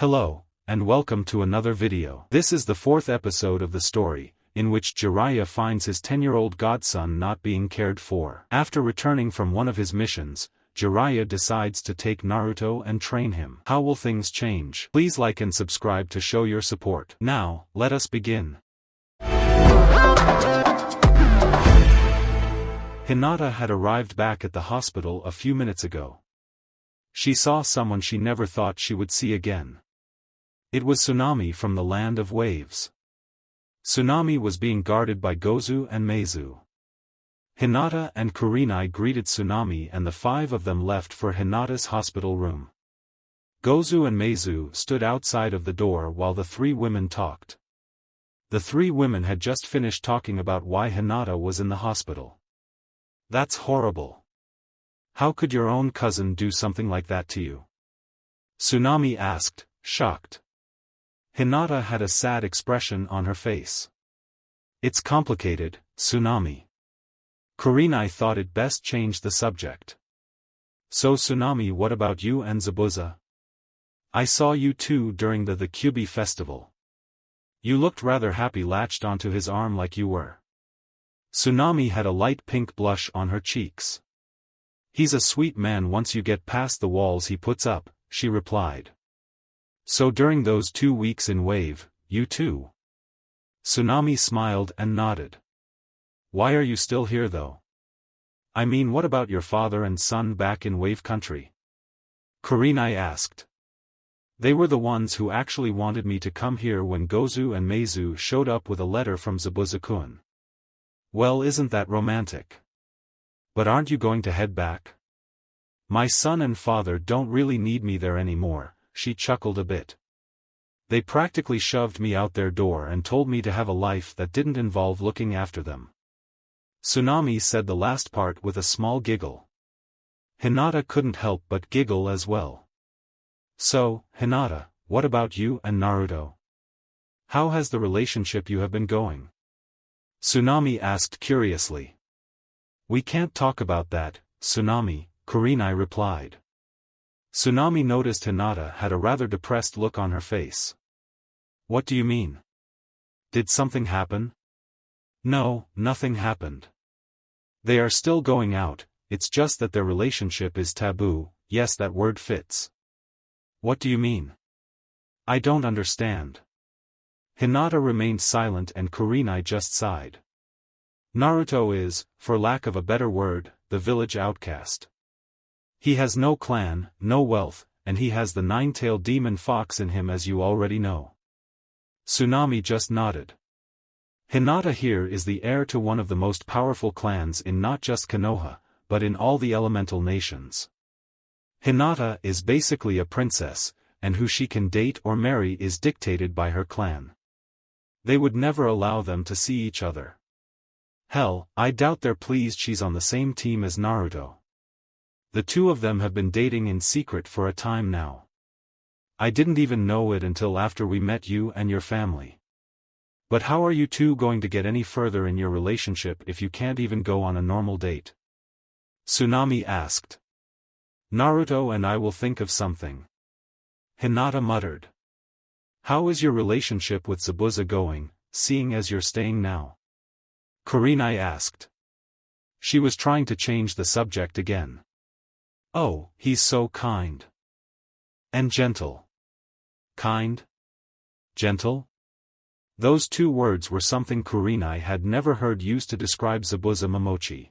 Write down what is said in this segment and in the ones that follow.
Hello, and welcome to another video. This is the fourth episode of the story, in which Jiraiya finds his 10-year-old godson not being cared for. After returning from one of his missions, Jiraiya decides to take Naruto and train him. How will things change? Please like and subscribe to show your support. Now, let us begin. Hinata had arrived back at the hospital a few minutes ago. She saw someone she never thought she would see again. It was Tsunade from the land of waves. Tsunade was being guarded by Gozu and Meizu. Hinata and Kurenai greeted Tsunade and the five of them left for Hinata's hospital room. Gozu and Meizu stood outside of the door while the three women talked. The three women had just finished talking about why Hinata was in the hospital. That's horrible. How could your own cousin do something like that to you? Tsunade asked, shocked. Hinata had a sad expression on her face. It's complicated, Tsunade. Karinai thought it best change the subject. So Tsunade, what about you and Zabuza? I saw you two during the Kyubi festival. You looked rather happy latched onto his arm like you were. Tsunade had a light pink blush on her cheeks. He's a sweet man once you get past the walls he puts up, she replied. So during those 2 weeks in Wave, you too? Tsunade smiled and nodded. Why are you still here though? I mean, what about your father and son back in Wave Country? Karinai asked. They were the ones who actually wanted me to come here when Gozu and Meizu showed up with a letter from Zabuza-kun. Well, isn't that romantic? But aren't you going to head back? My son and father don't really need me there anymore, she chuckled a bit. They practically shoved me out their door and told me to have a life that didn't involve looking after them. Tsunade said the last part with a small giggle. Hinata couldn't help but giggle as well. So, Hinata, what about you and Naruto? How has the relationship you have been going? Tsunade asked curiously. We can't talk about that, Tsunade, Karinai replied. Tsunade noticed Hinata had a rather depressed look on her face. What do you mean? Did something happen? No, nothing happened. They are still going out, it's just that their relationship is taboo. Yes, that word fits. What do you mean? I don't understand. Hinata remained silent and Karinai just sighed. Naruto is, for lack of a better word, the village outcast. He has no clan, no wealth, and he has the nine-tailed demon fox in him, as you already know. Tsunade just nodded. Hinata here is the heir to one of the most powerful clans in not just Konoha, but in all the elemental nations. Hinata is basically a princess, and who she can date or marry is dictated by her clan. They would never allow them to see each other. Hell, I doubt they're pleased she's on the same team as Naruto. The two of them have been dating in secret for a time now. I didn't even know it until after we met you and your family. But how are you two going to get any further in your relationship if you can't even go on a normal date? Tsunade asked. Naruto and I will think of something. Hinata muttered. How is your relationship with Zabuza going, seeing as you're staying now? Karinai asked. She was trying to change the subject again. Oh, he's so kind. And gentle. Kind? Gentle? Those two words were something Karinai had never heard used to describe Zabuza Momochi.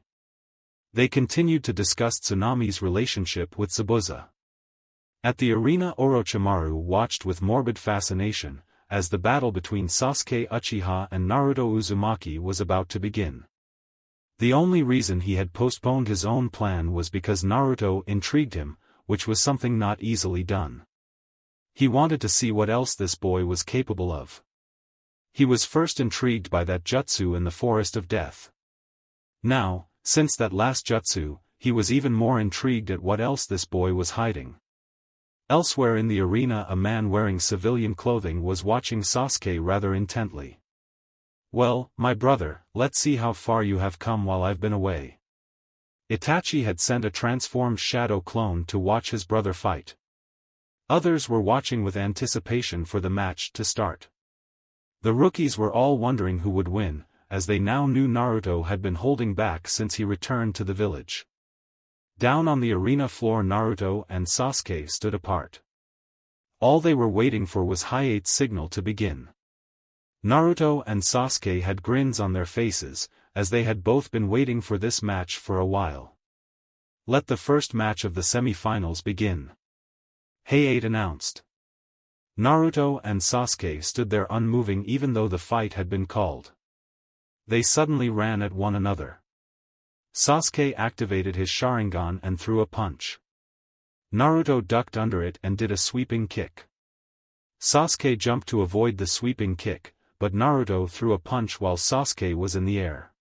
They continued to discuss Tsunade's relationship with Zabuza. At the arena, Orochimaru watched with morbid fascination, as the battle between Sasuke Uchiha and Naruto Uzumaki was about to begin. The only reason he had postponed his own plan was because Naruto intrigued him, which was something not easily done. He wanted to see what else this boy was capable of. He was first intrigued by that jutsu in the Forest of Death. Now, since that last jutsu, he was even more intrigued at what else this boy was hiding. Elsewhere in the arena, a man wearing civilian clothing was watching Sasuke rather intently. Well, my brother, let's see how far you have come while I've been away. Itachi had sent a transformed shadow clone to watch his brother fight. Others were watching with anticipation for the match to start. The rookies were all wondering who would win, as they now knew Naruto had been holding back since he returned to the village. Down on the arena floor, Naruto and Sasuke stood apart. All they were waiting for was Hiate's signal to begin. Naruto and Sasuke had grins on their faces, as they had both been waiting for this match for a while. Let the first match of the semi-finals begin. Hayate announced. Naruto and Sasuke stood there unmoving even though the fight had been called. They suddenly ran at one another. Sasuke activated his Sharingan and threw a punch. Naruto ducked under it and did a sweeping kick. Sasuke jumped to avoid the sweeping kick, but Naruto threw a punch while Sasuke was in the air.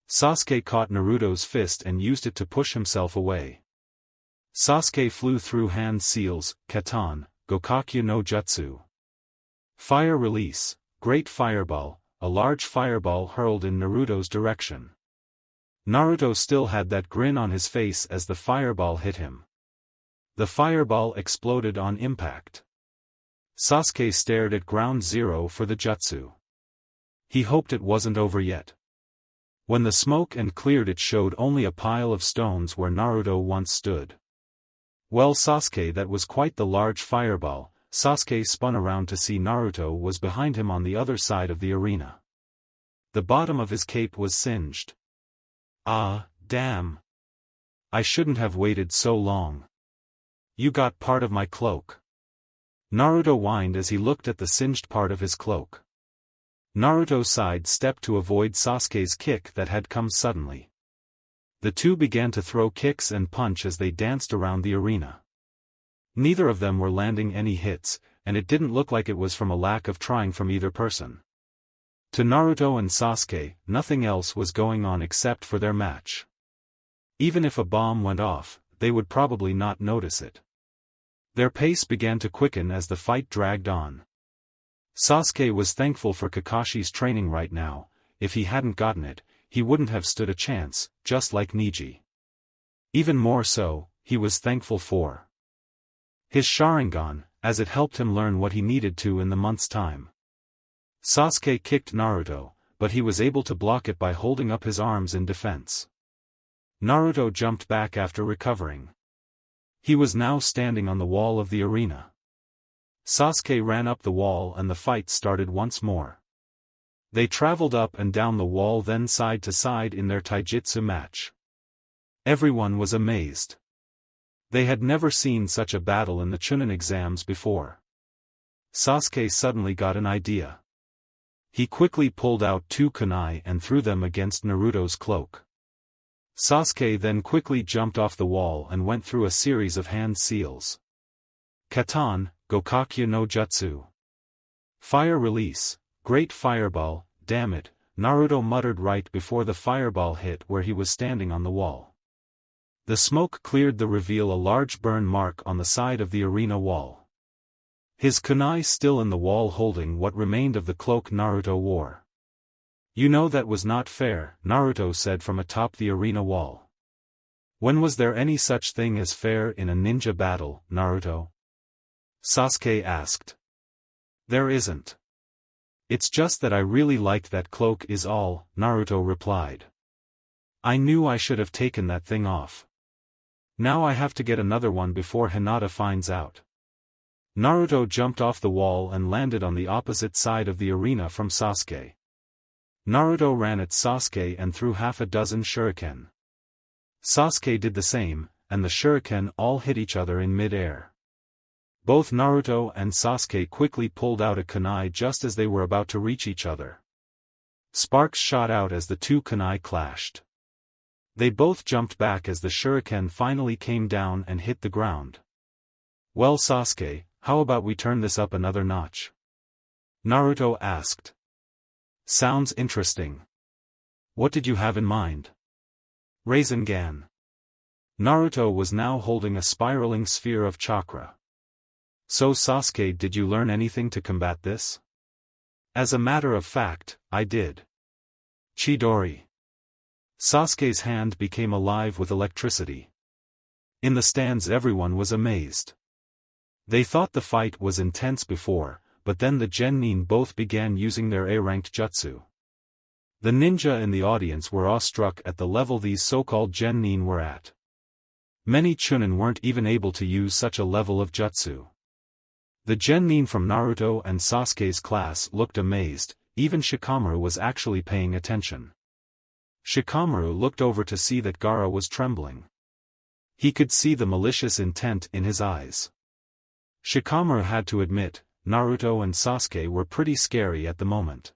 Sasuke caught Naruto's fist and used it to push himself away. Sasuke flew through hand seals, Katan, Gokakyu no Jutsu. Fire release, great fireball, a large fireball hurled in Naruto's direction. Naruto still had that grin on his face as the fireball hit him. The fireball exploded on impact. Sasuke stared at ground zero for the jutsu. He hoped it wasn't over yet. When the smoke and cleared, it showed only a pile of stones where Naruto once stood. Well, Sasuke, that was quite the large fireball. Sasuke spun around to see Naruto was behind him on the other side of the arena. The bottom of his cape was singed. Ah, damn. I shouldn't have waited so long. You got part of my cloak. Naruto whined as he looked at the singed part of his cloak. Naruto sidestepped to avoid Sasuke's kick that had come suddenly. The two began to throw kicks and punch as they danced around the arena. Neither of them were landing any hits, and it didn't look like it was from a lack of trying from either person. To Naruto and Sasuke, nothing else was going on except for their match. Even if a bomb went off, they would probably not notice it. Their pace began to quicken as the fight dragged on. Sasuke was thankful for Kakashi's training right now. If he hadn't gotten it, he wouldn't have stood a chance, just like Neji. Even more so, he was thankful for his Sharingan, as it helped him learn what he needed to in the month's time. Sasuke kicked Naruto, but he was able to block it by holding up his arms in defense. Naruto jumped back after recovering. He was now standing on the wall of the arena. Sasuke ran up the wall and the fight started once more. They traveled up and down the wall, then side to side in their taijutsu match. Everyone was amazed. They had never seen such a battle in the Chunin exams before. Sasuke suddenly got an idea. He quickly pulled out two kunai and threw them against Naruto's cloak. Sasuke then quickly jumped off the wall and went through a series of hand seals. Katan, Gokakyu no Jutsu. Fire release, great fireball, damn it, Naruto muttered right before the fireball hit where he was standing on the wall. The smoke cleared to reveal a large burn mark on the side of the arena wall. His kunai still in the wall holding what remained of the cloak Naruto wore. You know that was not fair, Naruto said from atop the arena wall. When was there any such thing as fair in a ninja battle, Naruto? Sasuke asked. There isn't. It's just that I really like that cloak is all, Naruto replied. I knew I should have taken that thing off. Now I have to get another one before Hinata finds out. Naruto jumped off the wall and landed on the opposite side of the arena from Sasuke. Naruto ran at Sasuke and threw half a dozen shuriken. Sasuke did the same, and the shuriken all hit each other in mid-air. Both Naruto and Sasuke quickly pulled out a kunai just as they were about to reach each other. Sparks shot out as the two kunai clashed. They both jumped back as the shuriken finally came down and hit the ground. Well, Sasuke, how about we turn this up another notch? Naruto asked. Sounds interesting. What did you have in mind? Rasengan. Naruto was now holding a spiraling sphere of chakra. So Sasuke, did you learn anything to combat this? As a matter of fact, I did. Chidori. Sasuke's hand became alive with electricity. In the stands everyone was amazed. They thought the fight was intense before, but then the genin both began using their A-ranked jutsu. The ninja in the audience were awestruck at the level these so-called genin were at. Many chunin weren't even able to use such a level of jutsu. The genin from Naruto and Sasuke's class looked amazed, even Shikamaru was actually paying attention. Shikamaru looked over to see that Gaara was trembling. He could see the malicious intent in his eyes. Shikamaru had to admit, Naruto and Sasuke were pretty scary at the moment.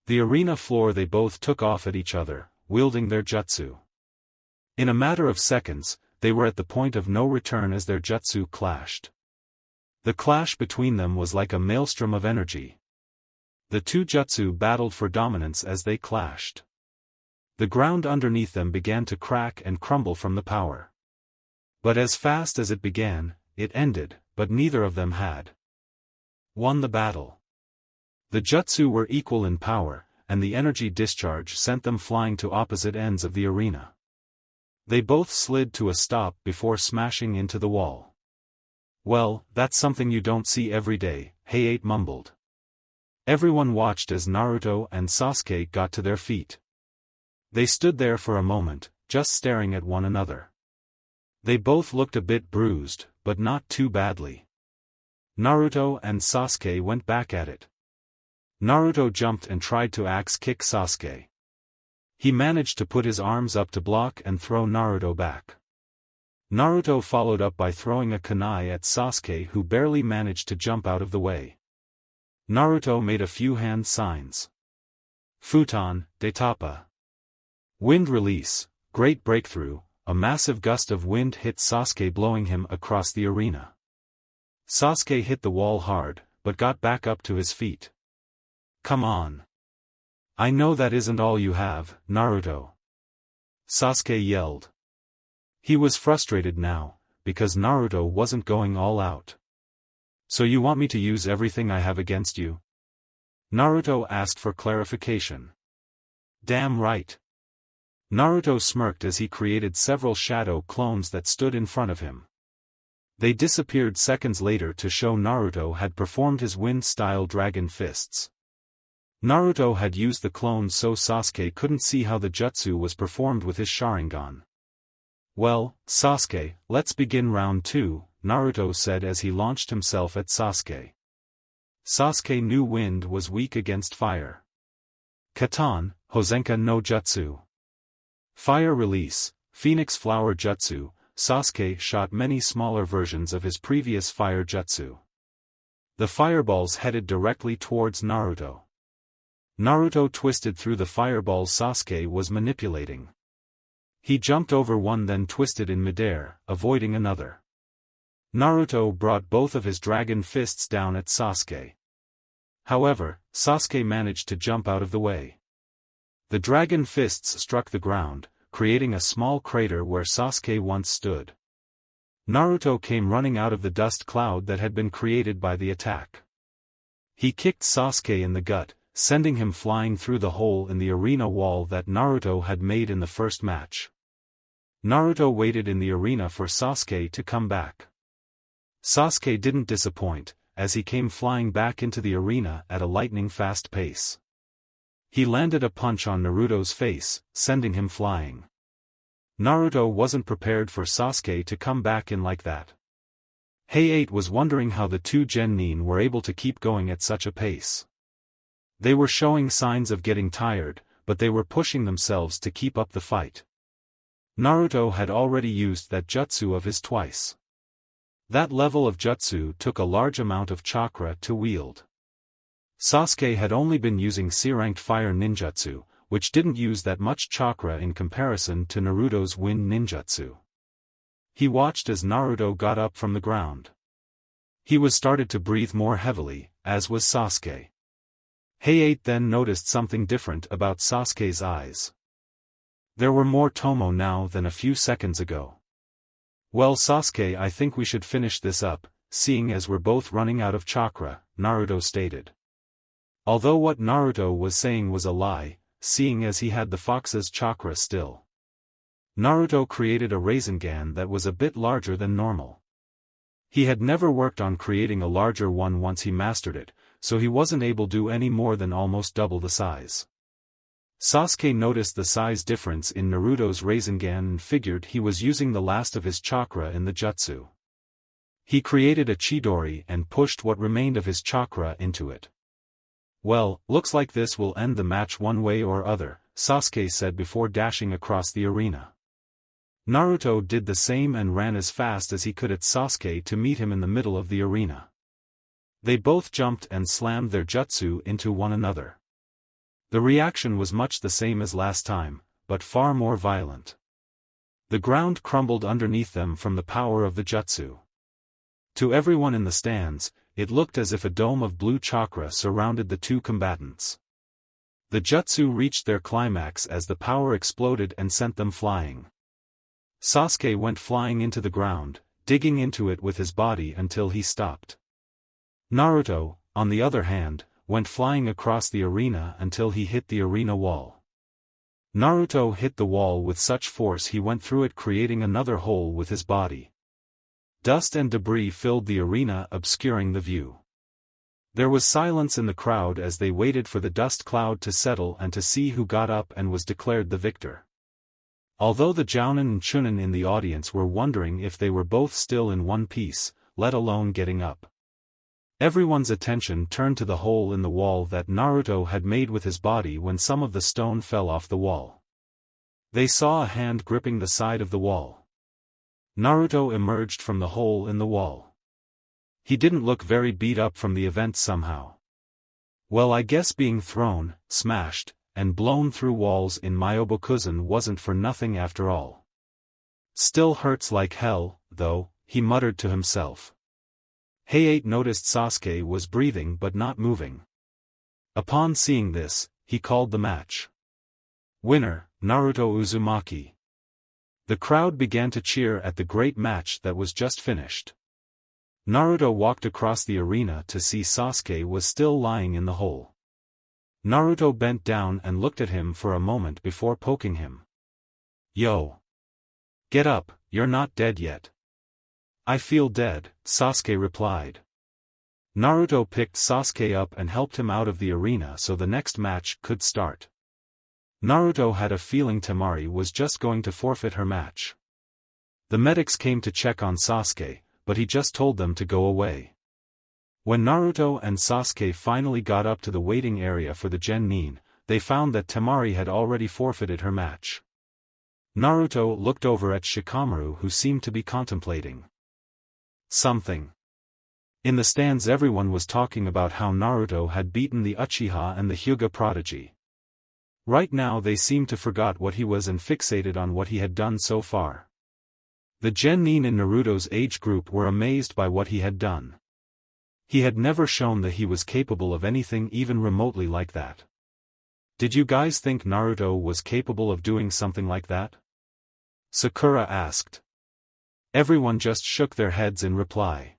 The arena floor they both took off at each other, wielding their jutsu. In a matter of seconds, they were at the point of no return as their jutsu clashed. The clash between them was like a maelstrom of energy. The two jutsu battled for dominance as they clashed. The ground underneath them began to crack and crumble from the power. But as fast as it began, it ended, but neither of them had won the battle. The jutsu were equal in power, and the energy discharge sent them flying to opposite ends of the arena. They both slid to a stop before smashing into the wall. "Well, that's something you don't see every day," Hayate mumbled. Everyone watched as Naruto and Sasuke got to their feet. They stood there for a moment, just staring at one another. They both looked a bit bruised, but not too badly. Naruto and Sasuke went back at it. Naruto jumped and tried to axe kick Sasuke. He managed to put his arms up to block and throw Naruto back. Naruto followed up by throwing a kunai at Sasuke, who barely managed to jump out of the way. Naruto made a few hand signs. Futon, Detapa. Wind release, great breakthrough. A massive gust of wind hit Sasuke, blowing him across the arena. Sasuke hit the wall hard, but got back up to his feet. "Come on. I know that isn't all you have, Naruto," Sasuke yelled. He was frustrated now, because Naruto wasn't going all out. "So you want me to use everything I have against you?" Naruto asked for clarification. "Damn right." Naruto smirked as he created several shadow clones that stood in front of him. They disappeared seconds later to show Naruto had performed his wind-style dragon fists. Naruto had used the clones so Sasuke couldn't see how the jutsu was performed with his Sharingan. "Well, Sasuke, let's begin round 2, Naruto said as he launched himself at Sasuke. Sasuke knew wind was weak against fire. Katan, Hozenka no Jutsu. Fire release, Phoenix Flower Jutsu. Sasuke shot many smaller versions of his previous fire jutsu. The fireballs headed directly towards Naruto. Naruto twisted through the fireballs Sasuke was manipulating. He jumped over one, then twisted in midair, avoiding another. Naruto brought both of his dragon fists down at Sasuke. However, Sasuke managed to jump out of the way. The dragon fists struck the ground, creating a small crater where Sasuke once stood. Naruto came running out of the dust cloud that had been created by the attack. He kicked Sasuke in the gut, sending him flying through the hole in the arena wall that Naruto had made in the first match. Naruto waited in the arena for Sasuke to come back. Sasuke didn't disappoint, as he came flying back into the arena at a lightning-fast pace. He landed a punch on Naruto's face, sending him flying. Naruto wasn't prepared for Sasuke to come back in like that. Hayate was wondering how the two genin were able to keep going at such a pace. They were showing signs of getting tired, but they were pushing themselves to keep up the fight. Naruto had already used that jutsu of his twice. That level of jutsu took a large amount of chakra to wield. Sasuke had only been using C-ranked fire ninjutsu, which didn't use that much chakra in comparison to Naruto's wind ninjutsu. He watched as Naruto got up from the ground. He was started to breathe more heavily, as was Sasuke. Hayate then noticed something different about Sasuke's eyes. There were more tomo now than a few seconds ago. "Well, Sasuke, I think we should finish this up, seeing as we're both running out of chakra," Naruto stated. Although what Naruto was saying was a lie, seeing as he had the fox's chakra still. Naruto created a Rasengan that was a bit larger than normal. He had never worked on creating a larger one once he mastered it, so he wasn't able to do any more than almost double the size. Sasuke noticed the size difference in Naruto's Rasengan and figured he was using the last of his chakra in the jutsu. He created a Chidori and pushed what remained of his chakra into it. "Well, looks like this will end the match one way or other," Sasuke said before dashing across the arena. Naruto did the same and ran as fast as he could at Sasuke to meet him in the middle of the arena. They both jumped and slammed their jutsu into one another. The reaction was much the same as last time, but far more violent. The ground crumbled underneath them from the power of the jutsu. To everyone in the stands, it looked as if a dome of blue chakra surrounded the two combatants. The jutsu reached their climax as the power exploded and sent them flying. Sasuke went flying into the ground, digging into it with his body until he stopped. Naruto, on the other hand, went flying across the arena until he hit the arena wall. Naruto hit the wall with such force he went through it, creating another hole with his body. Dust and debris filled the arena, obscuring the view. There was silence in the crowd as they waited for the dust cloud to settle and to see who got up and was declared the victor. Although the Jounin and Chunin in the audience were wondering if they were both still in one piece, let alone getting up. Everyone's attention turned to the hole in the wall that Naruto had made with his body when some of the stone fell off the wall. They saw a hand gripping the side of the wall. Naruto emerged from the hole in the wall. He didn't look very beat up from the event somehow. "Well, I guess being thrown, smashed, and blown through walls in Myobokuzen wasn't for nothing after all. Still hurts like hell, though," he muttered to himself. Hayate noticed Sasuke was breathing but not moving. Upon seeing this, he called the match. Winner, Naruto Uzumaki. The crowd began to cheer at the great match that was just finished. Naruto walked across the arena to see Sasuke was still lying in the hole. Naruto bent down and looked at him for a moment before poking him. "Yo! Get up, you're not dead yet." "I feel dead," Sasuke replied. Naruto picked Sasuke up and helped him out of the arena so the next match could start. Naruto had a feeling Temari was just going to forfeit her match. The medics came to check on Sasuke, but he just told them to go away. When Naruto and Sasuke finally got up to the waiting area for the Genin, they found that Temari had already forfeited her match. Naruto looked over at Shikamaru, who seemed to be contemplating something. In the stands everyone was talking about how Naruto had beaten the Uchiha and the Hyuga prodigy. Right now they seemed to forgot what he was and fixated on what he had done so far. The Genin in Naruto's age group were amazed by what he had done. He had never shown that he was capable of anything even remotely like that. "Did you guys think Naruto was capable of doing something like that?" Sakura asked. Everyone just shook their heads in reply.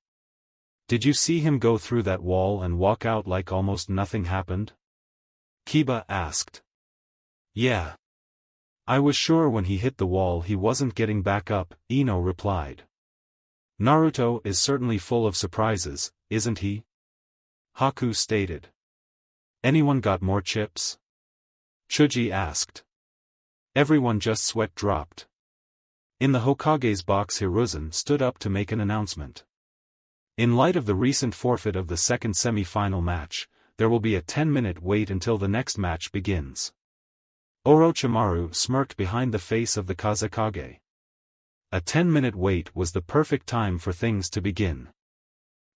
"Did you see him go through that wall and walk out like almost nothing happened?" Kiba asked. "Yeah. I was sure when he hit the wall he wasn't getting back up," Ino replied. "Naruto is certainly full of surprises, isn't he?" Haku stated. "Anyone got more chips?" Chuji asked. Everyone just sweat dropped. In the Hokage's box, Hiruzen stood up to make an announcement. "In light of the recent forfeit of the second semi-final match, there will be a 10-minute wait until the next match begins." Orochimaru smirked behind the face of the Kazekage. A 10-minute wait was the perfect time for things to begin.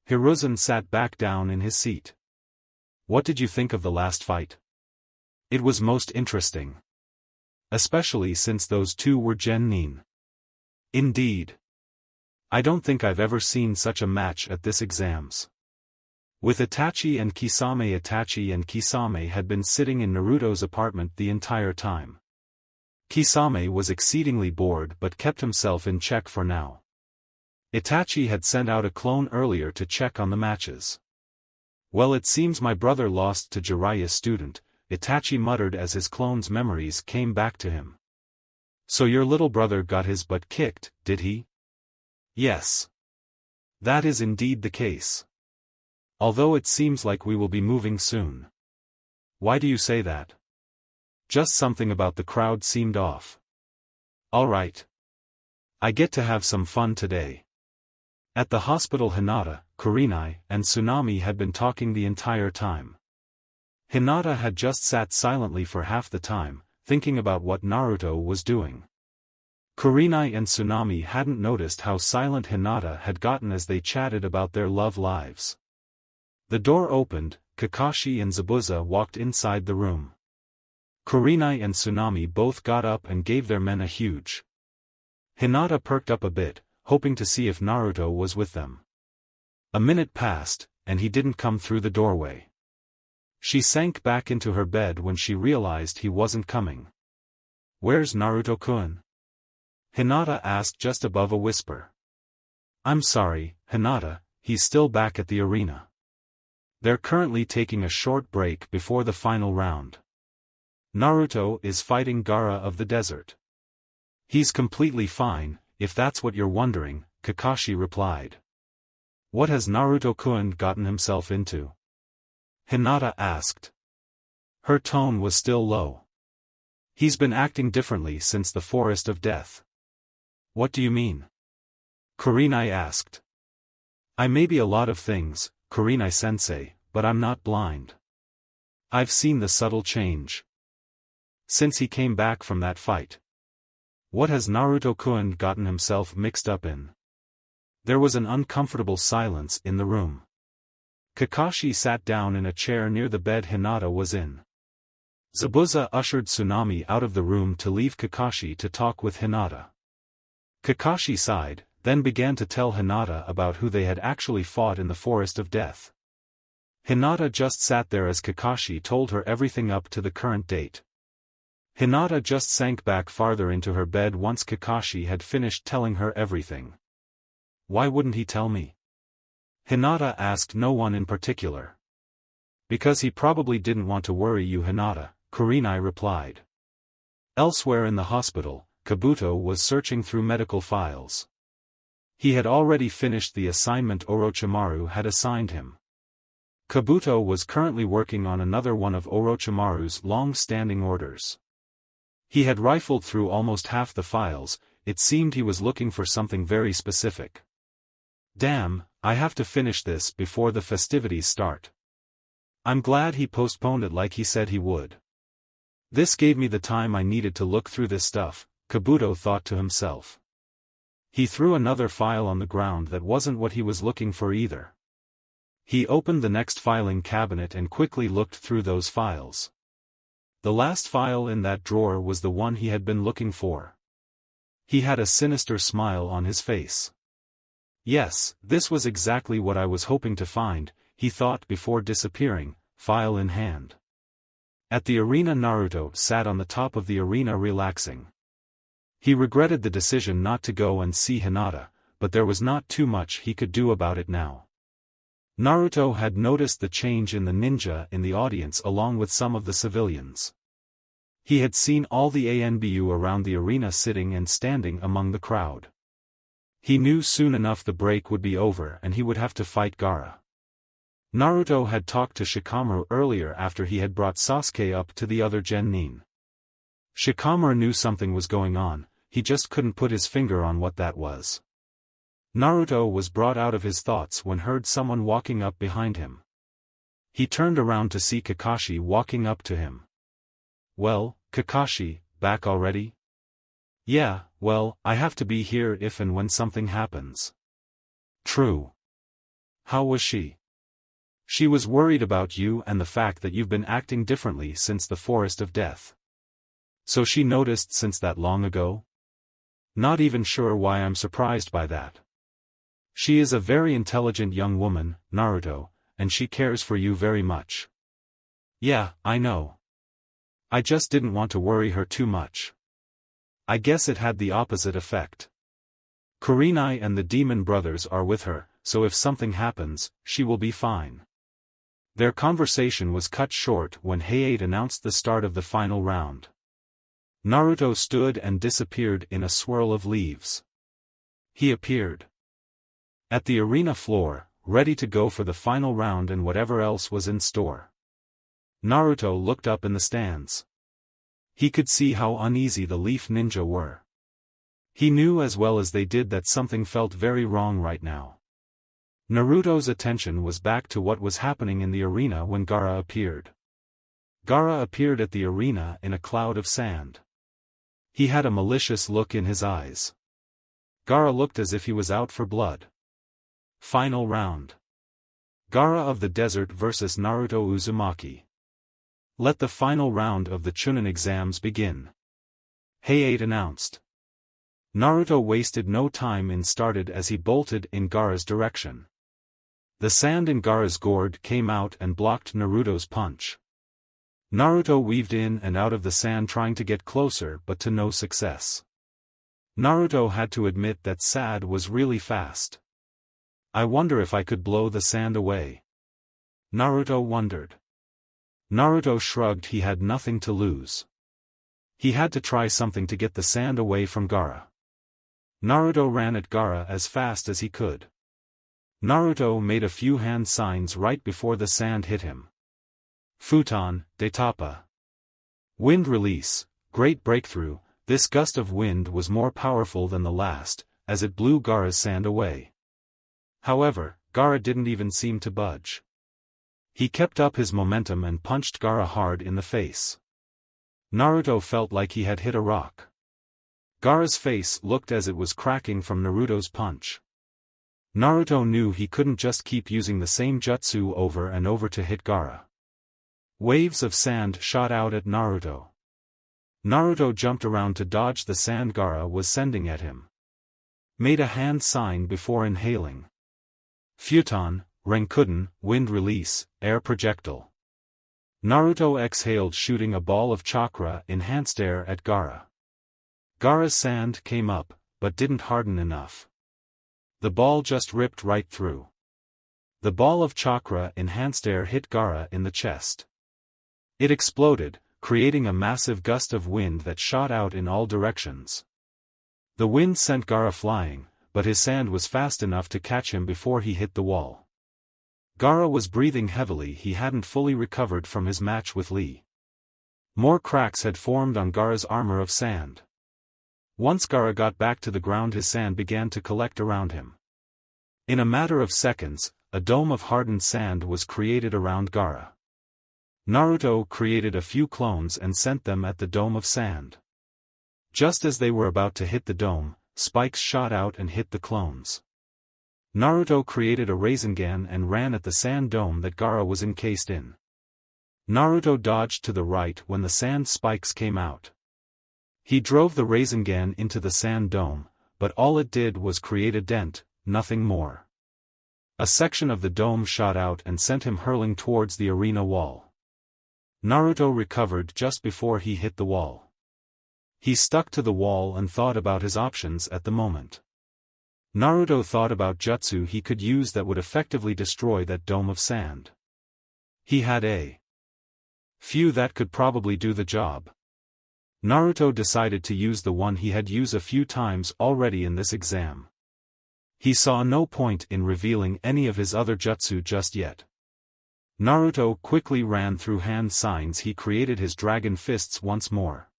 Hiruzen sat back down in his seat. "What did you think of the last fight?" "It was most interesting. Especially since those two were Genin." "Indeed. I don't think I've ever seen such a match at this exams." With Itachi and Kisame had been sitting in Naruto's apartment the entire time. Kisame was exceedingly bored but kept himself in check for now. Itachi had sent out a clone earlier to check on the matches. "Well, it seems my brother lost to Jiraiya's student," Itachi muttered as his clone's memories came back to him. "So your little brother got his butt kicked, did he?" "Yes. That is indeed the case. Although it seems like we will be moving soon. Why do you say that? Just something about the crowd seemed off. Alright. I get to have some fun today. At the hospital, Hinata, Karinai, and Tsunade had been talking the entire time. Hinata had just sat silently for half the time, thinking about what Naruto was doing. Karinai and Tsunade hadn't noticed how silent Hinata had gotten as they chatted about their love lives. The door opened, Kakashi and Zabuza walked inside the room. Karinai and Tsunade both got up and gave their men a huge. Hinata perked up a bit, hoping to see if Naruto was with them. A minute passed, and he didn't come through the doorway. She sank back into her bed when she realized he wasn't coming. "Where's Naruto-kun?" Hinata asked just above a whisper. "I'm sorry, Hinata, he's still back at the arena. They're currently taking a short break before the final round. Naruto is fighting Gaara of the desert." "He's completely fine, if that's what you're wondering," Kakashi replied. "What has Naruto-kun gotten himself into?" Hinata asked. Her tone was still low. "He's been acting differently since the Forest of Death." "What do you mean?" Karinai asked. "I may be a lot of things, Karinai-sensei, but I'm not blind. I've seen the subtle change. Since he came back from that fight. What has Naruto-kun gotten himself mixed up in?" There was an uncomfortable silence in the room. Kakashi sat down in a chair near the bed Hinata was in. Zabuza ushered Tsunade out of the room to leave Kakashi to talk with Hinata. Kakashi sighed, then began to tell Hinata about who they had actually fought in the Forest of Death. Hinata just sat there as Kakashi told her everything up to the current date. Hinata just sank back farther into her bed once Kakashi had finished telling her everything. "Why wouldn't he tell me?" Hinata asked no one in particular. "Because he probably didn't want to worry you, Hinata," Karinai replied. Elsewhere in the hospital, Kabuto was searching through medical files. He had already finished the assignment Orochimaru had assigned him. Kabuto was currently working on another one of Orochimaru's long-standing orders. He had rifled through almost half the files. It seemed he was looking for something very specific. "Damn, I have to finish this before the festivities start. I'm glad he postponed it like he said he would. This gave me the time I needed to look through this stuff," Kabuto thought to himself. He threw another file on the ground that wasn't what he was looking for either. He opened the next filing cabinet and quickly looked through those files. The last file in that drawer was the one he had been looking for. He had a sinister smile on his face. "Yes, this was exactly what I was hoping to find," he thought before disappearing, file in hand. At the arena, Naruto sat on the top of the arena relaxing. He regretted the decision not to go and see Hinata, but there was not too much he could do about it now. Naruto had noticed the change in the ninja in the audience along with some of the civilians. He had seen all the ANBU around the arena sitting and standing among the crowd. He knew soon enough the break would be over and he would have to fight Gaara. Naruto had talked to Shikamaru earlier after he had brought Sasuke up to the other genin. Shikamaru knew something was going on, he just couldn't put his finger on what that was. Naruto was brought out of his thoughts when heard someone walking up behind him. He turned around to see Kakashi walking up to him. "Well, Kakashi, back already?" "Yeah, well, I have to be here if and when something happens." "True. How was she?" "She was worried about you and the fact that you've been acting differently since the Forest of Death." "So she noticed since that long ago?" "Not even sure why I'm surprised by that. She is a very intelligent young woman, Naruto, and she cares for you very much." "Yeah, I know. I just didn't want to worry her too much." "I guess it had the opposite effect. Karinai and the demon brothers are with her, so if something happens, she will be fine." Their conversation was cut short when Hayate announced the start of the final round. Naruto stood and disappeared in a swirl of leaves. He appeared. At the arena floor, ready to go for the final round and whatever else was in store. Naruto looked up in the stands. He could see how uneasy the Leaf Ninja were. He knew as well as they did that something felt very wrong right now. Naruto's attention was back to what was happening in the arena when Gaara appeared. Gaara appeared at the arena in a cloud of sand. He had a malicious look in his eyes. Gaara looked as if he was out for blood. Final round. Gaara of the Desert vs Naruto Uzumaki. Let the final round of the Chunin exams begin. Hayate announced. Naruto wasted no time and started as he bolted in Gaara's direction. The sand in Gaara's gourd came out and blocked Naruto's punch. Naruto weaved in and out of the sand trying to get closer but to no success. Naruto had to admit that Sad was really fast. I wonder if I could blow the sand away. Naruto wondered. Naruto shrugged. He had nothing to lose. He had to try something to get the sand away from Gaara. Naruto ran at Gaara as fast as he could. Naruto made a few hand signs right before the sand hit him. Futon, de Tapa. Wind release, great breakthrough. This gust of wind was more powerful than the last, as it blew Gaara's sand away. However, Gaara didn't even seem to budge. He kept up his momentum and punched Gaara hard in the face. Naruto felt like he had hit a rock. Gaara's face looked as it was cracking from Naruto's punch. Naruto knew he couldn't just keep using the same jutsu over and over to hit Gaara. Waves of sand shot out at Naruto. Naruto jumped around to dodge the sand Gaara was sending at him. Made a hand sign before inhaling. Futon, Renkuden, wind release, air projectile. Naruto exhaled, shooting a ball of chakra enhanced air at Gaara. Gaara's sand came up, but didn't harden enough. The ball just ripped right through. The ball of chakra enhanced air hit Gaara in the chest. It exploded, creating a massive gust of wind that shot out in all directions. The wind sent Gaara flying, but his sand was fast enough to catch him before he hit the wall. Gaara was breathing heavily. He hadn't fully recovered from his match with Lee. More cracks had formed on Gaara's armor of sand. Once Gaara got back to the ground, his sand began to collect around him. In a matter of seconds, a dome of hardened sand was created around Gaara. Naruto created a few clones and sent them at the dome of sand. Just as they were about to hit the dome, spikes shot out and hit the clones. Naruto created a Rasengan and ran at the sand dome that Gaara was encased in. Naruto dodged to the right when the sand spikes came out. He drove the Rasengan into the sand dome, but all it did was create a dent, nothing more. A section of the dome shot out and sent him hurling towards the arena wall. Naruto recovered just before he hit the wall. He stuck to the wall and thought about his options at the moment. Naruto thought about jutsu he could use that would effectively destroy that dome of sand. He had a few that could probably do the job. Naruto decided to use the one he had used a few times already in this exam. He saw no point in revealing any of his other jutsu just yet. Naruto quickly ran through hand signs. He created his dragon fists once more.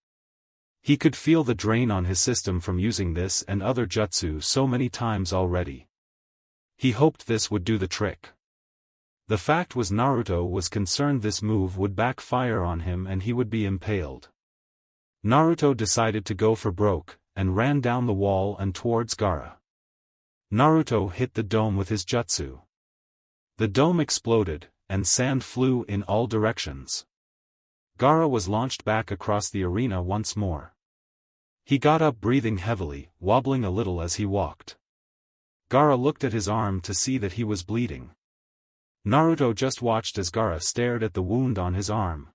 He could feel the drain on his system from using this and other jutsu so many times already. He hoped this would do the trick. The fact was Naruto was concerned this move would backfire on him and he would be impaled. Naruto decided to go for broke, and ran down the wall and towards Gaara. Naruto hit the dome with his jutsu. The dome exploded, and sand flew in all directions. Gaara was launched back across the arena once more. He got up breathing heavily, wobbling a little as he walked. Gaara looked at his arm to see that he was bleeding. Naruto just watched as Gaara stared at the wound on his arm.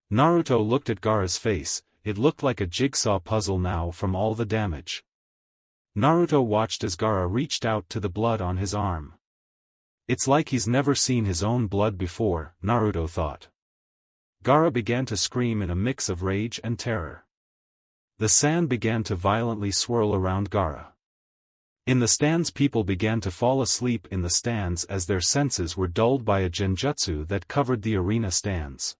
Naruto looked at Gaara's face. It looked like a jigsaw puzzle now from all the damage. Naruto watched as Gaara reached out to the blood on his arm. It's like he's never seen his own blood before, Naruto thought. Gaara began to scream in a mix of rage and terror. The sand began to violently swirl around Gaara. In the stands, people began to fall asleep in the stands as their senses were dulled by a genjutsu that covered the arena stands.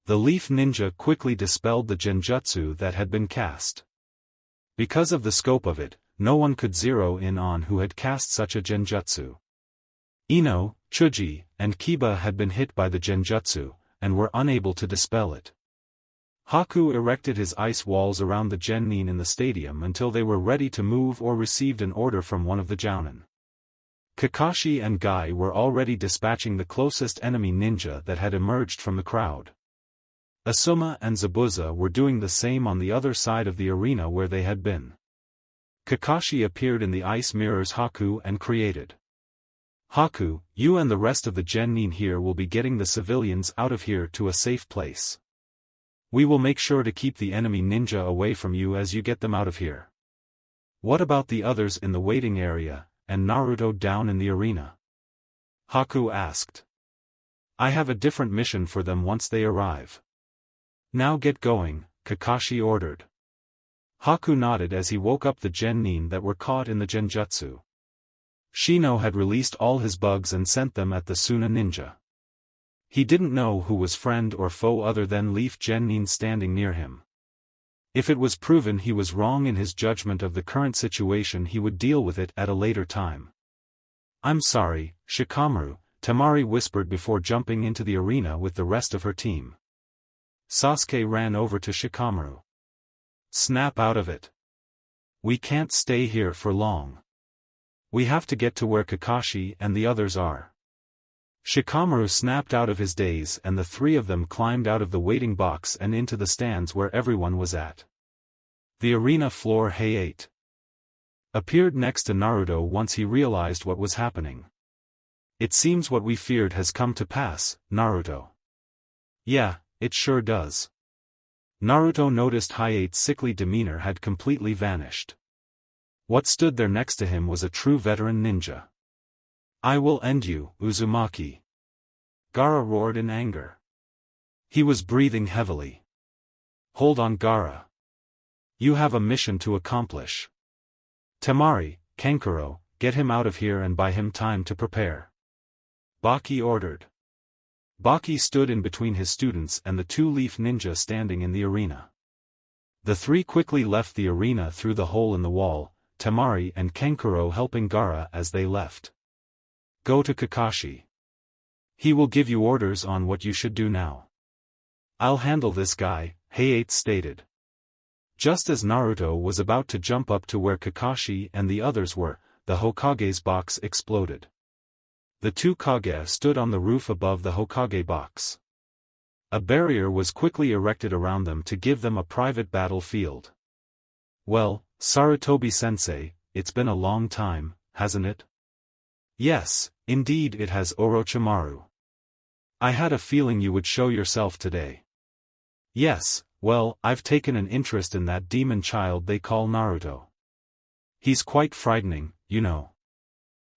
The leaf ninja quickly dispelled the genjutsu that had been cast. Because of the scope of it, no one could zero in on who had cast such a genjutsu. Ino, Chuji, and Kiba had been hit by the genjutsu, and were unable to dispel it. Haku erected his ice walls around the genin in the stadium until they were ready to move or received an order from one of the jounin. Kakashi and Guy were already dispatching the closest enemy ninja that had emerged from the crowd. Asuma and Zabuza were doing the same on the other side of the arena where they had been. Kakashi appeared in the ice mirrors Haku and created. Haku, you and the rest of the genin here will be getting the civilians out of here to a safe place. We will make sure to keep the enemy ninja away from you as you get them out of here. What about the others in the waiting area, and Naruto down in the arena? Haku asked. I have a different mission for them once they arrive. Now get going, Kakashi ordered. Haku nodded as he woke up the genin that were caught in the genjutsu. Shino had released all his bugs and sent them at the Suna ninja. He didn't know who was friend or foe other than Leaf Genin standing near him. If it was proven he was wrong in his judgment of the current situation, he would deal with it at a later time. I'm sorry, Shikamaru, Temari whispered before jumping into the arena with the rest of her team. Sasuke ran over to Shikamaru. Snap out of it. We can't stay here for long. We have to get to where Kakashi and the others are. Shikamaru snapped out of his daze and the three of them climbed out of the waiting box and into the stands where everyone was at. The arena floor Hayate appeared next to Naruto once he realized what was happening. It seems what we feared has come to pass, Naruto. Yeah, it sure does. Naruto noticed Hayate's sickly demeanor had completely vanished. What stood there next to him was a true veteran ninja. I will end you, Uzumaki. Gaara roared in anger. He was breathing heavily. Hold on, Gaara. You have a mission to accomplish. Temari, Kankuro, get him out of here and buy him time to prepare. Baki ordered. Baki stood in between his students and the two leaf ninja standing in the arena. The three quickly left the arena through the hole in the wall, Temari and Kankuro helping Gaara as they left. Go to Kakashi. He will give you orders on what you should do now. I'll handle this guy, Hayate stated. Just as Naruto was about to jump up to where Kakashi and the others were, the Hokage's box exploded. The two Kage stood on the roof above the Hokage box. A barrier was quickly erected around them to give them a private battlefield. Well, Sarutobi-sensei, it's been a long time, hasn't it? Yes, indeed it has, Orochimaru. I had a feeling you would show yourself today. Yes, well, I've taken an interest in that demon child they call Naruto. He's quite frightening, you know.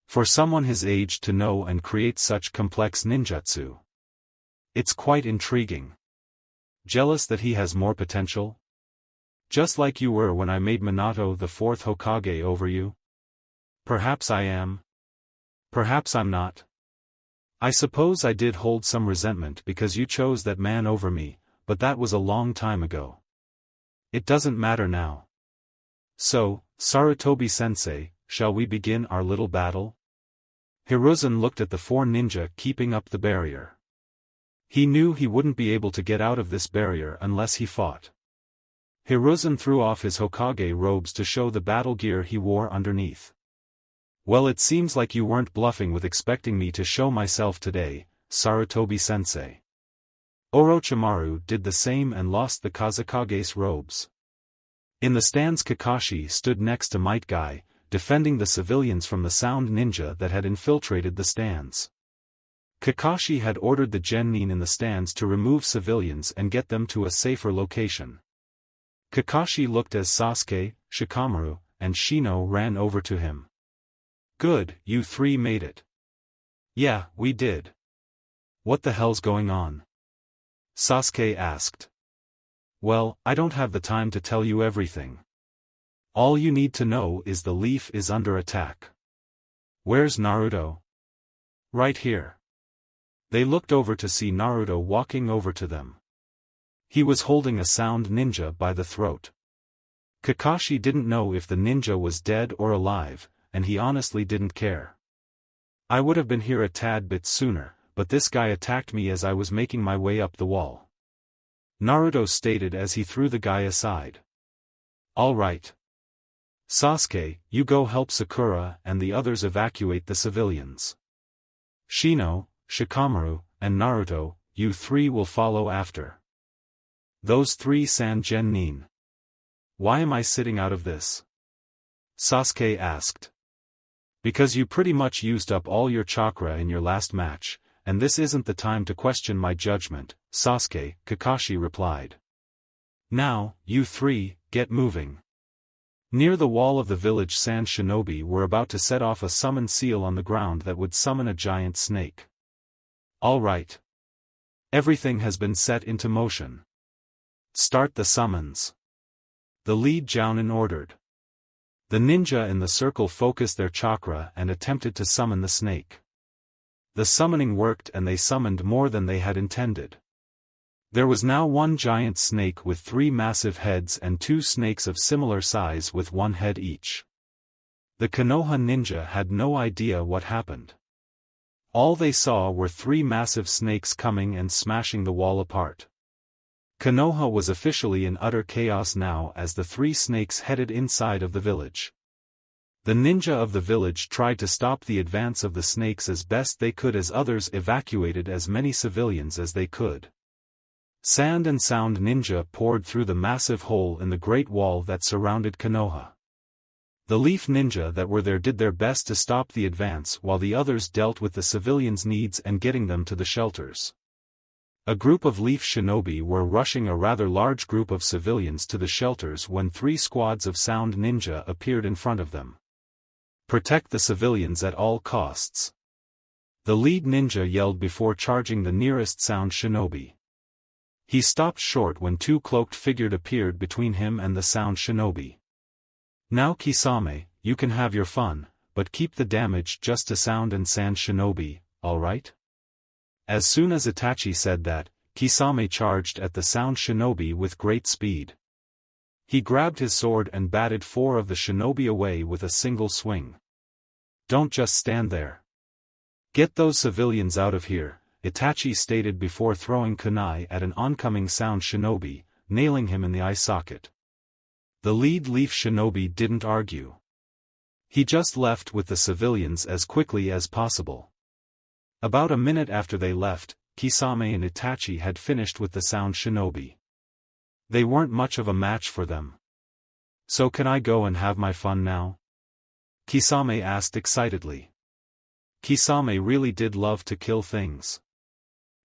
For someone his age to know and create such complex ninjutsu. It's quite intriguing. Jealous that he has more potential? Just like you were when I made Minato the fourth Hokage over you? Perhaps I am. Perhaps I'm not. I suppose I did hold some resentment because you chose that man over me, but that was a long time ago. It doesn't matter now. So, Sarutobi-sensei, shall we begin our little battle? Hiruzen looked at the four ninja keeping up the barrier. He knew he wouldn't be able to get out of this barrier unless he fought. Hiruzen threw off his Hokage robes to show the battle gear he wore underneath. Well, it seems like you weren't bluffing with expecting me to show myself today, Sarutobi-sensei. Orochimaru did the same and lost the Kazekage's robes. In the stands, Kakashi stood next to Might Guy, defending the civilians from the sound ninja that had infiltrated the stands. Kakashi had ordered the genin in the stands to remove civilians and get them to a safer location. Kakashi looked as Sasuke, Shikamaru, and Shino ran over to him. Good, you three made it. Yeah, we did. What the hell's going on? Sasuke asked. Well, I don't have the time to tell you everything. All you need to know is the leaf is under attack. Where's Naruto? Right here. They looked over to see Naruto walking over to them. He was holding a sound ninja by the throat. Kakashi didn't know if the ninja was dead or alive, and he honestly didn't care. I would have been here a tad bit sooner, but this guy attacked me as I was making my way up the wall. Naruto stated as he threw the guy aside. All right. Sasuke, you go help Sakura and the others evacuate the civilians. Shino, Shikamaru, and Naruto, you three will follow after. Those three Sanjen Nin. Why am I sitting out of this? Sasuke asked. Because you pretty much used up all your chakra in your last match, and this isn't the time to question my judgment, Sasuke, Kakashi replied. Now, you three, get moving. Near the wall of the village sand shinobi were about to set off a summon seal on the ground that would summon a giant snake. All right. Everything has been set into motion. Start the summons. The lead Jounin ordered. The ninja in the circle focused their chakra and attempted to summon the snake. The summoning worked and they summoned more than they had intended. There was now one giant snake with 3 massive heads and 2 snakes of similar size with 1 head each. The Konoha ninja had no idea what happened. All they saw were 3 massive snakes coming and smashing the wall apart. Konoha was officially in utter chaos now as the 3 snakes headed inside of the village. The ninja of the village tried to stop the advance of the snakes as best they could as others evacuated as many civilians as they could. Sand and sound ninja poured through the massive hole in the great wall that surrounded Konoha. The leaf ninja that were there did their best to stop the advance while the others dealt with the civilians' needs and getting them to the shelters. A group of leaf shinobi were rushing a rather large group of civilians to the shelters when 3 squads of sound ninja appeared in front of them. Protect the civilians at all costs. The lead ninja yelled before charging the nearest sound shinobi. He stopped short when 2 cloaked figures appeared between him and the sound shinobi. Now Kisame, you can have your fun, but keep the damage just to sound and sand shinobi, alright? As soon as Itachi said that, Kisame charged at the sound shinobi with great speed. He grabbed his sword and batted 4 of the shinobi away with a single swing. Don't just stand there. Get those civilians out of here, Itachi stated before throwing kunai at an oncoming sound shinobi, nailing him in the eye socket. The lead leaf shinobi didn't argue. He just left with the civilians as quickly as possible. About a minute after they left, Kisame and Itachi had finished with the sound shinobi. They weren't much of a match for them. So can I go and have my fun now? Kisame asked excitedly. Kisame really did love to kill things.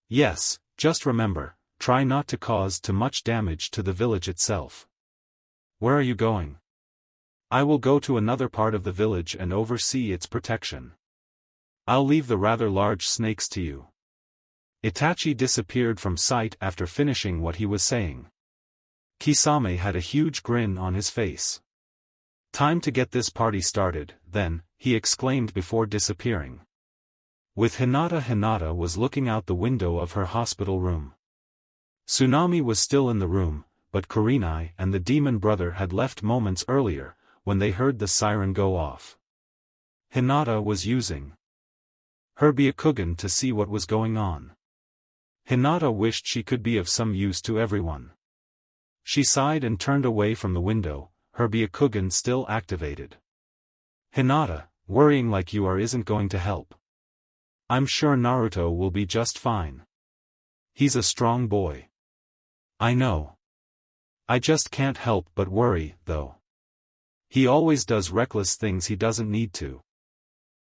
Yes, just remember, try not to cause too much damage to the village itself. Where are you going? I will go to another part of the village and oversee its protection. I'll leave the rather large snakes to you. Itachi disappeared from sight after finishing what he was saying. Kisame had a huge grin on his face. Time to get this party started, then, he exclaimed before disappearing. With Hinata was looking out the window of her hospital room. Tsunade was still in the room, but Karinai and the demon brother had left moments earlier, when they heard the siren go off. Hinata was using her Byakugan to see what was going on. Hinata wished she could be of some use to everyone. She sighed and turned away from the window, her Byakugan still activated. Hinata, worrying like you are isn't going to help. I'm sure Naruto will be just fine. He's a strong boy. I know. I just can't help but worry, though. He always does reckless things he doesn't need to.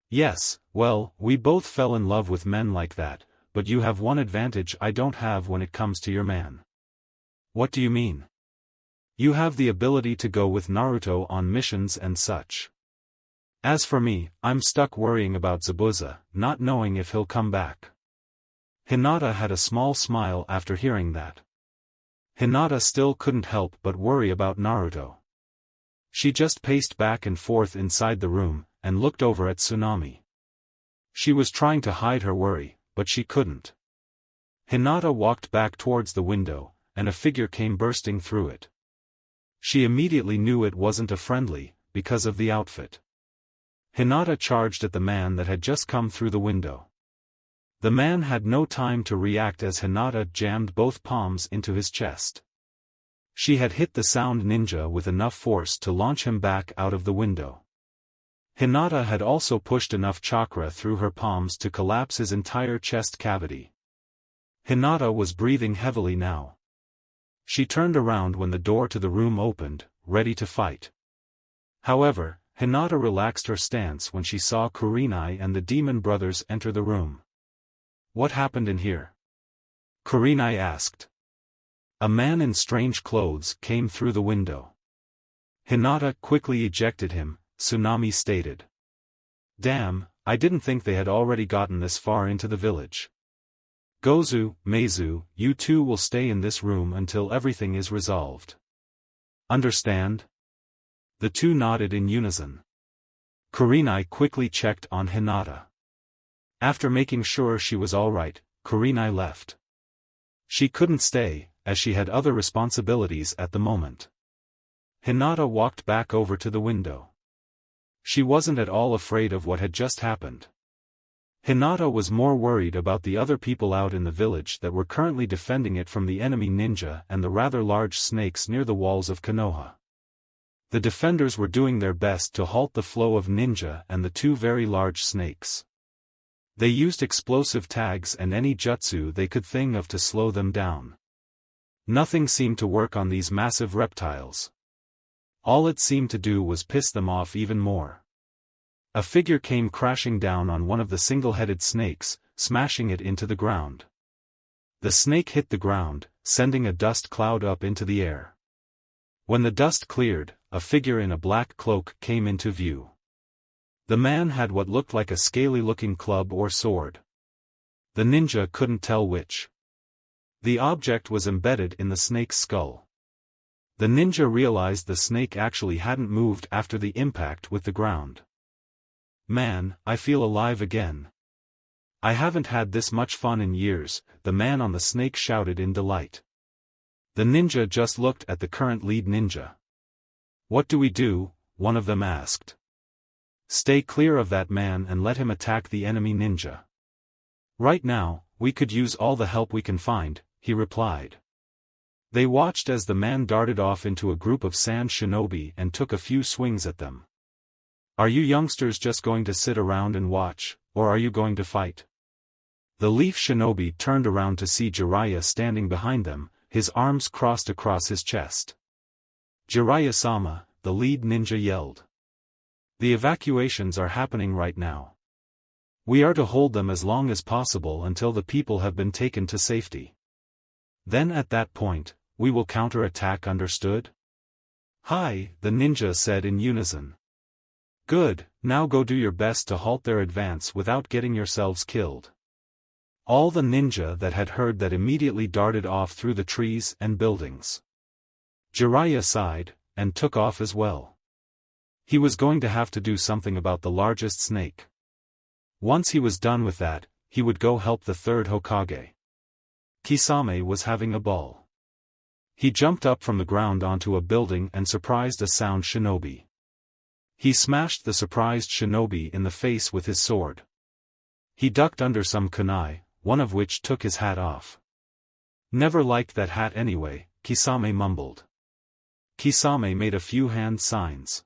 Yes, well, we both fell in love with men like that, but you have one advantage I don't have when it comes to your man. What do you mean? You have the ability to go with Naruto on missions and such. As for me, I'm stuck worrying about Zabuza, not knowing if he'll come back. Hinata had a small smile after hearing that. Hinata still couldn't help but worry about Naruto. She just paced back and forth inside the room, and looked over at Tsunade. She was trying to hide her worry, but she couldn't. Hinata walked back towards the window, and a figure came bursting through it. She immediately knew it wasn't a friendly, because of the outfit. Hinata charged at the man that had just come through the window. The man had no time to react as Hinata jammed both palms into his chest. She had hit the sound ninja with enough force to launch him back out of the window. Hinata had also pushed enough chakra through her palms to collapse his entire chest cavity. Hinata was breathing heavily now. She turned around when the door to the room opened, ready to fight. However, Hinata relaxed her stance when she saw Kurenai and the demon brothers enter the room. "What happened in here?" Kurenai asked. A man in strange clothes came through the window. Hinata quickly ejected him, Tsunade stated. "Damn, I didn't think they had already gotten this far into the village. Gozu, Meizu, you two will stay in this room until everything is resolved. Understand?" The two nodded in unison. Kurenai quickly checked on Hinata. After making sure she was alright, Kurenai left. She couldn't stay, as she had other responsibilities at the moment. Hinata walked back over to the window. She wasn't at all afraid of what had just happened. Hinata was more worried about the other people out in the village that were currently defending it from the enemy ninja and the rather large snakes near the walls of Konoha. The defenders were doing their best to halt the flow of ninja and the two very large snakes. They used explosive tags and any jutsu they could think of to slow them down. Nothing seemed to work on these massive reptiles. All it seemed to do was piss them off even more. A figure came crashing down on one of the single-headed snakes, smashing it into the ground. The snake hit the ground, sending a dust cloud up into the air. When the dust cleared, a figure in a black cloak came into view. The man had what looked like a scaly-looking club or sword. The ninja couldn't tell which. The object was embedded in the snake's skull. The ninja realized the snake actually hadn't moved after the impact with the ground. "Man, I feel alive again. I haven't had this much fun in years," the man on the snake shouted in delight. The ninja just looked at the current lead ninja. "What do we do?" one of them asked. "Stay clear of that man and let him attack the enemy ninja. Right now, we could use all the help we can find," he replied. They watched as the man darted off into a group of sand shinobi and took a few swings at them. "Are you youngsters just going to sit around and watch, or are you going to fight?" The leaf shinobi turned around to see Jiraiya standing behind them, his arms crossed across his chest. "Jiraiya-sama," the lead ninja yelled. "The evacuations are happening right now. We are to hold them as long as possible until the people have been taken to safety. Then at that point, we will counterattack, understood?" "Hi," the ninja said in unison. "Good, now go do your best to halt their advance without getting yourselves killed." All the ninja that had heard that immediately darted off through the trees and buildings. Jiraiya sighed, and took off as well. He was going to have to do something about the largest snake. Once he was done with that, he would go help the third Hokage. Kisame was having a ball. He jumped up from the ground onto a building and surprised a sound shinobi. He smashed the surprised shinobi in the face with his sword. He ducked under some kunai, one of which took his hat off. "Never liked that hat anyway," Kisame mumbled. Kisame made a few hand signs.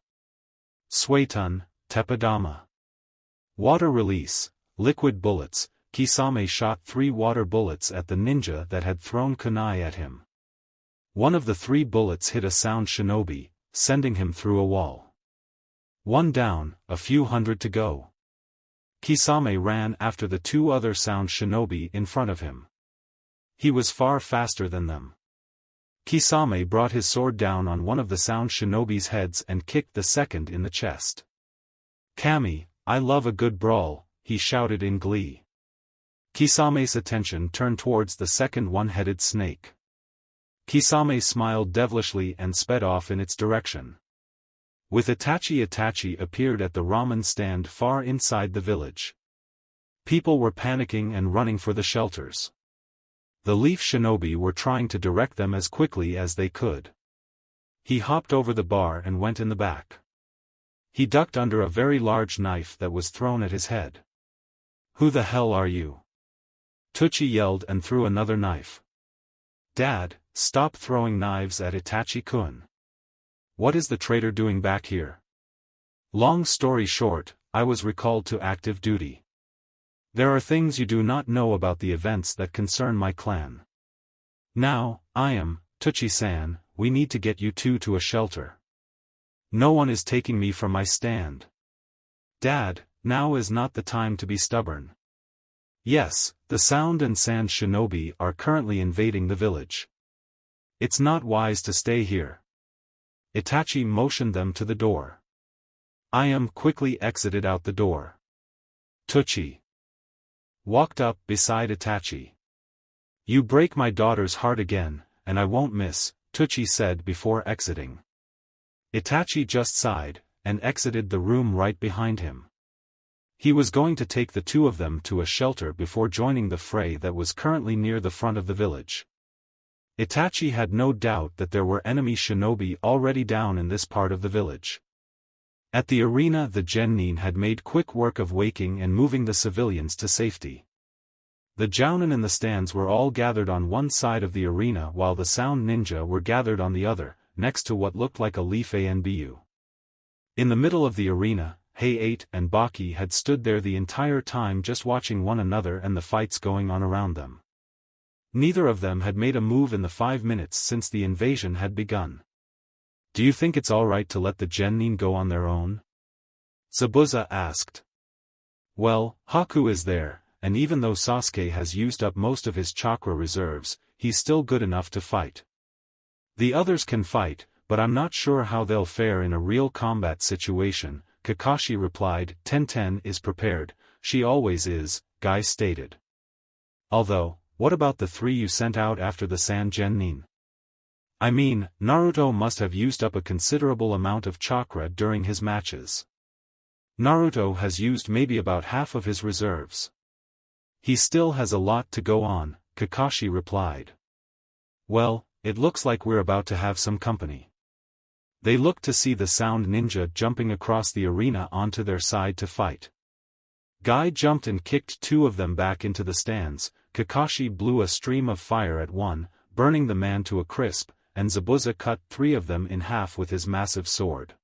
"Suetun, Teppadama. Water release, liquid bullets." Kisame shot 3 water bullets at the ninja that had thrown kunai at him. One of the 3 bullets hit a sound shinobi, sending him through a wall. One down, a few hundred to go. Kisame ran after the 2 other sound shinobi in front of him. He was far faster than them. Kisame brought his sword down on one of the sound shinobi's heads and kicked the second in the chest. "Kami, I love a good brawl," he shouted in glee. Kisame's attention turned towards the second one-headed snake. Kisame smiled devilishly and sped off in its direction. With Itachi appeared at the ramen stand far inside the village. People were panicking and running for the shelters. The Leaf Shinobi were trying to direct them as quickly as they could. He hopped over the bar and went in the back. He ducked under a very large knife that was thrown at his head. "Who the hell are you?" Itachi yelled and threw another knife. "Dad, stop throwing knives at Itachi-kun. What is the traitor doing back here?" Long story short, I was recalled to active duty. There are things you do not know about the events that concern my clan. Now, Itachi-san, we need to get you two to a shelter. No one is taking me from my stand. Dad, now is not the time to be stubborn. Yes, the Sound and Sand Shinobi are currently invading the village. It's not wise to stay here. Itachi motioned them to the door. Quickly exited out the door. Itachi walked up beside Itachi. "You break my daughter's heart again, and I won't miss," Itachi said before exiting. Itachi just sighed, and exited the room right behind him. He was going to take the two of them to a shelter before joining the fray that was currently near the front of the village. Itachi had no doubt that there were enemy shinobi already down in this part of the village. At the arena the genin had made quick work of waking and moving the civilians to safety. The jounin in the stands were all gathered on one side of the arena while the sound ninja were gathered on the other, next to what looked like a leaf anbu. In the middle of the arena, Heiei and Baki had stood there the entire time just watching one another and the fights going on around them. Neither of them had made a move in the 5 minutes since the invasion had begun. "Do you think it's alright to let the genin go on their own?" Zabuza asked. "Well, Haku is there, and even though Sasuke has used up most of his chakra reserves, he's still good enough to fight. The others can fight, but I'm not sure how they'll fare in a real combat situation," Kakashi replied. "Tenten is prepared, she always is," Guy stated. "Although, what about the 3 you sent out after the Sand Genin? I mean, Naruto must have used up a considerable amount of chakra during his matches. Naruto has used maybe about half of his reserves. He still has a lot to go on," Kakashi replied. "Well, it looks like we're about to have some company." They looked to see the sound ninja jumping across the arena onto their side to fight. Guy jumped and kicked 2 of them back into the stands. Kakashi blew a stream of fire at one, burning the man to a crisp, and Zabuza cut 3 of them in half with his massive sword.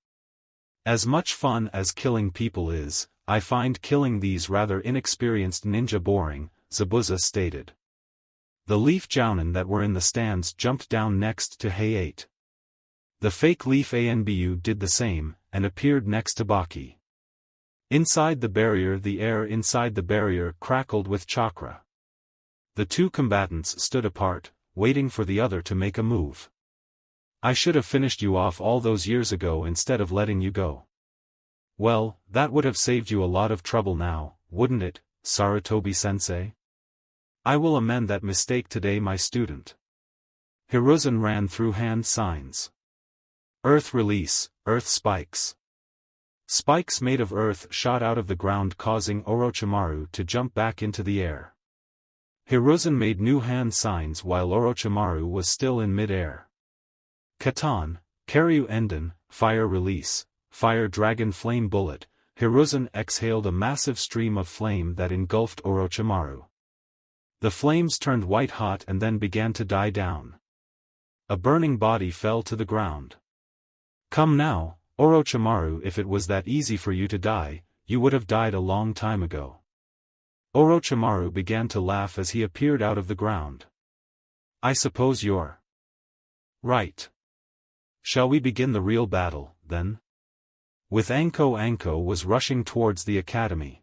"As much fun as killing people is, I find killing these rather inexperienced ninja boring," Zabuza stated. The leaf jounin that were in the stands jumped down next to Heiei. The fake leaf anbu did the same, and appeared next to Baki. Inside the barrier, the air inside the barrier crackled with chakra. The 2 combatants stood apart, waiting for the other to make a move. "I should have finished you off all those years ago instead of letting you go." "Well, that would have saved you a lot of trouble now, wouldn't it, Sarutobi-sensei? I will amend that mistake today, my student." Hiruzen ran through hand signs. Earth release, earth spikes. Spikes made of earth shot out of the ground, causing Orochimaru to jump back into the air. Hiruzen made new hand signs while Orochimaru was still in mid-air. Katan, Karyu Enden, fire release, fire dragon flame bullet. Hiruzen exhaled a massive stream of flame that engulfed Orochimaru. The flames turned white hot and then began to die down. A burning body fell to the ground. "Come now, Orochimaru, if it was that easy for you to die, you would have died a long time ago." Orochimaru began to laugh as he appeared out of the ground. "I suppose you're right. Shall we begin the real battle, then?" With Anko was rushing towards the academy.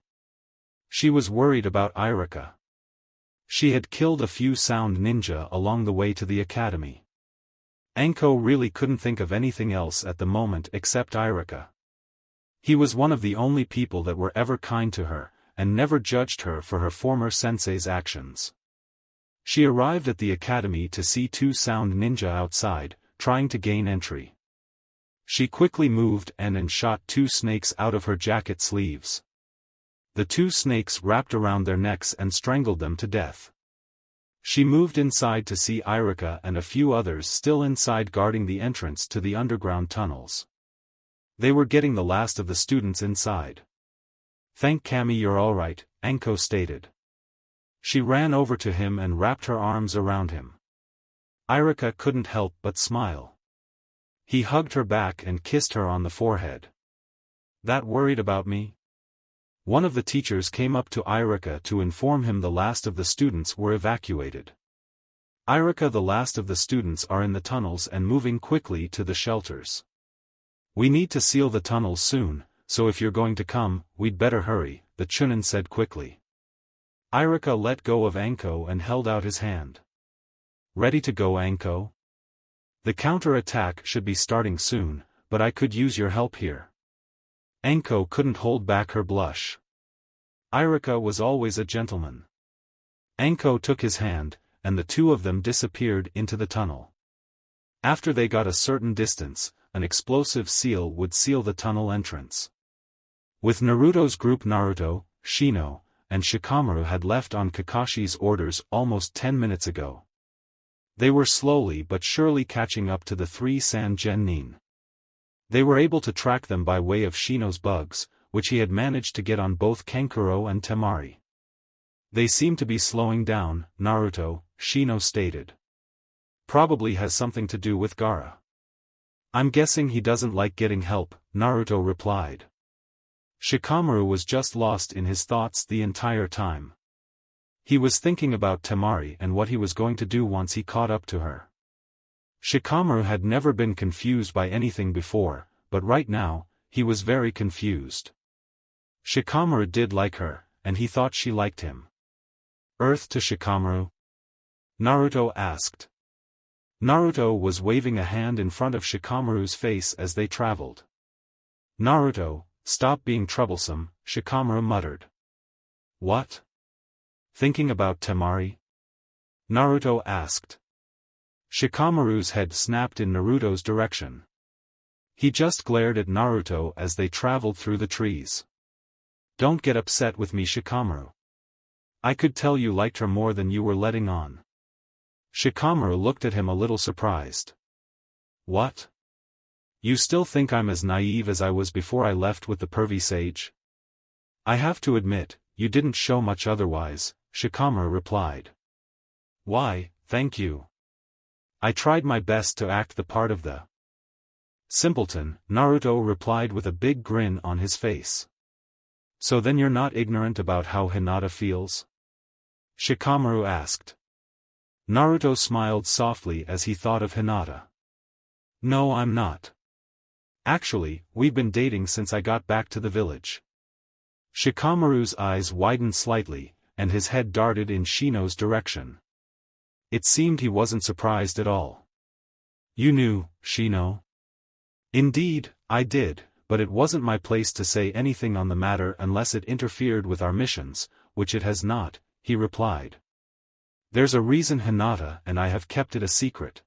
She was worried about Irika. She had killed a few sound ninja along the way to the academy. Anko really couldn't think of anything else at the moment except Irika. He was one of the only people that were ever kind to her, and never judged her for her former sensei's actions. She arrived at the academy to see 2 sound ninja outside, trying to gain entry. She quickly moved and shot 2 snakes out of her jacket sleeves. The 2 snakes wrapped around their necks and strangled them to death. She moved inside to see Irika and a few others still inside guarding the entrance to the underground tunnels. They were getting the last of the students inside. "Thank Kami you're alright," Anko stated. She ran over to him and wrapped her arms around him. Irika couldn't help but smile. He hugged her back and kissed her on the forehead. "That worried about me?" One of the teachers came up to Irika to inform him the last of the students were evacuated. "Irika, the last of the students are in the tunnels and moving quickly to the shelters. We need to seal the tunnels soon, so if you're going to come, we'd better hurry," the Chunin said quickly. Irika let go of Anko and held out his hand. "Ready to go, Anko? The counterattack should be starting soon, but I could use your help here." Anko couldn't hold back her blush. Irika was always a gentleman. Anko took his hand, and the two of them disappeared into the tunnel. After they got a certain distance, an explosive seal would seal the tunnel entrance. With Naruto's group, Naruto, Shino, and Shikamaru had left on Kakashi's orders almost 10 minutes ago. They were slowly but surely catching up to the 3 Sangenin. They were able to track them by way of Shino's bugs, which he had managed to get on both Kankuro and Temari. "They seem to be slowing down," Naruto, Shino stated. "Probably has something to do with Gaara." "I'm guessing he doesn't like getting help," Naruto replied. Shikamaru was just lost in his thoughts the entire time. He was thinking about Temari and what he was going to do once he caught up to her. Shikamaru had never been confused by anything before, but right now, he was very confused. Shikamaru did like her, and he thought she liked him. "Earth to Shikamaru?" Naruto asked. Naruto was waving a hand in front of Shikamaru's face as they traveled. "Naruto, stop being troublesome," Shikamaru muttered. "What? Thinking about Temari?" Naruto asked. Shikamaru's head snapped in Naruto's direction. He just glared at Naruto as they traveled through the trees. "Don't get upset with me, Shikamaru. I could tell you liked her more than you were letting on." Shikamaru looked at him a little surprised. "What? You still think I'm as naive as I was before I left with the pervy sage?" "I have to admit, you didn't show much otherwise," Shikamaru replied. "Why, thank you. I tried my best to act the part of the simpleton," Naruto replied with a big grin on his face. "So then you're not ignorant about how Hinata feels?" Shikamaru asked. Naruto smiled softly as he thought of Hinata. "No, I'm not. Actually, we've been dating since I got back to the village." Shikamaru's eyes widened slightly, and his head darted in Shino's direction. It seemed he wasn't surprised at all. "You knew, Shino?" "Indeed, I did, but it wasn't my place to say anything on the matter unless it interfered with our missions, which it has not," he replied. "There's a reason Hinata and I have kept it a secret.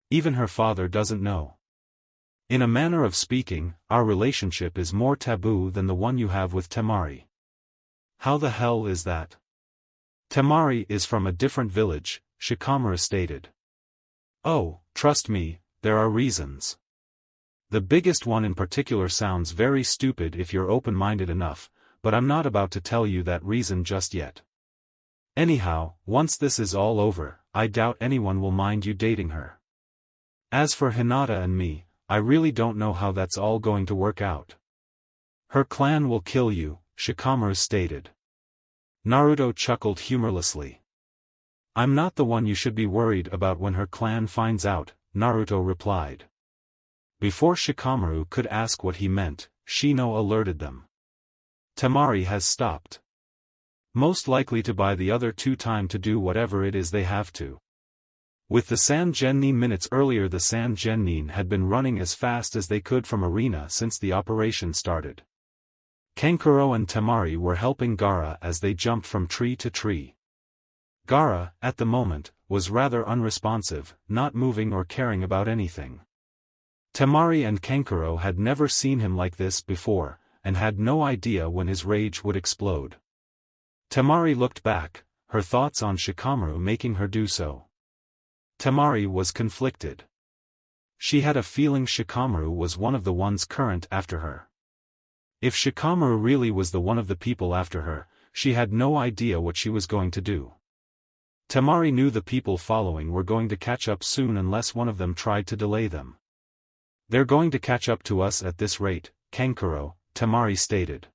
Even her father doesn't know. In a manner of speaking, our relationship is more taboo than the one you have with Temari." "How the hell is that?" "Temari is from a different village," Shikamaru stated. "Oh, trust me, there are reasons. The biggest one in particular sounds very stupid if you're open-minded enough, but I'm not about to tell you that reason just yet. Anyhow, once this is all over, I doubt anyone will mind you dating her. As for Hinata and me, I really don't know how that's all going to work out. Her clan will kill you," Shikamaru stated. Naruto chuckled humorlessly. "I'm not the one you should be worried about when her clan finds out," Naruto replied. Before Shikamaru could ask what he meant, Shino alerted them. "Temari has stopped. Most likely to buy the other 2 time to do whatever it is they have to." With the Sangenin minutes earlier, the Sangenin had been running as fast as they could from arena since the operation started. Kankuro and Temari were helping Gaara as they jumped from tree to tree. Gaara, at the moment, was rather unresponsive, not moving or caring about anything. Temari and Kankuro had never seen him like this before, and had no idea when his rage would explode. Temari looked back, her thoughts on Shikamaru making her do so. Temari was conflicted. She had a feeling Shikamaru was one of the ones current after her. If Shikamaru really was the one of the people after her, she had no idea what she was going to do. Temari knew the people following were going to catch up soon unless one of them tried to delay them. "They're going to catch up to us at this rate, Kankuro," Temari stated.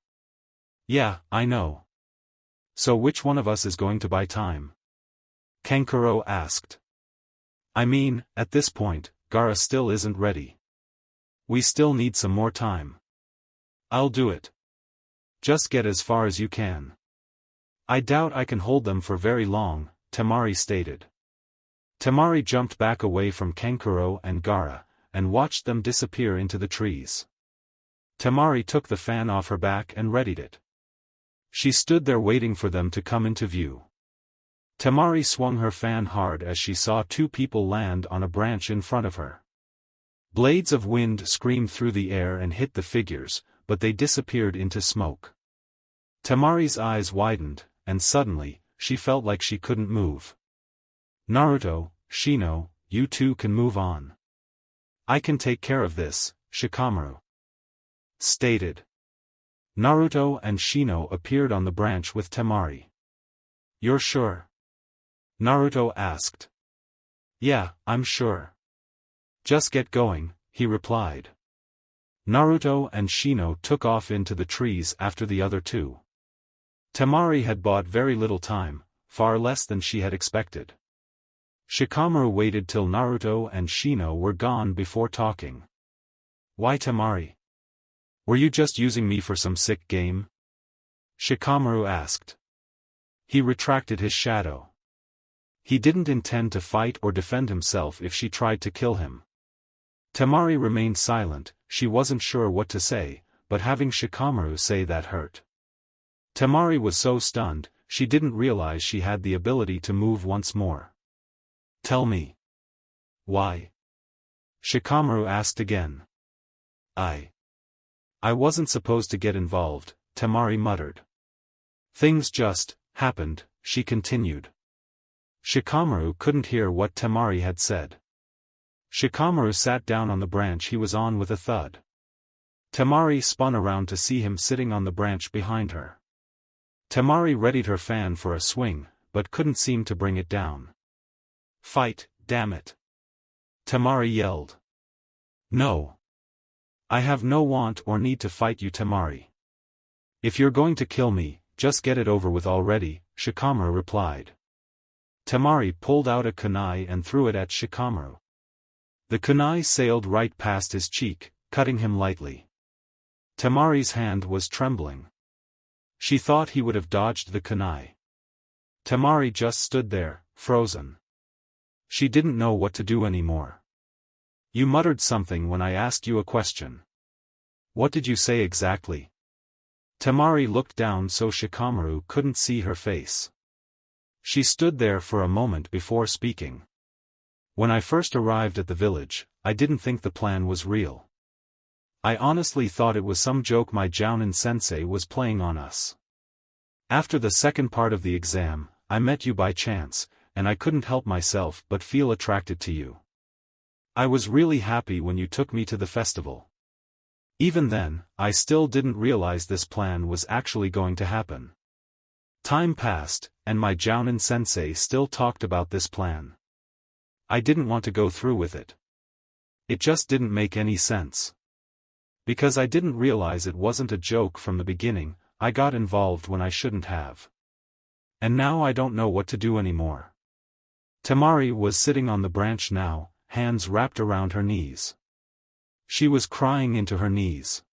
"Yeah, I know. So which one of us is going to buy time?" Kankuro asked. "I mean, at this point, Gaara still isn't ready. We still need some more time." "I'll do it. Just get as far as you can." "I doubt I can hold them for very long," Temari stated. Temari jumped back away from Kankuro and Gaara, and watched them disappear into the trees. Temari took the fan off her back and readied it. She stood there waiting for them to come into view. Temari swung her fan hard as she saw two people land on a branch in front of her. Blades of wind screamed through the air and hit the figures, but they disappeared into smoke. Temari's eyes widened, and suddenly, she felt like she couldn't move. "Naruto, Shino, you two can move on. I can take care of this," Shikamaru stated. Naruto and Shino appeared on the branch with Temari. "You're sure?" Naruto asked. "Yeah, I'm sure. Just get going," he replied. Naruto and Shino took off into the trees after the other two. Temari had bought very little time, far less than she had expected. Shikamaru waited till Naruto and Shino were gone before talking. "Why Temari? Were you just using me for some sick game?" Shikamaru asked. He retracted his shadow. He didn't intend to fight or defend himself if she tried to kill him. Temari remained silent, she wasn't sure what to say, but having Shikamaru say that hurt. Temari was so stunned, she didn't realize she had the ability to move once more. "Tell me. Why?" Shikamaru asked again. I wasn't supposed to get involved," Temari muttered. "Things just happened," she continued. Shikamaru couldn't hear what Temari had said. Shikamaru sat down on the branch he was on with a thud. Temari spun around to see him sitting on the branch behind her. Temari readied her fan for a swing, but couldn't seem to bring it down. "Fight, damn it!" Temari yelled. "No. I have no want or need to fight you, Temari. If you're going to kill me, just get it over with already," Shikamaru replied. Temari pulled out a kunai and threw it at Shikamaru. The kunai sailed right past his cheek, cutting him lightly. Temari's hand was trembling. She thought he would have dodged the kunai. Temari just stood there, frozen. She didn't know what to do anymore. "You muttered something when I asked you a question. What did you say exactly?" Temari looked down so Shikamaru couldn't see her face. She stood there for a moment before speaking. "When I first arrived at the village, I didn't think the plan was real. I honestly thought it was some joke my Jounin sensei was playing on us. After the second part of the exam, I met you by chance, and I couldn't help myself but feel attracted to you. I was really happy when you took me to the festival. Even then, I still didn't realize this plan was actually going to happen. Time passed, and my Jounin sensei still talked about this plan. I didn't want to go through with it. It just didn't make any sense. Because I didn't realize it wasn't a joke from the beginning, I got involved when I shouldn't have. And now I don't know what to do anymore." Temari was sitting on the branch now, hands wrapped around her knees. She was crying into her knees.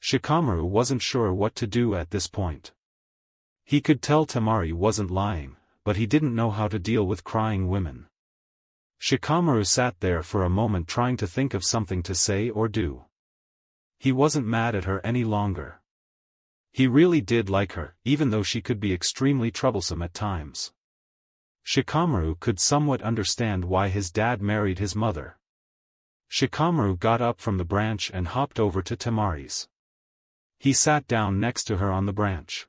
Shikamaru wasn't sure what to do at this point. He could tell Temari wasn't lying, but he didn't know how to deal with crying women. Shikamaru sat there for a moment trying to think of something to say or do. He wasn't mad at her any longer. He really did like her, even though she could be extremely troublesome at times. Shikamaru could somewhat understand why his dad married his mother. Shikamaru got up from the branch and hopped over to Temari's. He sat down next to her on the branch.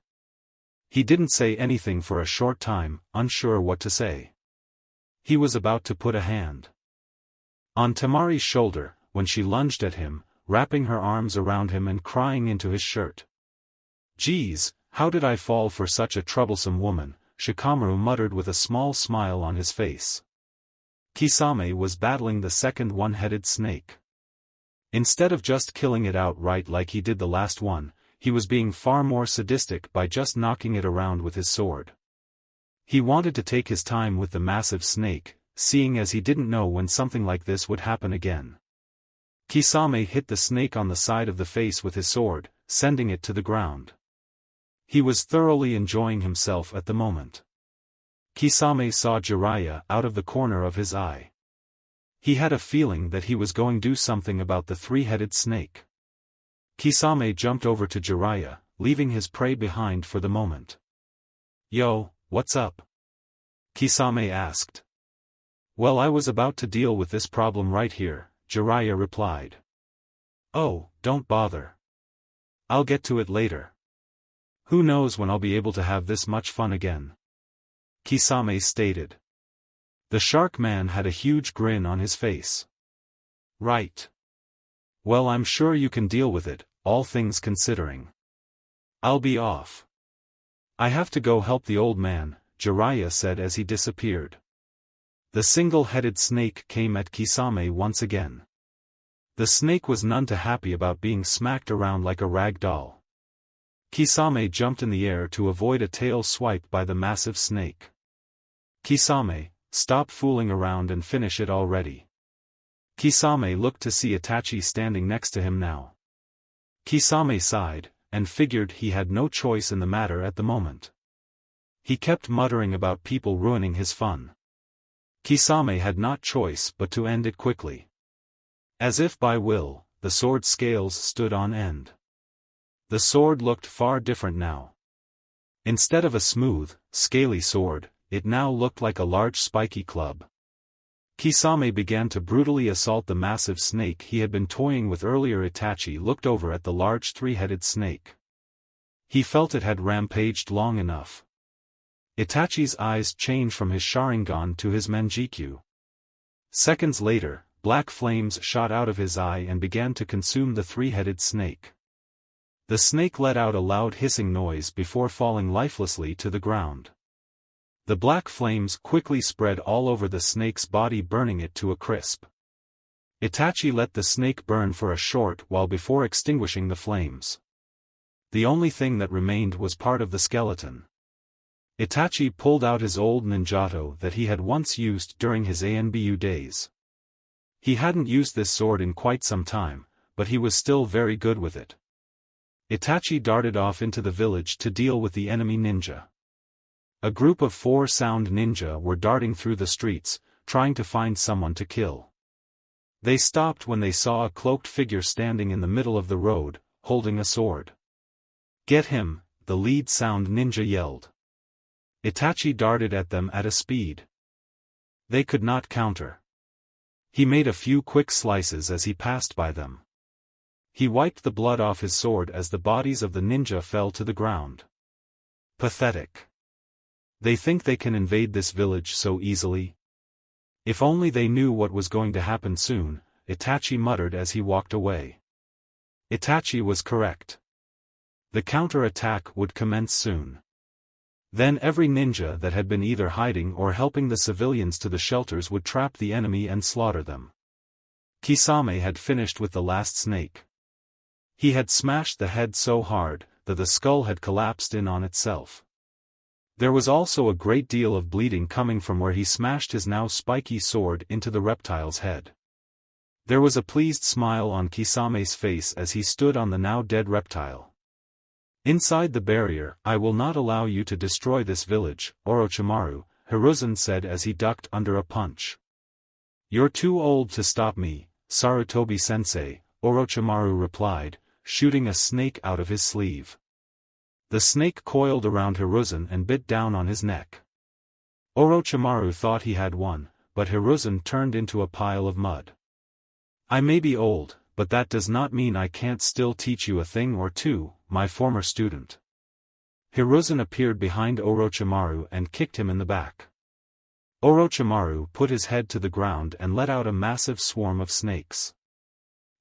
He didn't say anything for a short time, unsure what to say. He was about to put a hand on Temari's shoulder, when she lunged at him, wrapping her arms around him and crying into his shirt. "Geez, how did I fall for such a troublesome woman?" Shikamaru muttered with a small smile on his face. Kisame was battling the second one-headed snake. Instead of just killing it outright like he did the last one, he was being far more sadistic by just knocking it around with his sword. He wanted to take his time with the massive snake, seeing as he didn't know when something like this would happen again. Kisame hit the snake on the side of the face with his sword, sending it to the ground. He was thoroughly enjoying himself at the moment. Kisame saw Jiraiya out of the corner of his eye. He had a feeling that he was going to do something about the three-headed snake. Kisame jumped over to Jiraiya, leaving his prey behind for the moment. "Yo, what's up?" Kisame asked. "Well, I was about to deal with this problem right here," Jiraiya replied. "Oh, don't bother. I'll get to it later. Who knows when I'll be able to have this much fun again," Kisame stated. The shark man had a huge grin on his face. "Right. Well, I'm sure you can deal with it, all things considering. I'll be off. I have to go help the old man," Jiraiya said as he disappeared. The single-headed snake came at Kisame once again. The snake was none too happy about being smacked around like a rag doll. Kisame jumped in the air to avoid a tail swipe by the massive snake. "Kisame, stop fooling around and finish it already." Kisame looked to see Itachi standing next to him now. Kisame sighed, and figured he had no choice in the matter at the moment. He kept muttering about people ruining his fun. Kisame had not choice but to end it quickly. As if by will, the sword scales stood on end. The sword looked far different now. Instead of a smooth, scaly sword, it now looked like a large spiky club. Kisame began to brutally assault the massive snake he had been toying with earlier. Itachi looked over at the large three-headed snake. He felt it had rampaged long enough. Itachi's eyes changed from his Sharingan to his Manjikyu. Seconds later, black flames shot out of his eye and began to consume the three-headed snake. The snake let out a loud hissing noise before falling lifelessly to the ground. The black flames quickly spread all over the snake's body, burning it to a crisp. Itachi let the snake burn for a short while before extinguishing the flames. The only thing that remained was part of the skeleton. Itachi pulled out his old ninjato that he had once used during his ANBU days. He hadn't used this sword in quite some time, but he was still very good with it. Itachi darted off into the village to deal with the enemy ninja. A group of 4 sound ninja were darting through the streets, trying to find someone to kill. They stopped when they saw a cloaked figure standing in the middle of the road, holding a sword. "Get him," the lead sound ninja yelled. Itachi darted at them at a speed. They could not counter. He made a few quick slices as he passed by them. He wiped the blood off his sword as the bodies of the ninja fell to the ground. Pathetic. They think they can invade this village so easily? If only they knew what was going to happen soon, Itachi muttered as he walked away. Itachi was correct. The counterattack would commence soon. Then every ninja that had been either hiding or helping the civilians to the shelters would trap the enemy and slaughter them. Kisame had finished with the last snake. He had smashed the head so hard, that the skull had collapsed in on itself. There was also a great deal of bleeding coming from where he smashed his now spiky sword into the reptile's head. There was a pleased smile on Kisame's face as he stood on the now dead reptile. "Inside the barrier, I will not allow you to destroy this village, Orochimaru," Hiruzen said as he ducked under a punch. "You're too old to stop me, Sarutobi-sensei," Orochimaru replied, shooting a snake out of his sleeve. The snake coiled around Hiruzen and bit down on his neck. Orochimaru thought he had won, but Hiruzen turned into a pile of mud. I may be old, but that does not mean I can't still teach you a thing or two, my former student. Hiruzen appeared behind Orochimaru and kicked him in the back. Orochimaru put his head to the ground and let out a massive swarm of snakes.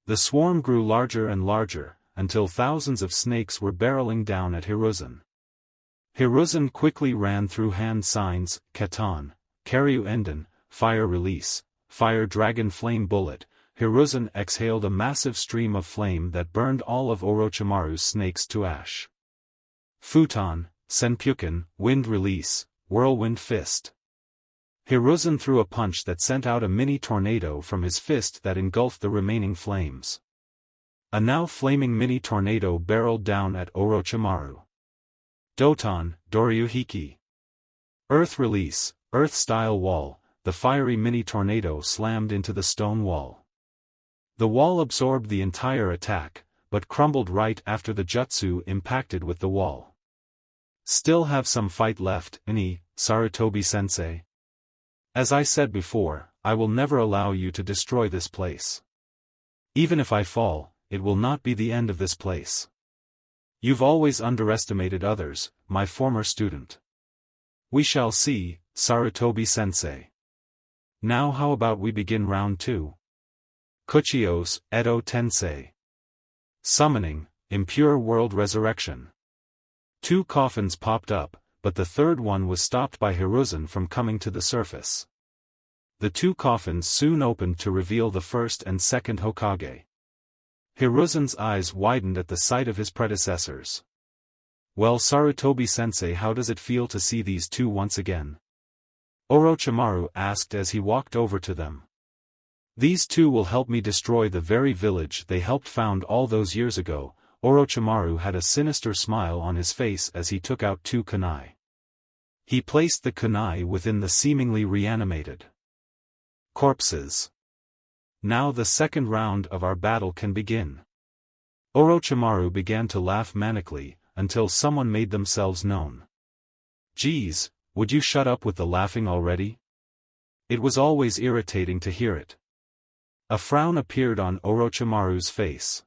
The swarm grew larger and larger, until thousands of snakes were barreling down at Hiruzen. Hiruzen quickly ran through hand signs, Katan, Karyu Enden, Fire Release, Fire Dragon Flame Bullet. Hiruzen exhaled a massive stream of flame that burned all of Orochimaru's snakes to ash. Futon, Senpuken, Wind Release, Whirlwind Fist. Hiruzen threw a punch that sent out a mini tornado from his fist that engulfed the remaining flames. A now flaming mini tornado barreled down at Orochimaru. Doton, Doryuhiki. Earth Release, Earth-style Wall. The fiery mini tornado slammed into the stone wall. The wall absorbed the entire attack, but crumbled right after the jutsu impacted with the wall. Still have some fight left, Sarutobi-sensei? As I said before, I will never allow you to destroy this place. Even if I fall, it will not be the end of this place. You've always underestimated others, my former student. We shall see, Sarutobi-sensei. Now how about we begin round 2? Kuchios, Edo Tensei. Summoning, Impure World Resurrection. 2 coffins popped up, but the third one was stopped by Hiruzen from coming to the surface. The 2 coffins soon opened to reveal the first and second Hokage. Hiruzen's eyes widened at the sight of his predecessors. Well, Sarutobi-sensei, how does it feel to see these 2 once again? Orochimaru asked as he walked over to them. These 2 will help me destroy the very village they helped found all those years ago. Orochimaru had a sinister smile on his face as he took out 2 kunai. He placed the kunai within the seemingly reanimated corpses. Now the second round of our battle can begin. Orochimaru began to laugh manically, until someone made themselves known. Geez, would you shut up with the laughing already? It was always irritating to hear it. A frown appeared on Orochimaru's face.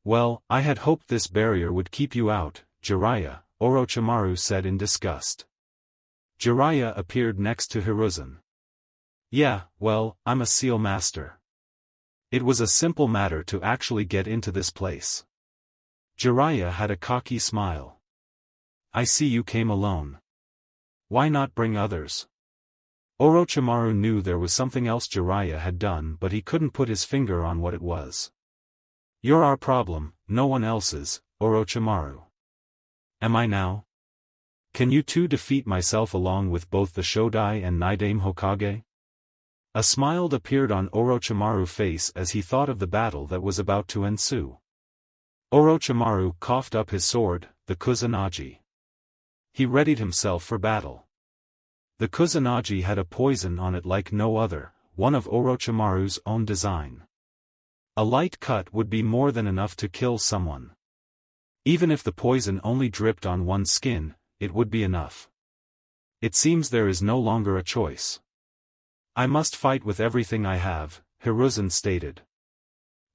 Well, I had hoped this barrier would keep you out, Jiraiya, Orochimaru said in disgust. Jiraiya appeared next to Hiruzen. Yeah, well, I'm a seal master. It was a simple matter to actually get into this place. Jiraiya had a cocky smile. I see you came alone. Why not bring others? Orochimaru knew there was something else Jiraiya had done, but he couldn't put his finger on what it was. You're our problem, no one else's, Orochimaru. Am I now? Can you 2 defeat myself along with both the Shodai and Nidaime Hokage? A smile appeared on Orochimaru's face as he thought of the battle that was about to ensue. Orochimaru coughed up his sword, the Kusanagi. He readied himself for battle. The Kusanagi had a poison on it like no other, one of Orochimaru's own design. A light cut would be more than enough to kill someone. Even if the poison only dripped on one's skin, it would be enough. It seems there is no longer a choice. I must fight with everything I have, Hiruzen stated.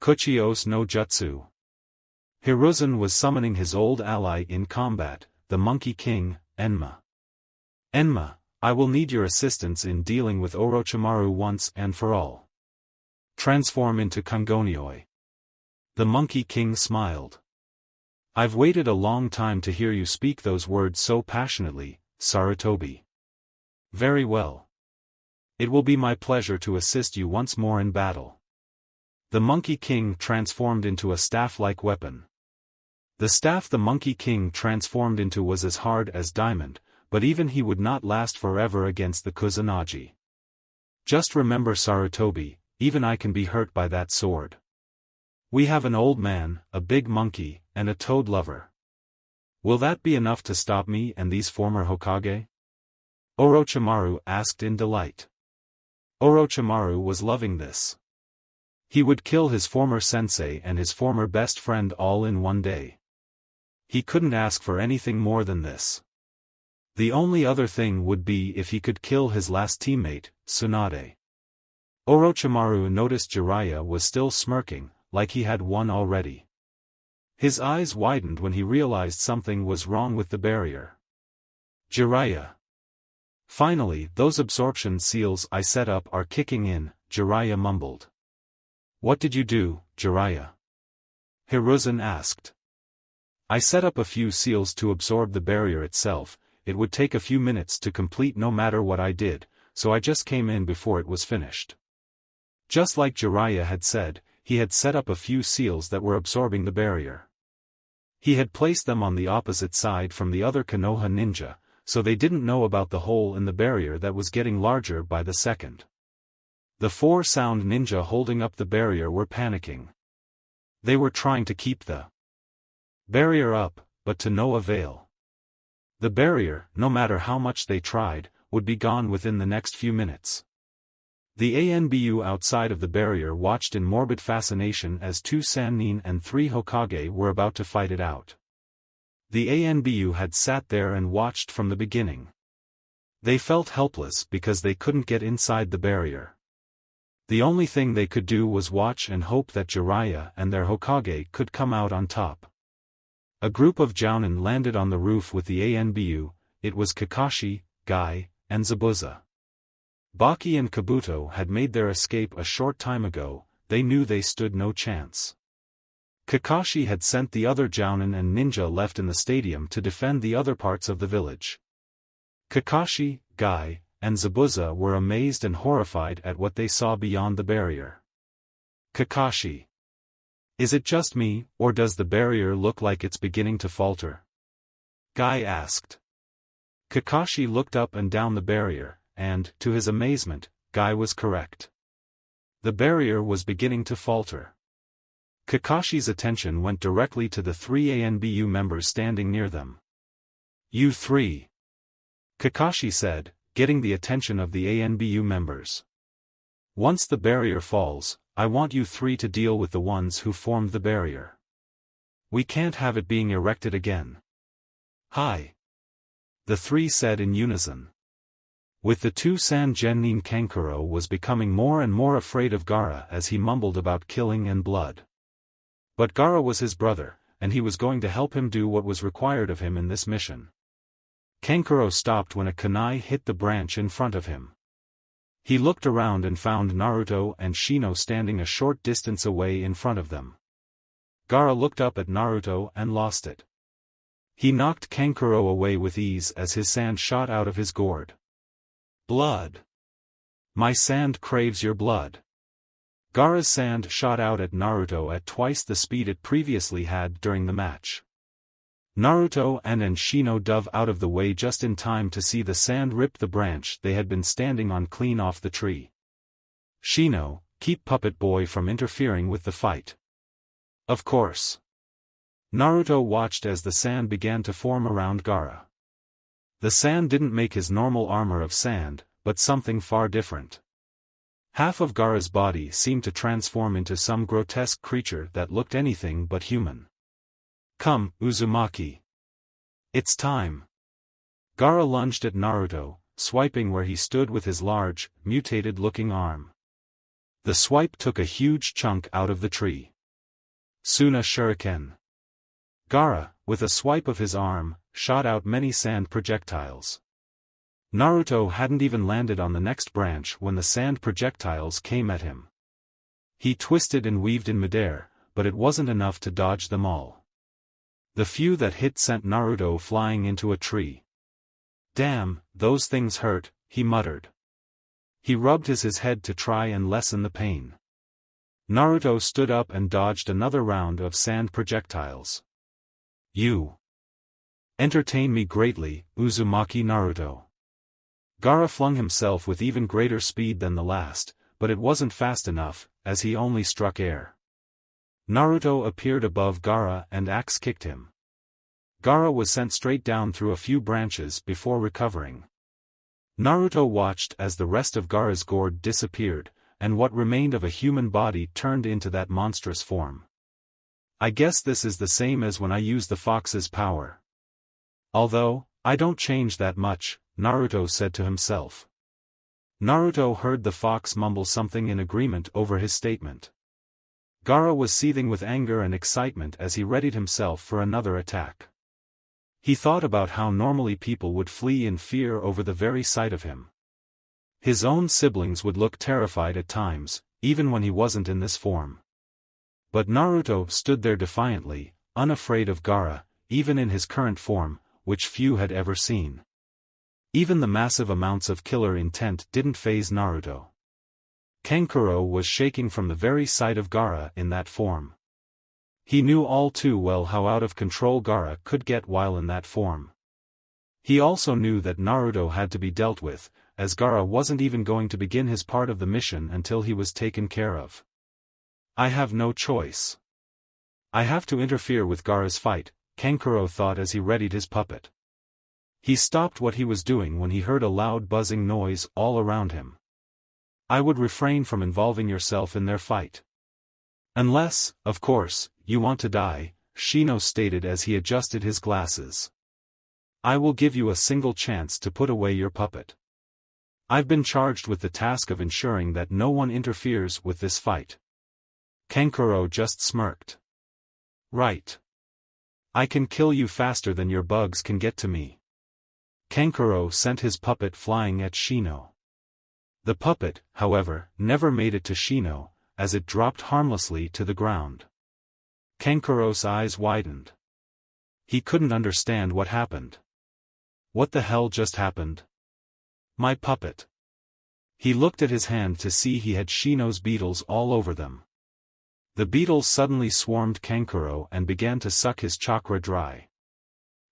Kuchios no Jutsu. Hiruzen was summoning his old ally in combat, the Monkey King, Enma. Enma, I will need your assistance in dealing with Orochimaru once and for all. Transform into Kangonioi. The Monkey King smiled. I've waited a long time to hear you speak those words so passionately, Sarutobi. Very well. It will be my pleasure to assist you once more in battle. The Monkey King transformed into a staff-like weapon. The staff the Monkey King transformed into was as hard as diamond, but even he would not last forever against the Kusanagi. Just remember, Sarutobi, even I can be hurt by that sword. We have an old man, a big monkey, and a toad lover. Will that be enough to stop me and these former Hokage? Orochimaru asked in delight. Orochimaru was loving this. He would kill his former sensei and his former best friend all in one day. He couldn't ask for anything more than this. The only other thing would be if he could kill his last teammate, Tsunade. Orochimaru noticed Jiraiya was still smirking, like he had won already. His eyes widened when he realized something was wrong with the barrier. Jiraiya. Finally, those absorption seals I set up are kicking in, Jiraiya mumbled. What did you do, Jiraiya? Hiruzen asked. I set up a few seals to absorb the barrier itself. It would take a few minutes to complete no matter what I did, so I just came in before it was finished. Just like Jiraiya had said, he had set up a few seals that were absorbing the barrier. He had placed them on the opposite side from the other Konoha ninja, so they didn't know about the hole in the barrier that was getting larger by the second. The 4 sound ninja holding up the barrier were panicking. They were trying to keep the barrier up, but to no avail. The barrier, no matter how much they tried, would be gone within the next few minutes. The ANBU outside of the barrier watched in morbid fascination as 2 Sannin and 3 Hokage were about to fight it out. The ANBU had sat there and watched from the beginning. They felt helpless because they couldn't get inside the barrier. The only thing they could do was watch and hope that Jiraiya and their Hokage could come out on top. A group of Jounin landed on the roof with the ANBU. It was Kakashi, Guy, and Zabuza. Baki and Kabuto had made their escape a short time ago. They knew they stood no chance. Kakashi had sent the other Jounin and ninja left in the stadium to defend the other parts of the village. Kakashi, Guy, and Zabuza were amazed and horrified at what they saw beyond the barrier. Kakashi. Is it just me, or does the barrier look like it's beginning to falter? Guy asked. Kakashi looked up and down the barrier, and, to his amazement, Guy was correct. The barrier was beginning to falter. Kakashi's attention went directly to the 3 ANBU members standing near them. You 3. Kakashi said, getting the attention of the ANBU members. Once the barrier falls, I want you 3 to deal with the ones who formed the barrier. We can't have it being erected again. Hi. The 3 said in unison. With the 2 San Genin, Kankuro was becoming more and more afraid of Gaara as he mumbled about killing and blood. But Gaara was his brother, and he was going to help him do what was required of him in this mission. Kankuro stopped when a kunai hit the branch in front of him. He looked around and found Naruto and Shino standing a short distance away in front of them. Gaara looked up at Naruto and lost it. He knocked Kankuro away with ease as his sand shot out of his gourd. Blood. My sand craves your blood. Gaara's sand shot out at Naruto at twice the speed it previously had during the match. Naruto and Shino dove out of the way just in time to see the sand rip the branch they had been standing on clean off the tree. Shino, keep Puppet Boy from interfering with the fight. Of course. Naruto watched as the sand began to form around Gaara. The sand didn't make his normal armor of sand, but something far different. Half of Gaara's body seemed to transform into some grotesque creature that looked anything but human. Come, Uzumaki. It's time. Gaara lunged at Naruto, swiping where he stood with his large, mutated-looking arm. The swipe took a huge chunk out of the tree. Suna Shuriken. Gaara, with a swipe of his arm, shot out many sand projectiles. Naruto hadn't even landed on the next branch when the sand projectiles came at him. He twisted and weaved in midair, but it wasn't enough to dodge them all. The few that hit sent Naruto flying into a tree. Damn, those things hurt, he muttered. He rubbed his head to try and lessen the pain. Naruto stood up and dodged another round of sand projectiles. You entertain me greatly, Uzumaki Naruto. Gaara flung himself with even greater speed than the last, but it wasn't fast enough, as he only struck air. Naruto appeared above Gaara and axe-kicked him. Gaara was sent straight down through a few branches before recovering. Naruto watched as the rest of Gaara's gourd disappeared, and what remained of a human body turned into that monstrous form. I guess this is the same as when I use the fox's power. Although, I don't change that much, Naruto said to himself. Naruto heard the fox mumble something in agreement over his statement. Gaara was seething with anger and excitement as he readied himself for another attack. He thought about how normally people would flee in fear over the very sight of him. His own siblings would look terrified at times, even when he wasn't in this form. But Naruto stood there defiantly, unafraid of Gaara, even in his current form, which few had ever seen. Even the massive amounts of killer intent didn't faze Naruto. Kankuro was shaking from the very sight of Gaara in that form. He knew all too well how out of control Gaara could get while in that form. He also knew that Naruto had to be dealt with, as Gaara wasn't even going to begin his part of the mission until he was taken care of. I have no choice. I have to interfere with Gaara's fight, Kankuro thought as he readied his puppet. He stopped what he was doing when he heard a loud buzzing noise all around him. I would refrain from involving yourself in their fight. Unless, of course, you want to die, Shino stated as he adjusted his glasses. I will give you a single chance to put away your puppet. I've been charged with the task of ensuring that no one interferes with this fight. Kankuro just smirked. Right. I can kill you faster than your bugs can get to me. Kankuro sent his puppet flying at Shino. The puppet, however, never made it to Shino, as it dropped harmlessly to the ground. Kankuro's eyes widened. He couldn't understand what happened. What the hell just happened? My puppet. He looked at his hand to see he had Shino's beetles all over them. The beetles suddenly swarmed Kankuro and began to suck his chakra dry.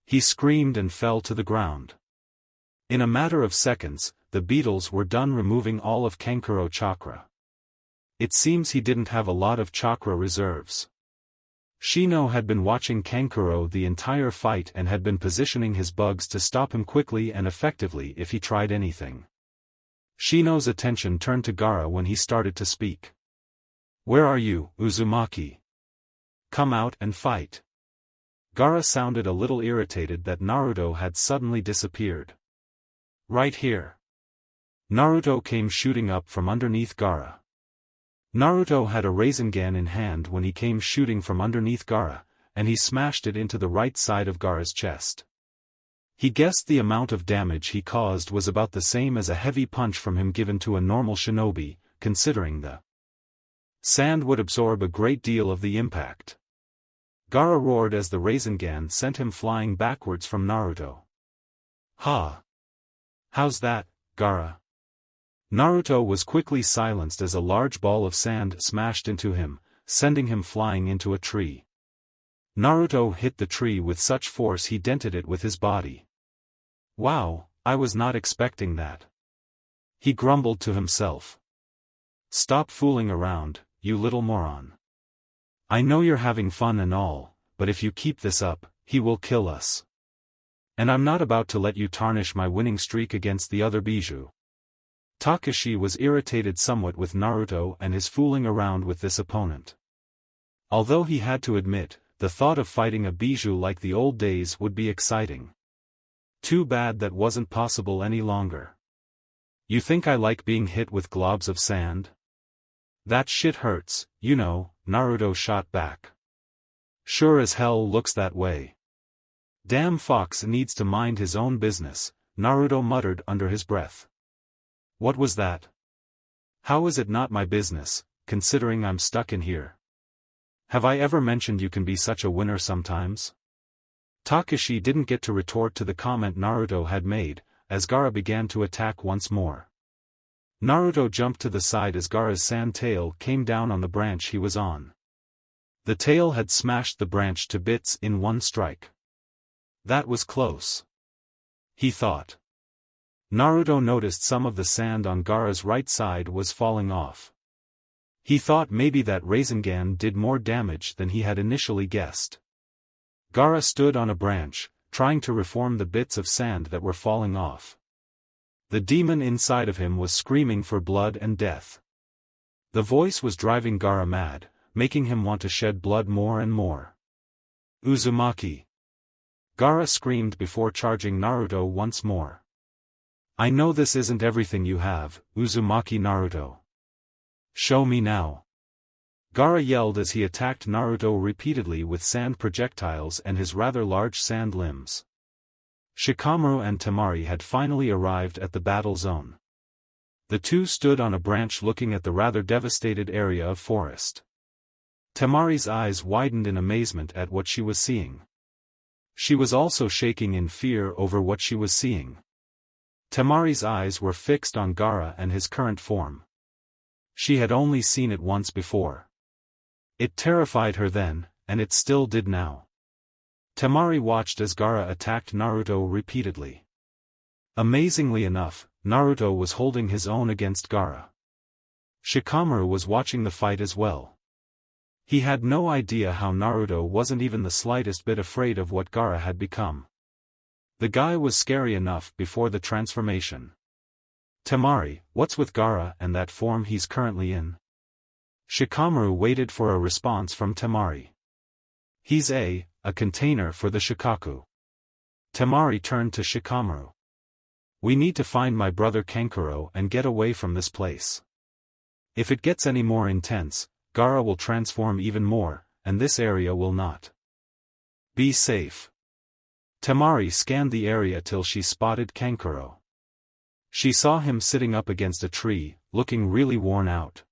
He screamed and fell to the ground. In a matter of seconds, the beetles were done removing all of Kankuro chakra. It seems he didn't have a lot of chakra reserves. Shino had been watching Kankuro the entire fight and had been positioning his bugs to stop him quickly and effectively if he tried anything. Shino's attention turned to Gaara when he started to speak. Where are you, Uzumaki? Come out and fight. Gaara sounded a little irritated that Naruto had suddenly disappeared. Right here. Naruto came shooting up from underneath Gaara. Naruto had a Rasengan in hand when he came shooting from underneath Gaara, and he smashed it into the right side of Gaara's chest. He guessed the amount of damage he caused was about the same as a heavy punch from him given to a normal shinobi, considering the sand would absorb a great deal of the impact. Gaara roared as the Rasengan sent him flying backwards from Naruto. Ha! How's that, Gaara? Naruto was quickly silenced as a large ball of sand smashed into him, sending him flying into a tree. Naruto hit the tree with such force he dented it with his body. Wow, I was not expecting that. He grumbled to himself. Stop fooling around, you little moron. I know you're having fun and all, but if you keep this up, he will kill us. And I'm not about to let you tarnish my winning streak against the other Bijou. Takashi was irritated somewhat with Naruto and his fooling around with this opponent. Although he had to admit, the thought of fighting a Bijou like the old days would be exciting. Too bad that wasn't possible any longer. You think I like being hit with globs of sand? That shit hurts, you know, Naruto shot back. Sure as hell looks that way. Damn fox needs to mind his own business, Naruto muttered under his breath. What was that? How is it not my business, considering I'm stuck in here? Have I ever mentioned you can be such a winner sometimes? Takashi didn't get to retort to the comment Naruto had made, as Gaara began to attack once more. Naruto jumped to the side as Gaara's sand tail came down on the branch he was on. The tail had smashed the branch to bits in one strike. That was close. He thought. Naruto noticed some of the sand on Gaara's right side was falling off. He thought maybe that Rasengan did more damage than he had initially guessed. Gaara stood on a branch, trying to reform the bits of sand that were falling off. The demon inside of him was screaming for blood and death. The voice was driving Gaara mad, making him want to shed blood more and more. Uzumaki! Gaara screamed before charging Naruto once more. I know this isn't everything you have, Uzumaki Naruto. Show me now. Gaara yelled as he attacked Naruto repeatedly with sand projectiles and his rather large sand limbs. Shikamaru and Temari had finally arrived at the battle zone. The two stood on a branch looking at the rather devastated area of forest. Temari's eyes widened in amazement at what she was seeing. She was also shaking in fear over what she was seeing. Temari's eyes were fixed on Gaara and his current form. She had only seen it once before. It terrified her then, and it still did now. Temari watched as Gaara attacked Naruto repeatedly. Amazingly enough, Naruto was holding his own against Gaara. Shikamaru was watching the fight as well. He had no idea how Naruto wasn't even the slightest bit afraid of what Gaara had become. The guy was scary enough before the transformation. Temari, what's with Gaara and that form he's currently in? Shikamaru waited for a response from Temari. He's a container for the Shikaku. Temari turned to Shikamaru. We need to find my brother Kankuro and get away from this place. If it gets any more intense, Gaara will transform even more, and this area will not. Be safe. Temari scanned the area till she spotted Kankuro. She saw him sitting up against a tree, looking really worn out.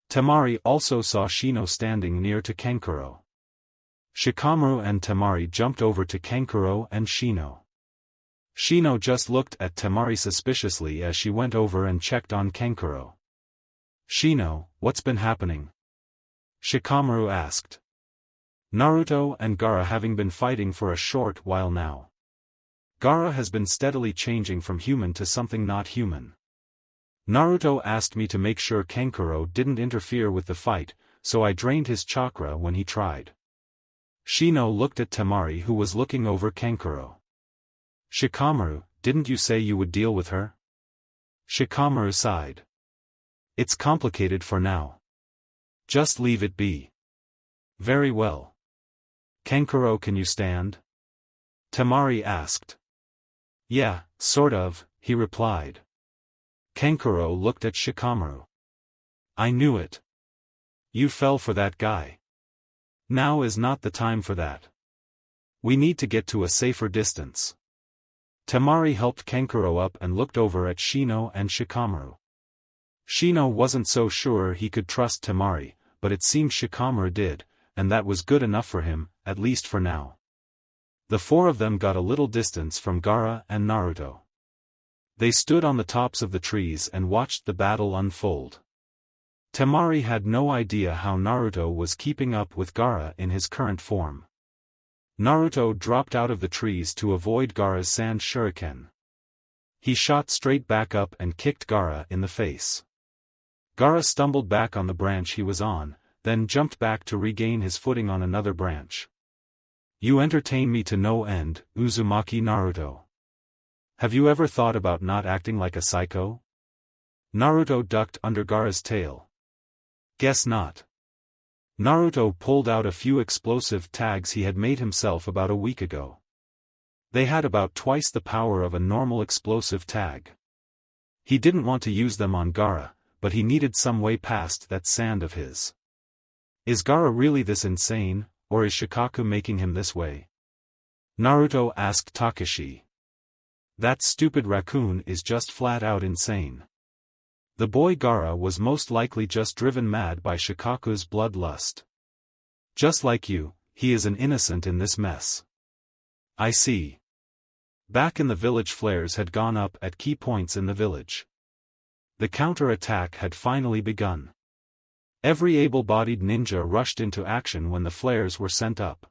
Temari also saw Shino standing near to Kankuro. Shikamaru and Temari jumped over to Kankuro and Shino. Shino just looked at Temari suspiciously as she went over and checked on Kankuro. Shino, what's been happening? Shikamaru asked. Naruto and Gaara having been fighting for a short while now. Gaara has been steadily changing from human to something not human. Naruto asked me to make sure Kankuro didn't interfere with the fight, so I drained his chakra when he tried. Shino looked at Temari who was looking over Kankuro. Shikamaru, didn't you say you would deal with her? Shikamaru sighed. It's complicated for now. Just leave it be. Very well. Kankuro, can you stand? Temari asked. Yeah, sort of, he replied. Kankuro looked at Shikamaru. I knew it. You fell for that guy. Now is not the time for that. We need to get to a safer distance. Temari helped Kankuro up and looked over at Shino and Shikamaru. Shino wasn't so sure he could trust Temari, but it seemed Shikamaru did, and that was good enough for him, at least for now. The four of them got a little distance from Gaara and Naruto. They stood on the tops of the trees and watched the battle unfold. Temari had no idea how Naruto was keeping up with Gaara in his current form. Naruto dropped out of the trees to avoid Gaara's sand shuriken. He shot straight back up and kicked Gaara in the face. Gaara stumbled back on the branch he was on, then jumped back to regain his footing on another branch. You entertain me to no end, Uzumaki Naruto. Have you ever thought about not acting like a psycho? Naruto ducked under Gaara's tail. Guess not. Naruto pulled out a few explosive tags he had made himself about a week ago. They had about twice the power of a normal explosive tag. He didn't want to use them on Gaara, but he needed some way past that sand of his. Is Gaara really this insane, or is Shikaku making him this way? Naruto asked Takashi. That stupid raccoon is just flat out insane. The boy Gaara was most likely just driven mad by Shikaku's bloodlust. Just like you, he is an innocent in this mess. I see. Back in the village, flares had gone up at key points in the village. The counterattack had finally begun. Every able-bodied ninja rushed into action when the flares were sent up.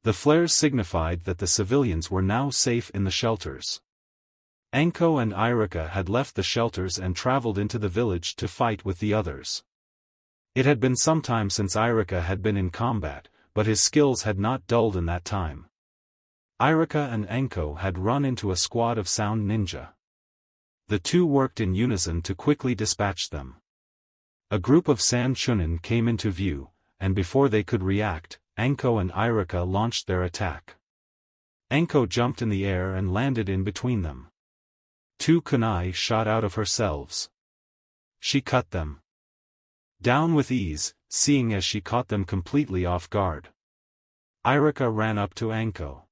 The flares signified that the civilians were now safe in the shelters. Anko and Ibiki had left the shelters and traveled into the village to fight with the others. It had been some time since Ibiki had been in combat, but his skills had not dulled in that time. Ibiki and Anko had run into a squad of sound ninja. The two worked in unison to quickly dispatch them. A group of sand chunin came into view, and before they could react, Anko and Ibiki launched their attack. Anko jumped in the air and landed in between them. 2 kunai shot out of her selves. She cut them down with ease, seeing as she caught them completely off guard. Irika ran up to Anko.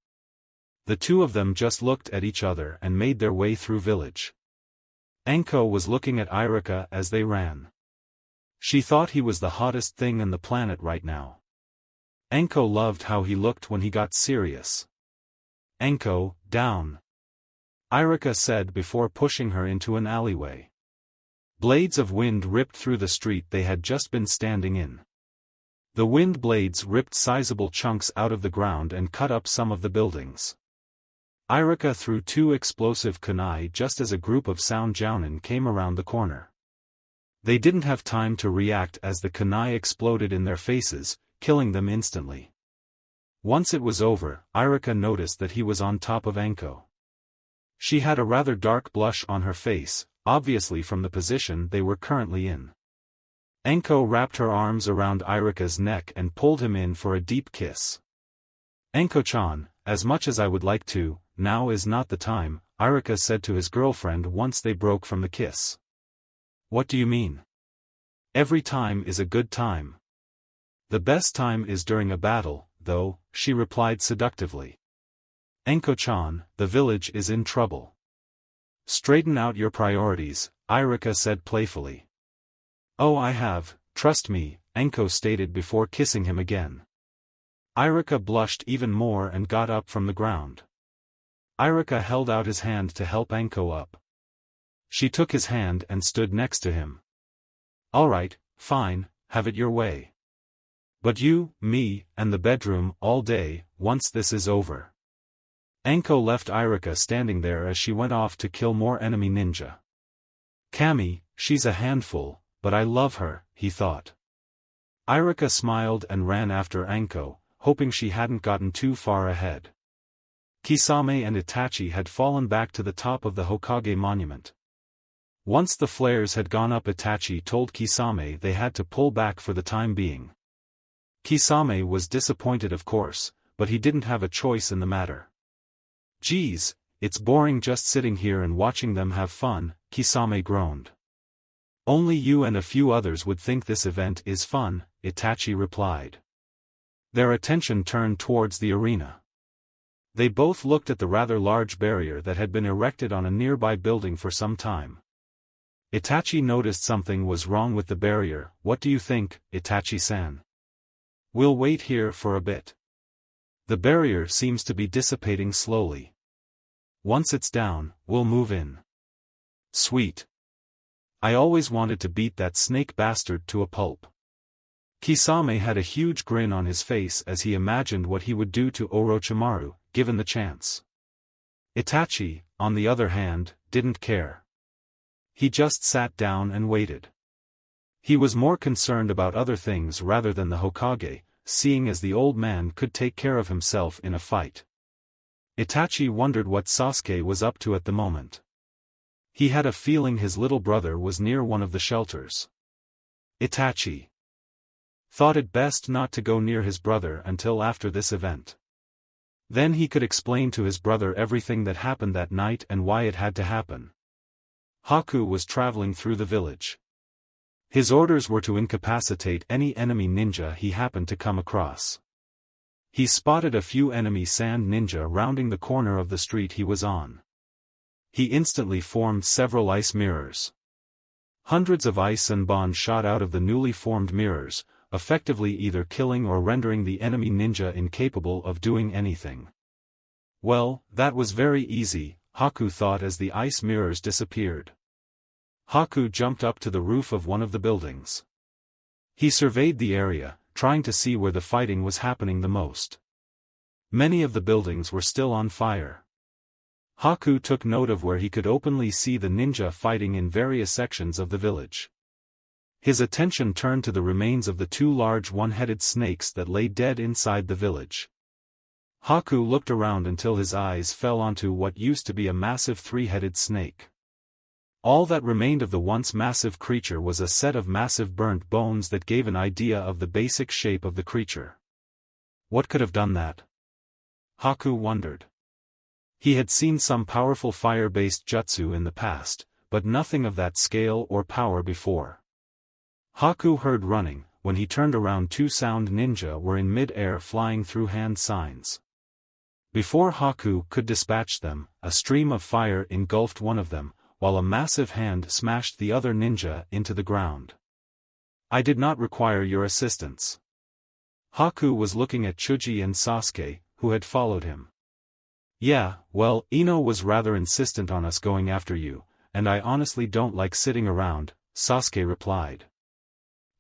The two of them just looked at each other and made their way through village. Anko was looking at Irika as they ran. She thought he was the hottest thing on the planet right now. Anko loved how he looked when he got serious. "Anko, down," Irika said before pushing her into an alleyway. Blades of wind ripped through the street they had just been standing in. The wind blades ripped sizable chunks out of the ground and cut up some of the buildings. Irika threw 2 explosive kunai just as a group of sound jounin came around the corner. They didn't have time to react as the kunai exploded in their faces, killing them instantly. Once it was over, Irika noticed that he was on top of Anko. She had a rather dark blush on her face, obviously from the position they were currently in. Anko wrapped her arms around Irika's neck and pulled him in for a deep kiss. "Anko-chan, as much as I would like to, now is not the time," Irika said to his girlfriend once they broke from the kiss. "What do you mean? Every time is a good time. The best time is during a battle, though," she replied seductively. "Anko-chan, the village is in trouble. Straighten out your priorities," Irika said playfully. "Oh, I have, trust me," Anko stated before kissing him again. Irika blushed even more and got up from the ground. Irika held out his hand to help Anko up. She took his hand and stood next to him. "All right, fine, have it your way. But you, me, and the bedroom, all day, once this is over." Anko left Irika standing there as she went off to kill more enemy ninja. "Kami, she's a handful, but I love her," he thought. Irika smiled and ran after Anko, hoping she hadn't gotten too far ahead. Kisame and Itachi had fallen back to the top of the Hokage monument. Once the flares had gone up, Itachi told Kisame they had to pull back for the time being. Kisame was disappointed, of course, but he didn't have a choice in the matter. "Geez, it's boring just sitting here and watching them have fun," Kisame groaned. "Only you and a few others would think this event is fun," Itachi replied. Their attention turned towards the arena. They both looked at the rather large barrier that had been erected on a nearby building for some time. Itachi noticed something was wrong with the barrier. "What do you think, Itachi-san?" "We'll wait here for a bit. The barrier seems to be dissipating slowly. Once it's down, we'll move in." "Sweet. I always wanted to beat that snake bastard to a pulp." Kisame had a huge grin on his face as he imagined what he would do to Orochimaru, given the chance. Itachi, on the other hand, didn't care. He just sat down and waited. He was more concerned about other things rather than the Hokage, seeing as the old man could take care of himself in a fight. Itachi wondered what Sasuke was up to at the moment. He had a feeling his little brother was near one of the shelters. Itachi thought it best not to go near his brother until after this event. Then he could explain to his brother everything that happened that night and why it had to happen. Haku was traveling through the village. His orders were to incapacitate any enemy ninja he happened to come across. He spotted a few enemy sand ninja rounding the corner of the street he was on. He instantly formed several ice mirrors. Hundreds of ice and bond shot out of the newly formed mirrors, effectively either killing or rendering the enemy ninja incapable of doing anything. Well, that was very easy, Haku thought as the ice mirrors disappeared. Haku jumped up to the roof of one of the buildings. He surveyed the area, trying to see where the fighting was happening the most. Many of the buildings were still on fire. Haku took note of where he could openly see the ninja fighting in various sections of the village. His attention turned to the remains of the 2 large one-headed snakes that lay dead inside the village. Haku looked around until his eyes fell onto what used to be a massive 3-headed snake. All that remained of the once massive creature was a set of massive burnt bones that gave an idea of the basic shape of the creature. What could have done that? Haku wondered. He had seen some powerful fire-based jutsu in the past, but nothing of that scale or power before. Haku heard running. When he turned around, two sound ninja were in mid-air flying through hand signs. Before Haku could dispatch them, a stream of fire engulfed one of them, while a massive hand smashed the other ninja into the ground. I did not require your assistance. Haku was looking at Chuji and Sasuke, who had followed him. Yeah, well, Ino was rather insistent on us going after you, and I honestly don't like sitting around, Sasuke replied.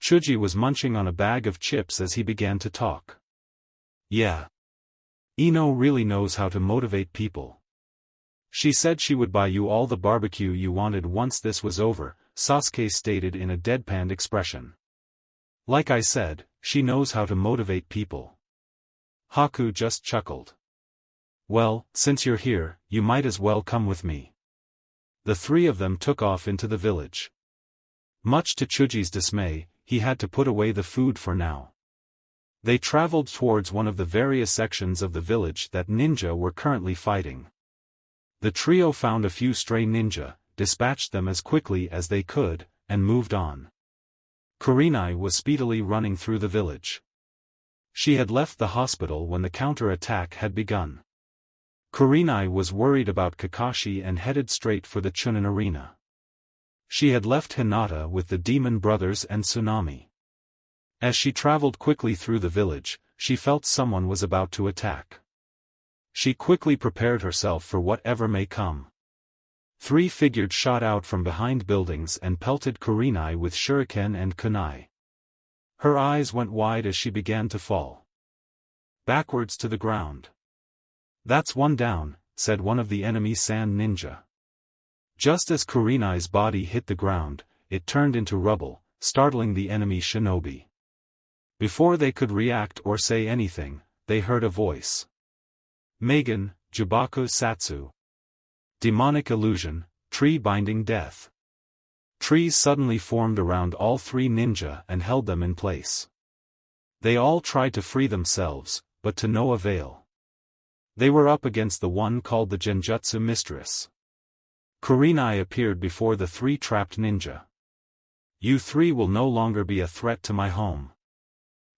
Chuji was munching on a bag of chips as he began to talk. Yeah. Ino really knows how to motivate people. She said she would buy you all the barbecue you wanted once this was over, Sasuke stated in a deadpan expression. Like I said, she knows how to motivate people. Haku just chuckled. Well, since you're here, you might as well come with me. The three of them took off into the village. Much to Chuji's dismay, he had to put away the food for now. They traveled towards one of the various sections of the village that ninja were currently fighting. The trio found a few stray ninja, dispatched them as quickly as they could, and moved on. Karinai was speedily running through the village. She had left the hospital when the counterattack had begun. Karinai was worried about Kakashi and headed straight for the Chunin arena. She had left Hinata with the demon brothers and Tsunade. As she traveled quickly through the village, she felt someone was about to attack. She quickly prepared herself for whatever may come. Three figures shot out from behind buildings and pelted Karinai with shuriken and kunai. Her eyes went wide as she began to fall backwards to the ground. That's one down, said one of the enemy sand ninja. Just as Karinai's body hit the ground, it turned into rubble, startling the enemy shinobi. Before they could react or say anything, they heard a voice. Megan, Jubaku Satsu. Demonic illusion, tree binding death. Trees suddenly formed around all three ninja and held them in place. They all tried to free themselves, but to no avail. They were up against the one called the Genjutsu Mistress. Karinai appeared before the three trapped ninja. You three will no longer be a threat to my home.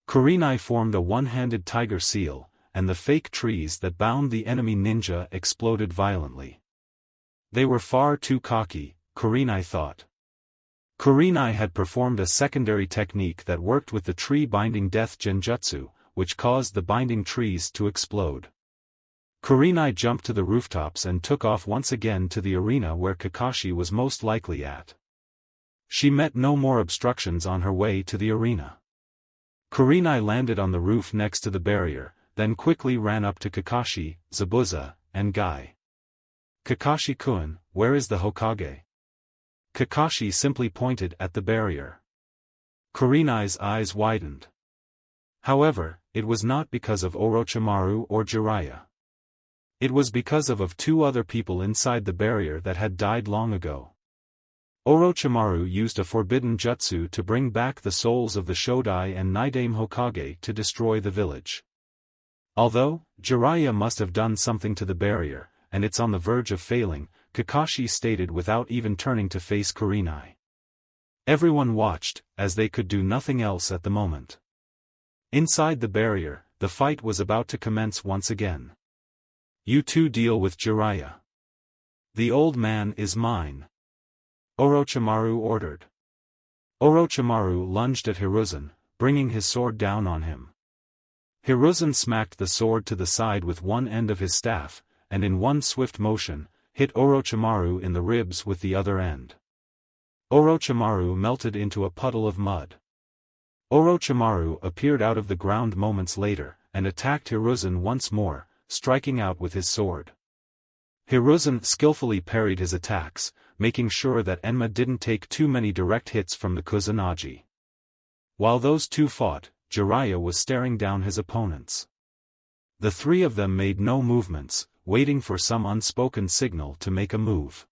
Karinai formed a one-handed tiger seal, and the fake trees that bound the enemy ninja exploded violently. They were far too cocky, Karinai thought. Karinai had performed a secondary technique that worked with the tree-binding death genjutsu, which caused the binding trees to explode. Karinai jumped to the rooftops and took off once again to the arena where Kakashi was most likely at. She met no more obstructions on her way to the arena. Karinai landed on the roof next to the barrier, then quickly ran up to Kakashi, Zabuza, and Guy. Kakashi-kun, where is the Hokage? Kakashi simply pointed at the barrier. Karinai's eyes widened. However, it was not because of Orochimaru or Jiraiya. It was because of two other people inside the barrier that had died long ago. Orochimaru used a forbidden jutsu to bring back the souls of the Shodai and Nidaime Hokage to destroy the village. Although, Jiraiya must have done something to the barrier, and it's on the verge of failing, Kakashi stated without even turning to face Karinai. Everyone watched, as they could do nothing else at the moment. Inside the barrier, the fight was about to commence once again. You two deal with Jiraiya. The old man is mine. Orochimaru ordered. Orochimaru lunged at Hiruzen, bringing his sword down on him. Hiruzen smacked the sword to the side with one end of his staff, and in one swift motion, hit Orochimaru in the ribs with the other end. Orochimaru melted into a puddle of mud. Orochimaru appeared out of the ground moments later, and attacked Hiruzen once more, striking out with his sword. Hiruzen skillfully parried his attacks, making sure that Enma didn't take too many direct hits from the Kusanagi. While those two fought, Jiraiya was staring down his opponents. The three of them made no movements, waiting for some unspoken signal to make a move.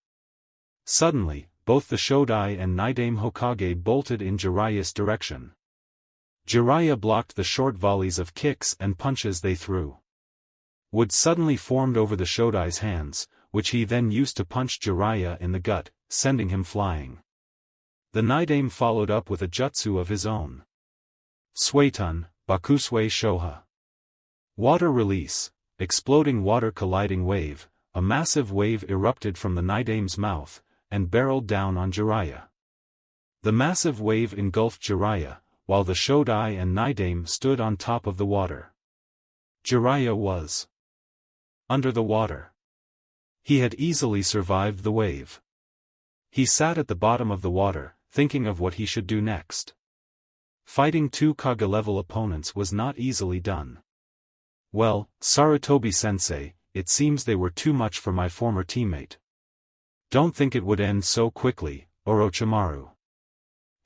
Suddenly, both the Shodai and Nidaime Hokage bolted in Jiraiya's direction. Jiraiya blocked the short volleys of kicks and punches they threw. wood suddenly formed over the Shodai's hands, which he then used to punch Jiraiya in the gut, sending him flying. The Naidame followed up with a jutsu of his own. Suetun, Bakusui Shoha. Water release, exploding water colliding wave, a massive wave erupted from the Naidame's mouth, and barreled down on Jiraiya. The massive wave engulfed Jiraiya, while the Shodai and Naidame stood on top of the water. Jiraiya was under the water. He had easily survived the wave. He sat at the bottom of the water, thinking of what he should do next. Fighting two Kage-level opponents was not easily done. Well, Sarutobi-sensei, it seems they were too much for my former teammate. Don't think it would end so quickly, Orochimaru.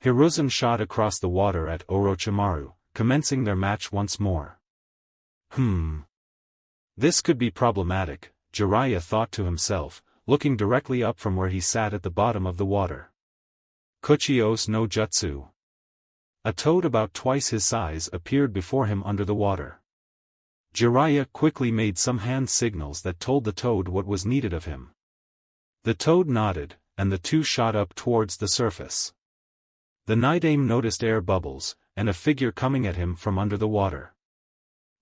Hiruzen shot across the water at Orochimaru, commencing their match once more. This could be problematic, Jiraiya thought to himself, looking directly up from where he sat at the bottom of the water. Kuchios no Jutsu. A toad about twice his size appeared before him under the water. Jiraiya quickly made some hand signals that told the toad what was needed of him. The toad nodded, and the two shot up towards the surface. The Naidame noticed air bubbles, and a figure coming at him from under the water.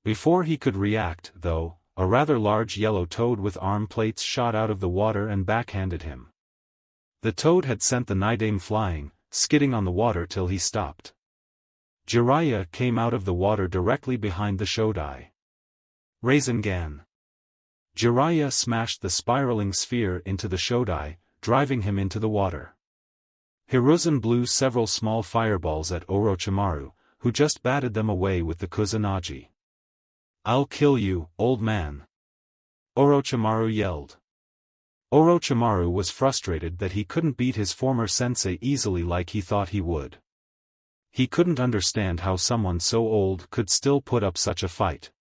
Before he could react, though, a rather large yellow toad with arm plates shot out of the water and backhanded him. The toad had sent the Naidame flying, skidding on the water till he stopped. Jiraiya came out of the water directly behind the Shodai. Rasengan. Jiraiya smashed the spiraling sphere into the Shodai, driving him into the water. Hiruzen blew several small fireballs at Orochimaru, who just batted them away with the Kusanagi. "I'll kill you, old man!" Orochimaru yelled. Orochimaru was frustrated that he couldn't beat his former sensei easily like he thought he would. He couldn't understand how someone so old could still put up such a fight.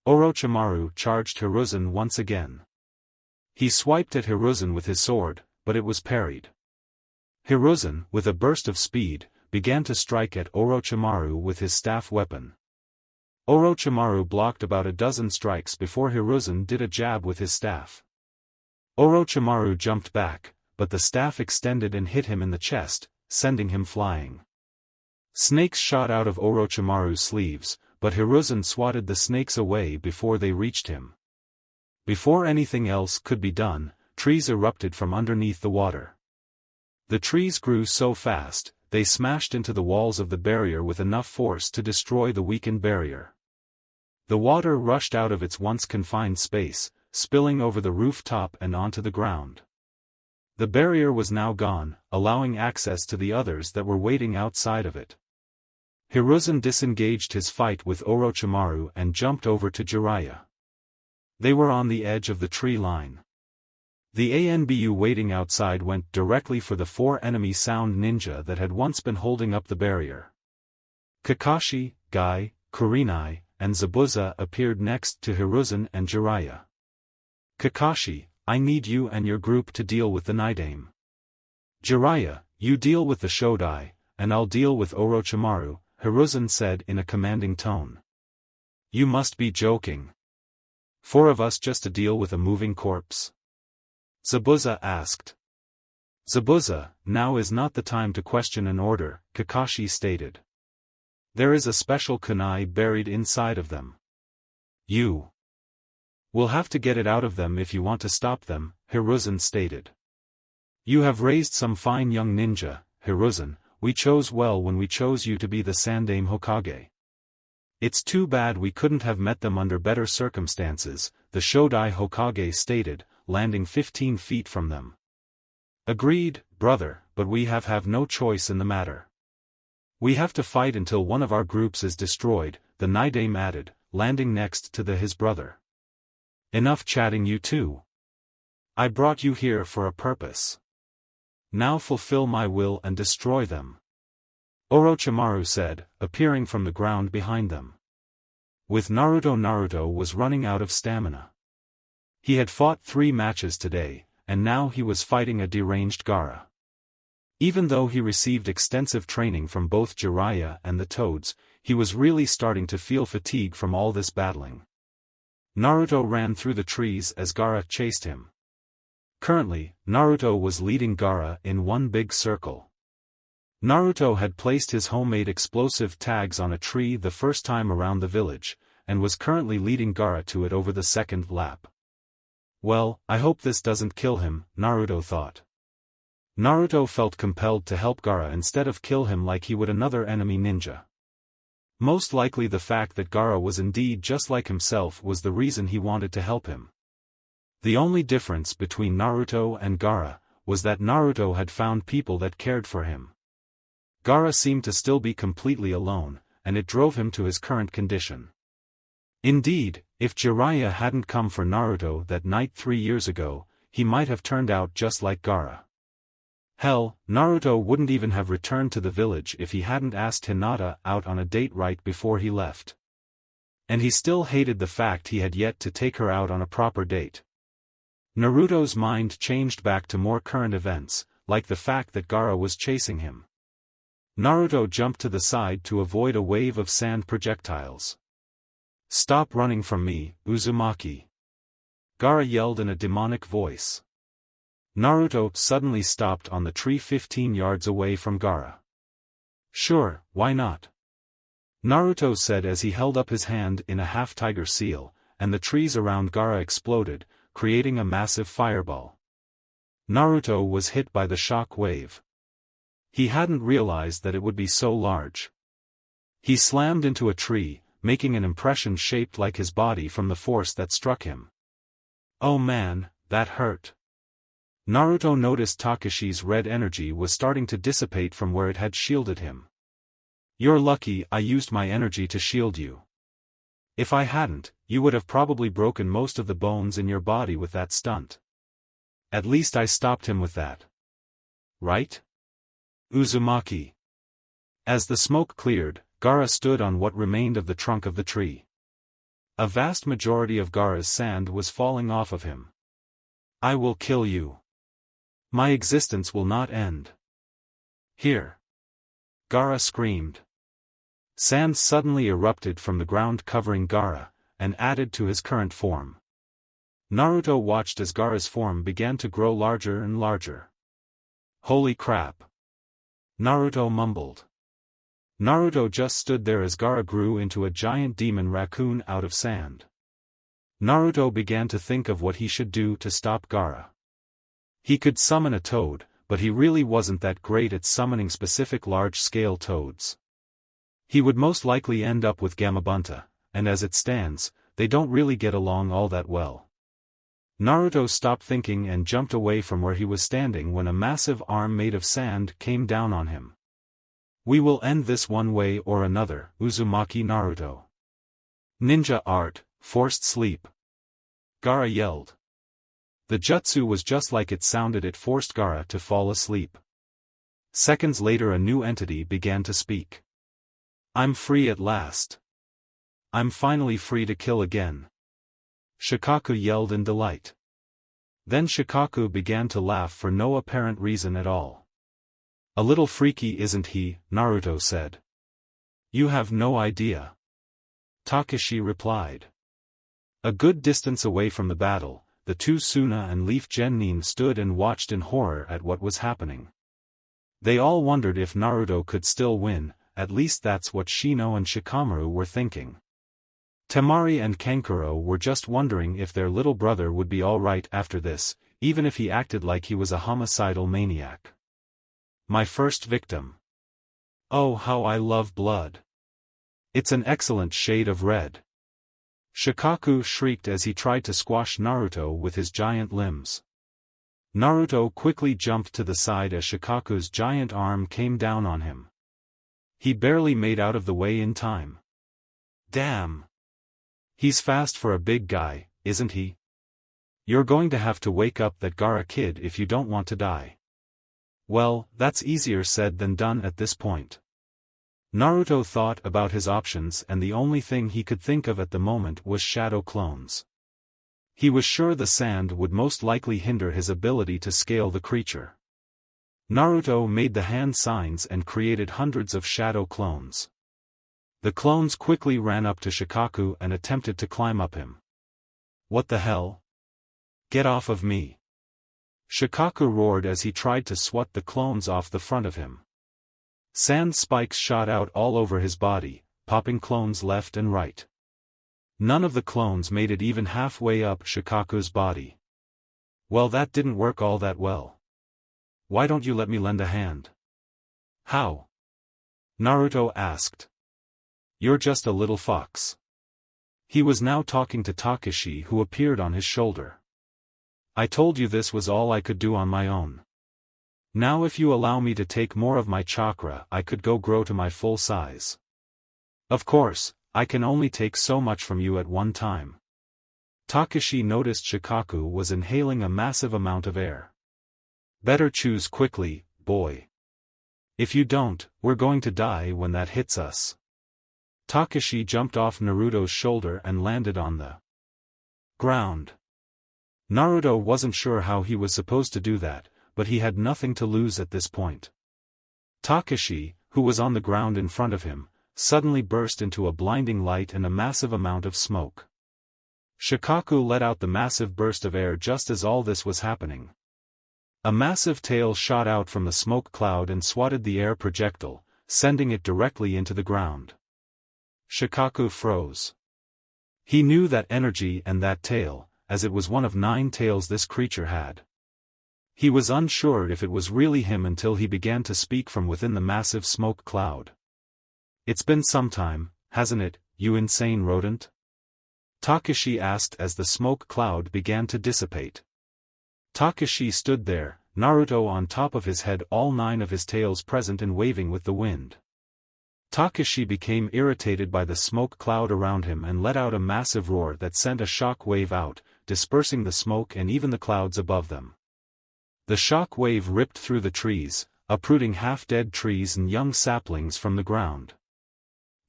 Orochimaru charged Hiruzen once again. He swiped at Hiruzen with his sword, but it was parried. Hiruzen, with a burst of speed, began to strike at Orochimaru with his staff weapon. Orochimaru blocked about a dozen strikes before Hiruzen did a jab with his staff. Orochimaru jumped back, but the staff extended and hit him in the chest, sending him flying. Snakes shot out of Orochimaru's sleeves, but Hiruzen swatted the snakes away before they reached him. Before anything else could be done, trees erupted from underneath the water. The trees grew so fast, they smashed into the walls of the barrier with enough force to destroy the weakened barrier. The water rushed out of its once confined space, spilling over the rooftop and onto the ground. The barrier was now gone, allowing access to the others that were waiting outside of it. Hiruzen disengaged his fight with Orochimaru and jumped over to Jiraiya. They were on the edge of the tree line. The ANBU waiting outside went directly for the four enemy sound ninja that had once been holding up the barrier. Kakashi, Guy, Kurenai, and Zabuza appeared next to Hiruzen and Jiraiya. Kakashi, I need you and your group to deal with the Naidame. Jiraiya, you deal with the Shodai, and I'll deal with Orochimaru, Hiruzen said in a commanding tone. You must be joking. 4 of us just to deal with a moving corpse? Zabuza asked. Zabuza, now is not the time to question an order, Kakashi stated. There is a special kunai buried inside of them. You will have to get it out of them if you want to stop them, Hiruzen stated. You have raised some fine young ninja, Hiruzen. We chose well when we chose you to be the Sandaime Hokage. It's too bad we couldn't have met them under better circumstances, the Shodai Hokage stated, landing 15 feet from them. Agreed, brother, but we have no choice in the matter. We have to fight until one of our groups is destroyed, the Naidame added, landing next to his brother. Enough chatting you two. I brought you here for a purpose. Now fulfill my will and destroy them. Orochimaru said, appearing from the ground behind them. With Naruto was running out of stamina. He had fought 3 matches today, and now he was fighting a deranged Gaara. Even though he received extensive training from both Jiraiya and the Toads, he was really starting to feel fatigue from all this battling. Naruto ran through the trees as Gaara chased him. Currently, Naruto was leading Gaara in one big circle. Naruto had placed his homemade explosive tags on a tree the first time around the village, and was currently leading Gaara to it over the second lap. Well, I hope this doesn't kill him, Naruto thought. Naruto felt compelled to help Gaara instead of kill him like he would another enemy ninja. Most likely the fact that Gaara was indeed just like himself was the reason he wanted to help him. The only difference between Naruto and Gaara was that Naruto had found people that cared for him. Gaara seemed to still be completely alone, and it drove him to his current condition. Indeed, if Jiraiya hadn't come for Naruto that night 3 years ago, he might have turned out just like Gaara. Hell, Naruto wouldn't even have returned to the village if he hadn't asked Hinata out on a date right before he left. And he still hated the fact he had yet to take her out on a proper date. Naruto's mind changed back to more current events, like the fact that Gaara was chasing him. Naruto jumped to the side to avoid a wave of sand projectiles. "Stop running from me, Uzumaki!" Gaara yelled in a demonic voice. Naruto suddenly stopped on the tree 15 yards away from Gaara. "Sure, why not?" Naruto said as he held up his hand in a half-tiger seal, and the trees around Gaara exploded, creating a massive fireball. Naruto was hit by the shock wave. He hadn't realized that it would be so large. He slammed into a tree, making an impression shaped like his body from the force that struck him. Oh man, that hurt. Naruto noticed Takashi's red energy was starting to dissipate from where it had shielded him. "You're lucky I used my energy to shield you. If I hadn't, you would have probably broken most of the bones in your body with that stunt. At least I stopped him with that. Right? Uzumaki." As the smoke cleared, Gaara stood on what remained of the trunk of the tree. A vast majority of Gaara's sand was falling off of him. "I will kill you. My existence will not end. Here!" Gaara screamed. Sand suddenly erupted from the ground covering Gaara, and added to his current form. Naruto watched as Gaara's form began to grow larger and larger. "Holy crap!" Naruto mumbled. Naruto just stood there as Gaara grew into a giant demon raccoon out of sand. Naruto began to think of what he should do to stop Gaara. He could summon a toad, but he really wasn't that great at summoning specific large-scale toads. He would most likely end up with Gamabunta, and as it stands, they don't really get along all that well. Naruto stopped thinking and jumped away from where he was standing when a massive arm made of sand came down on him. "We will end this one way or another, Uzumaki Naruto." "Ninja art, forced sleep!" Gaara yelled. The jutsu was just like it sounded. It forced Gaara to fall asleep. Seconds later a new entity began to speak. "I'm free at last. I'm finally free to kill again." Shikaku yelled in delight. Then Shikaku began to laugh for no apparent reason at all. "A little freaky, isn't he?" Naruto said. "You have no idea." Takashi replied. A good distance away from the battle, the two Suna and Leaf Genin stood and watched in horror at what was happening. They all wondered if Naruto could still win, at least that's what Shino and Shikamaru were thinking. Temari and Kankuro were just wondering if their little brother would be alright after this, even if he acted like he was a homicidal maniac. "My first victim. Oh, how I love blood. It's an excellent shade of red." Shikaku shrieked as he tried to squash Naruto with his giant limbs. Naruto quickly jumped to the side as Shikaku's giant arm came down on him. He barely made out of the way in time. Damn! He's fast for a big guy, isn't he? You're going to have to wake up that Gaara kid if you don't want to die. Well, that's easier said than done at this point. Naruto thought about his options and the only thing he could think of at the moment was shadow clones. He was sure the sand would most likely hinder his ability to scale the creature. Naruto made the hand signs and created hundreds of shadow clones. The clones quickly ran up to Shikaku and attempted to climb up him. What the hell? Get off of me! Shikaku roared as he tried to swat the clones off the front of him. Sand spikes shot out all over his body, popping clones left and right. None of the clones made it even halfway up Shikaku's body. Well, that didn't work all that well. Why don't you let me lend a hand? How? Naruto asked. You're just a little fox. He was now talking to Takashi, who appeared on his shoulder. I told you this was all I could do on my own. Now if you allow me to take more of my chakra, I could grow to my full size. Of course, I can only take so much from you at one time. Takashi noticed Shikaku was inhaling a massive amount of air. Better choose quickly, boy. If you don't, we're going to die when that hits us. Takashi jumped off Naruto's shoulder and landed on the ground. Naruto wasn't sure how he was supposed to do that, but he had nothing to lose at this point. Takashi, who was on the ground in front of him, suddenly burst into a blinding light and a massive amount of smoke. Shikaku let out the massive burst of air just as all this was happening. A massive tail shot out from the smoke cloud and swatted the air projectile, sending it directly into the ground. Shikaku froze. He knew that energy and that tail, as it was one of 9 tails this creature had. He was unsure if it was really him until he began to speak from within the massive smoke cloud. It's been some time, hasn't it, you insane rodent? Takashi asked as the smoke cloud began to dissipate. Takashi stood there, Naruto on top of his head, all 9 of his tails present and waving with the wind. Takashi became irritated by the smoke cloud around him and let out a massive roar that sent a shock wave out, dispersing the smoke and even the clouds above them. The shock wave ripped through the trees, uprooting half-dead trees and young saplings from the ground.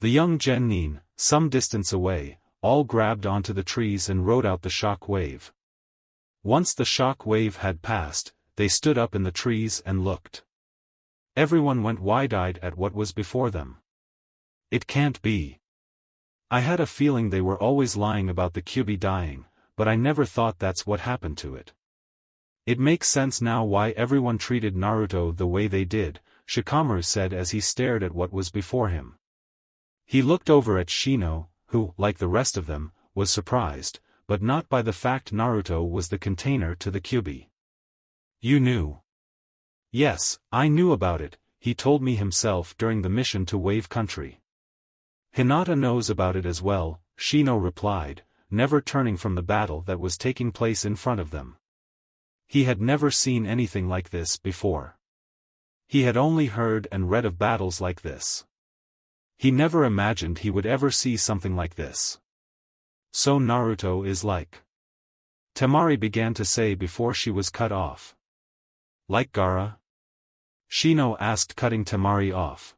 The young genin, some distance away, all grabbed onto the trees and rode out the shock wave. Once the shock wave had passed, they stood up in the trees and looked. Everyone went wide-eyed at what was before them. It can't be. I had a feeling they were always lying about the Kyuubi dying, but I never thought that's what happened to it. It makes sense now why everyone treated Naruto the way they did, Shikamaru said as he stared at what was before him. He looked over at Shino, who, like the rest of them, was surprised, but not by the fact Naruto was the container to the Kyuubi. You knew? Yes, I knew about it, he told me himself during the mission to Wave Country. Hinata knows about it as well, Shino replied, never turning from the battle that was taking place in front of them. He had never seen anything like this before. He had only heard and read of battles like this. He never imagined he would ever see something like this. So Naruto is like. Temari began to say before she was cut off. Like Gaara? Shino asked, cutting Temari off.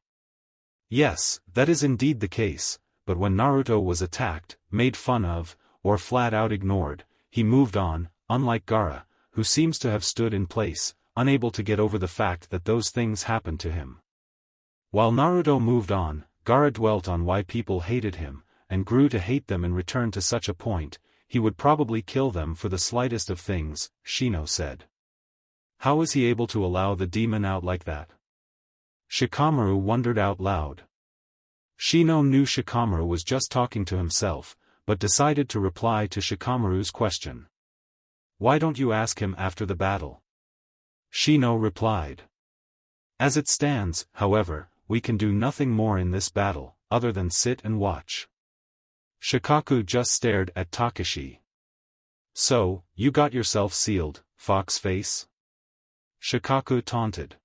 Yes, that is indeed the case, but when Naruto was attacked, made fun of, or flat out ignored, he moved on, unlike Gaara, who seems to have stood in place, unable to get over the fact that those things happened to him. While Naruto moved on, Gaara dwelt on why people hated him, and grew to hate them in return to such a point, he would probably kill them for the slightest of things, Shino said. How was he able to allow the demon out like that? Shikamaru wondered out loud. Shino knew Shikamaru was just talking to himself, but decided to reply to Shikamaru's question. Why don't you ask him after the battle? Shino replied. As it stands, however, we can do nothing more in this battle, other than sit and watch. Shikaku just stared at Takashi. So, you got yourself sealed, fox face? Shikaku taunted.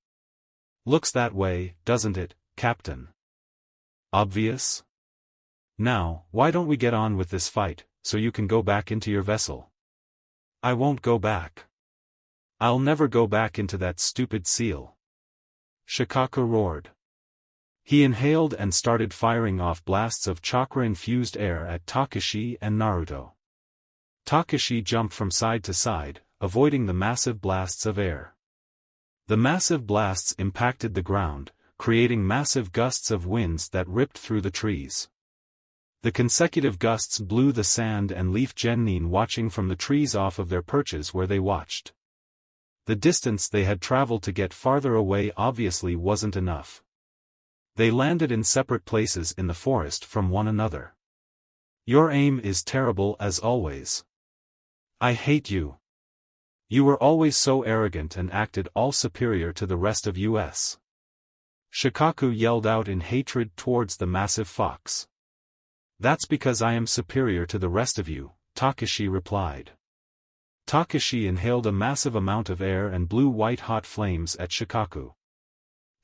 Looks that way, doesn't it, Captain? Obvious? Now, why don't we get on with this fight, so you can go back into your vessel? I won't go back. I'll never go back into that stupid seal. Shikaku roared. He inhaled and started firing off blasts of chakra-infused air at Takashi and Naruto. Takashi jumped from side to side, avoiding the massive blasts of air. The massive blasts impacted the ground, creating massive gusts of winds that ripped through the trees. The consecutive gusts blew the sand and leaf genin watching from the trees off of their perches where they watched. The distance they had traveled to get farther away obviously wasn't enough. They landed in separate places in the forest from one another. Your aim is terrible as always. I hate you. You were always so arrogant and acted all superior to the rest of us. Shikaku yelled out in hatred towards the massive fox. That's because I am superior to the rest of you, Takashi replied. Takashi inhaled a massive amount of air and blew white-hot flames at Shikaku.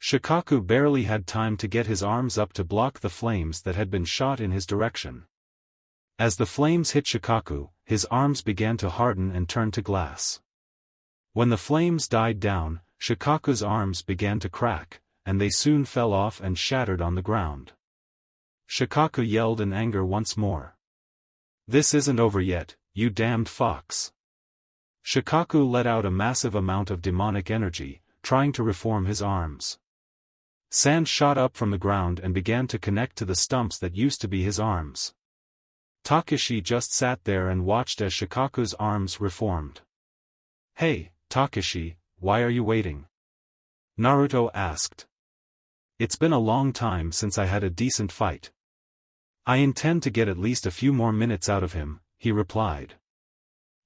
Shikaku barely had time to get his arms up to block the flames that had been shot in his direction. As the flames hit Shikaku, his arms began to harden and turn to glass. When the flames died down, Shikaku's arms began to crack, and they soon fell off and shattered on the ground. Shikaku yelled in anger once more. This isn't over yet, you damned fox. Shikaku let out a massive amount of demonic energy, trying to reform his arms. Sand shot up from the ground and began to connect to the stumps that used to be his arms. Takashi just sat there and watched as Shikaku's arms reformed. Hey, Takashi, why are you waiting? Naruto asked. It's been a long time since I had a decent fight. I intend to get at least a few more minutes out of him, he replied.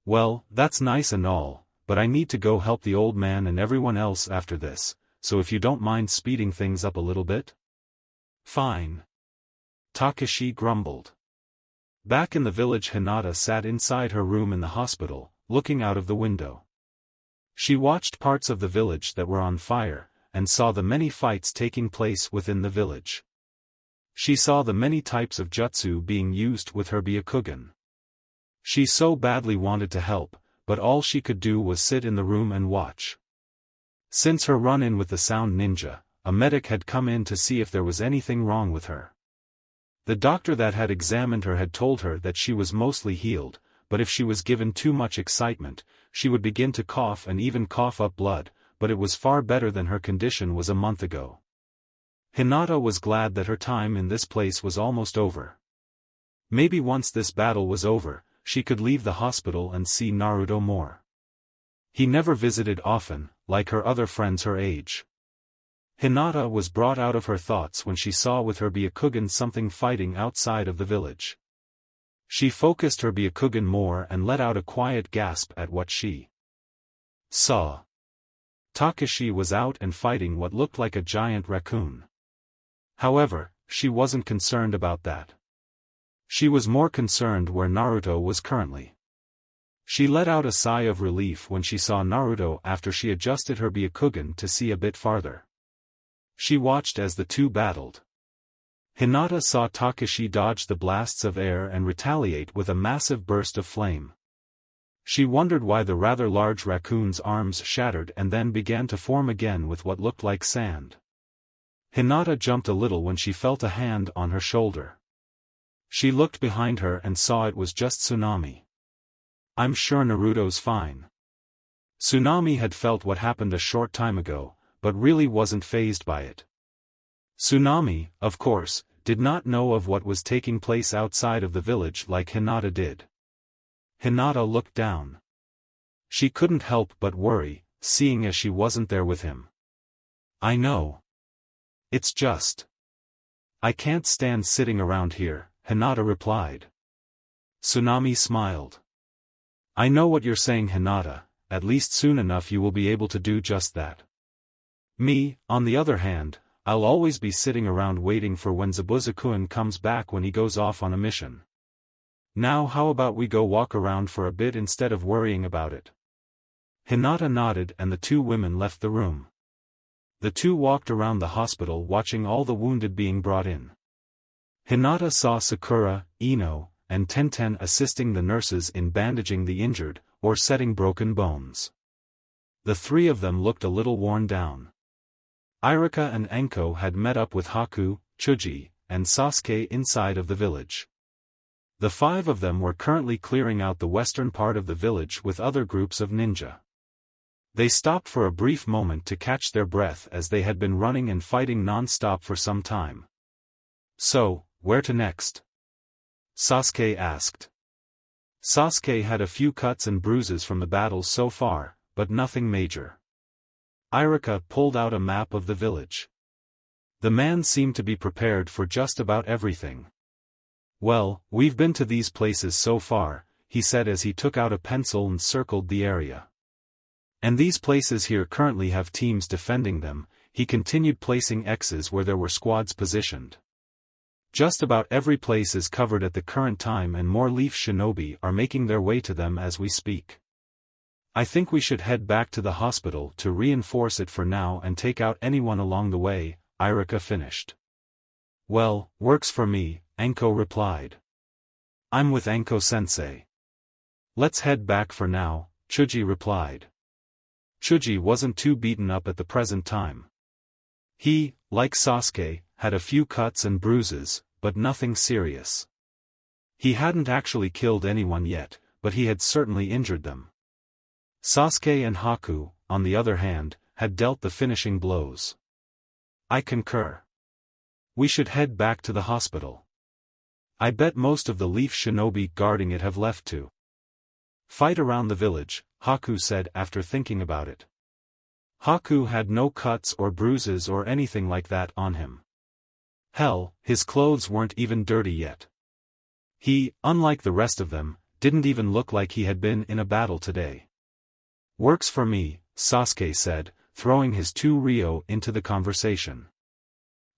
Well, that's nice and all, but I need to go help the old man and everyone else after this, so if you don't mind speeding things up a little bit? Fine. Takashi grumbled. Back in the village, Hinata sat inside her room in the hospital, looking out of the window. She watched parts of the village that were on fire, and saw the many fights taking place within the village. She saw the many types of jutsu being used with her Byakugan. She so badly wanted to help, but all she could do was sit in the room and watch. Since her run-in with the sound ninja, a medic had come in to see if there was anything wrong with her. The doctor that had examined her had told her that she was mostly healed, but if she was given too much excitement, she would begin to cough and even cough up blood, but it was far better than her condition was a month ago. Hinata was glad that her time in this place was almost over. Maybe once this battle was over, she could leave the hospital and see Naruto more. He never visited often, like her other friends her age. Hinata was brought out of her thoughts when she saw with her Byakugan something fighting outside of the village. She focused her Byakugan more and let out a quiet gasp at what she saw. Takashi was out and fighting what looked like a giant raccoon. However, she wasn't concerned about that. She was more concerned where Naruto was currently. She let out a sigh of relief when she saw Naruto after she adjusted her Byakugan to see a bit farther. She watched as the two battled. Hinata saw Takashi dodge the blasts of air and retaliate with a massive burst of flame. She wondered why the rather large raccoon's arms shattered and then began to form again with what looked like sand. Hinata jumped a little when she felt a hand on her shoulder. She looked behind her and saw it was just Tsunade. I'm sure Naruto's fine. Tsunade had felt what happened a short time ago, but really wasn't fazed by it. Tsunade, of course, did not know of what was taking place outside of the village like Hinata did. Hinata looked down. She couldn't help but worry, seeing as she wasn't there with him. I know. It's just. I can't stand sitting around here, Hinata replied. Tsunade smiled. I know what you're saying, Hinata, at least soon enough you will be able to do just that. Me, on the other hand, I'll always be sitting around waiting for when Zabuza-kun comes back when he goes off on a mission. Now how about we go walk around for a bit instead of worrying about it? Hinata nodded and the two women left the room. The two walked around the hospital watching all the wounded being brought in. Hinata saw Sakura, Ino, and Tenten assisting the nurses in bandaging the injured, or setting broken bones. The three of them looked a little worn down. Irika and Anko had met up with Haku, Chuji, and Sasuke inside of the village. The five of them were currently clearing out the western part of the village with other groups of ninja. They stopped for a brief moment to catch their breath as they had been running and fighting non-stop for some time. So, where to next? Sasuke asked. Sasuke had a few cuts and bruises from the battles so far, but nothing major. Iruka pulled out a map of the village. The man seemed to be prepared for just about everything. Well, we've been to these places so far, he said as he took out a pencil and circled the area. And these places here currently have teams defending them, he continued placing X's where there were squads positioned. Just about every place is covered at the current time and more leaf shinobi are making their way to them as we speak. I think we should head back to the hospital to reinforce it for now and take out anyone along the way, Iruka finished. Well, works for me, Anko replied. I'm with Anko-sensei. Let's head back for now, Chuji replied. Chuji wasn't too beaten up at the present time. He, like Sasuke, had a few cuts and bruises, but nothing serious. He hadn't actually killed anyone yet, but he had certainly injured them. Sasuke and Haku, on the other hand, had dealt the finishing blows. I concur. We should head back to the hospital. I bet most of the leaf shinobi guarding it have left to fight around the village, Haku said after thinking about it. Haku had no cuts or bruises or anything like that on him. Hell, his clothes weren't even dirty yet. He, unlike the rest of them, didn't even look like he had been in a battle today. Works for me, Sasuke said, throwing his 2 ryo into the conversation.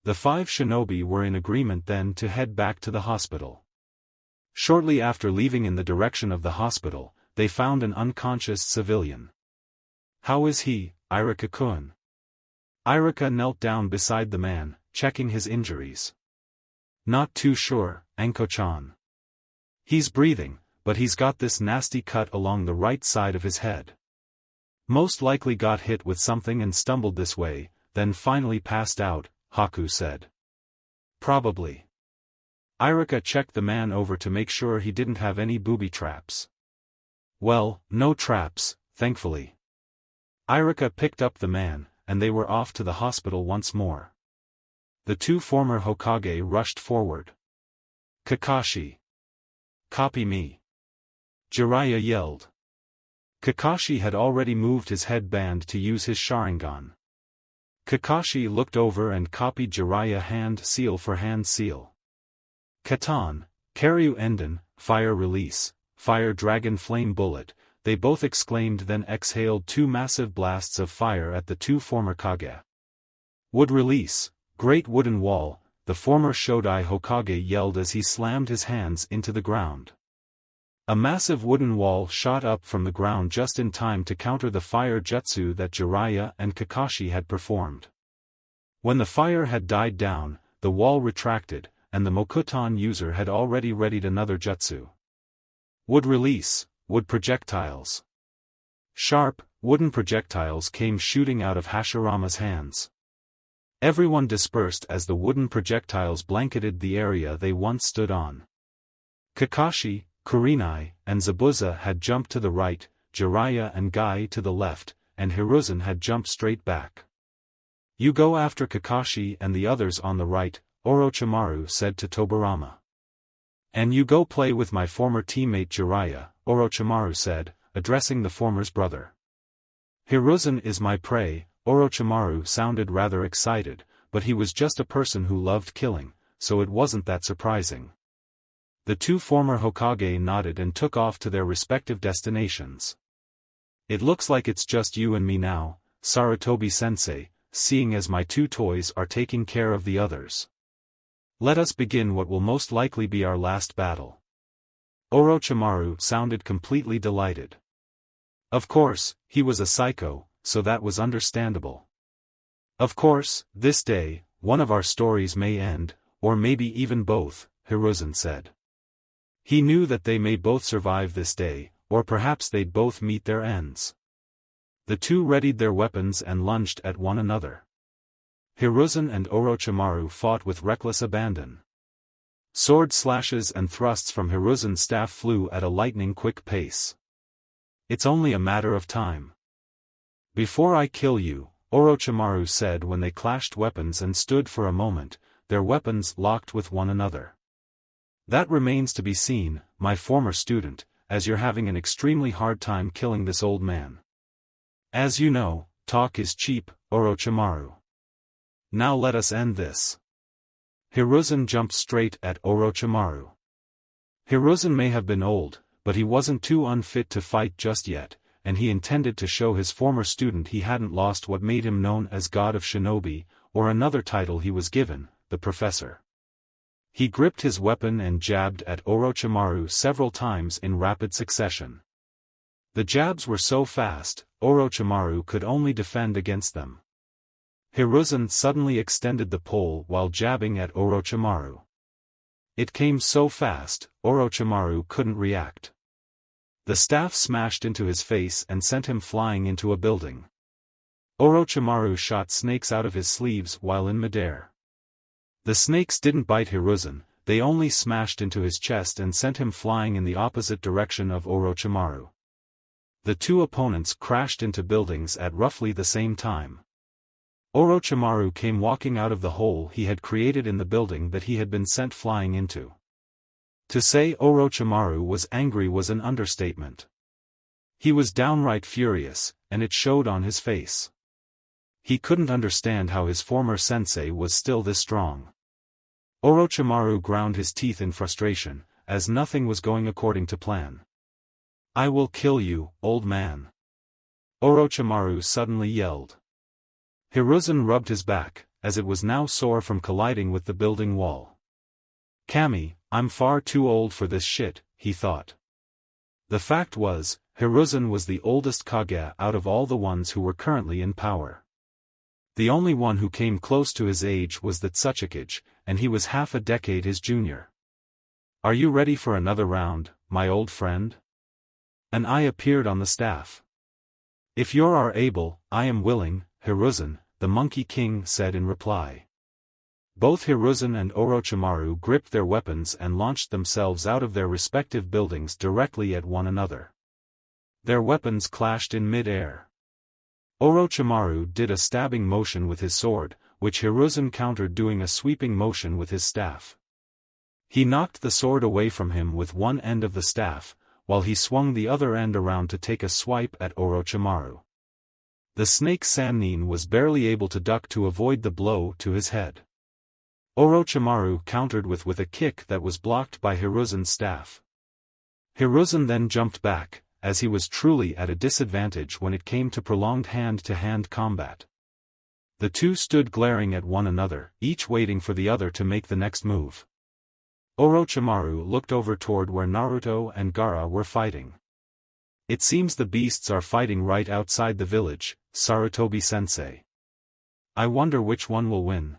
The 5 shinobi were in agreement then to head back to the hospital. Shortly after leaving in the direction of the hospital, they found an unconscious civilian. How is he, Iruka-kun? Iruka knelt down beside the man, checking his injuries. Not too sure, Anko-chan. He's breathing, but he's got this nasty cut along the right side of his head. Most likely got hit with something and stumbled this way, then finally passed out, Haku said. Probably. Iruka checked the man over to make sure he didn't have any booby traps. Well, no traps, thankfully. Iruka picked up the man, and they were off to the hospital once more. The 2 former Hokage rushed forward. Kakashi. Copy me. Jiraiya yelled. Kakashi had already moved his headband to use his Sharingan. Kakashi looked over and copied Jiraiya hand seal for hand seal. Katan, Karyu Enden, fire release, fire dragon flame bullet, they both exclaimed then exhaled 2 massive blasts of fire at the 2 former Kage. Wood release, great wooden wall, the former Shodai Hokage yelled as he slammed his hands into the ground. A massive wooden wall shot up from the ground just in time to counter the fire jutsu that Jiraiya and Kakashi had performed. When the fire had died down, the wall retracted, and the Mokuton user had already readied another jutsu. Wood release, wood projectiles. Sharp, wooden projectiles came shooting out of Hashirama's hands. Everyone dispersed as the wooden projectiles blanketed the area they once stood on. Kakashi, Kurenai, and Zabuza had jumped to the right, Jiraiya and Guy to the left, and Hiruzen had jumped straight back. You go after Kakashi and the others on the right, Orochimaru said to Tobirama. And you go play with my former teammate Jiraiya, Orochimaru said, addressing the former's brother. Hiruzen is my prey, Orochimaru sounded rather excited, but he was just a person who loved killing, so it wasn't that surprising. The 2 former Hokage nodded and took off to their respective destinations. It looks like it's just you and me now, Sarutobi-sensei, seeing as my 2 toys are taking care of the others. Let us begin what will most likely be our last battle. Orochimaru sounded completely delighted. Of course, he was a psycho, so that was understandable. Of course, this day, one of our stories may end, or maybe even both, Hiruzen said. He knew that they may both survive this day, or perhaps they'd both meet their ends. The 2 readied their weapons and lunged at one another. Hiruzen and Orochimaru fought with reckless abandon. Sword slashes and thrusts from Hiruzen's staff flew at a lightning-quick pace. It's only a matter of time. Before I kill you, Orochimaru said when they clashed weapons and stood for a moment, their weapons locked with one another. That remains to be seen, my former student, as you're having an extremely hard time killing this old man. As you know, talk is cheap, Orochimaru. Now let us end this. Hiruzen jumped straight at Orochimaru. Hiruzen may have been old, but he wasn't too unfit to fight just yet, and he intended to show his former student he hadn't lost what made him known as God of Shinobi, or another title he was given, the Professor. He gripped his weapon and jabbed at Orochimaru several times in rapid succession. The jabs were so fast, Orochimaru could only defend against them. Hiruzen suddenly extended the pole while jabbing at Orochimaru. It came so fast, Orochimaru couldn't react. The staff smashed into his face and sent him flying into a building. Orochimaru shot snakes out of his sleeves while in midair. The snakes didn't bite Hiruzen, they only smashed into his chest and sent him flying in the opposite direction of Orochimaru. The two opponents crashed into buildings at roughly the same time. Orochimaru came walking out of the hole he had created in the building that he had been sent flying into. To say Orochimaru was angry was an understatement. He was downright furious, and it showed on his face. He couldn't understand how his former sensei was still this strong. Orochimaru ground his teeth in frustration, as nothing was going according to plan. "I will kill you, old man," Orochimaru suddenly yelled. Hiruzen rubbed his back, as it was now sore from colliding with the building wall. "Kami, I'm far too old for this shit," he thought. The fact was, Hiruzen was the oldest Kage out of all the ones who were currently in power. The only one who came close to his age was the Tsuchikage, and he was half a decade his junior. "Are you ready for another round, my old friend?" An eye appeared on the staff. "If you are able, I am willing, Hiruzen," the Monkey King said in reply. Both Hiruzen and Orochimaru gripped their weapons and launched themselves out of their respective buildings directly at one another. Their weapons clashed in mid-air. Orochimaru did a stabbing motion with his sword, which Hiruzen countered doing a sweeping motion with his staff. He knocked the sword away from him with one end of the staff, while he swung the other end around to take a swipe at Orochimaru. The snake Sannin was barely able to duck to avoid the blow to his head. Orochimaru countered with a kick that was blocked by Hiruzen's staff. Hiruzen then jumped back, as he was truly at a disadvantage when it came to prolonged hand-to-hand combat. The two stood glaring at one another, each waiting for the other to make the next move. Orochimaru looked over toward where Naruto and Gaara were fighting. "It seems the beasts are fighting right outside the village, Sarutobi-sensei. I wonder which one will win,"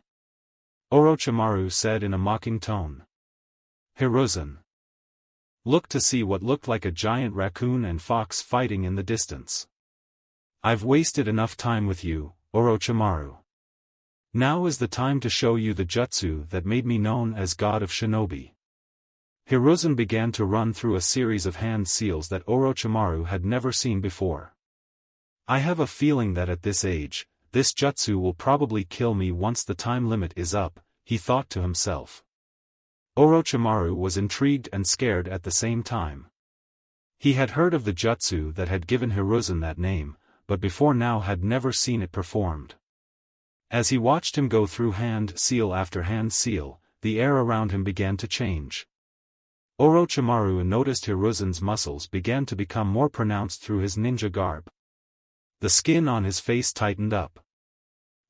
Orochimaru said in a mocking tone. Hiruzen looked to see what looked like a giant raccoon and fox fighting in the distance. "I've wasted enough time with you, Orochimaru. Now is the time to show you the jutsu that made me known as God of Shinobi." Hiruzen began to run through a series of hand seals that Orochimaru had never seen before. "I have a feeling that at this age, this jutsu will probably kill me once the time limit is up," he thought to himself. Orochimaru was intrigued and scared at the same time. He had heard of the jutsu that had given Hiruzen that name, but before now had never seen it performed. As he watched him go through hand seal after hand seal, the air around him began to change. Orochimaru noticed Hiruzen's muscles began to become more pronounced through his ninja garb. The skin on his face tightened up.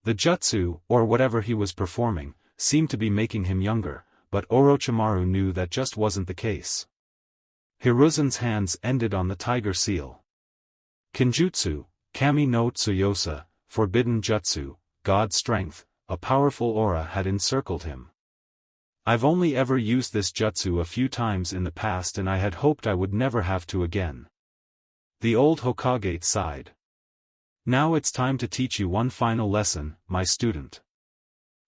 The jutsu, or whatever he was performing, seemed to be making him younger, but Orochimaru knew that just wasn't the case. Hiruzen's hands ended on the tiger seal. Kenjutsu, Kami no Tsuyosa, forbidden jutsu, God strength, a powerful aura had encircled him. "I've only ever used this jutsu a few times in the past and I had hoped I would never have to again." The old Hokage sighed. "Now it's time to teach you one final lesson, my student."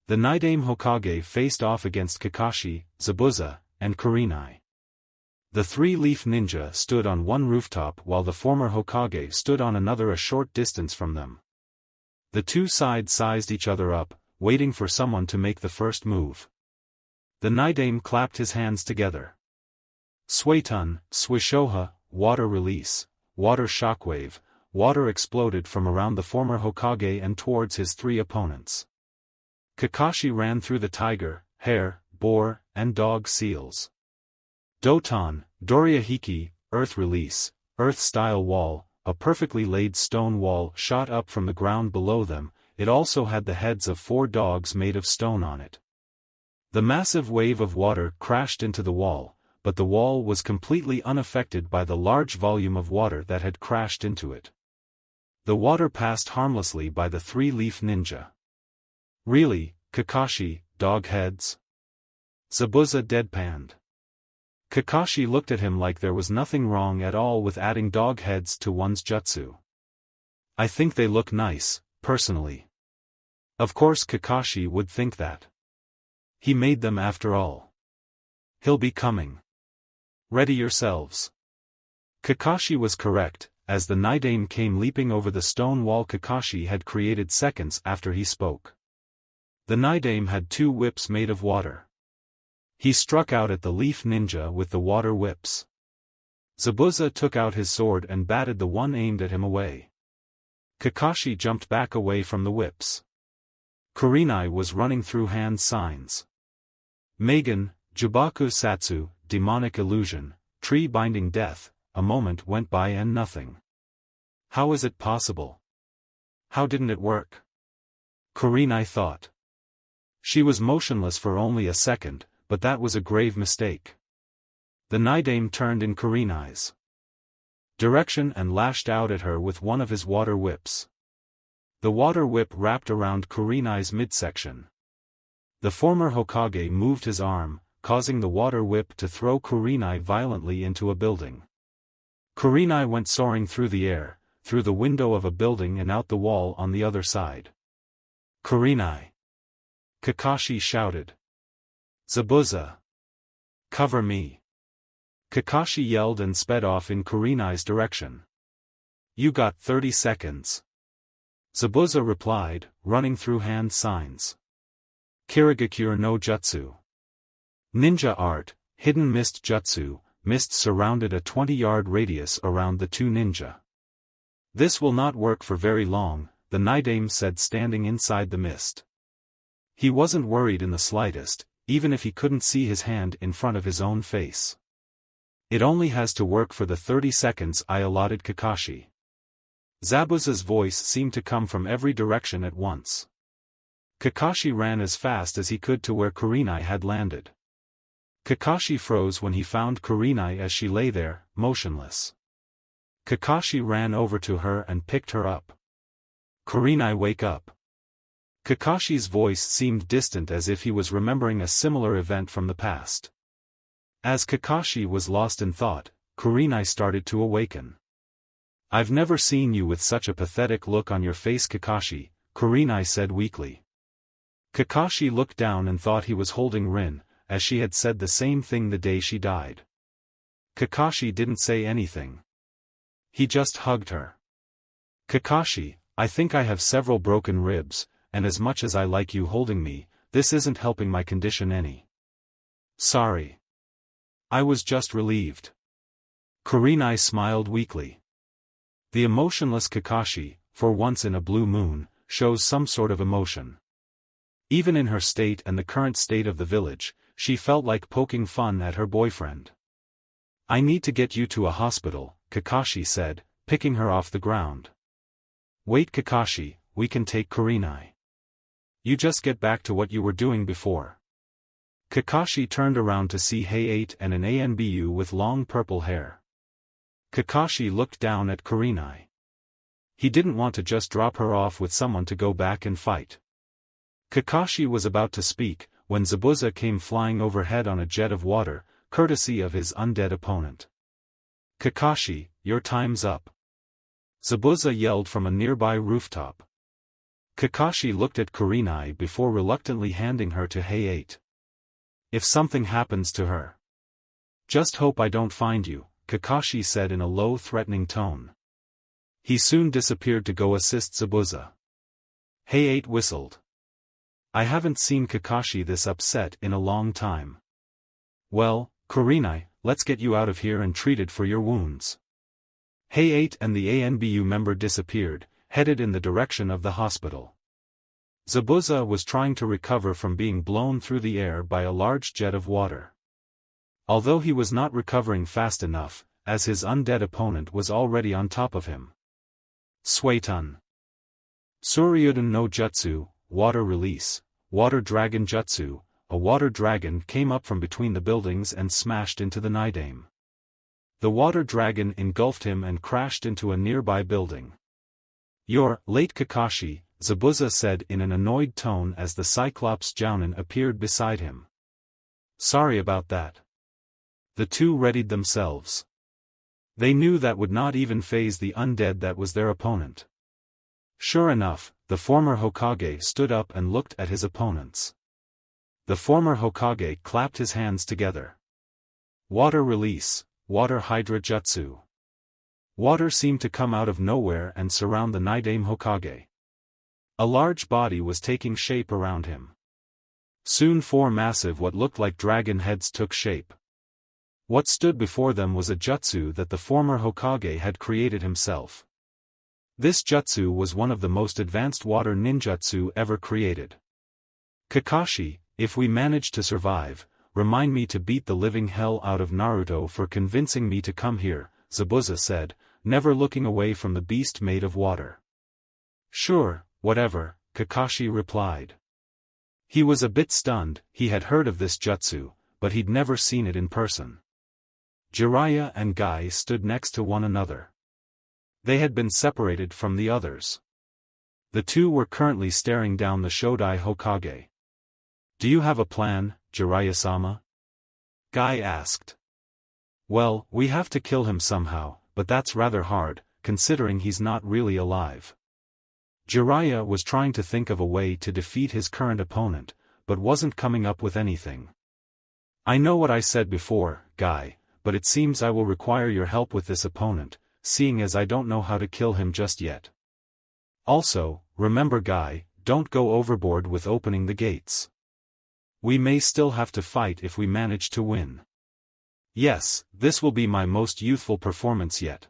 The Nidaime Hokage faced off against Kakashi, Zabuza, and Karinai. The three-leaf ninja stood on one rooftop while the former Hokage stood on another a short distance from them. The two sides sized each other up, waiting for someone to make the first move. The Nidame clapped his hands together. Suetun, Swishoha, water release, water shockwave, water exploded from around the former Hokage and towards his three opponents. Kakashi ran through the tiger, hare, boar, and dog seals. Doton, Dorihiki, earth release, earth-style wall, a perfectly laid stone wall shot up from the ground below them. It also had the heads of 4 dogs made of stone on it. The massive wave of water crashed into the wall, but the wall was completely unaffected by the large volume of water that had crashed into it. The water passed harmlessly by the 3-leaf ninja. Really, Kakashi, dog heads? Zabuza deadpanned. Kakashi looked at him like there was nothing wrong at all with adding dog heads to one's jutsu. I think they look nice, personally. Of course Kakashi would think that. He made them after all. He'll be coming. Ready yourselves. Kakashi was correct, as the Nidame came leaping over the stone wall Kakashi had created seconds after he spoke. The Nidame had 2 whips made of water. He struck out at the leaf ninja with the water whips. Zabuza took out his sword and batted the one aimed at him away. Kakashi jumped back away from the whips. Karinai was running through hand signs. Megan, Jubaku Satsu, demonic illusion, tree binding death. A moment went by and nothing. How is it possible? How didn't it work? Karinai thought. She was motionless for only a second, but that was a grave mistake. The Nidame turned in Karinai's direction and lashed out at her with one of his water whips. The water whip wrapped around Karinai's midsection. The former Hokage moved his arm, causing the water whip to throw Karinai violently into a building. Karinai went soaring through the air, through the window of a building and out the wall on the other side. Karinai! Kakashi shouted. Zabuza! Cover me! Kakashi yelled and sped off in Karinai's direction. You got 30 seconds. Zabuza replied, running through hand signs. Kirigakure no Jutsu. Ninja art, hidden mist jutsu, mist surrounded a 20-yard radius around the 2 ninja. This will not work for very long, the Nidame said standing inside the mist. He wasn't worried in the slightest, even if he couldn't see his hand in front of his own face. It only has to work for the 30 seconds I allotted Kakashi. Zabuza's voice seemed to come from every direction at once. Kakashi ran as fast as he could to where Karinai had landed. Kakashi froze when he found Karinai as she lay there, motionless. Kakashi ran over to her and picked her up. Karinai, wake up. Kakashi's voice seemed distant as if he was remembering a similar event from the past. As Kakashi was lost in thought, Karinai started to awaken. I've never seen you with such a pathetic look on your face, Kakashi, Karinai said weakly. Kakashi looked down and thought he was holding Rin, as she had said the same thing the day she died. Kakashi didn't say anything. He just hugged her. Kakashi, I think I have several broken ribs, and as much as I like you holding me, this isn't helping my condition any. Sorry. I was just relieved. Karinai smiled weakly. The emotionless Kakashi, for once in a blue moon, shows some sort of emotion. Even in her state and the current state of the village, she felt like poking fun at her boyfriend. I need to get you to a hospital, Kakashi said, picking her off the ground. Wait, Kakashi, we can take Karinai. You just get back to what you were doing before. Kakashi turned around to see Hay-8 and an ANBU with long purple hair. Kakashi looked down at Karinai. He didn't want to just drop her off with someone to go back and fight. Kakashi was about to speak, when Zabuza came flying overhead on a jet of water, courtesy of his undead opponent. Kakashi, your time's up. Zabuza yelled from a nearby rooftop. Kakashi looked at Karinai before reluctantly handing her to Hay-8. If something happens to her, just hope I don't find you, Kakashi said in a low threatening tone. He soon disappeared to go assist Zabuza. Hay-8 whistled. I haven't seen Kakashi this upset in a long time. Well, Karinai, let's get you out of here and treated for your wounds. Hey-8 and the ANBU member disappeared, headed in the direction of the hospital. Zabuza was trying to recover from being blown through the air by a large jet of water. Although he was not recovering fast enough, as his undead opponent was already on top of him. Suetun. Suryuden no Jutsu, Water Release, Water Dragon Jutsu, a water dragon came up from between the buildings and smashed into the Nidame. The water dragon engulfed him and crashed into a nearby building. You're late, Kakashi, Zabuza said in an annoyed tone as the Cyclops Jounin appeared beside him. Sorry about that. The two readied themselves. They knew that would not even faze the undead that was their opponent. Sure enough, the former Hokage stood up and looked at his opponents. The former Hokage clapped his hands together. Water Release, Water Hydra Jutsu. Water seemed to come out of nowhere and surround the Nidame Hokage. A large body was taking shape around him. Soon 4 massive what looked like dragon heads took shape. What stood before them was a jutsu that the former Hokage had created himself. This jutsu was one of the most advanced water ninjutsu ever created. Kakashi, if we manage to survive, remind me to beat the living hell out of Naruto for convincing me to come here, Zabuza said, never looking away from the beast made of water. Sure, whatever, Kakashi replied. He was a bit stunned. He had heard of this jutsu, but he'd never seen it in person. Jiraiya and Guy stood next to one another. They had been separated from the others. The two were currently staring down the Shodai Hokage. Do you have a plan, Jiraiya-sama? Guy asked. Well, we have to kill him somehow, but that's rather hard, considering he's not really alive. Jiraiya was trying to think of a way to defeat his current opponent, but wasn't coming up with anything. I know what I said before, Guy, but it seems I will require your help with this opponent, seeing as I don't know how to kill him just yet. Also, remember Guy, don't go overboard with opening the gates. We may still have to fight if we manage to win. Yes, this will be my most youthful performance yet.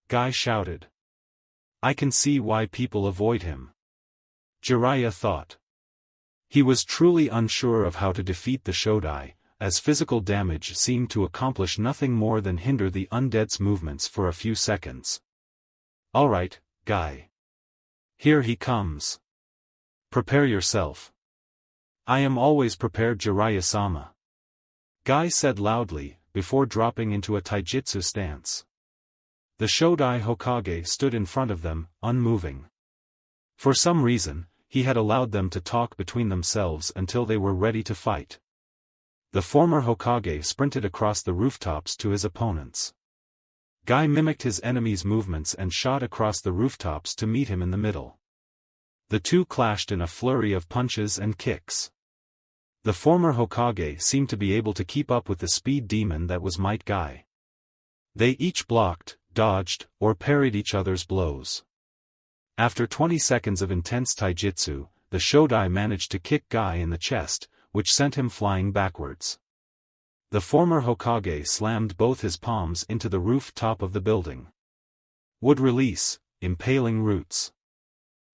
Guy shouted. I can see why people avoid him. Jiraiya thought. He was truly unsure of how to defeat the Shodai, as physical damage seemed to accomplish nothing more than hinder the undead's movements for a few seconds. Alright, Guy. Here he comes. Prepare yourself. I am always prepared, Jiraiya-sama. Guy said loudly, before dropping into a taijutsu stance. The Shodai Hokage stood in front of them, unmoving. For some reason, he had allowed them to talk between themselves until they were ready to fight. The former Hokage sprinted across the rooftops to his opponents. Guy mimicked his enemy's movements and shot across the rooftops to meet him in the middle. The two clashed in a flurry of punches and kicks. The former Hokage seemed to be able to keep up with the speed demon that was Might Guy. They each blocked, dodged, or parried each other's blows. After 20 seconds of intense taijutsu, the Shodai managed to kick Guy in the chest, which sent him flying backwards. The former Hokage slammed both his palms into the roof top of the building. Would release, impaling roots.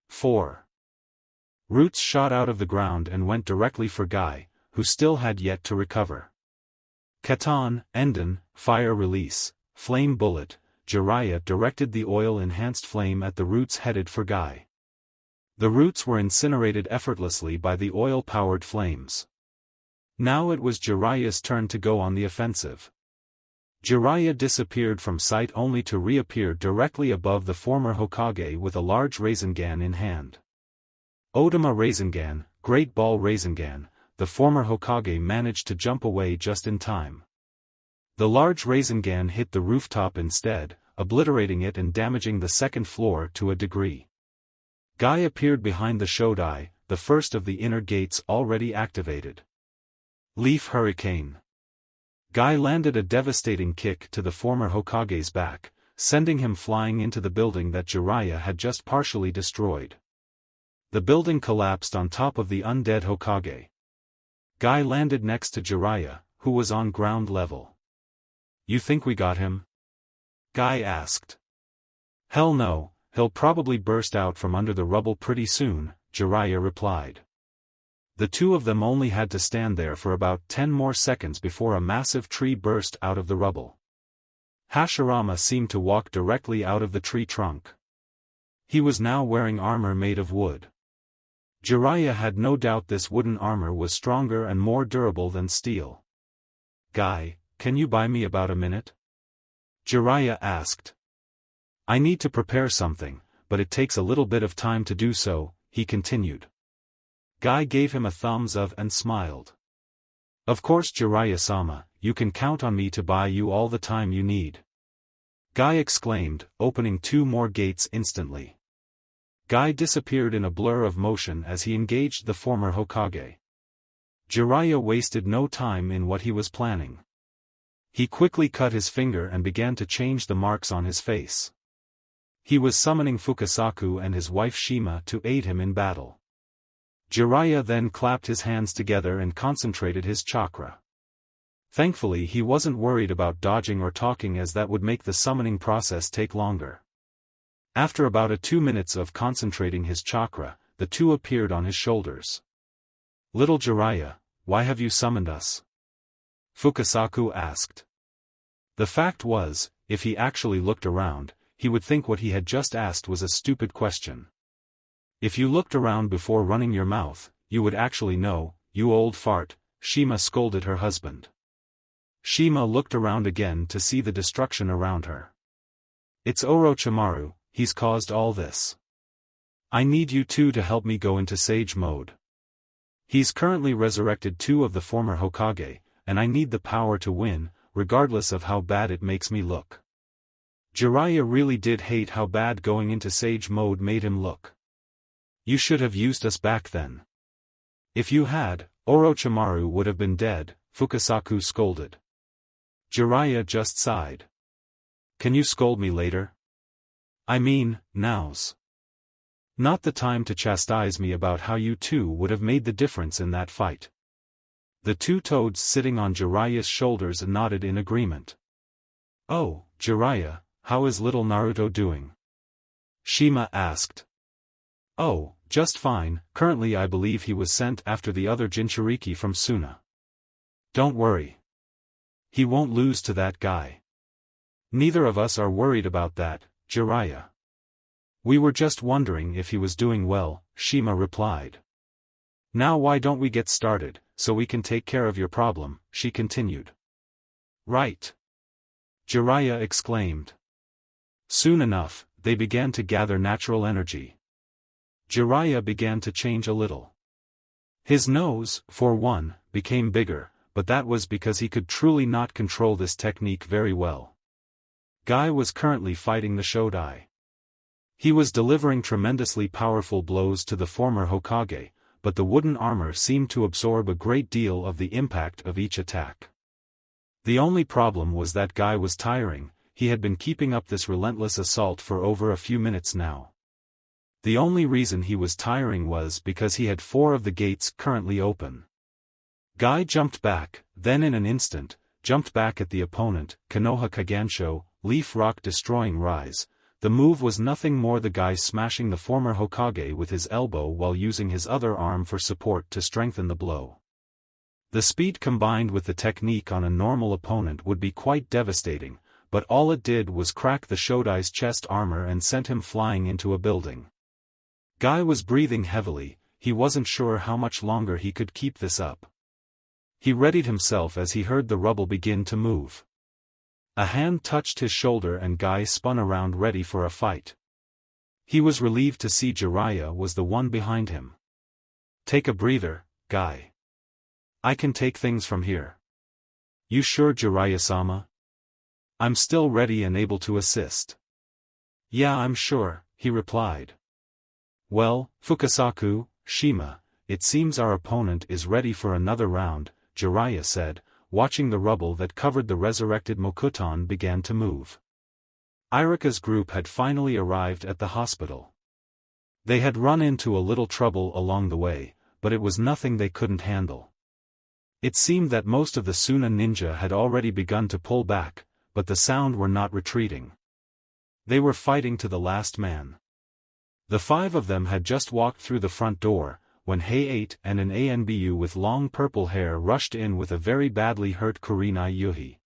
4. Roots shot out of the ground and went directly for Guy, who still had yet to recover. Katon, Enden, fire release, flame bullet, Jiraiya directed the oil-enhanced flame at the roots headed for Guy. The roots were incinerated effortlessly by the oil-powered flames. Now it was Jiraiya's turn to go on the offensive. Jiraiya disappeared from sight only to reappear directly above the former Hokage with a large Rasengan in hand. Odama Rasengan, Great Ball Rasengan, the former Hokage managed to jump away just in time. The large Rasengan hit the rooftop instead, obliterating it and damaging the second floor to a degree. Guy appeared behind the Shodai, the first of the inner gates already activated. Leaf Hurricane. Guy landed a devastating kick to the former Hokage's back, sending him flying into the building that Jiraiya had just partially destroyed. The building collapsed on top of the undead Hokage. Guy landed next to Jiraiya, who was on ground level. "You think we got him?" Guy asked. "Hell no, he'll probably burst out from under the rubble pretty soon," Jiraiya replied. The two of them only had to stand there for about 10 more seconds before a massive tree burst out of the rubble. Hashirama seemed to walk directly out of the tree trunk. He was now wearing armor made of wood. Jiraiya had no doubt this wooden armor was stronger and more durable than steel. "Guy, can you buy me about a minute?" Jiraiya asked. "I need to prepare something, but it takes a little bit of time to do so," he continued. Guy gave him a thumbs up and smiled. "Of course Jiraiya-sama, you can count on me to buy you all the time you need," Guy exclaimed, opening 2 more gates instantly. Guy disappeared in a blur of motion as he engaged the former Hokage. Jiraiya wasted no time in what he was planning. He quickly cut his finger and began to change the marks on his face. He was summoning Fukasaku and his wife Shima to aid him in battle. Jiraiya then clapped his hands together and concentrated his chakra. Thankfully he wasn't worried about dodging or talking, as that would make the summoning process take longer. After about 2 minutes of concentrating his chakra, the two appeared on his shoulders. "Little Jiraiya, why have you summoned us?" Fukasaku asked. The fact was, if he actually looked around, he would think what he had just asked was a stupid question. "If you looked around before running your mouth, you would actually know, you old fart," Shima scolded her husband. Shima looked around again to see the destruction around her. "It's Orochimaru, he's caused all this. I need you two to help me go into Sage mode. He's currently resurrected 2 of the former Hokage, and I need the power to win, regardless of how bad it makes me look." Jiraiya really did hate how bad going into Sage mode made him look. "You should have used us back then. If you had, Orochimaru would have been dead," Fukasaku scolded. Jiraiya just sighed. "Can you scold me later? I mean, now's not the time to chastise me about how you two would have made the difference in that fight." The 2 toads sitting on Jiraiya's shoulders nodded in agreement. "Oh, Jiraiya, how is little Naruto doing?" Shima asked. "Oh, just fine, currently I believe he was sent after the other Jinchuriki from Suna. Don't worry. He won't lose to that guy. Neither of us are worried about that, Jiraiya. We were just wondering if he was doing well," Shima replied. "Now why don't we get started, so we can take care of your problem," she continued. "Right," Jiraiya exclaimed. Soon enough, they began to gather natural energy. Jiraiya began to change a little. His nose, for one, became bigger, but that was because he could truly not control this technique very well. Guy was currently fighting the Shodai. He was delivering tremendously powerful blows to the former Hokage, but the wooden armor seemed to absorb a great deal of the impact of each attack. The only problem was that Guy was tiring. He had been keeping up this relentless assault for over a few minutes now. The only reason he was tiring was because he had 4 of the gates currently open. Guy jumped back, then in an instant, jumped back at the opponent, Konoha Kagansho, Leaf Rock Destroying Rise. The move was nothing more the guy smashing the former Hokage with his elbow while using his other arm for support to strengthen the blow. The speed combined with the technique on a normal opponent would be quite devastating, but all it did was crack the Shodai's chest armor and sent him flying into a building. Guy was breathing heavily. He wasn't sure how much longer he could keep this up. He readied himself as he heard the rubble begin to move. A hand touched his shoulder and Guy spun around ready for a fight. He was relieved to see Jiraiya was the one behind him. "Take a breather, Guy. I can take things from here." "You sure, Jiraiya-sama?" "I'm still ready and able to assist." "Yeah, I'm sure," he replied. "Well, Fukasaku, Shima, it seems our opponent is ready for another round," Jiraiya said, watching the rubble that covered the resurrected Mokuton begin to move. Irika's group had finally arrived at the hospital. They had run into a little trouble along the way, but it was nothing they couldn't handle. It seemed that most of the Suna ninja had already begun to pull back, but the sound were not retreating. They were fighting to the last man. The 5 of them had just walked through the front door, when Hay-8 and an ANBU with long purple hair rushed in with a very badly hurt Karinai Yuhi.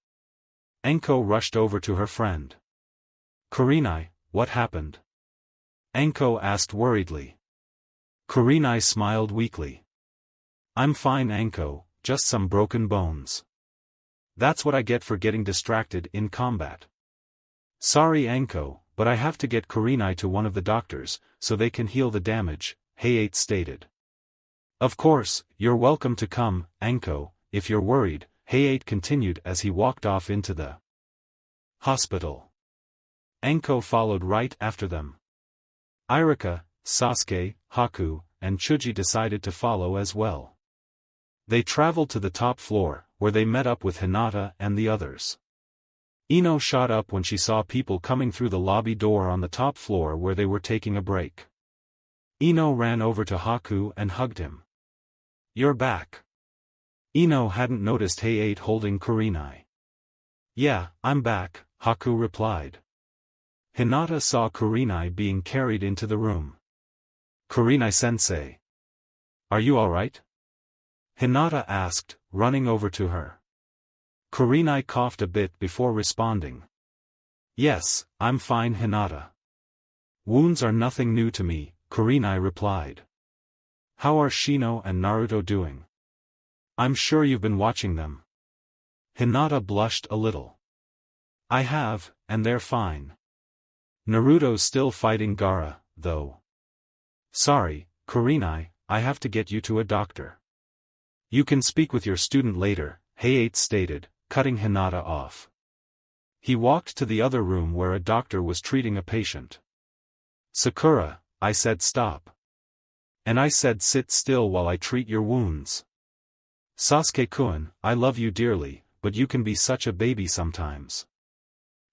Anko rushed over to her friend. "Karinai, what happened?" Anko asked worriedly. Karinai smiled weakly. "I'm fine, Anko, just some broken bones. That's what I get for getting distracted in combat." "Sorry, Anko, but I have to get Karinai to one of the doctors, so they can heal the damage," Hay-8 stated. "Of course, you're welcome to come, Anko, if you're worried," Hay-8 continued as he walked off into the hospital. Anko followed right after them. Irika, Sasuke, Haku, and Chuji decided to follow as well. They traveled to the top floor, where they met up with Hinata and the others. Ino shot up when she saw people coming through the lobby door on the top floor where they were taking a break. Ino ran over to Haku and hugged him. "You're back." Ino hadn't noticed Hay-8 holding Karinai. "Yeah, I'm back," Haku replied. Hinata saw Karinai being carried into the room. "Karinai-sensei. Are you alright?" Hinata asked, running over to her. Karinai coughed a bit before responding. "Yes, I'm fine, Hinata. Wounds are nothing new to me," Karinai replied. "How are Shino and Naruto doing? I'm sure you've been watching them." Hinata blushed a little. "I have, and they're fine. Naruto's still fighting Gaara, though. Sorry, Karinai, I have to get you to a doctor. You can speak with your student later," Hay-8 stated, cutting Hinata off. He walked to the other room where a doctor was treating a patient. "Sakura, I said stop. And I said sit still while I treat your wounds. Sasuke-kun, I love you dearly, but you can be such a baby sometimes."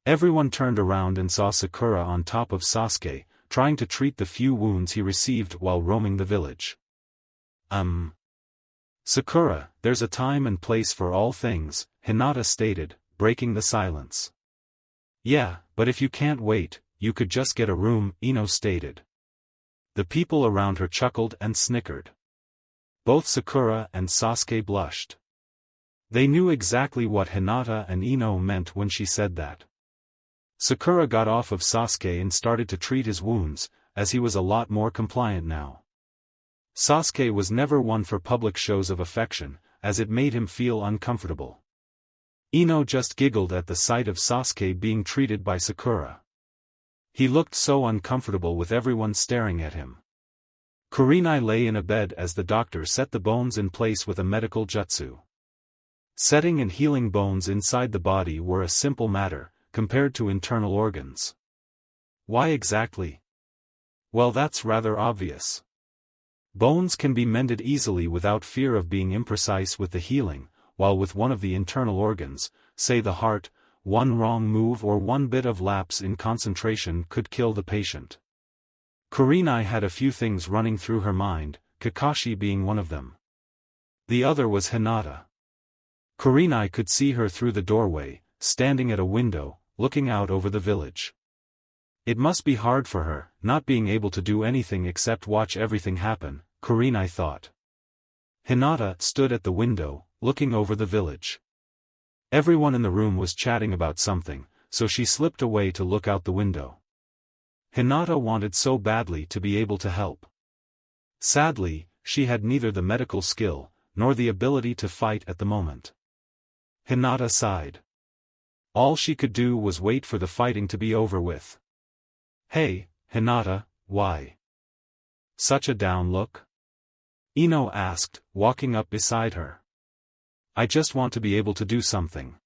Everyone turned around and saw Sakura on top of Sasuke, trying to treat the few wounds he received while roaming the village. "Sakura, there's a time and place for all things," Hinata stated, breaking the silence. "Yeah, but if you can't wait, you could just get a room," Ino stated. The people around her chuckled and snickered. Both Sakura and Sasuke blushed. They knew exactly what Hinata and Ino meant when she said that. Sakura got off of Sasuke and started to treat his wounds, as he was a lot more compliant now. Sasuke was never one for public shows of affection, as it made him feel uncomfortable. Ino just giggled at the sight of Sasuke being treated by Sakura. He looked so uncomfortable with everyone staring at him. Karinai lay in a bed as the doctor set the bones in place with a medical jutsu. Setting and healing bones inside the body were a simple matter, compared to internal organs. Why exactly? Well, that's rather obvious. Bones can be mended easily without fear of being imprecise with the healing, while with one of the internal organs, say the heart, one wrong move or one bit of lapse in concentration could kill the patient. Karinai had a few things running through her mind, Kakashi being one of them. The other was Hinata. Karinai could see her through the doorway, standing at a window, looking out over the village. It must be hard for her, not being able to do anything except watch everything happen, Karinai thought. Hinata stood at the window, looking over the village. Everyone in the room was chatting about something, so she slipped away to look out the window. Hinata wanted so badly to be able to help. Sadly, she had neither the medical skill, nor the ability to fight at the moment. Hinata sighed. All she could do was wait for the fighting to be over with. "Hey, Hinata, why such a down look?" Ino asked, walking up beside her. "I just want to be able to do something.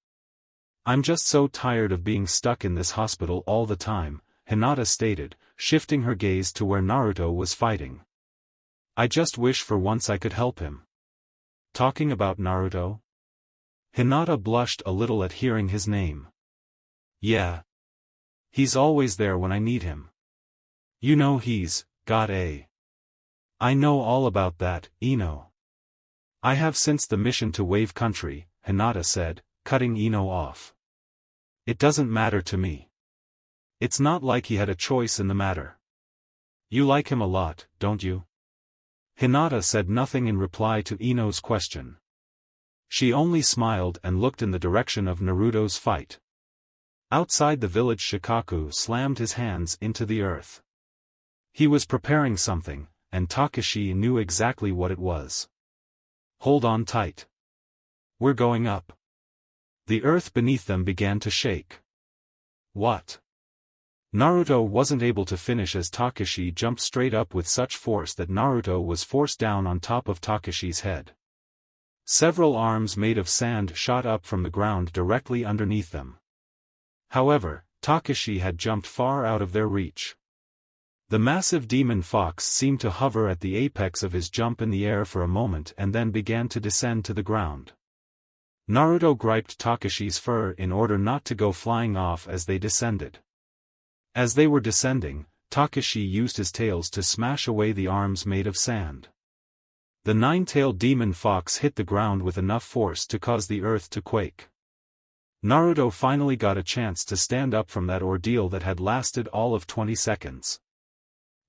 I'm just so tired of being stuck in this hospital all the time," Hinata stated, shifting her gaze to where Naruto was fighting. "I just wish for once I could help him." "Talking about Naruto?" Hinata blushed a little at hearing his name. "Yeah. He's always there when I need him. You know he's got a. I know all about that, Ino. I have since the mission to Wave Country, Hinata said, cutting Ino off. It doesn't matter to me. It's not like he had a choice in the matter. You like him a lot, don't you? Hinata said nothing in reply to Ino's question. She only smiled and looked in the direction of Naruto's fight. Outside the village, Shikaku slammed his hands into the earth. He was preparing something, and Takashi knew exactly what it was. Hold on tight. We're going up. The earth beneath them began to shake. What? Naruto wasn't able to finish as Takashi jumped straight up with such force that Naruto was forced down on top of Takashi's head. Several arms made of sand shot up from the ground directly underneath them. However, Takashi had jumped far out of their reach. The massive demon fox seemed to hover at the apex of his jump in the air for a moment and then began to descend to the ground. Naruto griped Takashi's fur in order not to go flying off as they descended. As they were descending, Takashi used his tails to smash away the arms made of sand. The nine-tailed demon fox hit the ground with enough force to cause the earth to quake. Naruto finally got a chance to stand up from that ordeal that had lasted all of 20 seconds.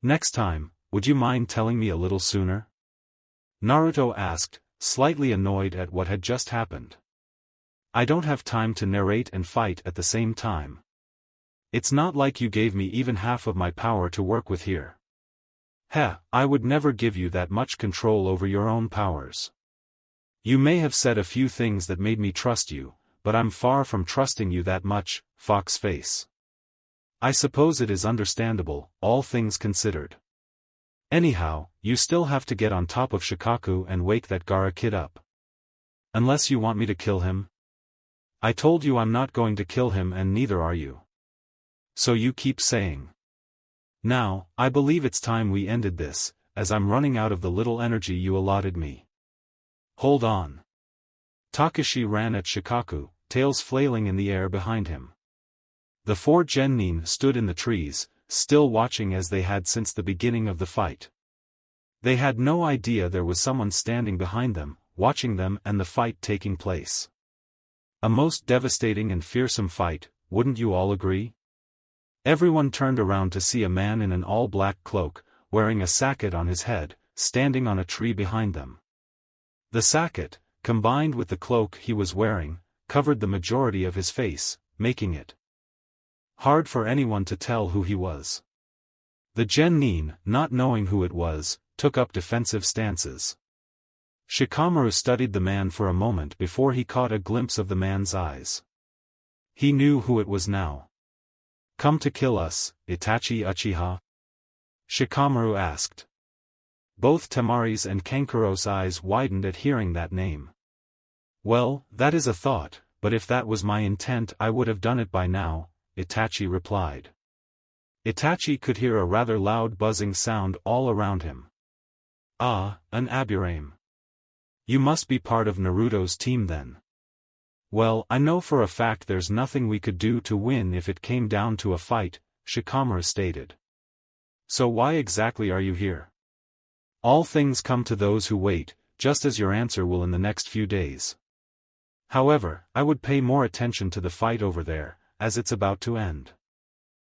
Next time, would you mind telling me a little sooner? Naruto asked, slightly annoyed at what had just happened. I don't have time to narrate and fight at the same time. It's not like you gave me even half of my power to work with here. Heh, I would never give you that much control over your own powers. You may have said a few things that made me trust you, but I'm far from trusting you that much, fox face. I suppose it is understandable, all things considered. Anyhow, you still have to get on top of Shikaku and wake that Gaara kid up. Unless you want me to kill him? I told you I'm not going to kill him and neither are you. So you keep saying. Now, I believe it's time we ended this, as I'm running out of the little energy you allotted me. Hold on. Takashi ran at Shikaku, tails flailing in the air behind him. The four genin stood in the trees, still watching as they had since the beginning of the fight. They had no idea there was someone standing behind them, watching them and the fight taking place. A most devastating and fearsome fight, wouldn't you all agree? Everyone turned around to see a man in an all-black cloak, wearing a sacket on his head, standing on a tree behind them. The sacket, combined with the cloak he was wearing, covered the majority of his face, making it hard for anyone to tell who he was. The genin, not knowing who it was, took up defensive stances. Shikamaru studied the man for a moment before he caught a glimpse of the man's eyes. He knew who it was now. Come to kill us, Itachi Uchiha? Shikamaru asked. Both Temari's and Kankuro's eyes widened at hearing that name. Well, that is a thought, but if that was my intent I would have done it by now, Itachi replied. Itachi could hear a rather loud buzzing sound all around him. Ah, an Aburame. You must be part of Naruto's team then. Well, I know for a fact there's nothing we could do to win if it came down to a fight, Shikamaru stated. So why exactly are you here? All things come to those who wait, just as your answer will in the next few days. However, I would pay more attention to the fight over there, as it's about to end.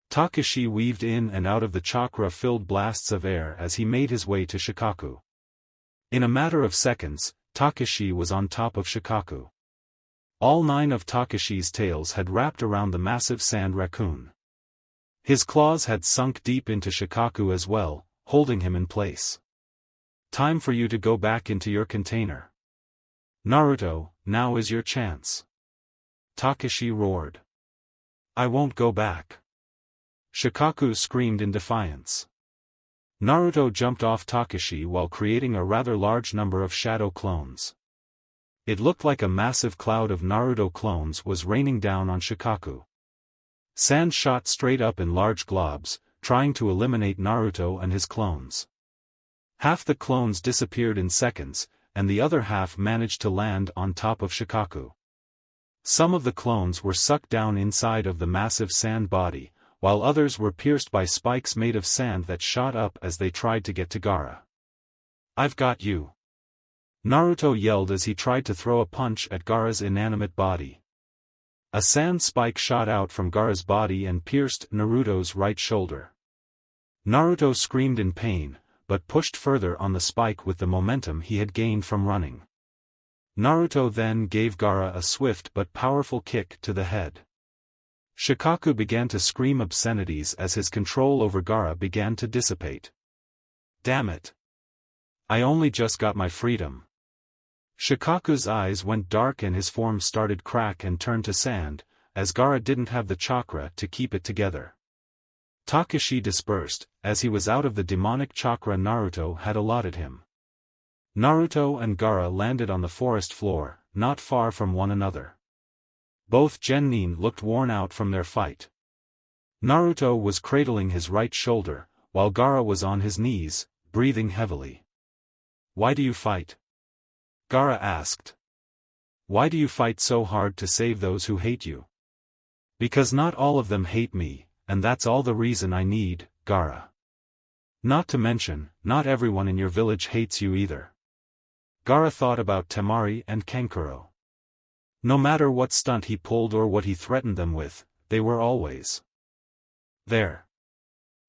Takashi weaved in and out of the chakra-filled blasts of air as he made his way to Shikaku. In a matter of seconds, Takashi was on top of Shikaku. All 9 of Takashi's tails had wrapped around the massive sand raccoon. His claws had sunk deep into Shikaku as well, holding him in place. Time for you to go back into your container. Naruto, now is your chance. Takashi roared. I won't go back. Shikaku screamed in defiance. Naruto jumped off Takashi while creating a rather large number of shadow clones. It looked like a massive cloud of Naruto clones was raining down on Shikaku. Sand shot straight up in large globs, trying to eliminate Naruto and his clones. Half the clones disappeared in seconds, and the other half managed to land on top of Shikaku. Some of the clones were sucked down inside of the massive sand body, while others were pierced by spikes made of sand that shot up as they tried to get to Gaara. "I've got you!" Naruto yelled as he tried to throw a punch at Gaara's inanimate body. A sand spike shot out from Gaara's body and pierced Naruto's right shoulder. Naruto screamed in pain, but pushed further on the spike with the momentum he had gained from running. Naruto then gave Gaara a swift but powerful kick to the head. Shikaku began to scream obscenities as his control over Gaara began to dissipate. "Damn it! I only just got my freedom." Shikaku's eyes went dark and his form started crack and turned to sand, as Gaara didn't have the chakra to keep it together. Takashi dispersed, as he was out of the demonic chakra Naruto had allotted him. Naruto and Gaara landed on the forest floor, not far from one another. Both genin looked worn out from their fight. Naruto was cradling his right shoulder, while Gaara was on his knees, breathing heavily. "Why do you fight?" Gaara asked. "Why do you fight so hard to save those who hate you?" "Because not all of them hate me, and that's all the reason I need, Gaara. Not to mention, not everyone in your village hates you either." Gaara thought about Temari and Kankuro. No matter what stunt he pulled or what he threatened them with, they were always there.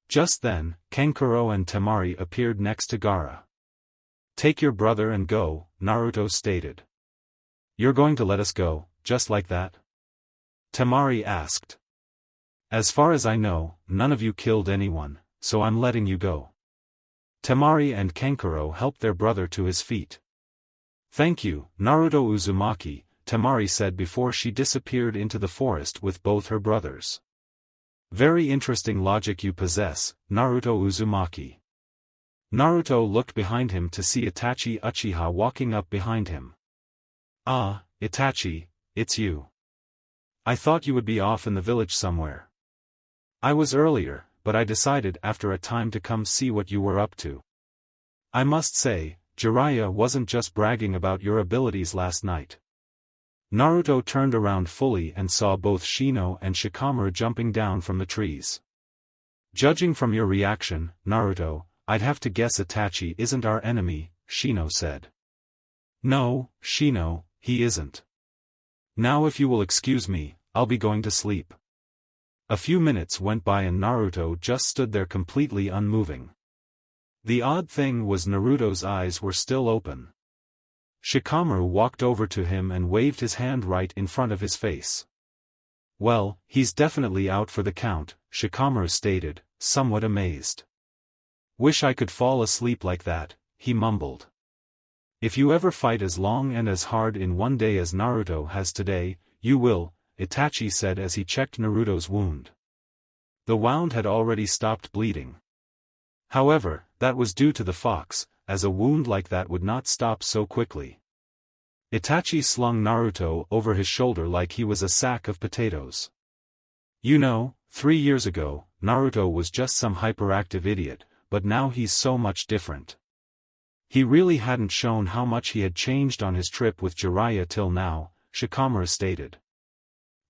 Just then, Kankuro and Temari appeared next to Gaara. "Take your brother and go," Naruto stated. "You're going to let us go, just like that?" Temari asked. "As far as I know, none of you killed anyone, so I'm letting you go." Temari and Kankuro helped their brother to his feet. "Thank you, Naruto Uzumaki," Temari said before she disappeared into the forest with both her brothers. "Very interesting logic you possess, Naruto Uzumaki." Naruto looked behind him to see Itachi Uchiha walking up behind him. "Ah, Itachi, it's you. I thought you would be off in the village somewhere. I was earlier, but I decided after a time to come see what you were up to. I must say, Jiraiya wasn't just bragging about your abilities last night." Naruto turned around fully and saw both Shino and Shikamaru jumping down from the trees. "Judging from your reaction, Naruto, I'd have to guess Itachi isn't our enemy," Shino said. "No, Shino, he isn't. Now if you will excuse me, I'll be going to sleep." A few minutes went by and Naruto just stood there completely unmoving. The odd thing was Naruto's eyes were still open. Shikamaru walked over to him and waved his hand right in front of his face. "Well, he's definitely out for the count," Shikamaru stated, somewhat amazed. "Wish I could fall asleep like that," he mumbled. "If you ever fight as long and as hard in one day as Naruto has today, you will," Itachi said as he checked Naruto's wound. The wound had already stopped bleeding. However, that was due to the fox, as a wound like that would not stop so quickly. Itachi slung Naruto over his shoulder like he was a sack of potatoes. "You know, 3 years ago, Naruto was just some hyperactive idiot, but now he's so much different. He really hadn't shown how much he had changed on his trip with Jiraiya till now," Shikamaru stated.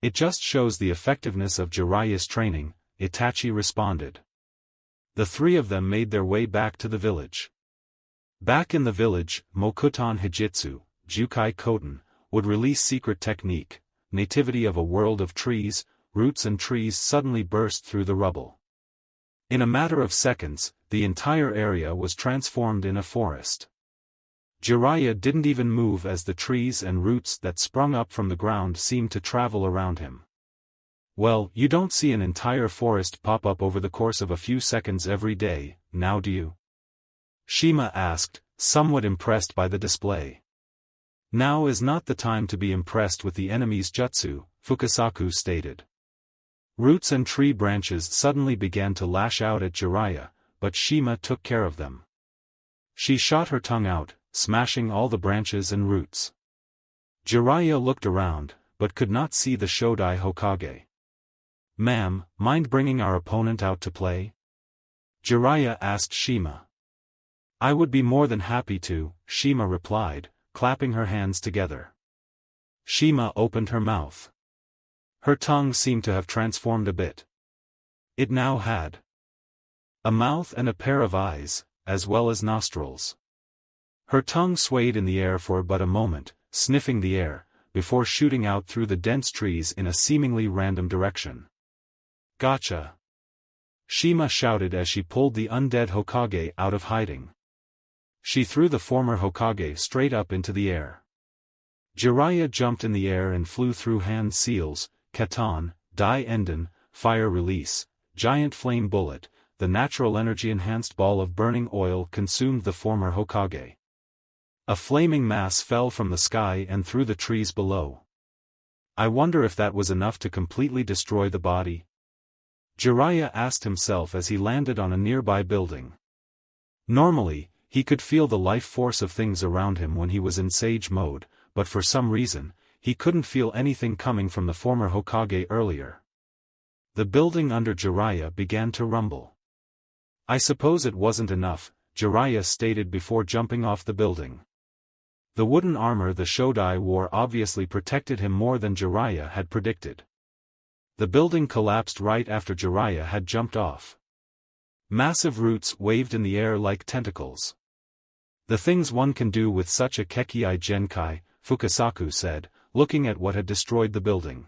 "It just shows the effectiveness of Jiraiya's training," Itachi responded. The three of them made their way back to the village. Back in the village, Mokuton Hijitsu, Jukai Koten, would release secret technique, nativity of a world of trees, roots and trees suddenly burst through the rubble. In a matter of seconds, the entire area was transformed in a forest. Jiraiya didn't even move as the trees and roots that sprung up from the ground seemed to travel around him. Well, you don't see an entire forest pop up over the course of a few seconds every day, now do you? Shima asked, somewhat impressed by the display. Now is not the time to be impressed with the enemy's jutsu, Fukasaku stated. Roots and tree branches suddenly began to lash out at Jiraiya, but Shima took care of them. She shot her tongue out, smashing all the branches and roots. Jiraiya looked around, but could not see the Shodai Hokage. "Ma'am, mind bringing our opponent out to play?" Jiraiya asked Shima. "I would be more than happy to," Shima replied, clapping her hands together. Shima opened her mouth. Her tongue seemed to have transformed a bit. It now had a mouth and a pair of eyes, as well as nostrils. Her tongue swayed in the air for but a moment, sniffing the air, before shooting out through the dense trees in a seemingly random direction. Gotcha! Shima shouted as she pulled the undead Hokage out of hiding. She threw the former Hokage straight up into the air. Jiraiya jumped in the air and flew through hand seals, Katon, Dai Enden, fire release, giant flame bullet. The natural energy-enhanced ball of burning oil consumed the former Hokage. A flaming mass fell from the sky and through the trees below. I wonder if that was enough to completely destroy the body? Jiraiya asked himself as he landed on a nearby building. Normally, he could feel the life force of things around him when he was in Sage mode, but for some reason, he couldn't feel anything coming from the former Hokage earlier. The building under Jiraiya began to rumble. I suppose it wasn't enough, Jiraiya stated before jumping off the building. The wooden armor the Shodai wore obviously protected him more than Jiraiya had predicted. The building collapsed right after Jiraiya had jumped off. Massive roots waved in the air like tentacles. The things one can do with such a Kekii Genkai, Fukasaku said, looking at what had destroyed the building.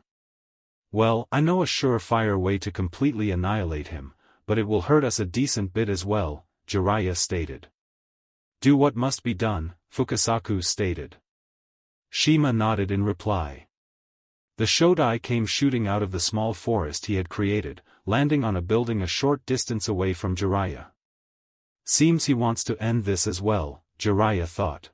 Well, I know a surefire way to completely annihilate him, but it will hurt us a decent bit as well, Jiraiya stated. Do what must be done, Fukasaku stated. Shima nodded in reply. The Shodai came shooting out of the small forest he had created, landing on a building a short distance away from Jiraiya. Seems he wants to end this as well, Jiraiya thought.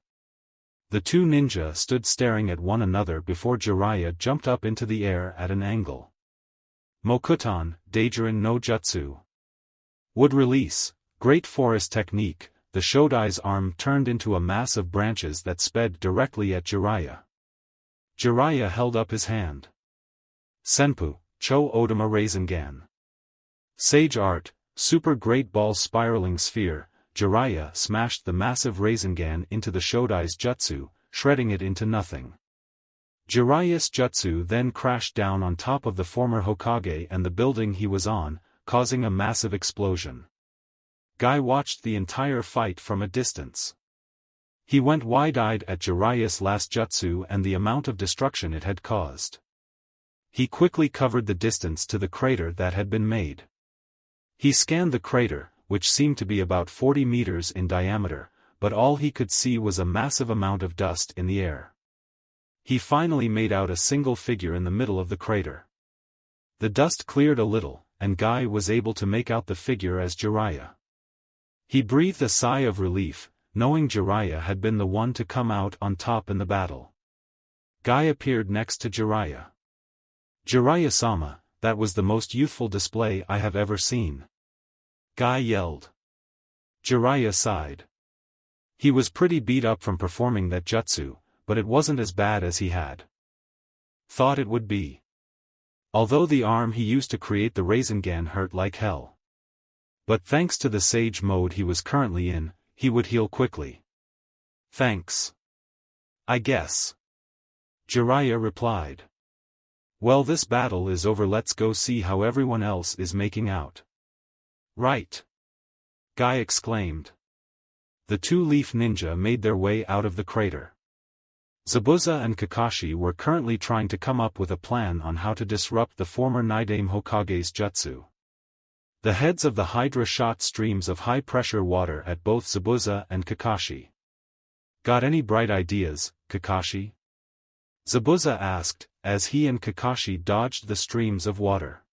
The two ninja stood staring at one another before Jiraiya jumped up into the air at an angle. Mokuton, Daijirin no Jutsu. Wood release, great forest technique, the Shodai's arm turned into a mass of branches that sped directly at Jiraiya. Jiraiya held up his hand. Senpu, Cho Odama Rasengan. Sage art, super great ball spiraling sphere, Jiraiya smashed the massive Rasengan into the Shodai's jutsu, shredding it into nothing. Jiraiya's jutsu then crashed down on top of the former Hokage and the building he was on, causing a massive explosion. Guy watched the entire fight from a distance. He went wide-eyed at Jiraiya's last jutsu and the amount of destruction it had caused. He quickly covered the distance to the crater that had been made. He scanned the crater, which seemed to be about 40 meters in diameter, but all he could see was a massive amount of dust in the air. He finally made out a single figure in the middle of the crater. The dust cleared a little, and Guy was able to make out the figure as Jiraiya. He breathed a sigh of relief, knowing Jiraiya had been the one to come out on top in the battle. Guy appeared next to Jiraiya. Jiraiya-sama, that was the most youthful display I have ever seen. Guy yelled. Jiraiya sighed. He was pretty beat up from performing that jutsu, but it wasn't as bad as he had thought it would be. Although the arm he used to create the Rasengan hurt like hell. But thanks to the Sage mode he was currently in, he would heal quickly. Thanks. I guess. Jiraiya replied. Well, this battle is over, let's go see how everyone else is making out. Right. Guy exclaimed. The two leaf ninja made their way out of the crater. Zabuza and Kakashi were currently trying to come up with a plan on how to disrupt the former Nidaime Hokage's jutsu. The heads of the hydra shot streams of high-pressure water at both Zabuza and Kakashi. Got any bright ideas, Kakashi? Zabuza asked, as he and Kakashi dodged the streams of water.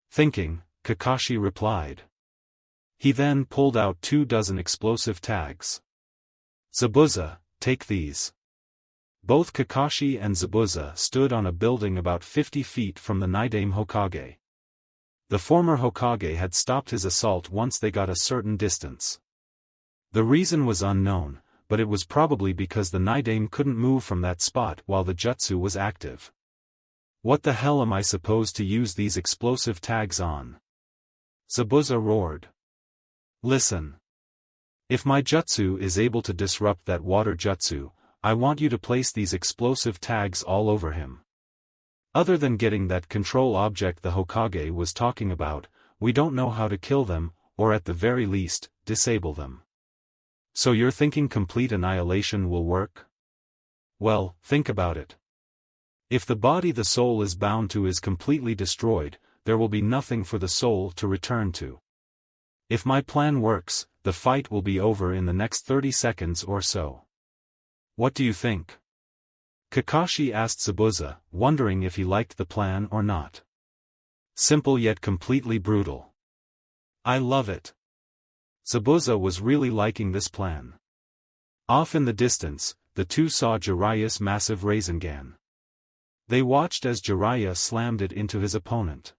Thinking, Kakashi replied. He then pulled out 24 explosive tags. Zabuza, take these. Both Kakashi and Zabuza stood on a building about 50 feet from the Nidaime Hokage. The former Hokage had stopped his assault once they got a certain distance. The reason was unknown, but it was probably because the Nidaime couldn't move from that spot while the jutsu was active. What the hell am I supposed to use these explosive tags on? Zabuza roared. Listen. If my jutsu is able to disrupt that water jutsu, I want you to place these explosive tags all over him. Other than getting that control object the Hokage was talking about, we don't know how to kill them, or at the very least, disable them. So you're thinking complete annihilation will work? Well, think about it. If the body the soul is bound to is completely destroyed, there will be nothing for the soul to return to. If my plan works, the fight will be over in the next 30 seconds or so. What do you think? Kakashi asked Zabuza, wondering if he liked the plan or not. Simple yet completely brutal. I love it. Zabuza was really liking this plan. Off in the distance, the two saw Jiraiya's massive Rasengan. They watched as Jiraiya slammed it into his opponent.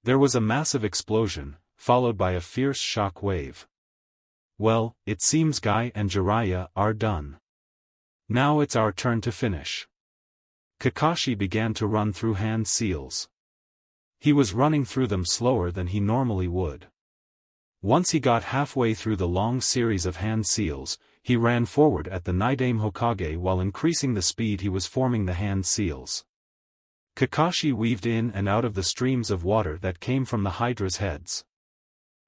There was a massive explosion, followed by a fierce shock wave. Well, it seems Guy and Jiraiya are done. Now it's our turn to finish. Kakashi began to run through hand seals. He was running through them slower than he normally would. Once he got halfway through the long series of hand seals, he ran forward at the Nidaime Hokage while increasing the speed he was forming the hand seals. Kakashi weaved in and out of the streams of water that came from the Hydra's heads.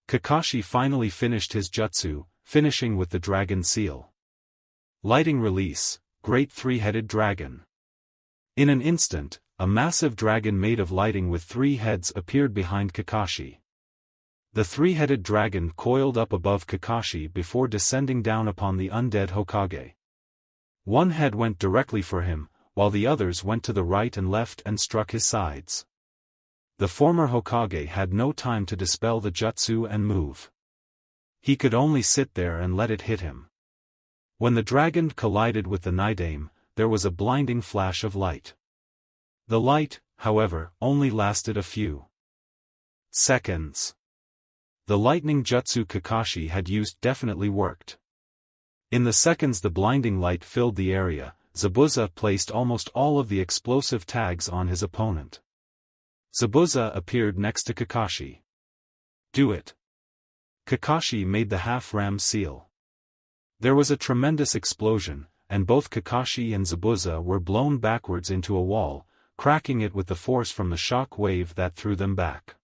Kakashi finally finished his jutsu, finishing with the dragon seal. Lighting release, Great Three-Headed Dragon. In an instant, a massive dragon made of lighting with 3 heads appeared behind Kakashi. The three-headed dragon coiled up above Kakashi before descending down upon the undead Hokage. One head went directly for him, while the others went to the right and left and struck his sides. The former Hokage had no time to dispel the jutsu and move. He could only sit there and let it hit him. When the dragon collided with the Nidaime, there was a blinding flash of light. The light, however, only lasted a few seconds. The lightning jutsu Kakashi had used definitely worked. In the seconds the blinding light filled the area, Zabuza placed almost all of the explosive tags on his opponent. Zabuza appeared next to Kakashi. Do it. Kakashi made the half-ram seal. There was a tremendous explosion, and both Kakashi and Zabuza were blown backwards into a wall, cracking it with the force from the shock wave that threw them back.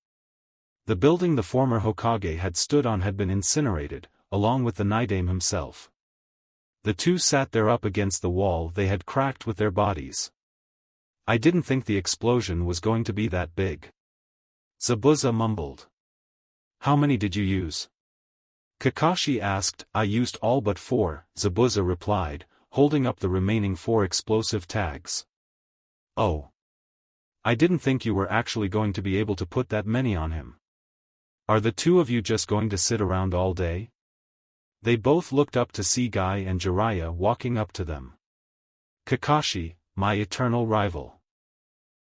The building the former Hokage had stood on had been incinerated, along with the Nidaime himself. The two sat there up against the wall they had cracked with their bodies. I didn't think the explosion was going to be that big. Zabuza mumbled. How many did you use? Kakashi asked. I used all but 4, Zabuza replied, holding up the remaining 4 explosive tags. Oh. I didn't think you were actually going to be able to put that many on him. Are the two of you just going to sit around all day? They both looked up to see Guy and Jiraiya walking up to them. Kakashi, my eternal rival.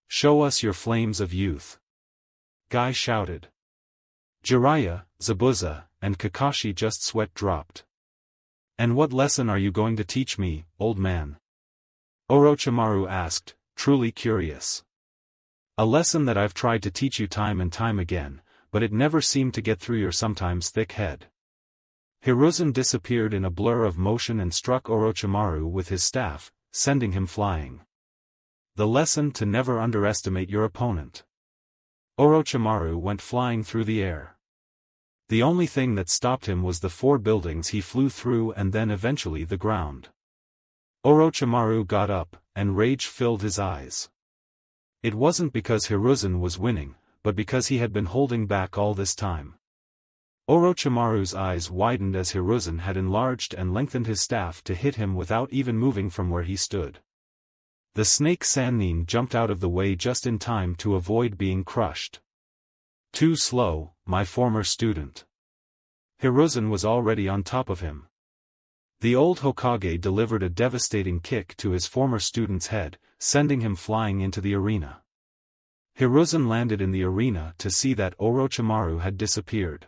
Show us your flames of youth. Guy shouted. Jiraiya, Zabuza, and Kakashi just sweat dropped. And what lesson are you going to teach me, old man? Orochimaru asked, truly curious. A lesson that I've tried to teach you time and time again, but it never seemed to get through your sometimes thick head. Hiruzen disappeared in a blur of motion and struck Orochimaru with his staff, sending him flying. The lesson to never underestimate your opponent. Orochimaru went flying through the air. The only thing that stopped him was the 4 buildings he flew through and then eventually the ground. Orochimaru got up, and rage filled his eyes. It wasn't because Hiruzen was winning, but because he had been holding back all this time. Orochimaru's eyes widened as Hiruzen had enlarged and lengthened his staff to hit him without even moving from where he stood. The snake Sannin jumped out of the way just in time to avoid being crushed. Too slow, my former student. Hiruzen was already on top of him. The old Hokage delivered a devastating kick to his former student's head, sending him flying into the arena. Hiruzen landed in the arena to see that Orochimaru had disappeared.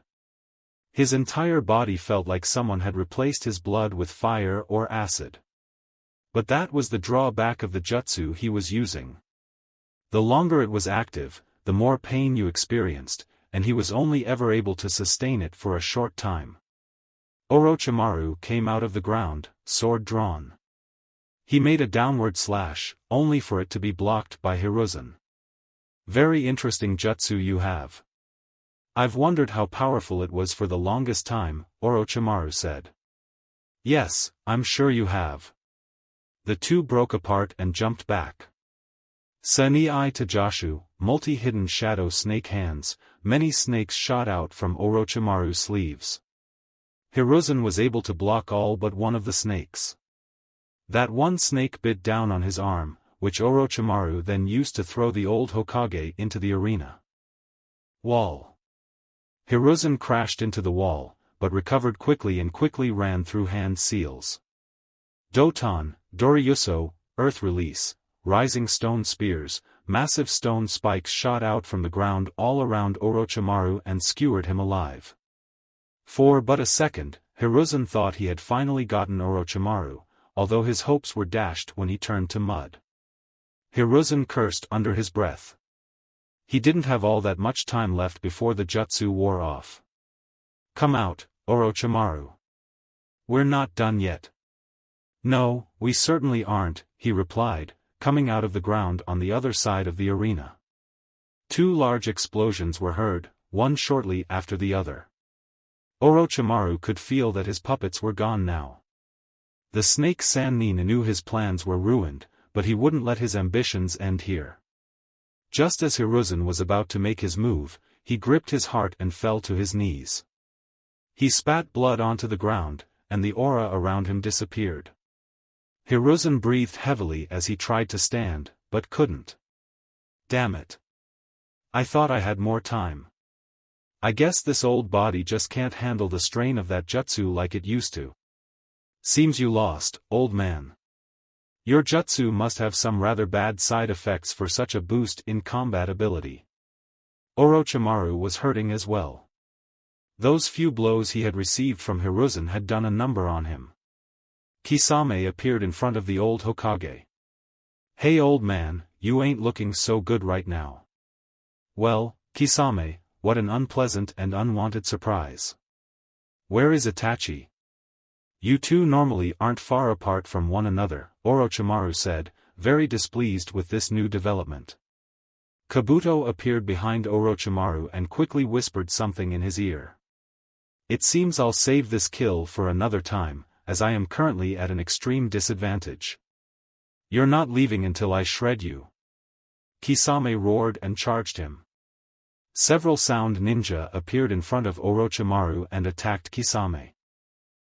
His entire body felt like someone had replaced his blood with fire or acid. But that was the drawback of the jutsu he was using. The longer it was active, the more pain you experienced, and he was only ever able to sustain it for a short time. Orochimaru came out of the ground, sword drawn. He made a downward slash, only for it to be blocked by Hiruzen. Very interesting jutsu you have. I've wondered how powerful it was for the longest time, Orochimaru said. Yes, I'm sure you have. The two broke apart and jumped back. Sanei Tajashu, multi-hidden shadow snake hands, many snakes shot out from Orochimaru's sleeves. Hiruzen was able to block all but one of the snakes. That one snake bit down on his arm, which Orochimaru then used to throw the old Hokage into the arena. Wall. Hiruzen crashed into the wall, but recovered quickly and quickly ran through hand seals. Doton, Doriyuso, Earth Release, rising stone spears, massive stone spikes shot out from the ground all around Orochimaru and skewered him alive. For but a second, Hiruzen thought he had finally gotten Orochimaru, although his hopes were dashed when he turned to mud. Hiruzen cursed under his breath. He didn't have all that much time left before the jutsu wore off. Come out, Orochimaru. We're not done yet. No, we certainly aren't, he replied, coming out of the ground on the other side of the arena. Two large explosions were heard, one shortly after the other. Orochimaru could feel that his puppets were gone now. The snake Sannin knew his plans were ruined, but he wouldn't let his ambitions end here. Just as Hiruzen was about to make his move, he gripped his heart and fell to his knees. He spat blood onto the ground, and the aura around him disappeared. Hiruzen breathed heavily as he tried to stand, but couldn't. Damn it. I thought I had more time. I guess this old body just can't handle the strain of that jutsu like it used to. Seems you lost, old man. Your jutsu must have some rather bad side effects for such a boost in combat ability. Orochimaru was hurting as well. Those few blows he had received from Hiruzen had done a number on him. Kisame appeared in front of the old Hokage. Hey old man, you ain't looking so good right now. Well, Kisame, what an unpleasant and unwanted surprise. Where is Itachi? You two normally aren't far apart from one another, Orochimaru said, very displeased with this new development. Kabuto appeared behind Orochimaru and quickly whispered something in his ear. It seems I'll save this kill for another time, as I am currently at an extreme disadvantage. You're not leaving until I shred you. Kisame roared and charged him. Several sound ninja appeared in front of Orochimaru and attacked Kisame.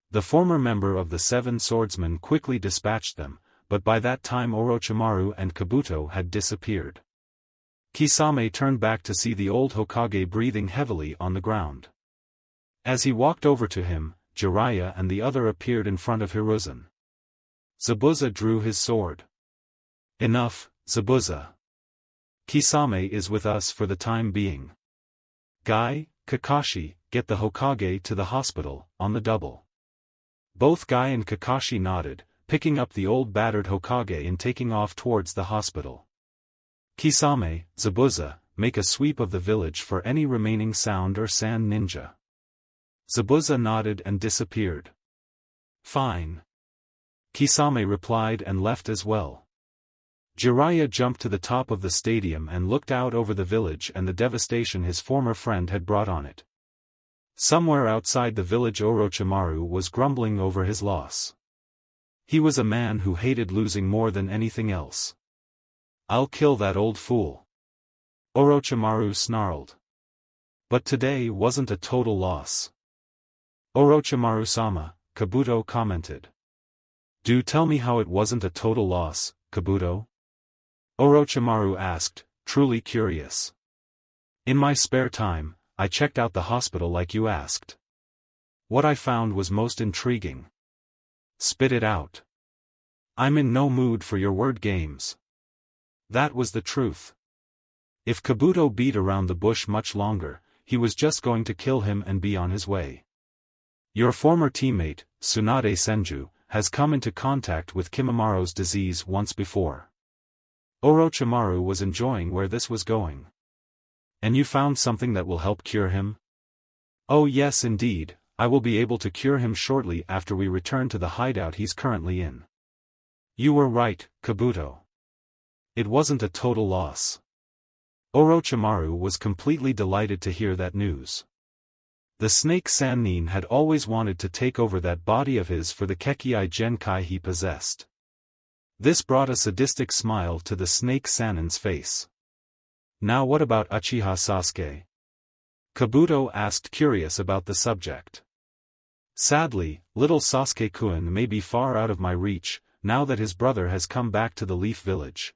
The former member of the Seven Swordsmen quickly dispatched them, but by that time Orochimaru and Kabuto had disappeared. Kisame turned back to see the old Hokage breathing heavily on the ground. As he walked over to him, Jiraiya and the other appeared in front of Hiruzen. Zabuza drew his sword. Enough, Zabuza. Kisame is with us for the time being. Guy, Kakashi, get the Hokage to the hospital, on the double. Both Guy and Kakashi nodded, picking up the old battered Hokage and taking off towards the hospital. Kisame, Zabuza, make a sweep of the village for any remaining sound or sand ninja. Zabuza nodded and disappeared. Fine. Kisame replied and left as well. Jiraiya jumped to the top of the stadium and looked out over the village and the devastation his former friend had brought on it. Somewhere outside the village Orochimaru was grumbling over his loss. He was a man who hated losing more than anything else. I'll kill that old fool. Orochimaru snarled. But today wasn't a total loss. Orochimaru-sama, Kabuto commented. Do tell me how it wasn't a total loss, Kabuto? Orochimaru asked, truly curious. In my spare time, I checked out the hospital like you asked. What I found was most intriguing. Spit it out. I'm in no mood for your word games. That was the truth. If Kabuto beat around the bush much longer, he was just going to kill him and be on his way. Your former teammate, Tsunade Senju, has come into contact with Kimimara's disease once before. Orochimaru was enjoying where this was going. And you found something that will help cure him? Oh yes indeed, I will be able to cure him shortly after we return to the hideout he's currently in. You were right, Kabuto. It wasn't a total loss. Orochimaru was completely delighted to hear that news. The snake Sannin had always wanted to take over that body of his for the Kekkai Genkai he possessed. This brought a sadistic smile to the snake Sannin's face. Now what about Uchiha Sasuke? Kabuto asked, curious about the subject. Sadly, little Sasuke-kun may be far out of my reach, now that his brother has come back to the Leaf Village.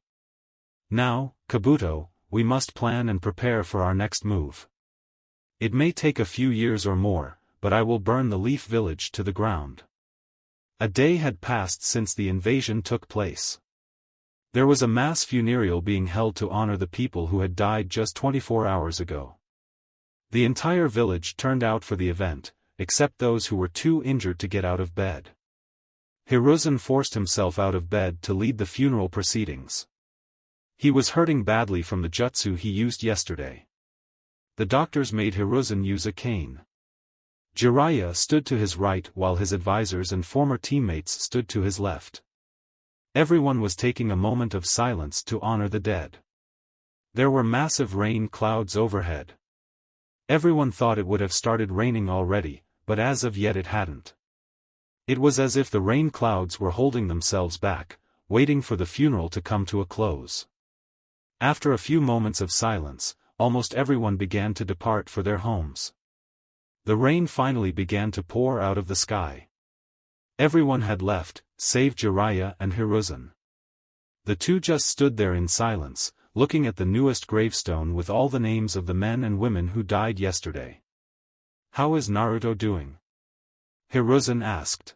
Now, Kabuto, we must plan and prepare for our next move. It may take a few years or more, but I will burn the Leaf Village to the ground. A day had passed since the invasion took place. There was a mass funeral being held to honor the people who had died just 24 hours ago. The entire village turned out for the event, except those who were too injured to get out of bed. Hiruzen forced himself out of bed to lead the funeral proceedings. He was hurting badly from the jutsu he used yesterday. The doctors made Hiruzen use a cane. Jiraiya stood to his right while his advisors and former teammates stood to his left. Everyone was taking a moment of silence to honor the dead. There were massive rain clouds overhead. Everyone thought it would have started raining already, but as of yet it hadn't. It was as if the rain clouds were holding themselves back, waiting for the funeral to come to a close. After a few moments of silence, almost everyone began to depart for their homes. The rain finally began to pour out of the sky. Everyone had left, save Jiraiya and Hiruzen. The two just stood there in silence, looking at the newest gravestone with all the names of the men and women who died yesterday. "How is Naruto doing?" Hiruzen asked.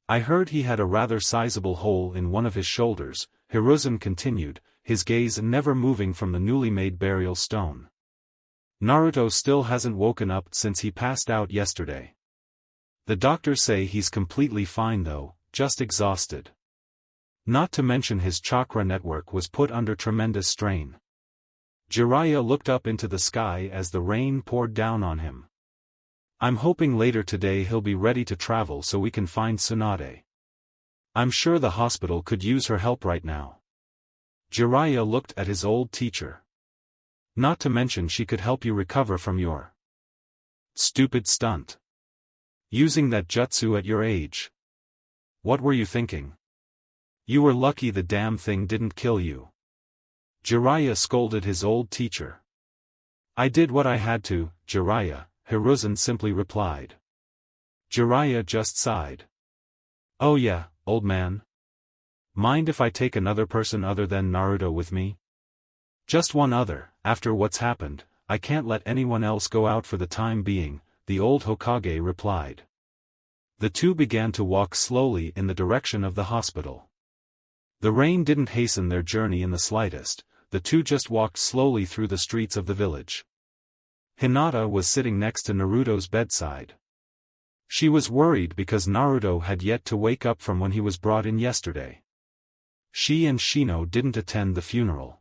"I heard he had a rather sizable hole in one of his shoulders," Hiruzen continued, his gaze never moving from the newly made burial stone. "Naruto still hasn't woken up since he passed out yesterday. The doctors say he's completely fine though, just exhausted. Not to mention his chakra network was put under tremendous strain." Jiraiya looked up into the sky as the rain poured down on him. "I'm hoping later today he'll be ready to travel so we can find Tsunade. I'm sure the hospital could use her help right now." Jiraiya looked at his old teacher. "Not to mention she could help you recover from your stupid stunt. Using that jutsu at your age. What were you thinking? You were lucky the damn thing didn't kill you." Jiraiya scolded his old teacher. "I did what I had to, Jiraiya," Hiruzen simply replied. Jiraiya just sighed. "Oh yeah, old man. Mind if I take another person other than Naruto with me? Just one other. After what's happened, I can't let anyone else go out for the time being," the old Hokage replied. The two began to walk slowly in the direction of the hospital. The rain didn't hasten their journey in the slightest, the two just walked slowly through the streets of the village. Hinata was sitting next to Naruto's bedside. She was worried because Naruto had yet to wake up from when he was brought in yesterday. She and Shino didn't attend the funeral.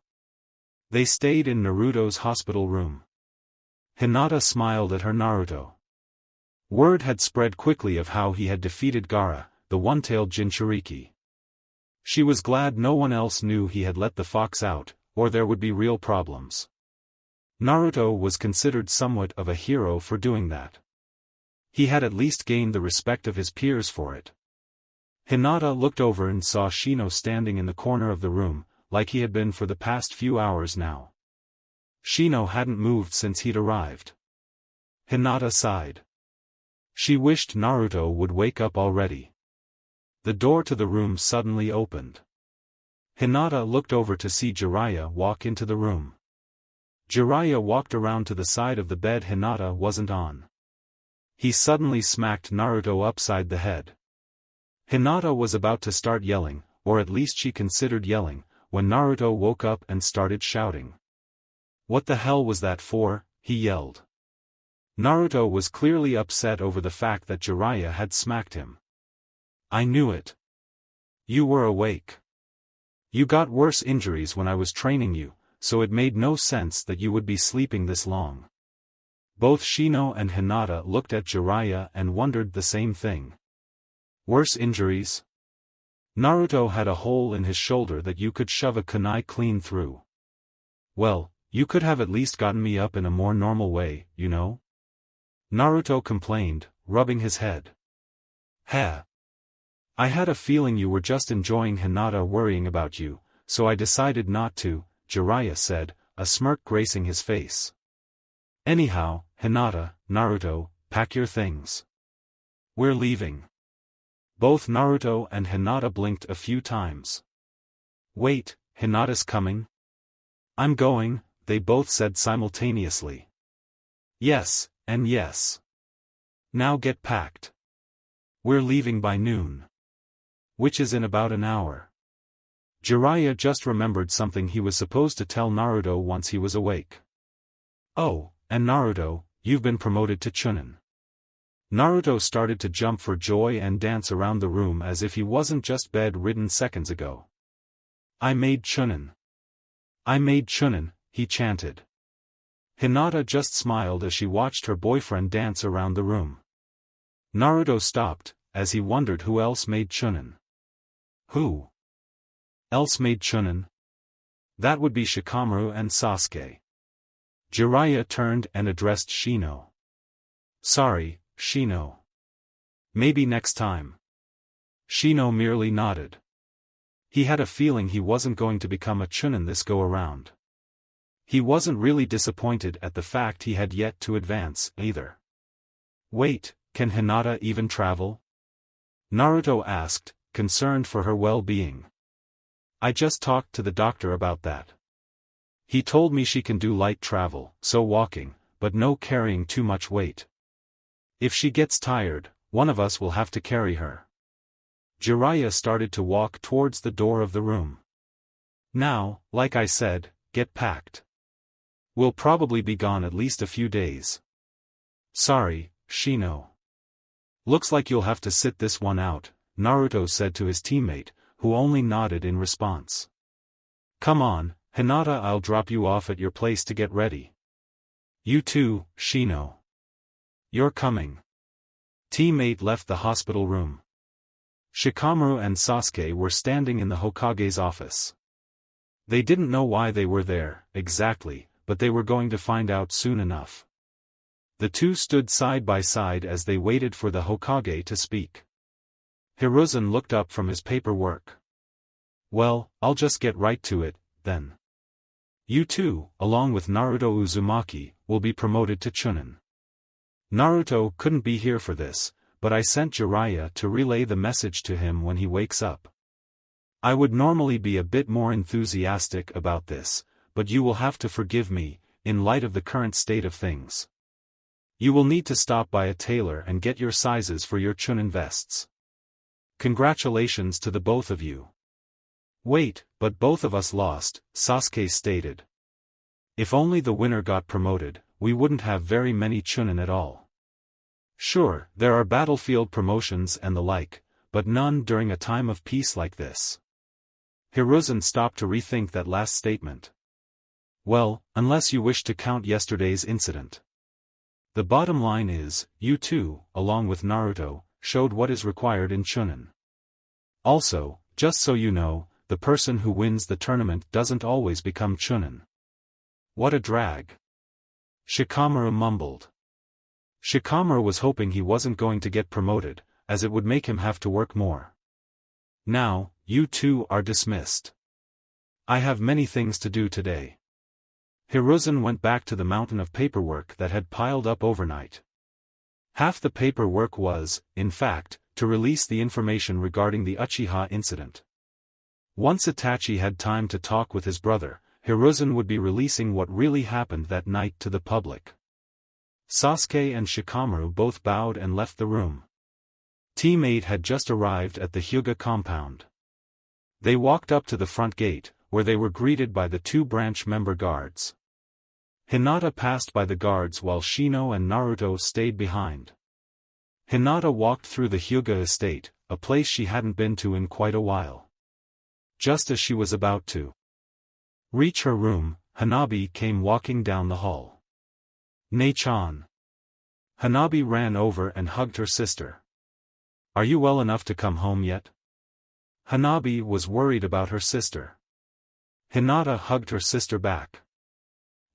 They stayed in Naruto's hospital room. Hinata smiled at her Naruto. Word had spread quickly of how he had defeated Gaara, the one-tailed Jinchuriki. She was glad no one else knew he had let the fox out, or there would be real problems. Naruto was considered somewhat of a hero for doing that. He had at least gained the respect of his peers for it. Hinata looked over and saw Shino standing in the corner of the room, like he had been for the past few hours now. Shino hadn't moved since he'd arrived. Hinata sighed. She wished Naruto would wake up already. The door to the room suddenly opened. Hinata looked over to see Jiraiya walk into the room. Jiraiya walked around to the side of the bed Hinata wasn't on. He suddenly smacked Naruto upside the head. Hinata was about to start yelling, or at least she considered yelling, when Naruto woke up and started shouting. "What the hell was that for?" he yelled. Naruto was clearly upset over the fact that Jiraiya had smacked him. "I knew it. You were awake. You got worse injuries when I was training you, so it made no sense that you would be sleeping this long." Both Shino and Hinata looked at Jiraiya and wondered the same thing. Worse injuries? Naruto had a hole in his shoulder that you could shove a kunai clean through. Well, You could have at least gotten me up in a more normal way, you know? Naruto complained, rubbing his head. Heh. I had a feeling you were just enjoying Hinata worrying about you, so I decided not to, Jiraiya said, a smirk gracing his face. Anyhow, Hinata, Naruto, pack your things. We're leaving. Both Naruto and Hinata blinked a few times. Wait, Hinata's coming? I'm going, they both said simultaneously. Yes, and yes. Now get packed. We're leaving by noon. Which is in about an hour. Jiraiya just remembered something he was supposed to tell Naruto once he was awake. Oh, and Naruto, you've been promoted to Chunin. Naruto started to jump for joy and dance around the room as if he wasn't just bedridden seconds ago. I made Chunin. I made Chunin, he chanted. Hinata just smiled as she watched her boyfriend dance around the room. Naruto stopped, as he wondered who else made Chunin. Who else made Chunin? That would be Shikamaru and Sasuke. Jiraiya turned and addressed Shino. Sorry, Shino. Maybe next time. Shino merely nodded. He had a feeling he wasn't going to become a Chunin this go-around. He wasn't really disappointed at the fact he had yet to advance, either. Wait, can Hinata even travel? Naruto asked, concerned for her well-being. I just talked to the doctor about that. He told me she can do light travel, so walking, but no carrying too much weight. If she gets tired, one of us will have to carry her. Jiraiya started to walk towards the door of the room. Now, like I said, get packed. We'll probably be gone at least a few days. Sorry, Shino. Looks like you'll have to sit this one out, Naruto said to his teammate, who only nodded in response. Come on, Hinata, I'll drop you off at your place to get ready. You too, Shino. You're coming. Teammate left the hospital room. Shikamaru and Sasuke were standing in the Hokage's office. They didn't know why they were there, exactly, but they were going to find out soon enough. The two stood side by side as they waited for the Hokage to speak. Hiruzen looked up from his paperwork. Well, I'll just get right to it, then. You two, along with Naruto Uzumaki, will be promoted to Chunin. Naruto couldn't be here for this, but I sent Jiraiya to relay the message to him when he wakes up. I would normally be a bit more enthusiastic about this, but you will have to forgive me, in light of the current state of things. You will need to stop by a tailor and get your sizes for your Chunin vests. Congratulations to the both of you. Wait, but both of us lost, Sasuke stated. If only the winner got promoted, we wouldn't have very many Chunin at all. Sure, there are battlefield promotions and the like, but none during a time of peace like this. Hiruzen stopped to rethink that last statement. Well, unless you wish to count yesterday's incident. The bottom line is, you two, along with Naruto, showed what is required in Chunin. Also, just so you know, the person who wins the tournament doesn't always become Chunin. What a drag. Shikamaru mumbled. Shikamaru was hoping he wasn't going to get promoted, as it would make him have to work more. Now, you two are dismissed. I have many things to do today. Hiruzen went back to the mountain of paperwork that had piled up overnight. Half the paperwork was, in fact, to release the information regarding the Uchiha incident. Once Itachi had time to talk with his brother, Hiruzen would be releasing what really happened that night to the public. Sasuke and Shikamaru both bowed and left the room. Teammate had just arrived at the Hyuga compound. They walked up to the front gate, where they were greeted by the two branch member guards. Hinata passed by the guards while Shino and Naruto stayed behind. Hinata walked through the Hyuga estate, a place she hadn't been to in quite a while. Just as she was about to reach her room, Hanabi came walking down the hall. Nei-chan. Hanabi ran over and hugged her sister. Are you well enough to come home yet? Hanabi was worried about her sister. Hinata hugged her sister back.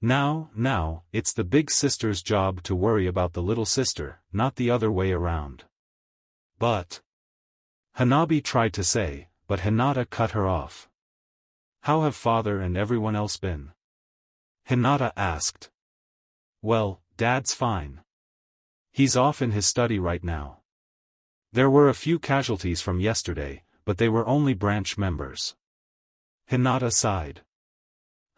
Now, it's the big sister's job to worry about the little sister, not the other way around. But... Hanabi tried to say, but Hinata cut her off. How have father and everyone else been? Hinata asked. Well, Dad's fine. He's off in his study right now. There were a few casualties from yesterday, but they were only branch members. Hinata sighed.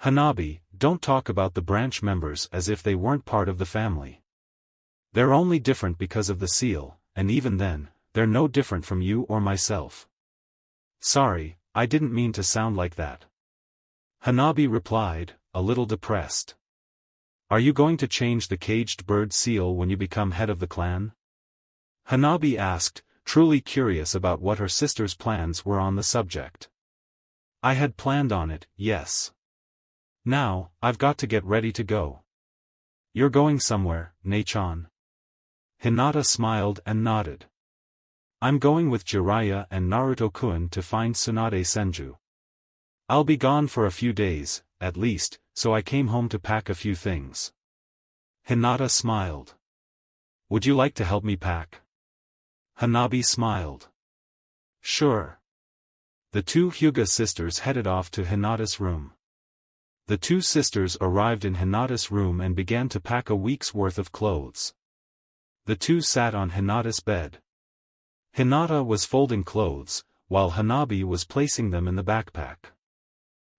Hanabi, don't talk about the branch members as if they weren't part of the family. They're only different because of the seal, and even then, they're no different from you or myself. Sorry, I didn't mean to sound like that. Hanabi replied, a little depressed. Are you going to change the caged bird seal when you become head of the clan? Hanabi asked, truly curious about what her sister's plans were on the subject. I had planned on it, yes. Now, I've got to get ready to go. You're going somewhere, Nei-chan? Hinata smiled and nodded. I'm going with Jiraiya and Naruto-kun to find Tsunade Senju. I'll be gone for a few days, at least, so I came home to pack a few things. Hinata smiled. Would you like to help me pack? Hanabi smiled. Sure. The two Hyuga sisters headed off to Hinata's room. The two sisters arrived in Hinata's room and began to pack a week's worth of clothes. The two sat on Hinata's bed. Hinata was folding clothes, while Hanabi was placing them in the backpack.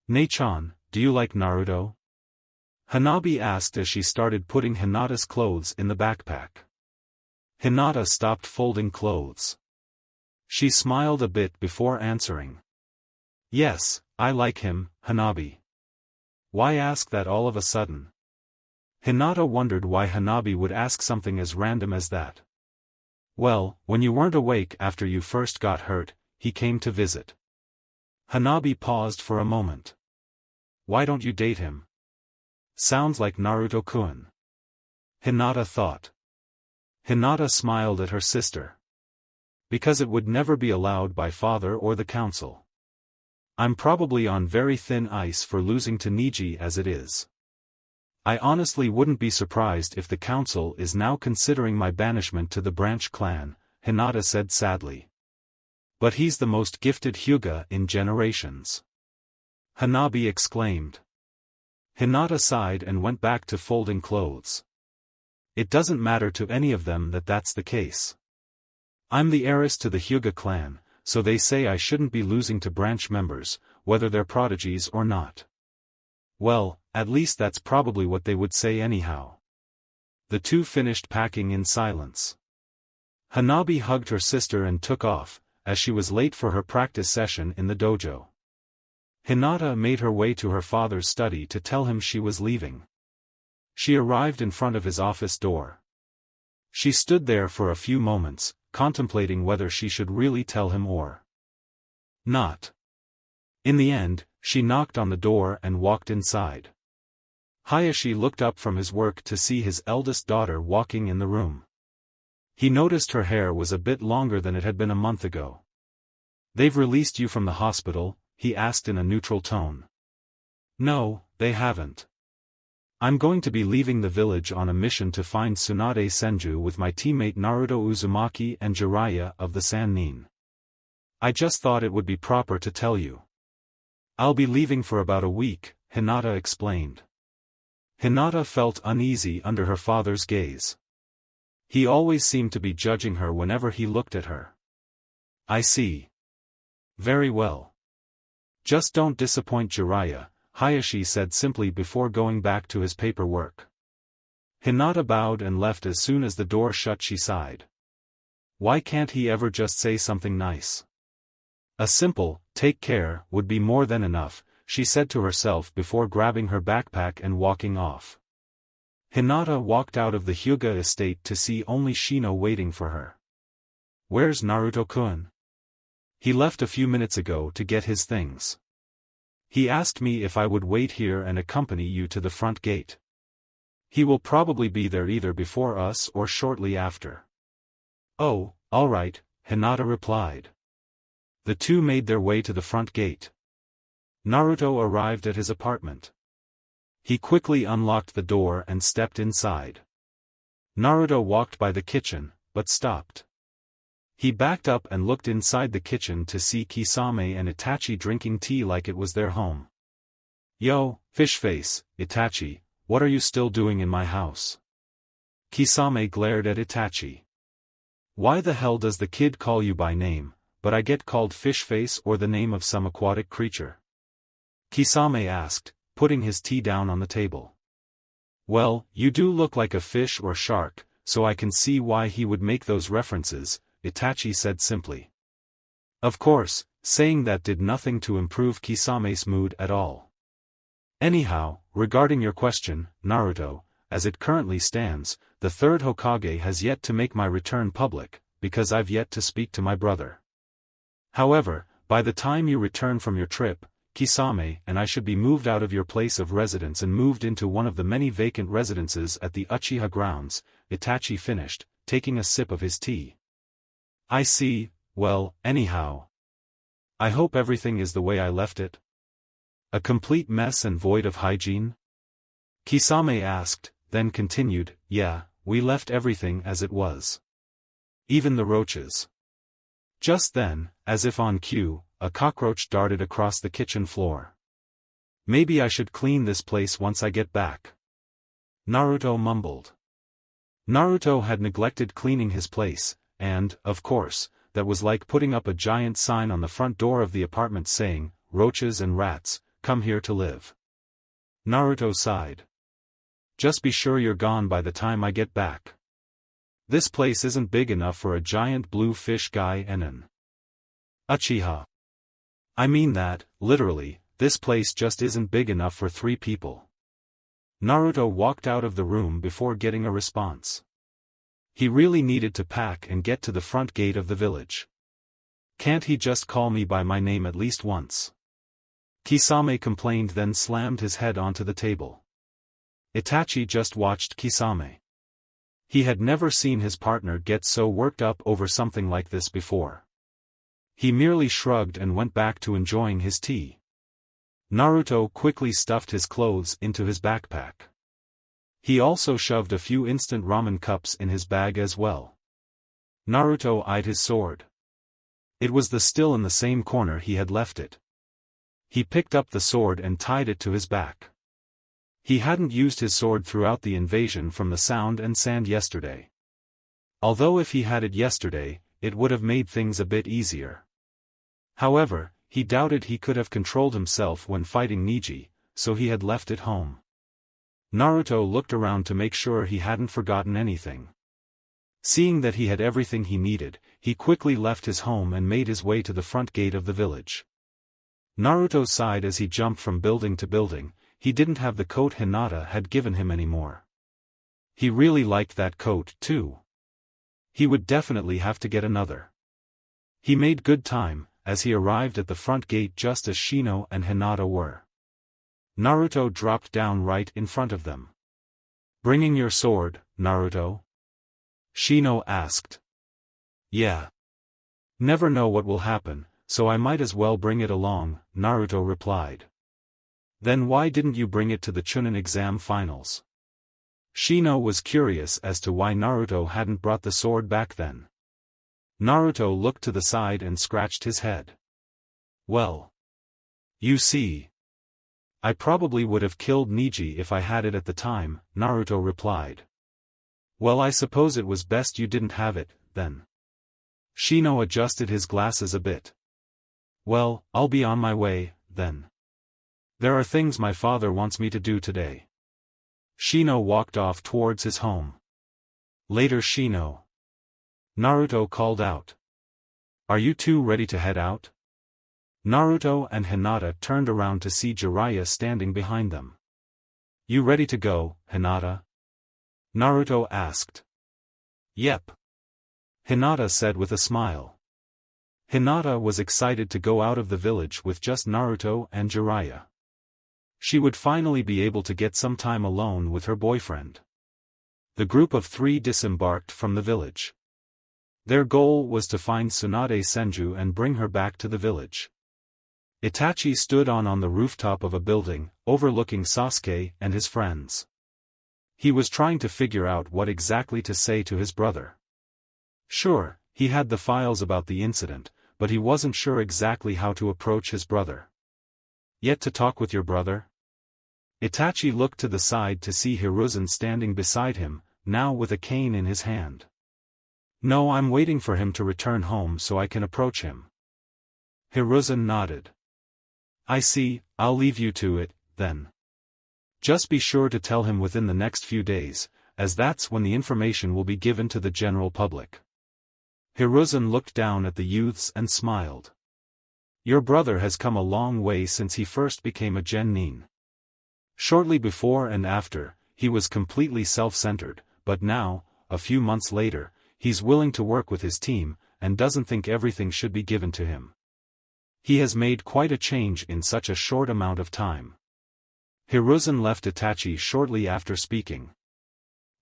Nei-chan, do you like Naruto? Hanabi asked as she started putting Hinata's clothes in the backpack. Hinata stopped folding clothes. She smiled a bit before answering. Yes, I like him, Hanabi. Why ask that all of a sudden? Hinata wondered why Hanabi would ask something as random as that. Well, when you weren't awake after you first got hurt, he came to visit. Hanabi paused for a moment. Why don't you date him? Sounds like Naruto-kun. Hinata thought. Hinata smiled at her sister. Because it would never be allowed by father or the council. I'm probably on very thin ice for losing to Niji as it is. I honestly wouldn't be surprised if the council is now considering my banishment to the branch clan, Hinata said sadly. But he's the most gifted Hyuga in generations. Hanabi exclaimed. Hinata sighed and went back to folding clothes. It doesn't matter to any of them that that's the case. I'm the heiress to the Hyuga clan, so they say I shouldn't be losing to branch members, whether they're prodigies or not. Well, at least that's probably what they would say anyhow. The two finished packing in silence. Hanabi hugged her sister and took off, as she was late for her practice session in the dojo. Hinata made her way to her father's study to tell him she was leaving. She arrived in front of his office door. She stood there for a few moments, contemplating whether she should really tell him or not. In the end, she knocked on the door and walked inside. Hayashi looked up from his work to see his eldest daughter walking in the room. He noticed her hair was a bit longer than it had been a month ago. They've released you from the hospital? He asked in a neutral tone. No, they haven't. I'm going to be leaving the village on a mission to find Tsunade Senju with my teammate Naruto Uzumaki and Jiraiya of the Sannin. I just thought it would be proper to tell you. I'll be leaving for about a week, Hinata explained. Hinata felt uneasy under her father's gaze. He always seemed to be judging her whenever he looked at her. I see. Very well. Just don't disappoint Jiraiya, Hayashi said simply before going back to his paperwork. Hinata bowed and left as soon as the door shut. She sighed. Why can't he ever just say something nice? A simple, take care, would be more than enough, she said to herself before grabbing her backpack and walking off. Hinata walked out of the Hyuga estate to see only Shino waiting for her. Where's Naruto-kun? He left a few minutes ago to get his things. He asked me if I would wait here and accompany you to the front gate. He will probably be there either before us or shortly after. Oh, all right, Hinata replied. The two made their way to the front gate. Naruto arrived at his apartment. He quickly unlocked the door and stepped inside. Naruto walked by the kitchen, but stopped. He backed up and looked inside the kitchen to see Kisame and Itachi drinking tea like it was their home. "Yo, fish face, Itachi, what are you still doing in my house?" Kisame glared at Itachi. "Why the hell does the kid call you by name, but I get called fish face or the name of some aquatic creature?" Kisame asked, putting his tea down on the table. "Well, you do look like a fish or shark, so I can see why he would make those references," Itachi said simply. Of course, saying that did nothing to improve Kisame's mood at all. "Anyhow, regarding your question, Naruto, as it currently stands, the third Hokage has yet to make my return public, because I've yet to speak to my brother. However, by the time you return from your trip, Kisame and I should be moved out of your place of residence and moved into one of the many vacant residences at the Uchiha grounds," Itachi finished, taking a sip of his tea. "I see. Well, anyhow, I hope everything is the way I left it. A complete mess and void of hygiene?" Kisame asked, then continued, "Yeah, we left everything as it was. Even the roaches." Just then, as if on cue, a cockroach darted across the kitchen floor. "Maybe I should clean this place once I get back," Naruto mumbled. Naruto had neglected cleaning his place, and, of course, that was like putting up a giant sign on the front door of the apartment saying, "Roaches and rats, come here to live." Naruto sighed. "Just be sure you're gone by the time I get back. This place isn't big enough for a giant blue fish guy and an Uchiha. I mean that, literally, this place just isn't big enough for 3 people." Naruto walked out of the room before getting a response. He really needed to pack and get to the front gate of the village. "Can't he just call me by my name at least once?" Kisame complained, then slammed his head onto the table. Itachi just watched Kisame. He had never seen his partner get so worked up over something like this before. He merely shrugged and went back to enjoying his tea. Naruto quickly stuffed his clothes into his backpack. He also shoved a few instant ramen cups in his bag as well. Naruto eyed his sword. It was still in the same corner he had left it. He picked up the sword and tied it to his back. He hadn't used his sword throughout the invasion from the Sound and Sand yesterday. Although if he had it yesterday, it would have made things a bit easier. However, he doubted he could have controlled himself when fighting Neji, so he had left it home. Naruto looked around to make sure he hadn't forgotten anything. Seeing that he had everything he needed, he quickly left his home and made his way to the front gate of the village. Naruto sighed as he jumped from building to building. He didn't have the coat Hinata had given him anymore. He really liked that coat, too. He would definitely have to get another. He made good time, as he arrived at the front gate just as Shino and Hinata were. Naruto dropped down right in front of them. "Bringing your sword, Naruto?" Shino asked. "Yeah. Never know what will happen, so I might as well bring it along," Naruto replied. "Then why didn't you bring it to the Chunin exam finals?" Shino was curious as to why Naruto hadn't brought the sword back then. Naruto looked to the side and scratched his head. "Well, you see, I probably would have killed Neji if I had it at the time," Naruto replied. "Well, I suppose it was best you didn't have it, then." Shino adjusted his glasses a bit. "Well, I'll be on my way, then. There are things my father wants me to do today." Shino walked off towards his home. Later, Shino. Naruto called out. "Are you two ready to head out?" Naruto and Hinata turned around to see Jiraiya standing behind them. "You ready to go, Hinata?" Naruto asked. "Yep," Hinata said with a smile. Hinata was excited to go out of the village with just Naruto and Jiraiya. She would finally be able to get some time alone with her boyfriend. The group of 3 disembarked from the village. Their goal was to find Tsunade Senju and bring her back to the village. Itachi stood on the rooftop of a building, overlooking Sasuke and his friends. He was trying to figure out what exactly to say to his brother. Sure, he had the files about the incident, but he wasn't sure exactly how to approach his brother. Yet to talk with your brother? Itachi looked to the side to see Hiruzen standing beside him, now with a cane in his hand. No, I'm waiting for him to return home so I can approach him. Hiruzen nodded. I see, I'll leave you to it, then. Just be sure to tell him within the next few days, as that's when the information will be given to the general public. Hiruzen looked down at the youths and smiled. Your brother has come a long way since he first became a genin. Shortly before and after, he was completely self-centered, but now, a few months later, he's willing to work with his team, and doesn't think everything should be given to him. He has made quite a change in such a short amount of time. Hiruzen left Itachi shortly after speaking.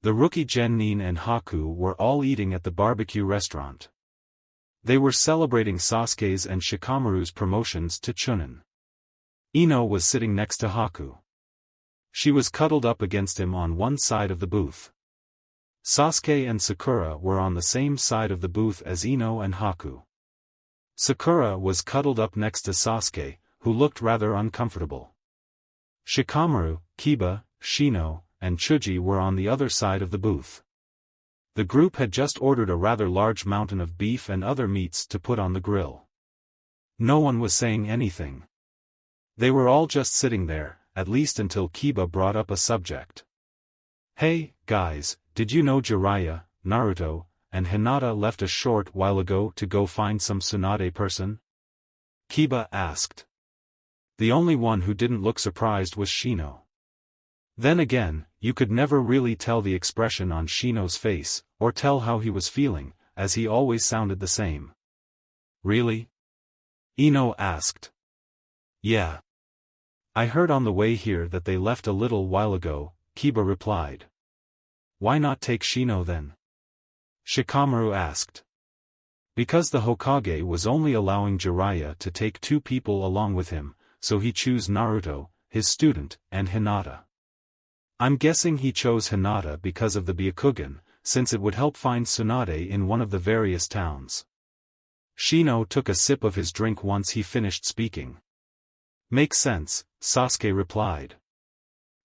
The rookie genin and Haku were all eating at the barbecue restaurant. They were celebrating Sasuke's and Shikamaru's promotions to Chunin. Ino was sitting next to Haku. She was cuddled up against him on one side of the booth. Sasuke and Sakura were on the same side of the booth as Ino and Haku. Sakura was cuddled up next to Sasuke, who looked rather uncomfortable. Shikamaru, Kiba, Shino, and Chuji were on the other side of the booth. The group had just ordered a rather large mountain of beef and other meats to put on the grill. No one was saying anything. They were all just sitting there, at least until Kiba brought up a subject. Hey, guys, did you know Jiraiya, Naruto, and Hinata left a short while ago to go find some Tsunade person? Kiba asked. The only one who didn't look surprised was Shino. Then again, you could never really tell the expression on Shino's face, or tell how he was feeling, as he always sounded the same. Really? Ino asked. Yeah. I heard on the way here that they left a little while ago, Kiba replied. Why not take Shino then? Shikamaru asked. Because the Hokage was only allowing Jiraiya to take 2 people along with him, so he chose Naruto, his student, and Hinata. I'm guessing he chose Hinata because of the Byakugan, since it would help find Tsunade in one of the various towns. Shino took a sip of his drink once he finished speaking. Makes sense, Sasuke replied.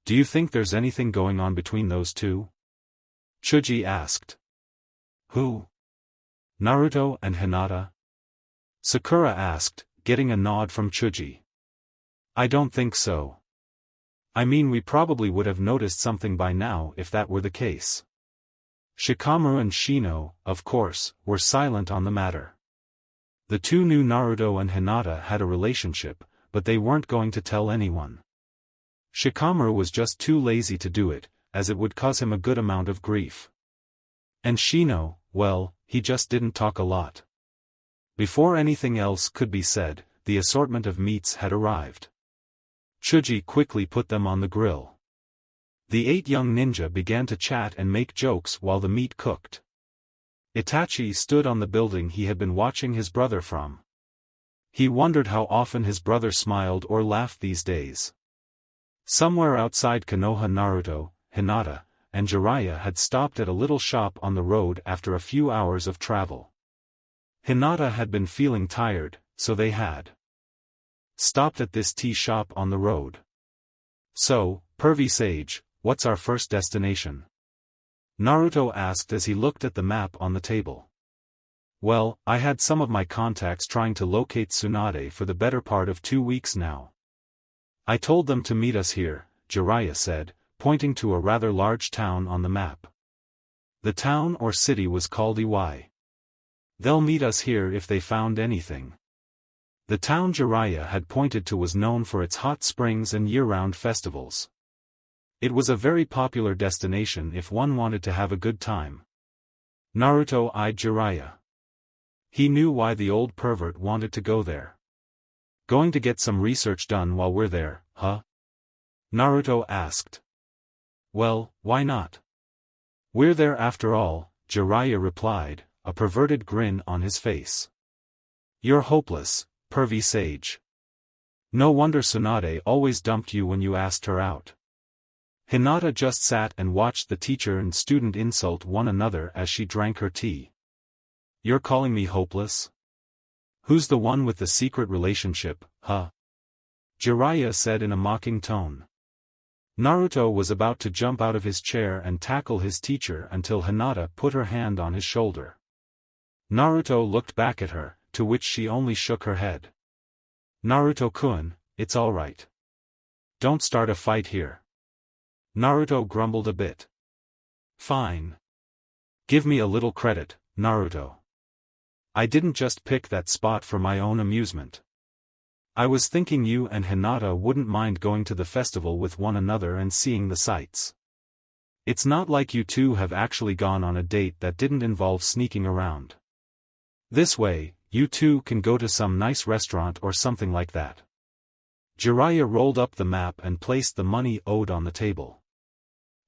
Do you think there's anything going on between those two? Chuji asked. Who? Naruto and Hinata? Sakura asked, getting a nod from Chuji. I don't think so. I mean, we probably would have noticed something by now if that were the case. Shikamaru and Shino, of course, were silent on the matter. The two knew Naruto and Hinata had a relationship, but they weren't going to tell anyone. Shikamaru was just too lazy to do it, as it would cause him a good amount of grief. And Shino, well, he just didn't talk a lot. Before anything else could be said, the assortment of meats had arrived. Chuji quickly put them on the grill. The 8 young ninja began to chat and make jokes while the meat cooked. Itachi stood on the building he had been watching his brother from. He wondered how often his brother smiled or laughed these days. Somewhere outside Konoha, Naruto, Hinata, and Jiraiya had stopped at a little shop on the road after a few hours of travel. Hinata had been feeling tired, so they had stopped at this tea shop on the road. So, Pervy Sage, what's our first destination? Naruto asked as he looked at the map on the table. Well, I had some of my contacts trying to locate Tsunade for the better part of 2 weeks now. I told them to meet us here, Jiraiya said, pointing to a rather large town on the map. The town or city was called Iwai. They'll meet us here if they found anything. The town Jiraiya had pointed to was known for its hot springs and year-round festivals. It was a very popular destination if one wanted to have a good time. Naruto eyed Jiraiya. He knew why the old pervert wanted to go there. Going to get some research done while we're there, huh? Naruto asked. Well, why not? We're there after all, Jiraiya replied, a perverted grin on his face. You're hopeless, Pervy Sage. No wonder Tsunade always dumped you when you asked her out. Hinata just sat and watched the teacher and student insult one another as she drank her tea. You're calling me hopeless? Who's the one with the secret relationship, huh? Jiraiya said in a mocking tone. Naruto was about to jump out of his chair and tackle his teacher until Hinata put her hand on his shoulder. Naruto looked back at her, to which she only shook her head. Naruto-kun, it's alright. Don't start a fight here. Naruto grumbled a bit. Fine. Give me a little credit, Naruto. I didn't just pick that spot for my own amusement. I was thinking you and Hinata wouldn't mind going to the festival with one another and seeing the sights. It's not like you two have actually gone on a date that didn't involve sneaking around. This way, you two can go to some nice restaurant or something like that. Jiraiya rolled up the map and placed the money owed on the table.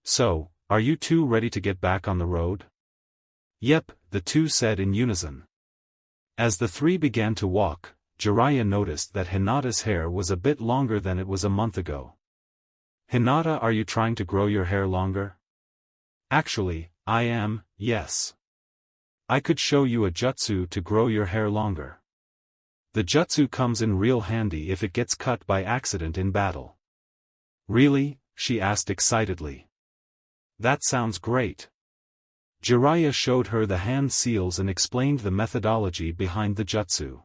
So, are you two ready to get back on the road? Yep, the two said in unison. As the three began to walk, Jiraiya noticed that Hinata's hair was a bit longer than it was a month ago. Hinata, are you trying to grow your hair longer? Actually, I am, yes. I could show you a jutsu to grow your hair longer. The jutsu comes in real handy if it gets cut by accident in battle. Really? She asked excitedly. That sounds great. Jiraiya showed her the hand seals and explained the methodology behind the jutsu.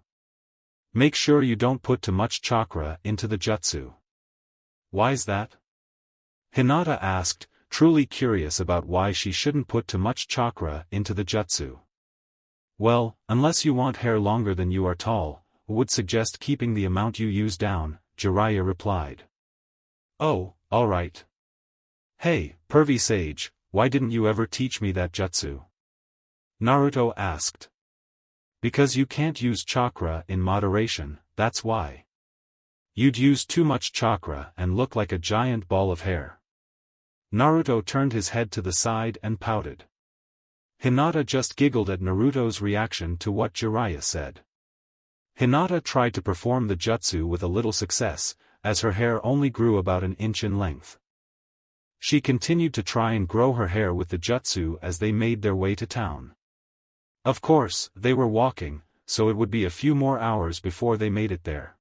Make sure you don't put too much chakra into the jutsu. Why's that? Hinata asked, truly curious about why she shouldn't put too much chakra into the jutsu. Well, unless you want hair longer than you are tall, would suggest keeping the amount you use down, Jiraiya replied. Oh, alright. Hey, pervy sage, why didn't you ever teach me that jutsu? Naruto asked. Because you can't use chakra in moderation, that's why. You'd use too much chakra and look like a giant ball of hair. Naruto turned his head to the side and pouted. Hinata just giggled at Naruto's reaction to what Jiraiya said. Hinata tried to perform the jutsu with a little success, as her hair only grew about an inch in length. She continued to try and grow her hair with the jutsu as they made their way to town. Of course, they were walking, so it would be a few more hours before they made it there.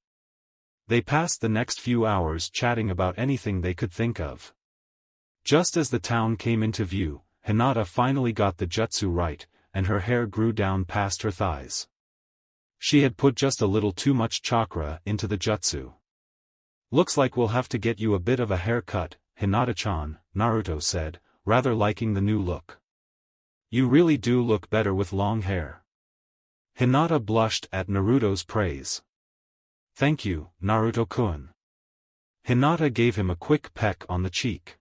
They passed the next few hours chatting about anything they could think of. Just as the town came into view, Hinata finally got the jutsu right, and her hair grew down past her thighs. She had put just a little too much chakra into the jutsu. Looks like we'll have to get you a bit of a haircut, Hinata-chan, Naruto said, rather liking the new look. You really do look better with long hair. Hinata blushed at Naruto's praise. Thank you, Naruto-kun. Hinata gave him a quick peck on the cheek.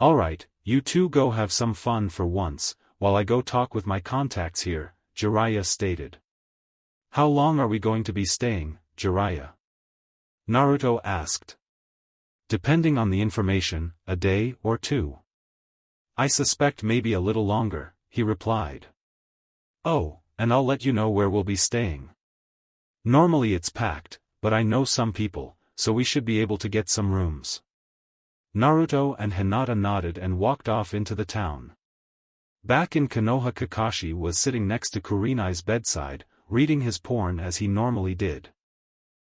Alright, you two go have some fun for once, while I go talk with my contacts here, Jiraiya stated. How long are we going to be staying, Jiraiya? Naruto asked. Depending on the information, a day or two. I suspect maybe a little longer, he replied. Oh, and I'll let you know where we'll be staying. Normally it's packed, but I know some people, so we should be able to get some rooms. Naruto and Hinata nodded and walked off into the town. Back in Konoha, Kakashi was sitting next to Kurenai's bedside, reading his porn as he normally did.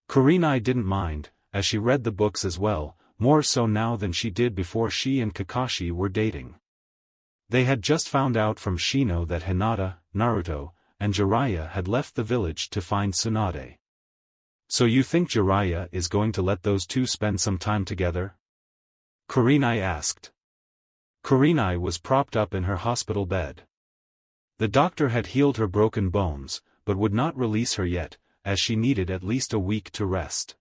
Karinai didn't mind, as she read the books as well, more so now than she did before she and Kakashi were dating. They had just found out from Shino that Hinata, Naruto, and Jiraiya had left the village to find Tsunade. So you think Jiraiya is going to let those two spend some time together? Karinai asked. Karinai was propped up in her hospital bed. The doctor had healed her broken bones, but would not release her yet, as she needed at least a week to rest.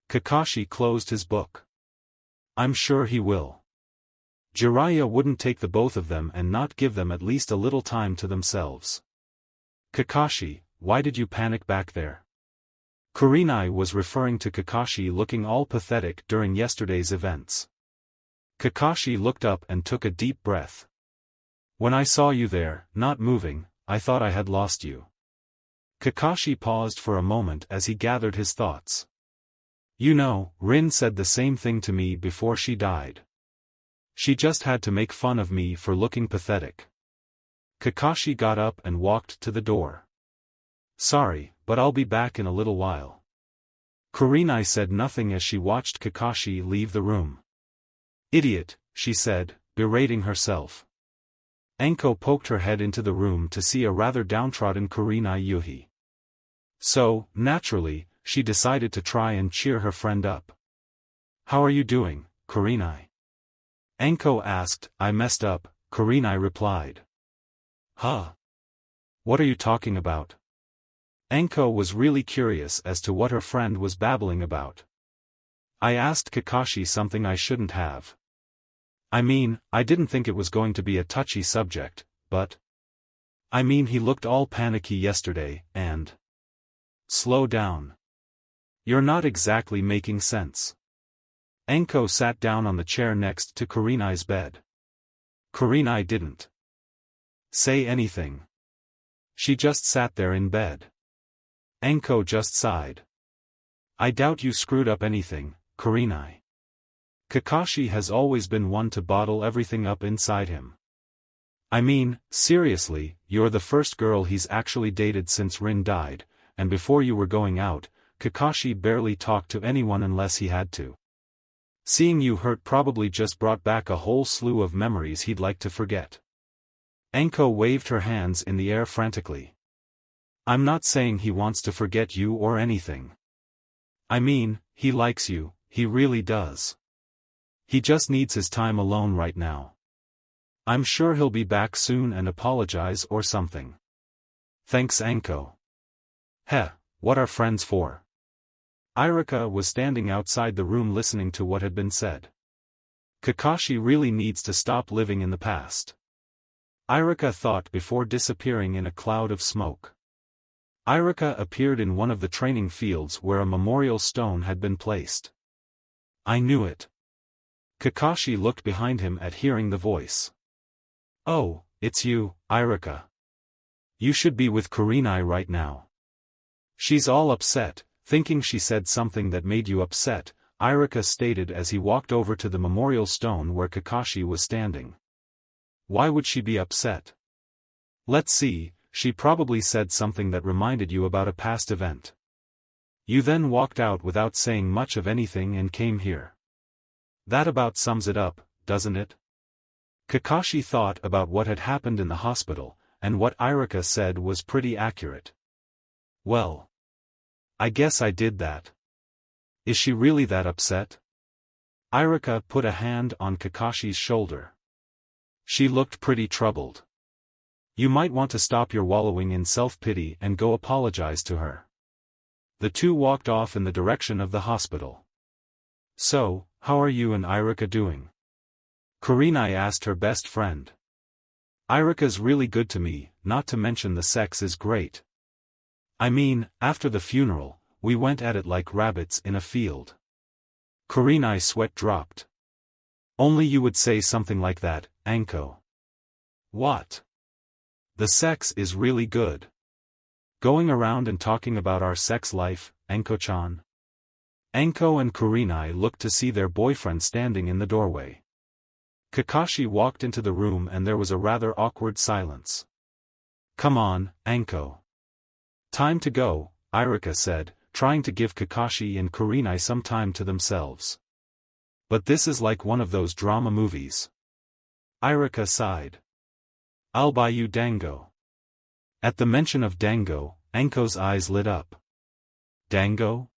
Kakashi closed his book. I'm sure he will. Jiraiya wouldn't take the both of them and not give them at least a little time to themselves. Kakashi, why did you panic back there? Kurenai was referring to Kakashi looking all pathetic during yesterday's events. Kakashi looked up and took a deep breath. When I saw you there, not moving, I thought I had lost you. Kakashi paused for a moment as he gathered his thoughts. You know, Rin said the same thing to me before she died. She just had to make fun of me for looking pathetic. Kakashi got up and walked to the door. Sorry, but I'll be back in a little while. Kurenai said nothing as she watched Kakashi leave the room. Idiot, she said, berating herself. Anko poked her head into the room to see a rather downtrodden Kurenai Yuhi. So, naturally, she decided to try and cheer her friend up. How are you doing, Kurenai? Anko asked. I messed up, Kurenai replied. Huh? What are you talking about? Anko was really curious as to what her friend was babbling about. I asked Kakashi something I shouldn't have. I mean, I didn't think it was going to be a touchy subject, but... I mean, he looked all panicky yesterday, and... Slow down. You're not exactly making sense. Anko sat down on the chair next to Kurenai's bed. Kurenai didn't say anything. She just sat there in bed. Anko just sighed. I doubt you screwed up anything, Kurenai. Kakashi has always been one to bottle everything up inside him. I mean, seriously, you're the first girl he's actually dated since Rin died, and before you were going out, Kakashi barely talked to anyone unless he had to. Seeing you hurt probably just brought back a whole slew of memories he'd like to forget. Anko waved her hands in the air frantically. I'm not saying he wants to forget you or anything. I mean, he likes you, he really does. He just needs his time alone right now. I'm sure he'll be back soon and apologize or something. Thanks, Anko. Heh, what are friends for? Irika was standing outside the room listening to what had been said. Kakashi really needs to stop living in the past. Irika thought before disappearing in a cloud of smoke. Irika appeared in one of the training fields where a memorial stone had been placed. I knew it. Kakashi looked behind him at hearing the voice. Oh, it's you, Irika. You should be with Kurenai right now. She's all upset, thinking she said something that made you upset, Irika stated as he walked over to the memorial stone where Kakashi was standing. Why would she be upset? Let's see. She probably said something that reminded you about a past event. You then walked out without saying much of anything and came here. That about sums it up, doesn't it? Kakashi thought about what had happened in the hospital, and what Irika said was pretty accurate. Well, I guess I did that. Is she really that upset? Irika put a hand on Kakashi's shoulder. She looked pretty troubled. You might want to stop your wallowing in self-pity and go apologize to her. The two walked off in the direction of the hospital. So, how are you and Irika doing? Kurenai asked her best friend. Irika's really good to me, not to mention the sex is great. I mean, after the funeral, we went at it like rabbits in a field. Kurenai's sweat dropped. Only you would say something like that, Anko. What? The sex is really good. Going around and talking about our sex life, Anko-chan. Anko and Kurenai looked to see their boyfriend standing in the doorway. Kakashi walked into the room and there was a rather awkward silence. Come on, Anko. Time to go, Irika said, trying to give Kakashi and Kurenai some time to themselves. But this is like one of those drama movies. Irika sighed. I'll buy you dango. At the mention of dango, Anko's eyes lit up. Dango?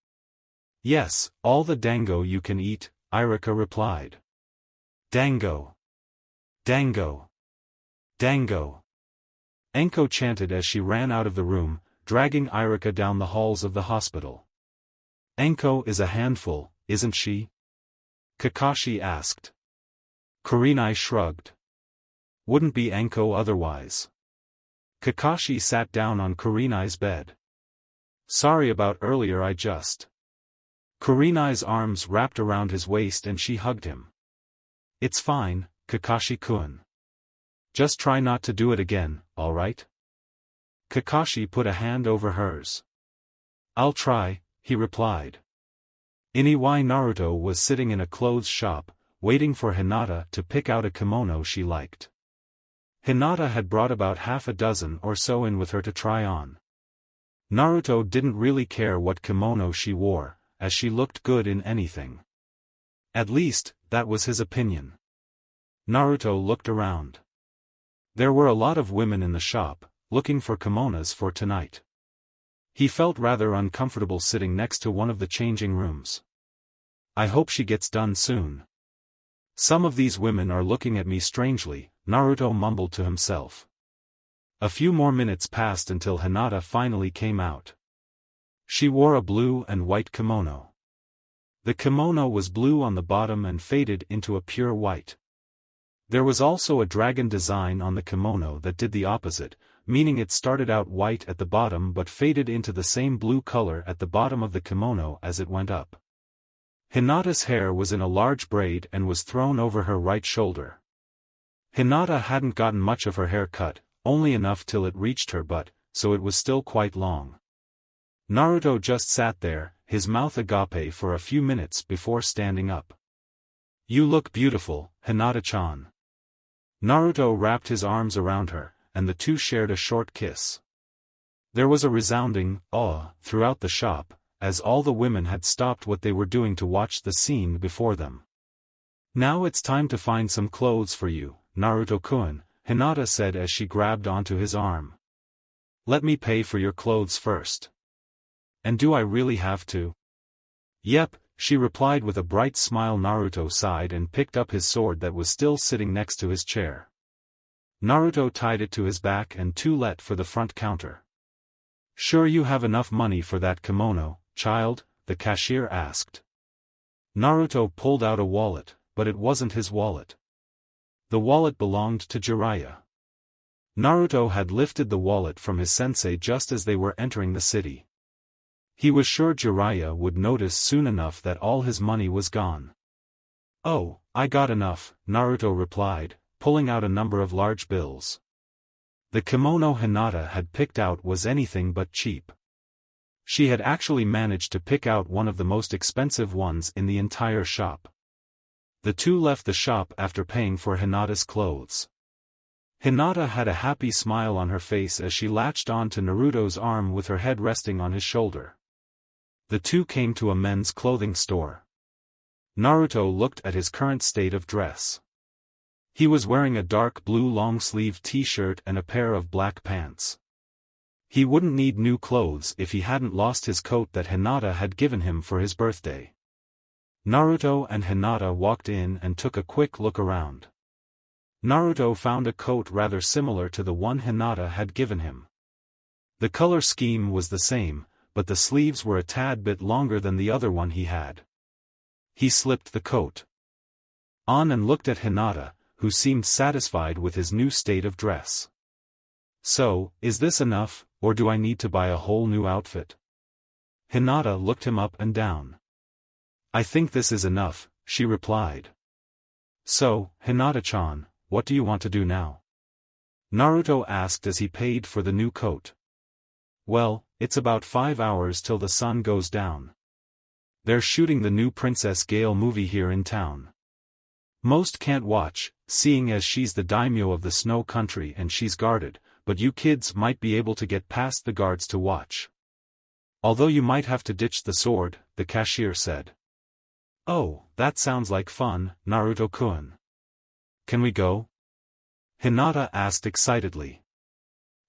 Yes, all the dango you can eat, Irika replied. Dango. Dango. Dango. Anko chanted as she ran out of the room, dragging Irika down the halls of the hospital. Anko is a handful, isn't she? Kakashi asked. Kurenai shrugged. Wouldn't be Anko otherwise. Kakashi sat down on Kurenai's bed. Sorry about earlier, I just... Kurenai's arms wrapped around his waist and she hugged him. It's fine, Kakashi-kun. Just try not to do it again, alright? Kakashi put a hand over hers. I'll try, he replied. Iniwai Naruto was sitting in a clothes shop, waiting for Hinata to pick out a kimono she liked. Hinata had brought about half a dozen or so in with her to try on. Naruto didn't really care what kimono she wore, as she looked good in anything. At least, that was his opinion. Naruto looked around. There were a lot of women in the shop, looking for kimonos for tonight. He felt rather uncomfortable sitting next to one of the changing rooms. I hope she gets done soon. Some of these women are looking at me strangely, Naruto mumbled to himself. A few more minutes passed until Hinata finally came out. She wore a blue and white kimono. The kimono was blue on the bottom and faded into a pure white. There was also a dragon design on the kimono that did the opposite, meaning it started out white at the bottom but faded into the same blue color at the bottom of the kimono as it went up. Hinata's hair was in a large braid and was thrown over her right shoulder. Hinata hadn't gotten much of her hair cut, only enough till it reached her butt, so it was still quite long. Naruto just sat there, his mouth agape for a few minutes before standing up. You look beautiful, Hinata-chan. Naruto wrapped his arms around her, and the two shared a short kiss. There was a resounding "awe" throughout the shop, as all the women had stopped what they were doing to watch the scene before them. Now it's time to find some clothes for you, Naruto-kun, Hinata said as she grabbed onto his arm. Let me pay for your clothes first. And do I really have to? Yep, she replied with a bright smile. Naruto sighed and picked up his sword that was still sitting next to his chair. Naruto tied it to his back and let for the front counter. Sure you have enough money for that kimono, child? The cashier asked. Naruto pulled out a wallet, but it wasn't his wallet. The wallet belonged to Jiraiya. Naruto had lifted the wallet from his sensei just as they were entering the city. He was sure Jiraiya would notice soon enough that all his money was gone. Oh, I got enough, Naruto replied, pulling out a number of large bills. The kimono Hinata had picked out was anything but cheap. She had actually managed to pick out one of the most expensive ones in the entire shop. The two left the shop after paying for Hinata's clothes. Hinata had a happy smile on her face as she latched on to Naruto's arm with her head resting on his shoulder. The two came to a men's clothing store. Naruto looked at his current state of dress. He was wearing a dark blue long-sleeved t-shirt and a pair of black pants. He wouldn't need new clothes if he hadn't lost his coat that Hinata had given him for his birthday. Naruto and Hinata walked in and took a quick look around. Naruto found a coat rather similar to the one Hinata had given him. The color scheme was the same, but the sleeves were a tad bit longer than the other one he had. He slipped the coat on and looked at Hinata, who seemed satisfied with his new state of dress. So, is this enough, or do I need to buy a whole new outfit? Hinata looked him up and down. I think this is enough, she replied. So, Hinata-chan, what do you want to do now? Naruto asked as he paid for the new coat. Well, it's about 5 hours till the sun goes down. They're shooting the new Princess Gale movie here in town. Most can't watch, seeing as she's the daimyo of the snow country and she's guarded, but you kids might be able to get past the guards to watch. Although you might have to ditch the sword, the cashier said. Oh, that sounds like fun, Naruto-kun. Can we go? Hinata asked excitedly.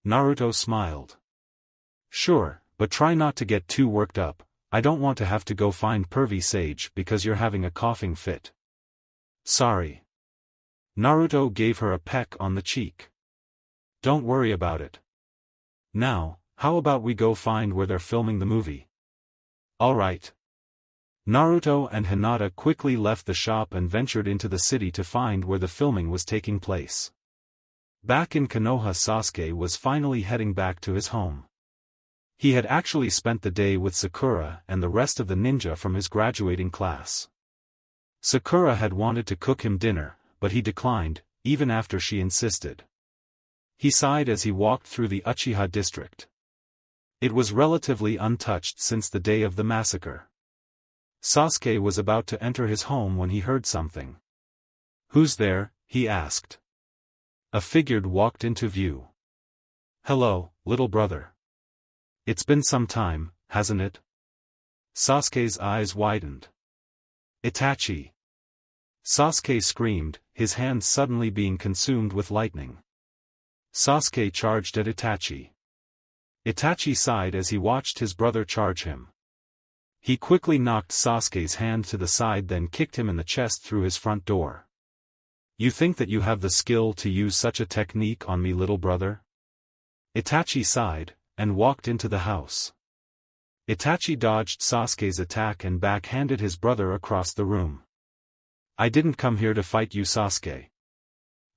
Naruto smiled. Sure, but try not to get too worked up. I don't want to have to go find Pervy Sage because you're having a coughing fit. Sorry. Naruto gave her a peck on the cheek. Don't worry about it. Now, how about we go find where they're filming the movie? All right. Naruto and Hinata quickly left the shop and ventured into the city to find where the filming was taking place. Back in Konoha, Sasuke was finally heading back to his home. He had actually spent the day with Sakura and the rest of the ninja from his graduating class. Sakura had wanted to cook him dinner, but he declined, even after she insisted. He sighed as he walked through the Uchiha district. It was relatively untouched since the day of the massacre. Sasuke was about to enter his home when he heard something. "Who's there?" he asked. A figure walked into view. "Hello, little brother. It's been some time, hasn't it?" Sasuke's eyes widened. "Itachi!" Sasuke screamed, his hands suddenly being consumed with lightning. Sasuke charged at Itachi. Itachi sighed as he watched his brother charge him. He quickly knocked Sasuke's hand to the side, then kicked him in the chest through his front door. "You think that you have the skill to use such a technique on me, little brother?" Itachi sighed, and walked into the house. Itachi dodged Sasuke's attack and backhanded his brother across the room. "I didn't come here to fight you, Sasuke.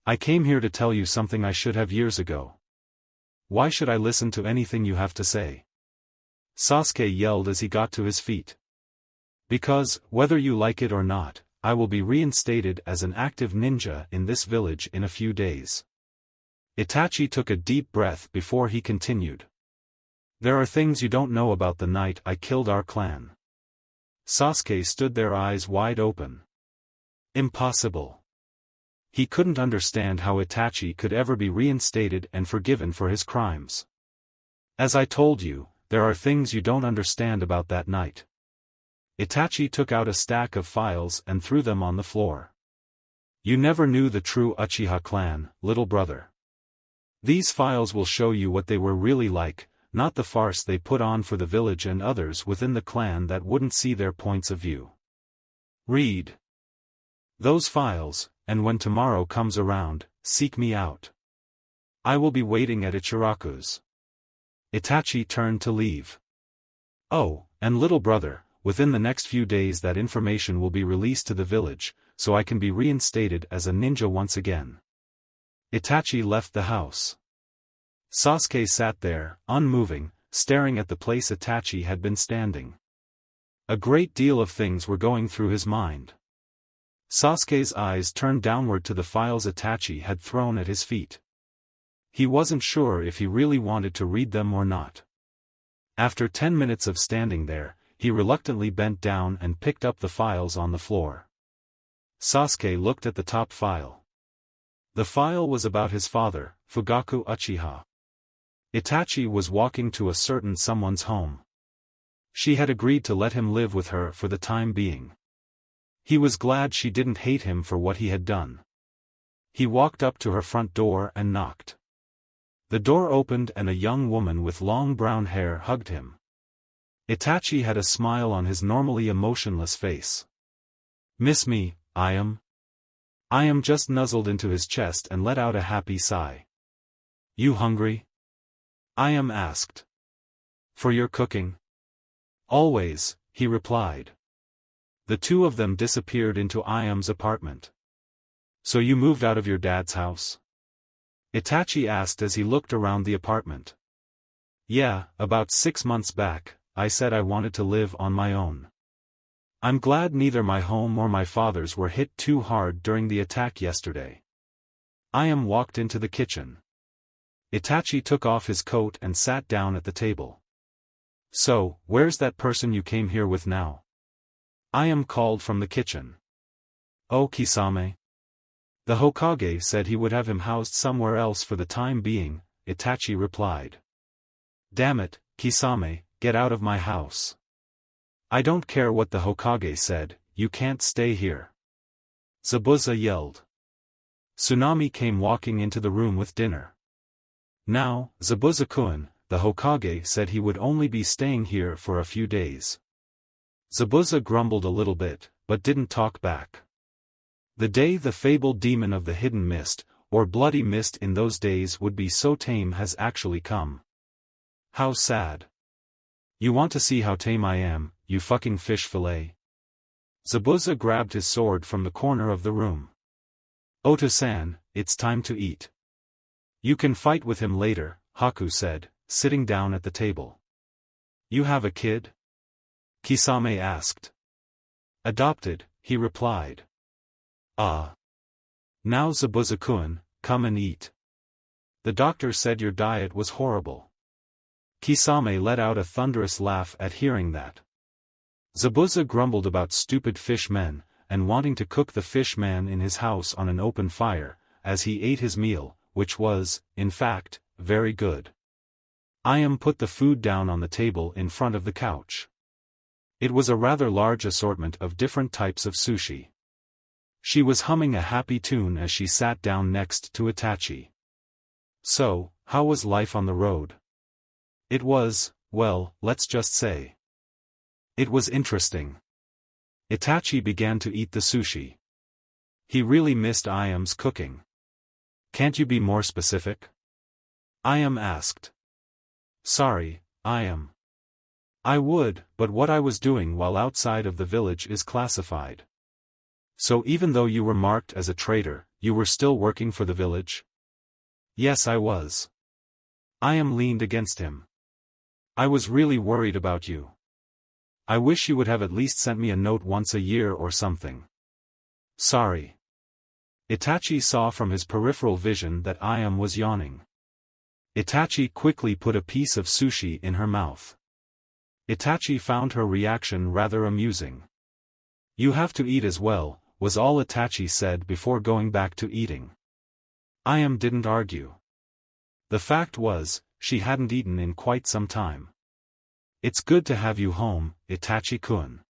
I came here to tell you something I should have years ago. Why should I listen to anything you have to say?" Sasuke yelled as he got to his feet. "Because, whether you like it or not, I will be reinstated as an active ninja in this village in a few days." Itachi took a deep breath before he continued. "There are things you don't know about the night I killed our clan." Sasuke stood there, eyes wide open. Impossible. He couldn't understand how Itachi could ever be reinstated and forgiven for his crimes. "As I told you, there are things you don't understand about that night." Itachi took out a stack of files and threw them on the floor. "You never knew the true Uchiha clan, little brother. These files will show you what they were really like, not the farce they put on for the village and others within the clan that wouldn't see their points of view. Read those files, and when tomorrow comes around, seek me out. I will be waiting at Ichiraku's." Itachi turned to leave. "Oh, and little brother, within the next few days that information will be released to the village, so I can be reinstated as a ninja once again." Itachi left the house. Sasuke sat there, unmoving, staring at the place Itachi had been standing. A great deal of things were going through his mind. Sasuke's eyes turned downward to the files Itachi had thrown at his feet. He wasn't sure if he really wanted to read them or not. After 10 minutes of standing there, he reluctantly bent down and picked up the files on the floor. Sasuke looked at the top file. The file was about his father, Fugaku Uchiha. Itachi was walking to a certain someone's home. She had agreed to let him live with her for the time being. He was glad she didn't hate him for what he had done. He walked up to her front door and knocked. The door opened and a young woman with long brown hair hugged him. Itachi had a smile on his normally emotionless face. "Miss me, I am?" Just nuzzled into his chest and let out a happy sigh. "You hungry?" Asked. "For your cooking?" "Always," he replied. The two of them disappeared into Iam's apartment. "So you moved out of your dad's house?" Itachi asked as he looked around the apartment. "Yeah, about 6 months back, I said I wanted to live on my own. I'm glad neither my home or my father's were hit too hard during the attack yesterday." Iam walked into the kitchen. Itachi took off his coat and sat down at the table. "So, where's that person you came here with now?" Iam called from the kitchen. "Oh, Kisame. The Hokage said he would have him housed somewhere else for the time being," Itachi replied. "Damn it, Kisame, get out of my house. I don't care what the Hokage said, you can't stay here." Zabuza yelled. Tsunade came walking into the room with dinner. "Now, Zabuza-kun, the Hokage said he would only be staying here for a few days." Zabuza grumbled a little bit, but didn't talk back. The day the fabled demon of the hidden mist, or bloody mist in those days would be so tame has actually come. How sad. "You want to see how tame I am, you fucking fish fillet?" Zabuza grabbed his sword from the corner of the room. "Oto-san, it's time to eat." "You can fight with him later," Haku said, sitting down at the table. "You have a kid?" Kisame asked. "Adopted," he replied. "Ah. Now Zabuza-kun, come and eat. The doctor said your diet was horrible." Kisame let out a thunderous laugh at hearing that. Zabuza grumbled about stupid fish men, and wanting to cook the fish man in his house on an open fire, as he ate his meal, which was, in fact, very good. Ayam put the food down on the table in front of the couch. It was a rather large assortment of different types of sushi. She was humming a happy tune as she sat down next to Itachi. So, how was life on the road? It was, well, let's just say. It was interesting. Itachi began to eat the sushi. He really missed Ayam's cooking. Can't you be more specific? Ayam asked. Sorry, Ayam. I would, but what I was doing while outside of the village is classified. So even though you were marked as a traitor, you were still working for the village? Yes, I was. Ayam leaned against him. I was really worried about you. I wish you would have at least sent me a note once a year or something. Sorry. Itachi saw from his peripheral vision that Ayam was yawning. Itachi quickly put a piece of sushi in her mouth. Itachi found her reaction rather amusing. You have to eat as well, was all Itachi said before going back to eating. Ayam didn't argue. The fact was, she hadn't eaten in quite some time. It's good to have you home, Itachi-kun.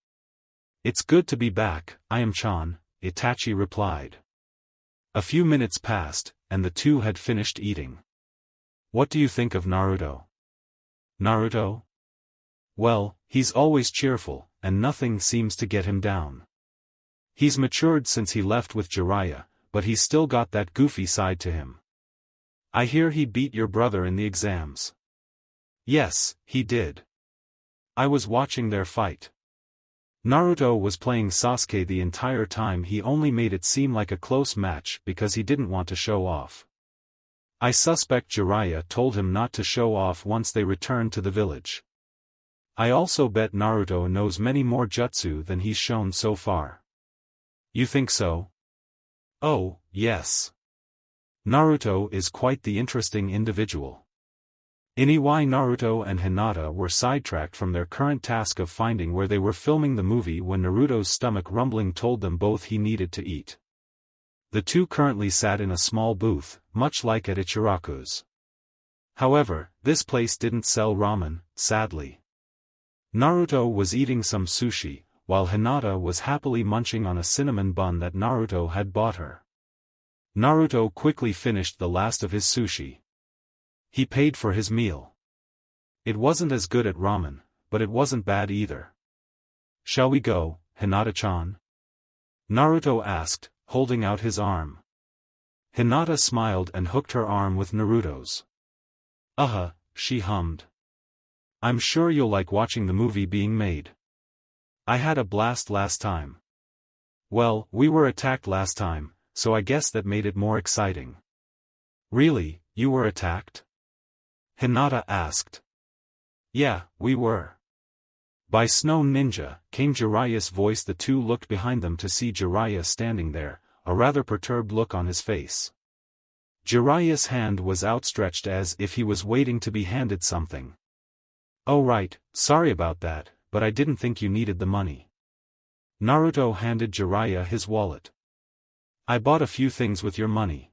It's good to be back, Ayam-chan, Itachi replied. A few minutes passed, and the two had finished eating. What do you think of Naruto? Naruto? Well, he's always cheerful, and nothing seems to get him down. He's matured since he left with Jiraiya, but he's still got that goofy side to him. I hear he beat your brother in the exams. Yes, he did. I was watching their fight. Naruto was playing Sasuke the entire time. He only made it seem like a close match because he didn't want to show off. I suspect Jiraiya told him not to show off once they returned to the village. I also bet Naruto knows many more jutsu than he's shown so far. You think so? Oh, yes. Naruto is quite the interesting individual. Why Naruto and Hinata were sidetracked from their current task of finding where they were filming the movie when Naruto's stomach rumbling told them both he needed to eat. The two currently sat in a small booth, much like at Ichiraku's. However, this place didn't sell ramen, sadly. Naruto was eating some sushi, while Hinata was happily munching on a cinnamon bun that Naruto had bought her. Naruto quickly finished the last of his sushi. He paid for his meal. It wasn't as good at ramen, but it wasn't bad either. Shall we go, Hinata-chan? Naruto asked, holding out his arm. Hinata smiled and hooked her arm with Naruto's. She hummed. I'm sure you'll like watching the movie being made. I had a blast last time. Well, we were attacked last time, so I guess that made it more exciting. Really, you were attacked? Hinata asked. Yeah, we were. By Snow Ninja, came Jiraiya's voice. The two looked behind them to see Jiraiya standing there, a rather perturbed look on his face. Jiraiya's hand was outstretched as if he was waiting to be handed something. Oh right, sorry about that, but I didn't think you needed the money. Naruto handed Jiraiya his wallet. I bought a few things with your money.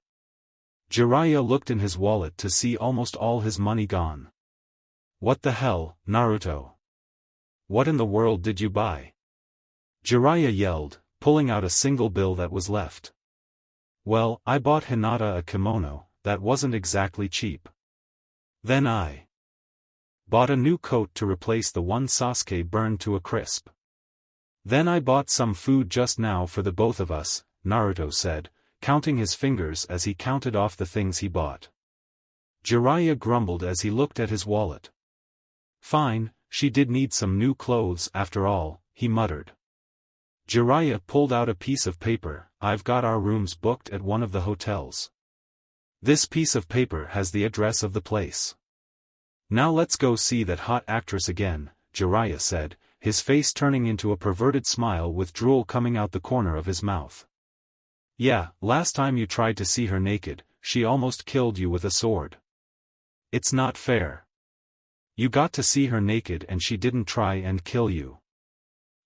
Jiraiya looked in his wallet to see almost all his money gone. What the hell, Naruto? What in the world did you buy? Jiraiya yelled, pulling out a single bill that was left. Well, I bought Hinata a kimono, that wasn't exactly cheap. Then I bought a new coat to replace the one Sasuke burned to a crisp. Then I bought some food just now for the both of us, Naruto said, counting his fingers as he counted off the things he bought. Jiraiya grumbled as he looked at his wallet. Fine, she did need some new clothes after all, he muttered. Jiraiya pulled out a piece of paper. I've got our rooms booked at one of the hotels. This piece of paper has the address of the place. Now let's go see that hot actress again, Jiraiya said, his face turning into a perverted smile with drool coming out the corner of his mouth. Yeah, last time you tried to see her naked, she almost killed you with a sword. It's not fair. You got to see her naked and she didn't try and kill you.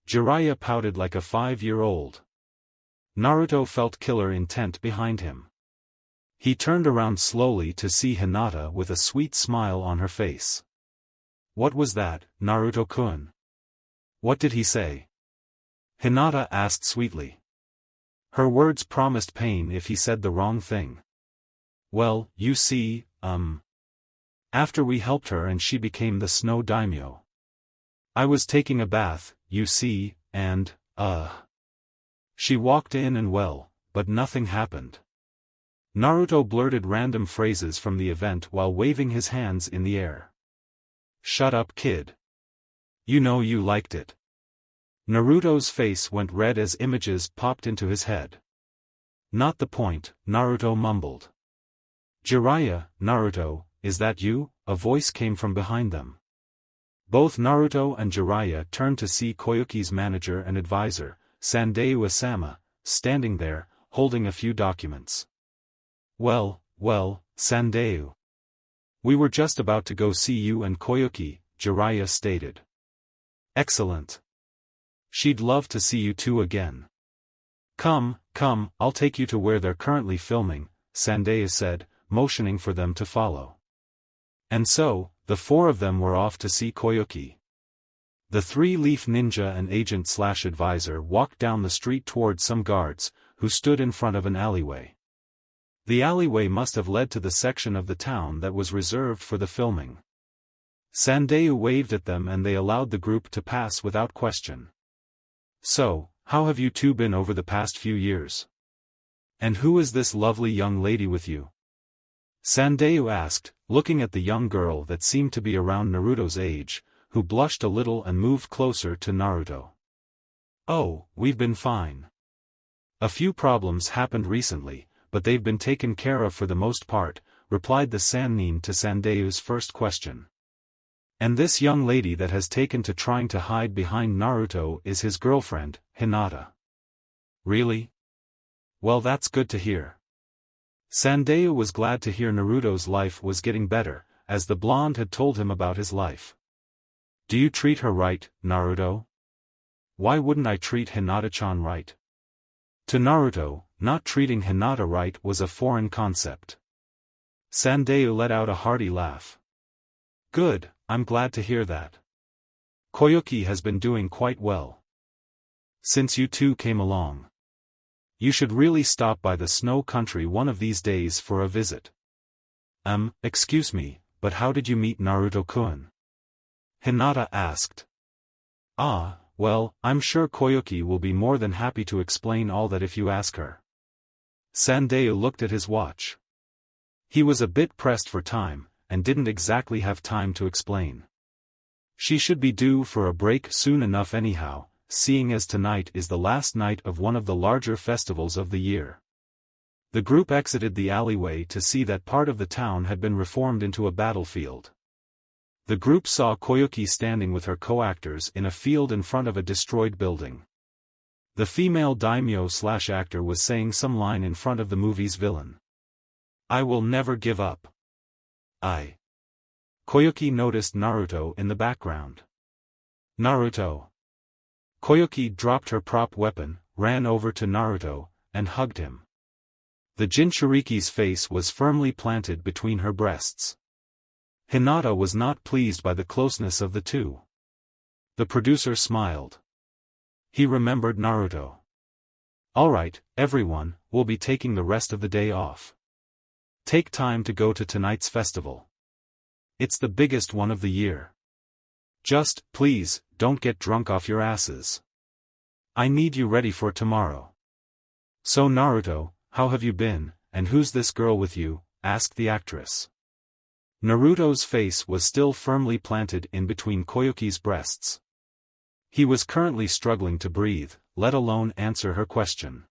Jiraiya pouted like a 5-year-old. Naruto felt killer intent behind him. He turned around slowly to see Hinata with a sweet smile on her face. What was that, Naruto-kun? What did he say? Hinata asked sweetly. Her words promised pain if he said the wrong thing. Well, you see, after we helped her and she became the Snow Daimyo. I was taking a bath, you see, and, she walked in and well, but nothing happened. Naruto blurted random phrases from the event while waving his hands in the air. Shut up, kid. You know you liked it. Naruto's face went red as images popped into his head. Not the point, Naruto mumbled. Jiraiya, Naruto, is that you? A voice came from behind them. Both Naruto and Jiraiya turned to see Koyuki's manager and advisor, Sandayu Asama, standing there, holding a few documents. Well, Sandayu. We were just about to go see you and Koyuki, Jiraiya stated. Excellent. She'd love to see you two again. Come, I'll take you to where they're currently filming, Sandayu said, motioning for them to follow. And so, the four of them were off to see Koyuki. The three-leaf ninja and agent/advisor walked down the street towards some guards, who stood in front of an alleyway. The alleyway must have led to the section of the town that was reserved for the filming. Sandayu waved at them and they allowed the group to pass without question. So, how have you two been over the past few years? And who is this lovely young lady with you? Sandayu asked, looking at the young girl that seemed to be around Naruto's age, who blushed a little and moved closer to Naruto. Oh, we've been fine. A few problems happened recently, but they've been taken care of for the most part, replied the Sannin to Sandayu's first question. And this young lady that has taken to trying to hide behind Naruto is his girlfriend, Hinata. Really? Well, that's good to hear. Sandayu was glad to hear Naruto's life was getting better, as the blonde had told him about his life. Do you treat her right, Naruto? Why wouldn't I treat Hinata-chan right? To Naruto, not treating Hinata right was a foreign concept. Sandayu let out a hearty laugh. Good, I'm glad to hear that. Koyuki has been doing quite well. Since you two came along. You should really stop by the snow country one of these days for a visit. Excuse me, but how did you meet Naruto-kun? Hinata asked. Well, I'm sure Koyuki will be more than happy to explain all that if you ask her. Sandayu looked at his watch. He was a bit pressed for time, and didn't exactly have time to explain. She should be due for a break soon enough anyhow, seeing as tonight is the last night of one of the larger festivals of the year. The group exited the alleyway to see that part of the town had been reformed into a battlefield. The group saw Koyuki standing with her co-actors in a field in front of a destroyed building. The female daimyo/actor was saying some line in front of the movie's villain. I will never give up. Koyuki noticed Naruto in the background. Naruto. Koyuki dropped her prop weapon, ran over to Naruto, and hugged him. The Jinchuriki's face was firmly planted between her breasts. Hinata was not pleased by the closeness of the two. The producer smiled. He remembered Naruto. Alright, everyone, we'll be taking the rest of the day off. Take time to go to tonight's festival. It's the biggest one of the year. Just, please, don't get drunk off your asses. I need you ready for tomorrow. So Naruto, how have you been, and who's this girl with you? Asked the actress. Naruto's face was still firmly planted in between Koyuki's breasts. He was currently struggling to breathe, let alone answer her question.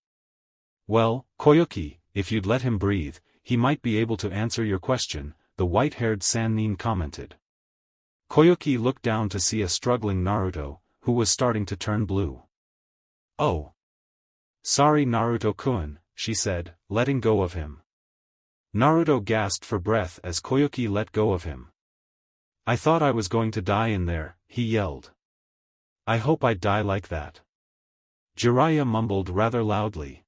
Well, Koyuki, if you'd let him breathe, he might be able to answer your question, the white-haired Sannin commented. Koyuki looked down to see a struggling Naruto, who was starting to turn blue. Oh. Sorry Naruto-kun, she said, letting go of him. Naruto gasped for breath as Koyuki let go of him. I thought I was going to die in there, he yelled. I hope I die like that. Jiraiya mumbled rather loudly.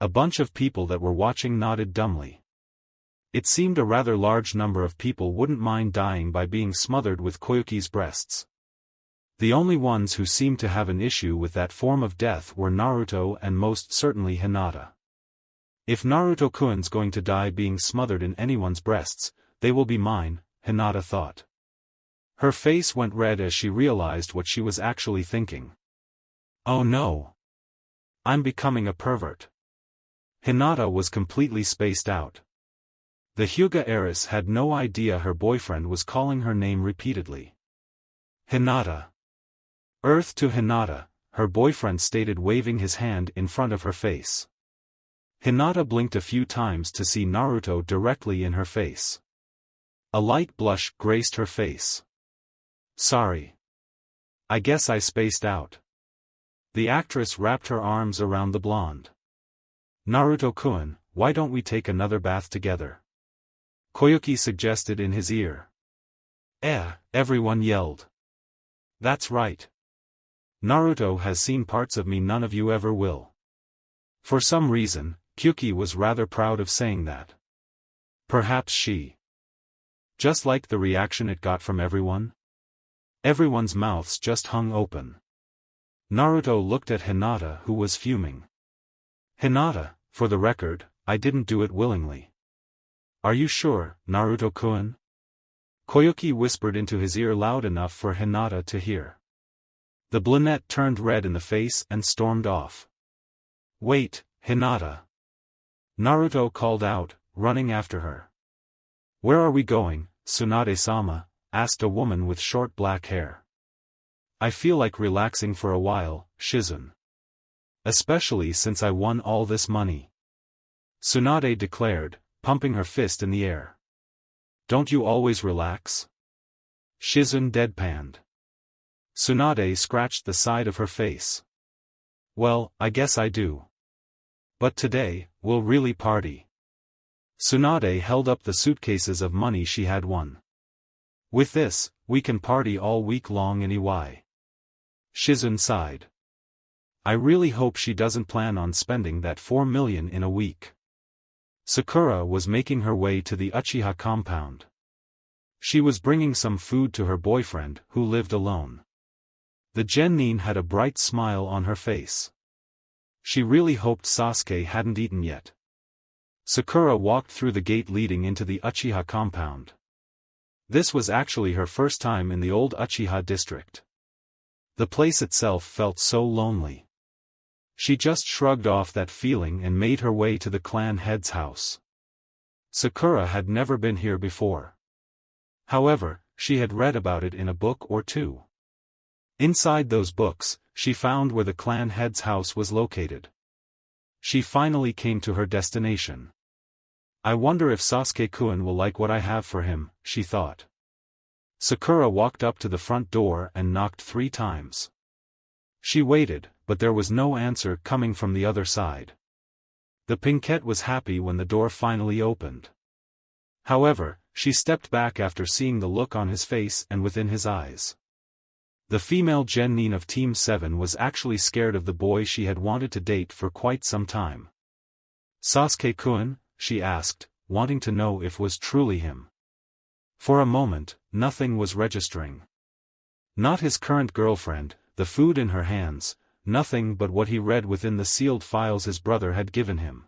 A bunch of people that were watching nodded dumbly. It seemed a rather large number of people wouldn't mind dying by being smothered with Koyuki's breasts. The only ones who seemed to have an issue with that form of death were Naruto and most certainly Hinata. If Naruto-kun's going to die being smothered in anyone's breasts, they will be mine, Hinata thought. Her face went red as she realized what she was actually thinking. Oh no! I'm becoming a pervert. Hinata was completely spaced out. The Hyuga heiress had no idea her boyfriend was calling her name repeatedly. Hinata. Earth to Hinata, her boyfriend stated, waving his hand in front of her face. Hinata blinked a few times to see Naruto directly in her face. A light blush graced her face. Sorry. I guess I spaced out. The actress wrapped her arms around the blonde. Naruto-kun, why don't we take another bath together? Koyuki suggested in his ear. Everyone yelled. That's right. Naruto has seen parts of me none of you ever will. For some reason, Kyuki was rather proud of saying that. Perhaps she just liked the reaction it got from everyone? Everyone's mouths just hung open. Naruto looked at Hinata, who was fuming. Hinata, for the record, I didn't do it willingly. Are you sure, Naruto-kun? Koyuki whispered into his ear loud enough for Hinata to hear. The brunette turned red in the face and stormed off. Wait, Hinata. Naruto called out, running after her. Where are we going, Tsunade-sama? Asked a woman with short black hair. I feel like relaxing for a while, Shizen. Especially since I won all this money. Tsunade declared, pumping her fist in the air. Don't you always relax? Shizen deadpanned. Tsunade scratched the side of her face. Well, I guess I do. But today, we'll really party. Tsunade held up the suitcases of money she had won. With this, we can party all week long anyway. Shizen sighed. I really hope she doesn't plan on spending that 4 million in a week. Sakura was making her way to the Uchiha compound. She was bringing some food to her boyfriend, who lived alone. The genin had a bright smile on her face. She really hoped Sasuke hadn't eaten yet. Sakura walked through the gate leading into the Uchiha compound. This was actually her first time in the old Uchiha district. The place itself felt so lonely. She just shrugged off that feeling and made her way to the clan head's house. Sakura had never been here before. However, she had read about it in a book or two. Inside those books, she found where the clan head's house was located. She finally came to her destination. I wonder if Sasuke-kun will like what I have for him, she thought. Sakura walked up to the front door and knocked 3 times. She waited, but there was no answer coming from the other side. The pinkette was happy when the door finally opened. However, she stepped back after seeing the look on his face and within his eyes. The female genin of Team 7 was actually scared of the boy she had wanted to date for quite some time. Sasuke-kun? She asked, wanting to know if it was truly him. For a moment, nothing was registering. Not his current girlfriend, the food in her hands, nothing but what he read within the sealed files his brother had given him.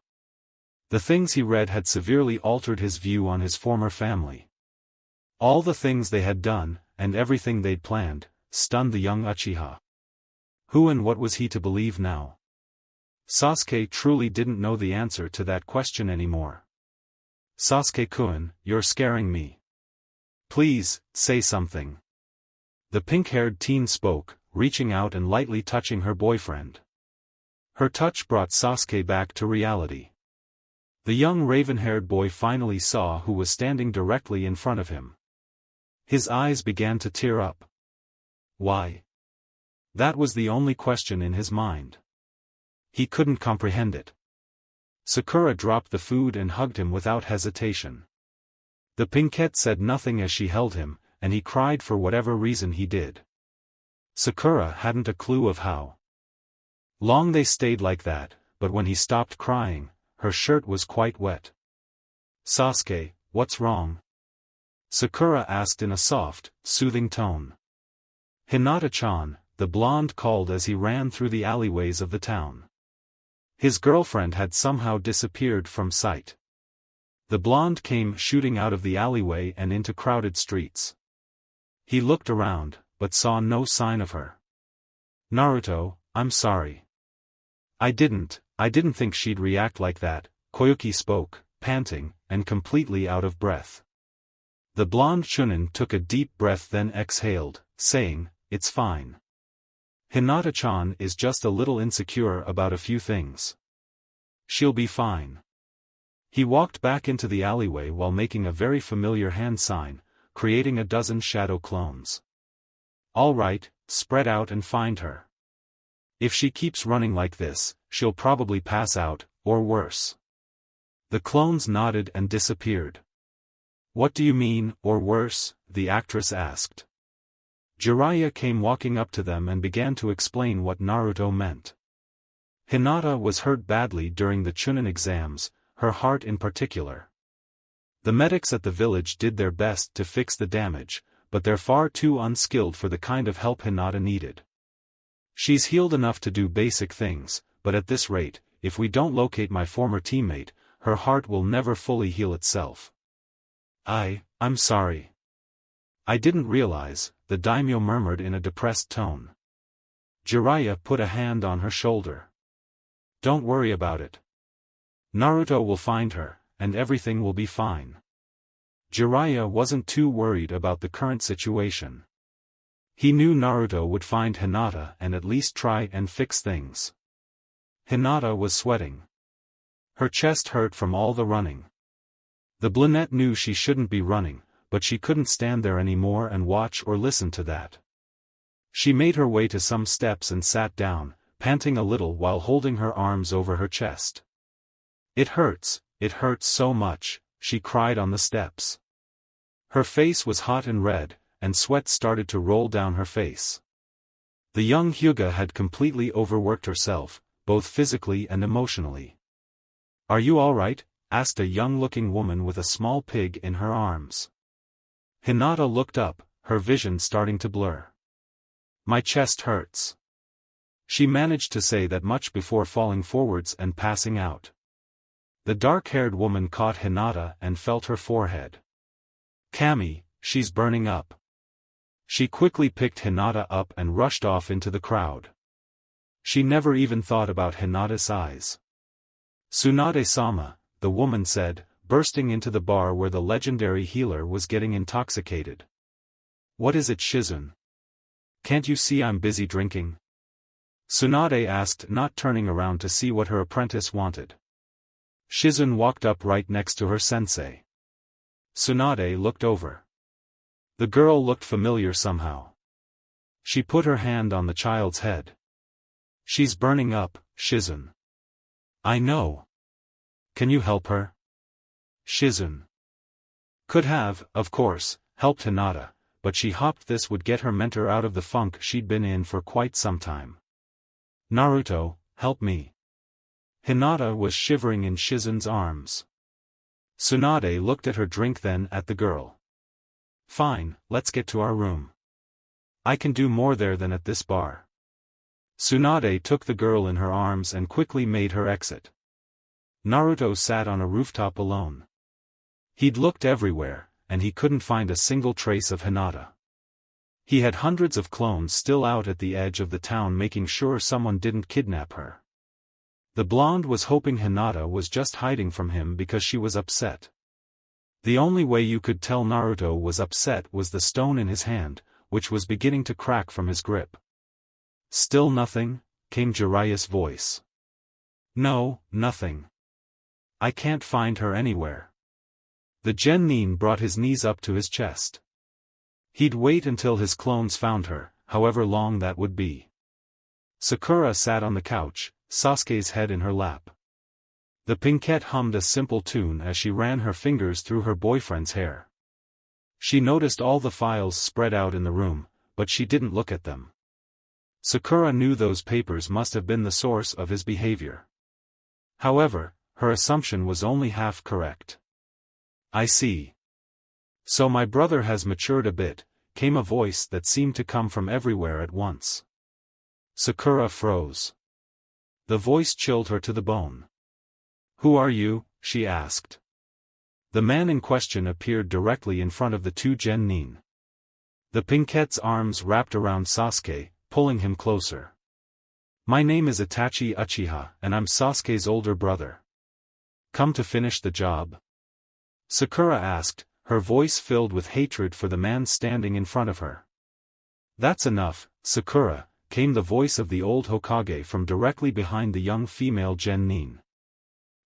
The things he read had severely altered his view on his former family. All the things they had done, and everything they'd planned, stunned the young Uchiha. Who and what was he to believe now? Sasuke truly didn't know the answer to that question anymore. Sasuke-kun, you're scaring me. Please, say something. The pink-haired teen spoke, reaching out and lightly touching her boyfriend. Her touch brought Sasuke back to reality. The young raven-haired boy finally saw who was standing directly in front of him. His eyes began to tear up. Why? That was the only question in his mind. He couldn't comprehend it. Sakura dropped the food and hugged him without hesitation. The pinkette said nothing as she held him, and he cried for whatever reason he did. Sakura hadn't a clue of how long they stayed like that, but when he stopped crying, her shirt was quite wet. "Sasuke, what's wrong?" Sakura asked in a soft, soothing tone. "Hinata-chan," the blonde called as he ran through the alleyways of the town. His girlfriend had somehow disappeared from sight. The blonde came shooting out of the alleyway and into crowded streets. He looked around, but saw no sign of her. "Naruto, I'm sorry. I didn't think she'd react like that," Koyuki spoke, panting, and completely out of breath. The blonde Chunin took a deep breath then exhaled, saying, "It's fine. Hinata-chan is just a little insecure about a few things. She'll be fine." He walked back into the alleyway while making a very familiar hand sign, creating a dozen shadow clones. "All right, spread out and find her. If she keeps running like this, she'll probably pass out, or worse." The clones nodded and disappeared. "What do you mean, or worse?" the actress asked. Jiraiya came walking up to them and began to explain what Naruto meant. Hinata was hurt badly during the Chunin exams, her heart in particular. The medics at the village did their best to fix the damage, but they're far too unskilled for the kind of help Hinata needed. "She's healed enough to do basic things, but at this rate, if we don't locate my former teammate, her heart will never fully heal itself." I'm sorry. I didn't realize," the daimyo murmured in a depressed tone. Jiraiya put a hand on her shoulder. "Don't worry about it. Naruto will find her, and everything will be fine." Jiraiya wasn't too worried about the current situation. He knew Naruto would find Hinata and at least try and fix things. Hinata was sweating. Her chest hurt from all the running. The brunette knew she shouldn't be running, but she couldn't stand there anymore and watch or listen to that. She made her way to some steps and sat down, panting a little while holding her arms over her chest. It hurts so much," she cried on the steps. Her face was hot and red, and sweat started to roll down her face. The young Hyuga had completely overworked herself, both physically and emotionally. "Are you all right?" asked a young-looking woman with a small pig in her arms. Hinata looked up, her vision starting to blur. "My chest hurts." She managed to say that much before falling forwards and passing out. The dark-haired woman caught Hinata and felt her forehead. "Kami, she's burning up." She quickly picked Hinata up and rushed off into the crowd. She never even thought about Hinata's eyes. "Tsunade-sama," the woman said, bursting into the bar where the legendary healer was getting intoxicated. "What is it, Shizun? Can't you see I'm busy drinking?" Tsunade asked, not turning around to see what her apprentice wanted. Shizun walked up right next to her sensei. Tsunade looked over. The girl looked familiar somehow. She put her hand on the child's head. "She's burning up, Shizun." "I know. Can you help her?" Shizun could have, of course, helped Hinata, but she hoped this would get her mentor out of the funk she'd been in for quite some time. "Naruto, help me." Hinata was shivering in Shizun's arms. Tsunade looked at her drink then at the girl. "Fine, let's get to our room. I can do more there than at this bar." Tsunade took the girl in her arms and quickly made her exit. Naruto sat on a rooftop alone. He'd looked everywhere, and he couldn't find a single trace of Hinata. He had hundreds of clones still out at the edge of the town making sure someone didn't kidnap her. The blonde was hoping Hinata was just hiding from him because she was upset. The only way you could tell Naruto was upset was the stone in his hand, which was beginning to crack from his grip. "Still nothing?" came Jiraiya's voice. "No, nothing. I can't find her anywhere." The genin brought his knees up to his chest. He'd wait until his clones found her, however long that would be. Sakura sat on the couch, Sasuke's head in her lap. The pinkette hummed a simple tune as she ran her fingers through her boyfriend's hair. She noticed all the files spread out in the room, but she didn't look at them. Sakura knew those papers must have been the source of his behavior. However, her assumption was only half correct. I see. So my brother has matured a bit, came a voice that seemed to come from everywhere at once. Sakura froze. The voice chilled her to the bone. Who are you? She asked. The man in question appeared directly in front of the two genin. The Pinkette's arms wrapped around Sasuke, pulling him closer. My name is Itachi Uchiha, and I'm Sasuke's older brother. Come to finish the job? Sakura asked, her voice filled with hatred for the man standing in front of her. That's enough, Sakura, came the voice of the old Hokage from directly behind the young female genin.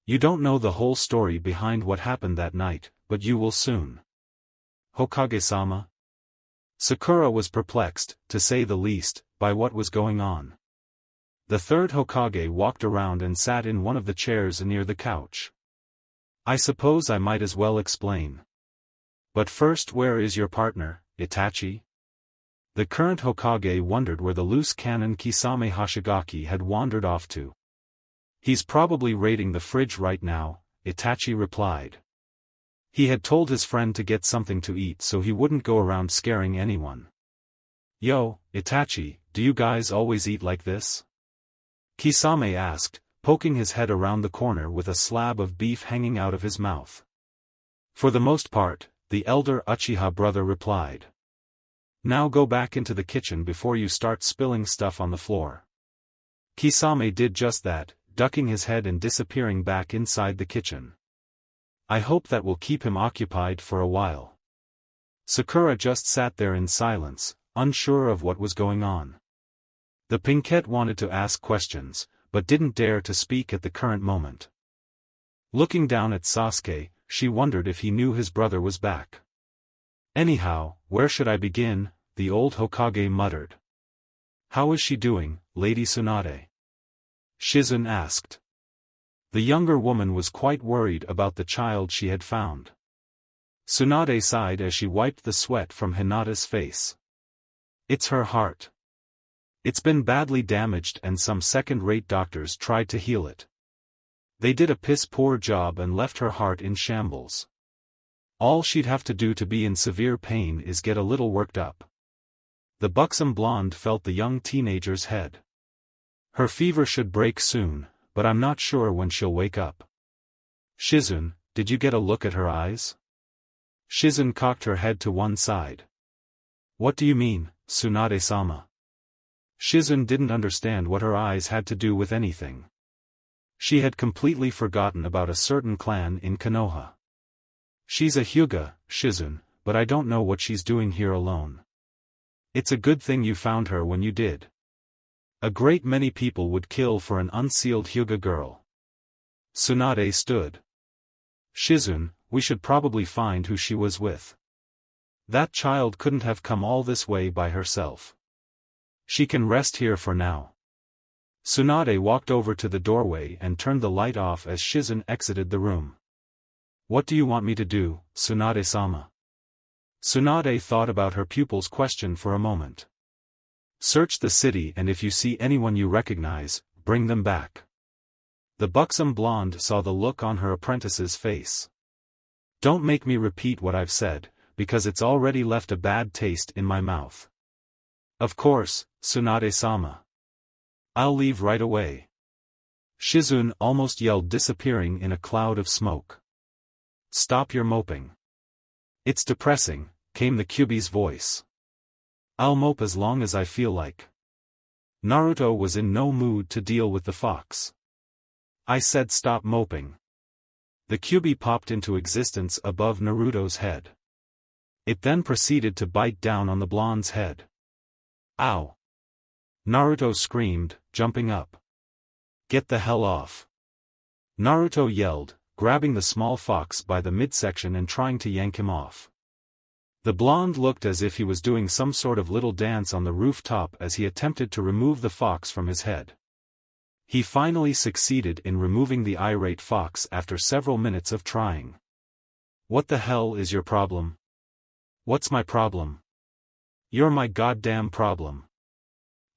You don't know the whole story behind what happened that night, but you will soon. Hokage-sama? Sakura was perplexed, to say the least, by what was going on. The third Hokage walked around and sat in one of the chairs near the couch. I suppose I might as well explain. But first, where is your partner, Itachi? The current Hokage wondered where the loose cannon Kisame Hoshigaki had wandered off to. He's probably raiding the fridge right now, Itachi replied. He had told his friend to get something to eat so he wouldn't go around scaring anyone. Yo, Itachi, do you guys always eat like this? Kisame asked, poking his head around the corner with a slab of beef hanging out of his mouth. For the most part, the elder Uchiha brother replied. Now go back into the kitchen before you start spilling stuff on the floor. Kisame did just that, ducking his head and disappearing back inside the kitchen. I hope that will keep him occupied for a while. Sakura just sat there in silence, unsure of what was going on. The Pinkette wanted to ask questions, but didn't dare to speak at the current moment. Looking down at Sasuke, she wondered if he knew his brother was back. Anyhow, where should I begin? The old Hokage muttered. How is she doing, Lady Tsunade? Shizun asked. The younger woman was quite worried about the child she had found. Tsunade sighed as she wiped the sweat from Hinata's face. It's her heart. It's been badly damaged and some second-rate doctors tried to heal it. They did a piss-poor job and left her heart in shambles. All she'd have to do to be in severe pain is get a little worked up. The buxom blonde felt the young teenager's head. Her fever should break soon, but I'm not sure when she'll wake up. Shizun, did you get a look at her eyes? Shizun cocked her head to one side. What do you mean, Tsunade-sama? Shizun didn't understand what her eyes had to do with anything. She had completely forgotten about a certain clan in Konoha. She's a Hyuga, Shizun, but I don't know what she's doing here alone. It's a good thing you found her when you did. A great many people would kill for an unsealed Hyuga girl. Tsunade stood. Shizun, we should probably find who she was with. That child couldn't have come all this way by herself. She can rest here for now. Tsunade walked over to the doorway and turned the light off as Shizun exited the room. What do you want me to do, Tsunade-sama? Tsunade thought about her pupil's question for a moment. Search the city and if you see anyone you recognize, bring them back. The buxom blonde saw the look on her apprentice's face. Don't make me repeat what I've said, because it's already left a bad taste in my mouth. Of course, Tsunade-sama. I'll leave right away. Shizun almost yelled, disappearing in a cloud of smoke. Stop your moping. It's depressing, came the Kyuubi's voice. I'll mope as long as I feel like. Naruto was in no mood to deal with the fox. I said stop moping. The Kyuubi popped into existence above Naruto's head. It then proceeded to bite down on the blonde's head. Ow! Naruto screamed, jumping up. Get the hell off! Naruto yelled, grabbing the small fox by the midsection and trying to yank him off. The blonde looked as if he was doing some sort of little dance on the rooftop as he attempted to remove the fox from his head. He finally succeeded in removing the irate fox after several minutes of trying. What the hell is your problem? What's my problem? You're my goddamn problem.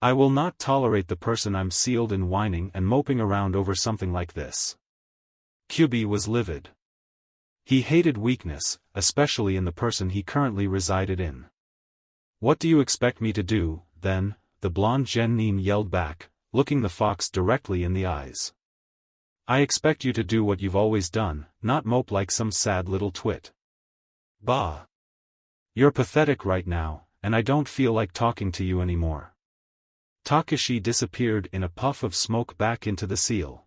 I will not tolerate the person I'm sealed in whining and moping around over something like this. Kyubi was livid. He hated weakness, especially in the person he currently resided in. What do you expect me to do, then? The blonde genin yelled back, looking the fox directly in the eyes. I expect you to do what you've always done, not mope like some sad little twit. Bah! You're pathetic right now, and I don't feel like talking to you anymore. Takashi disappeared in a puff of smoke back into the seal.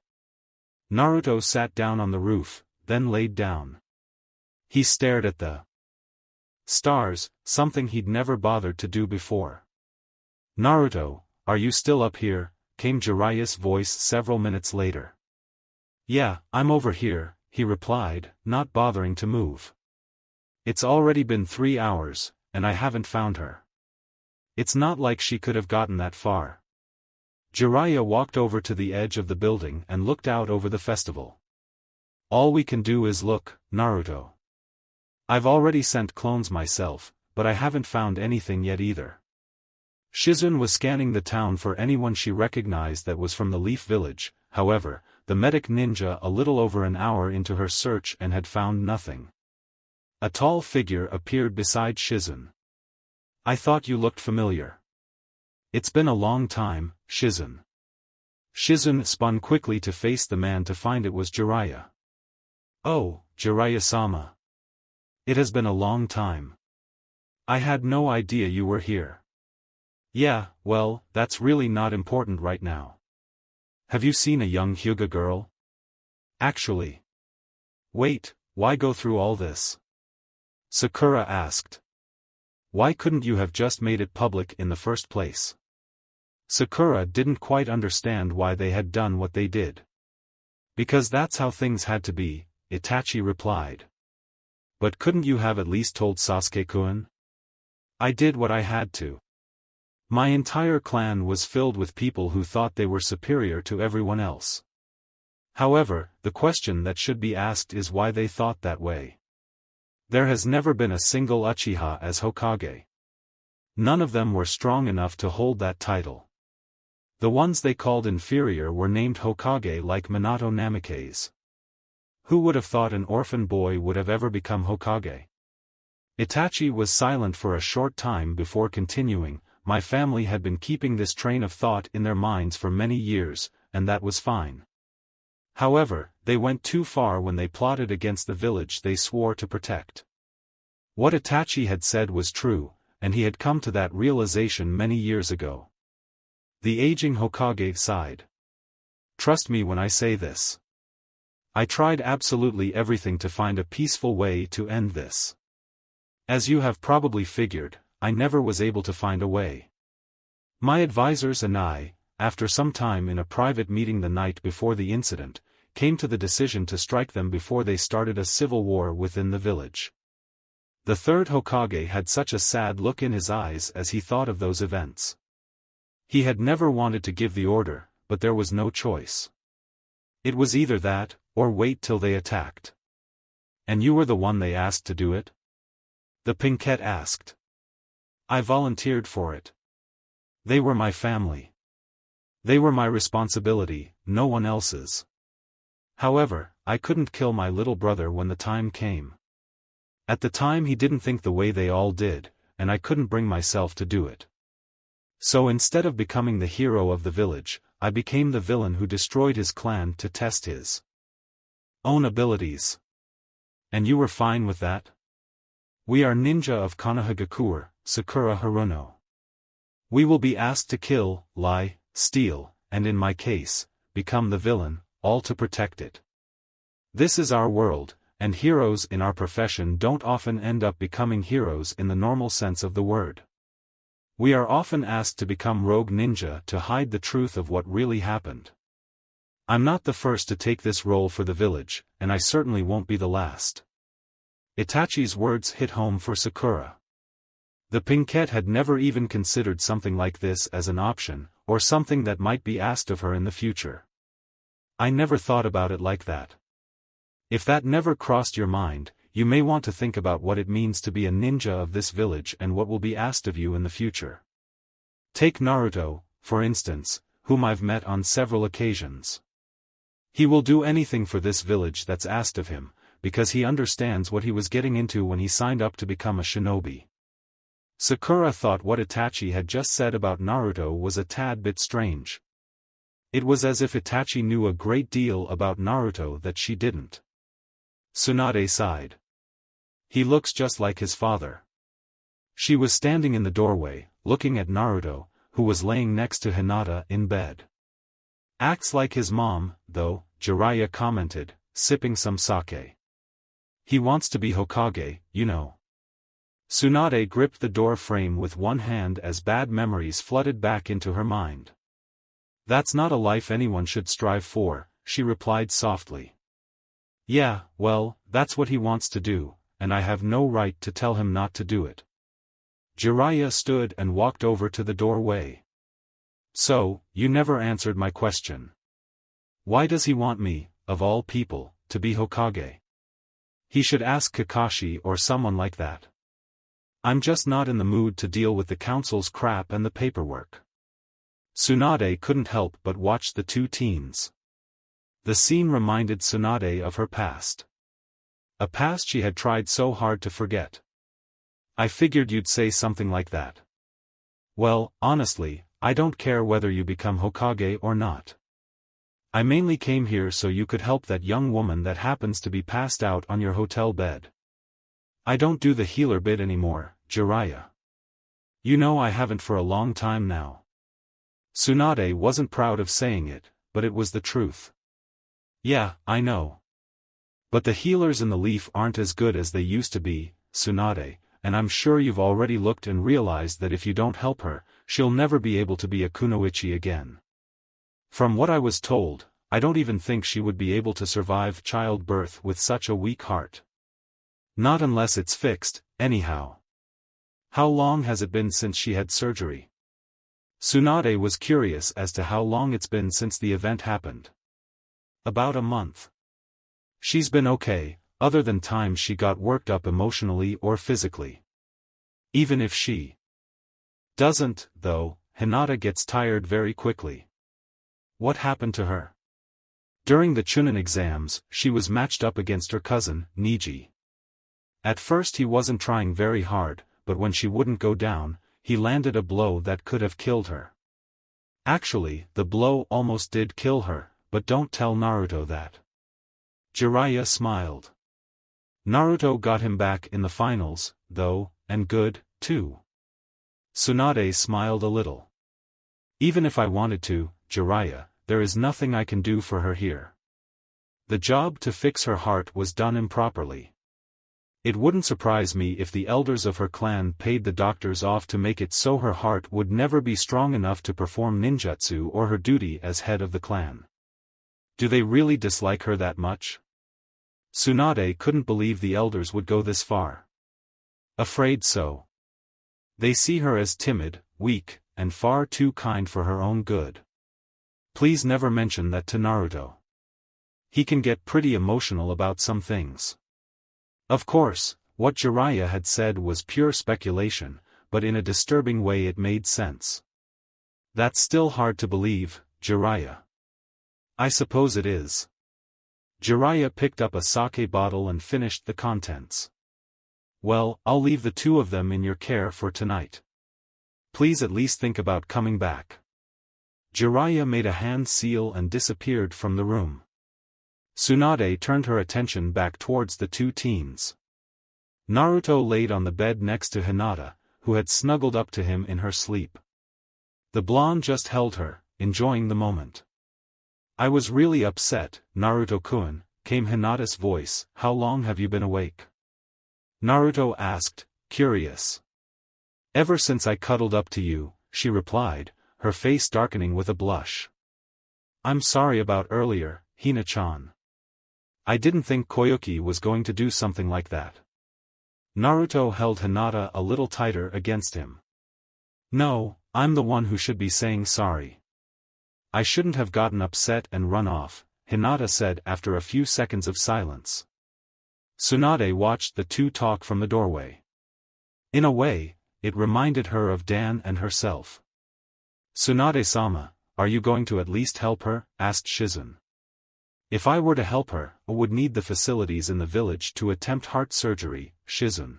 Naruto sat down on the roof, then laid down. He stared at the stars, something he'd never bothered to do before. Naruto, are you still up here? Came Jiraiya's voice several minutes later. Yeah, I'm over here, he replied, not bothering to move. It's already been 3 hours, and I haven't found her. It's not like she could have gotten that far. Jiraiya walked over to the edge of the building and looked out over the festival. All we can do is look, Naruto. I've already sent clones myself, but I haven't found anything yet either. Shizun was scanning the town for anyone she recognized that was from the Leaf Village, however, the medic ninja a little over an hour into her search and had found nothing. A tall figure appeared beside Shizun. I thought you looked familiar. It's been a long time, Shizun. Shizun spun quickly to face the man to find it was Jiraiya. Oh, Jiraiya-sama. It has been a long time. I had no idea you were here. Yeah, well, that's really not important right now. Have you seen a young Hyuga girl? Actually. Wait, why go through all this? Sakura asked. Why couldn't you have just made it public in the first place? Sakura didn't quite understand why they had done what they did. Because that's how things had to be, Itachi replied. But couldn't you have at least told Sasuke-kun? I did what I had to. My entire clan was filled with people who thought they were superior to everyone else. However, the question that should be asked is why they thought that way. There has never been a single Uchiha as Hokage. None of them were strong enough to hold that title. The ones they called inferior were named Hokage like Minato Namikaze. Who would have thought an orphan boy would have ever become Hokage? Itachi was silent for a short time before continuing. My family had been keeping this train of thought in their minds for many years, and that was fine. However, they went too far when they plotted against the village they swore to protect. What Itachi had said was true, and he had come to that realization many years ago. The aging Hokage sighed. Trust me when I say this. I tried absolutely everything to find a peaceful way to end this. As you have probably figured, I never was able to find a way. My advisors and I, after some time in a private meeting the night before the incident, came to the decision to strike them before they started a civil war within the village. The third Hokage had such a sad look in his eyes as he thought of those events. He had never wanted to give the order, but there was no choice. It was either that, or wait till they attacked. And you were the one they asked to do it? The Pinkette asked. I volunteered for it. They were my family. They were my responsibility, no one else's. However, I couldn't kill my little brother when the time came. At the time he didn't think the way they all did, and I couldn't bring myself to do it. So instead of becoming the hero of the village, I became the villain who destroyed his clan to test his own abilities. And you were fine with that? We are ninja of Konoha, Sakura Haruno. We will be asked to kill, lie, steal, and in my case, become the villain, all to protect it. This is our world, and heroes in our profession don't often end up becoming heroes in the normal sense of the word. We are often asked to become rogue ninja to hide the truth of what really happened. I'm not the first to take this role for the village, and I certainly won't be the last. Itachi's words hit home for Sakura. The Pinkette had never even considered something like this as an option, or something that might be asked of her in the future. I never thought about it like that. If that never crossed your mind, you may want to think about what it means to be a ninja of this village and what will be asked of you in the future. Take Naruto, for instance, whom I've met on several occasions. He will do anything for this village that's asked of him, because he understands what he was getting into when he signed up to become a shinobi. Sakura thought what Itachi had just said about Naruto was a tad bit strange. It was as if Itachi knew a great deal about Naruto that she didn't. Tsunade sighed. He looks just like his father. She was standing in the doorway, looking at Naruto, who was laying next to Hinata in bed. Acts like his mom, though, Jiraiya commented, sipping some sake. He wants to be Hokage, you know. Tsunade gripped the door frame with one hand as bad memories flooded back into her mind. That's not a life anyone should strive for, she replied softly. Yeah, well, that's what he wants to do, and I have no right to tell him not to do it. Jiraiya stood and walked over to the doorway. So, you never answered my question. Why does he want me, of all people, to be Hokage? He should ask Kakashi or someone like that. I'm just not in the mood to deal with the council's crap and the paperwork. Tsunade couldn't help but watch the two teens. The scene reminded Tsunade of her past. A past she had tried so hard to forget. I figured you'd say something like that. Well, honestly, I don't care whether you become Hokage or not. I mainly came here so you could help that young woman that happens to be passed out on your hotel bed. I don't do the healer bit anymore, Jiraiya. You know I haven't for a long time now. Tsunade wasn't proud of saying it, but it was the truth. Yeah, I know. But the healers in the Leaf aren't as good as they used to be, Tsunade, and I'm sure you've already looked and realized that if you don't help her, she'll never be able to be a kunoichi again. From what I was told, I don't even think she would be able to survive childbirth with such a weak heart. Not unless it's fixed, anyhow. How long has it been since she had surgery? Tsunade was curious as to how long it's been since the event happened. About a month. She's been okay, other than times she got worked up emotionally or physically. Even if she doesn't, though, Hinata gets tired very quickly. What happened to her? During the Chunin exams, she was matched up against her cousin, Niji. At first he wasn't trying very hard, but when she wouldn't go down, he landed a blow that could have killed her. Actually, the blow almost did kill her, but don't tell Naruto that. Jiraiya smiled. Naruto got him back in the finals, though, and good, too. Tsunade smiled a little. Even if I wanted to, Jiraiya, there is nothing I can do for her here. The job to fix her heart was done improperly. It wouldn't surprise me if the elders of her clan paid the doctors off to make it so her heart would never be strong enough to perform ninjutsu or her duty as head of the clan. Do they really dislike her that much? Tsunade couldn't believe the elders would go this far. Afraid so. They see her as timid, weak, and far too kind for her own good. Please never mention that to Naruto. He can get pretty emotional about some things. Of course, what Jiraiya had said was pure speculation, but in a disturbing way it made sense. That's still hard to believe, Jiraiya. I suppose it is. Jiraiya picked up a sake bottle and finished the contents. Well, I'll leave the two of them in your care for tonight. Please at least think about coming back. Jiraiya made a hand seal and disappeared from the room. Tsunade turned her attention back towards the two teens. Naruto laid on the bed next to Hinata, who had snuggled up to him in her sleep. The blonde just held her, enjoying the moment. I was really upset, Naruto-kun, came Hinata's voice. How long have you been awake? Naruto asked, curious. Ever since I cuddled up to you, she replied, her face darkening with a blush. I'm sorry about earlier, Hina-chan. I didn't think Koyuki was going to do something like that. Naruto held Hinata a little tighter against him. No, I'm the one who should be saying sorry. I shouldn't have gotten upset and run off, Hinata said after a few seconds of silence. Tsunade watched the two talk from the doorway. In a way, it reminded her of Dan and herself. Tsunade-sama, are you going to at least help her? Asked Shizen. If I were to help her, I would need the facilities in the village to attempt heart surgery, Shizen.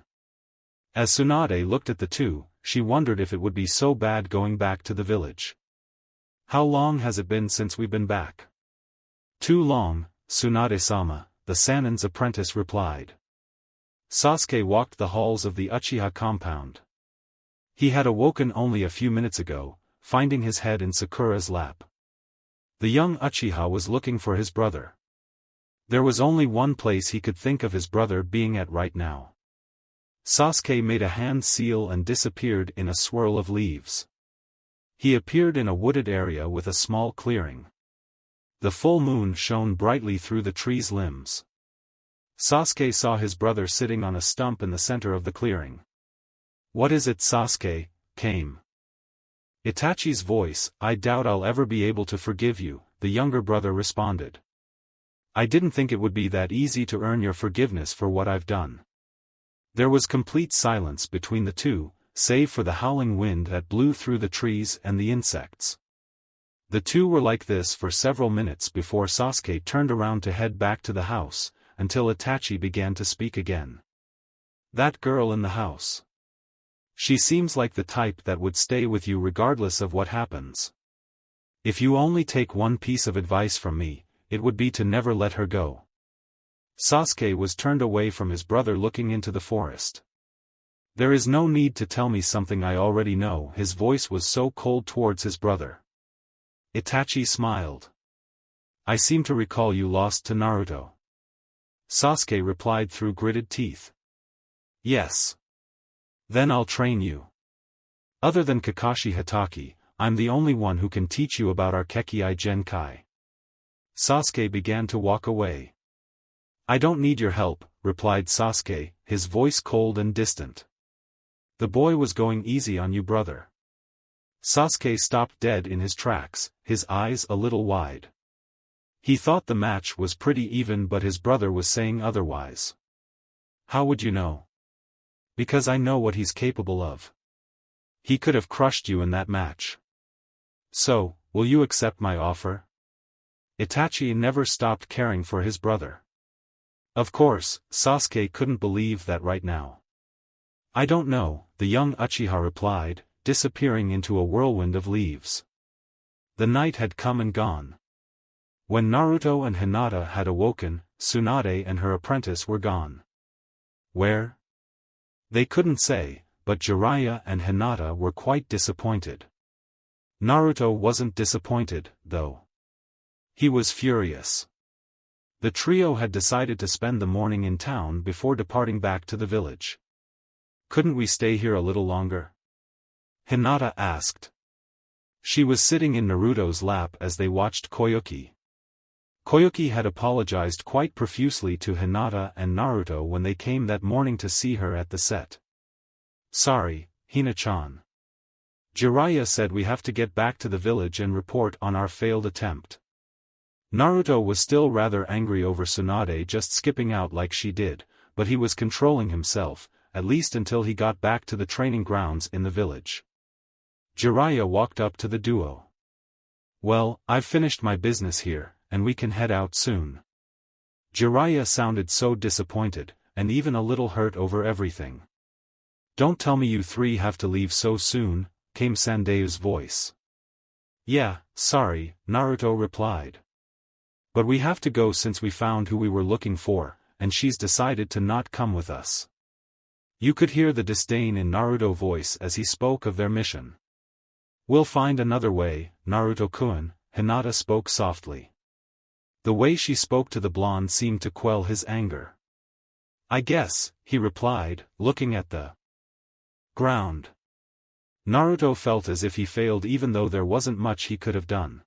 As Tsunade looked at the two, she wondered if it would be so bad going back to the village. How long has it been since we've been back? Too long, Tsunade-sama, the Sannin's apprentice replied. Sasuke walked the halls of the Uchiha compound. He had awoken only a few minutes ago, finding his head in Sakura's lap. The young Uchiha was looking for his brother. There was only one place he could think of his brother being at right now. Sasuke made a hand seal and disappeared in a swirl of leaves. He appeared in a wooded area with a small clearing. The full moon shone brightly through the tree's limbs. Sasuke saw his brother sitting on a stump in the center of the clearing. What is it, Sasuke? Came Itachi's voice. I doubt I'll ever be able to forgive you, the younger brother responded. I didn't think it would be that easy to earn your forgiveness for what I've done. There was complete silence between the two, save for the howling wind that blew through the trees and the insects. The two were like this for several minutes before Sasuke turned around to head back to the house, until Itachi began to speak again. That girl in the house. She seems like the type that would stay with you regardless of what happens. If you only take one piece of advice from me, it would be to never let her go. Sasuke was turned away from his brother looking into the forest. There is no need to tell me something I already know. His voice was so cold towards his brother. Itachi smiled. I seem to recall you lost to Naruto. Sasuke replied through gritted teeth. Yes. Then I'll train you. Other than Kakashi Hatake, I'm the only one who can teach you about our Kekkai Genkai. Sasuke began to walk away. I don't need your help, replied Sasuke, his voice cold and distant. The boy was going easy on you, brother. Sasuke stopped dead in his tracks, his eyes a little wide. He thought the match was pretty even, but his brother was saying otherwise. How would you know? Because I know what he's capable of. He could have crushed you in that match. So, will you accept my offer? Itachi never stopped caring for his brother. Of course, Sasuke couldn't believe that right now. I don't know, the young Uchiha replied, disappearing into a whirlwind of leaves. The night had come and gone. When Naruto and Hinata had awoken, Tsunade and her apprentice were gone. Where? They couldn't say, but Jiraiya and Hinata were quite disappointed. Naruto wasn't disappointed, though. He was furious. The trio had decided to spend the morning in town before departing back to the village. Couldn't we stay here a little longer? Hinata asked. She was sitting in Naruto's lap as they watched Koyuki. Koyuki had apologized quite profusely to Hinata and Naruto when they came that morning to see her at the set. Sorry, Hina-chan. Jiraiya said we have to get back to the village and report on our failed attempt. Naruto was still rather angry over Tsunade just skipping out like she did, but he was controlling himself, at least until he got back to the training grounds in the village. Jiraiya walked up to the duo. Well, I've finished my business here, and we can head out soon. Jiraiya sounded so disappointed, and even a little hurt over everything. Don't tell me you three have to leave so soon, came Sandayu's voice. Yeah, sorry, Naruto replied. But we have to go since we found who we were looking for, and she's decided to not come with us. You could hear the disdain in Naruto's voice as he spoke of their mission. We'll find another way, Naruto-kun, Hinata spoke softly. The way she spoke to the blonde seemed to quell his anger. I guess, he replied, looking at the ground. Naruto felt as if he failed even though there wasn't much he could have done.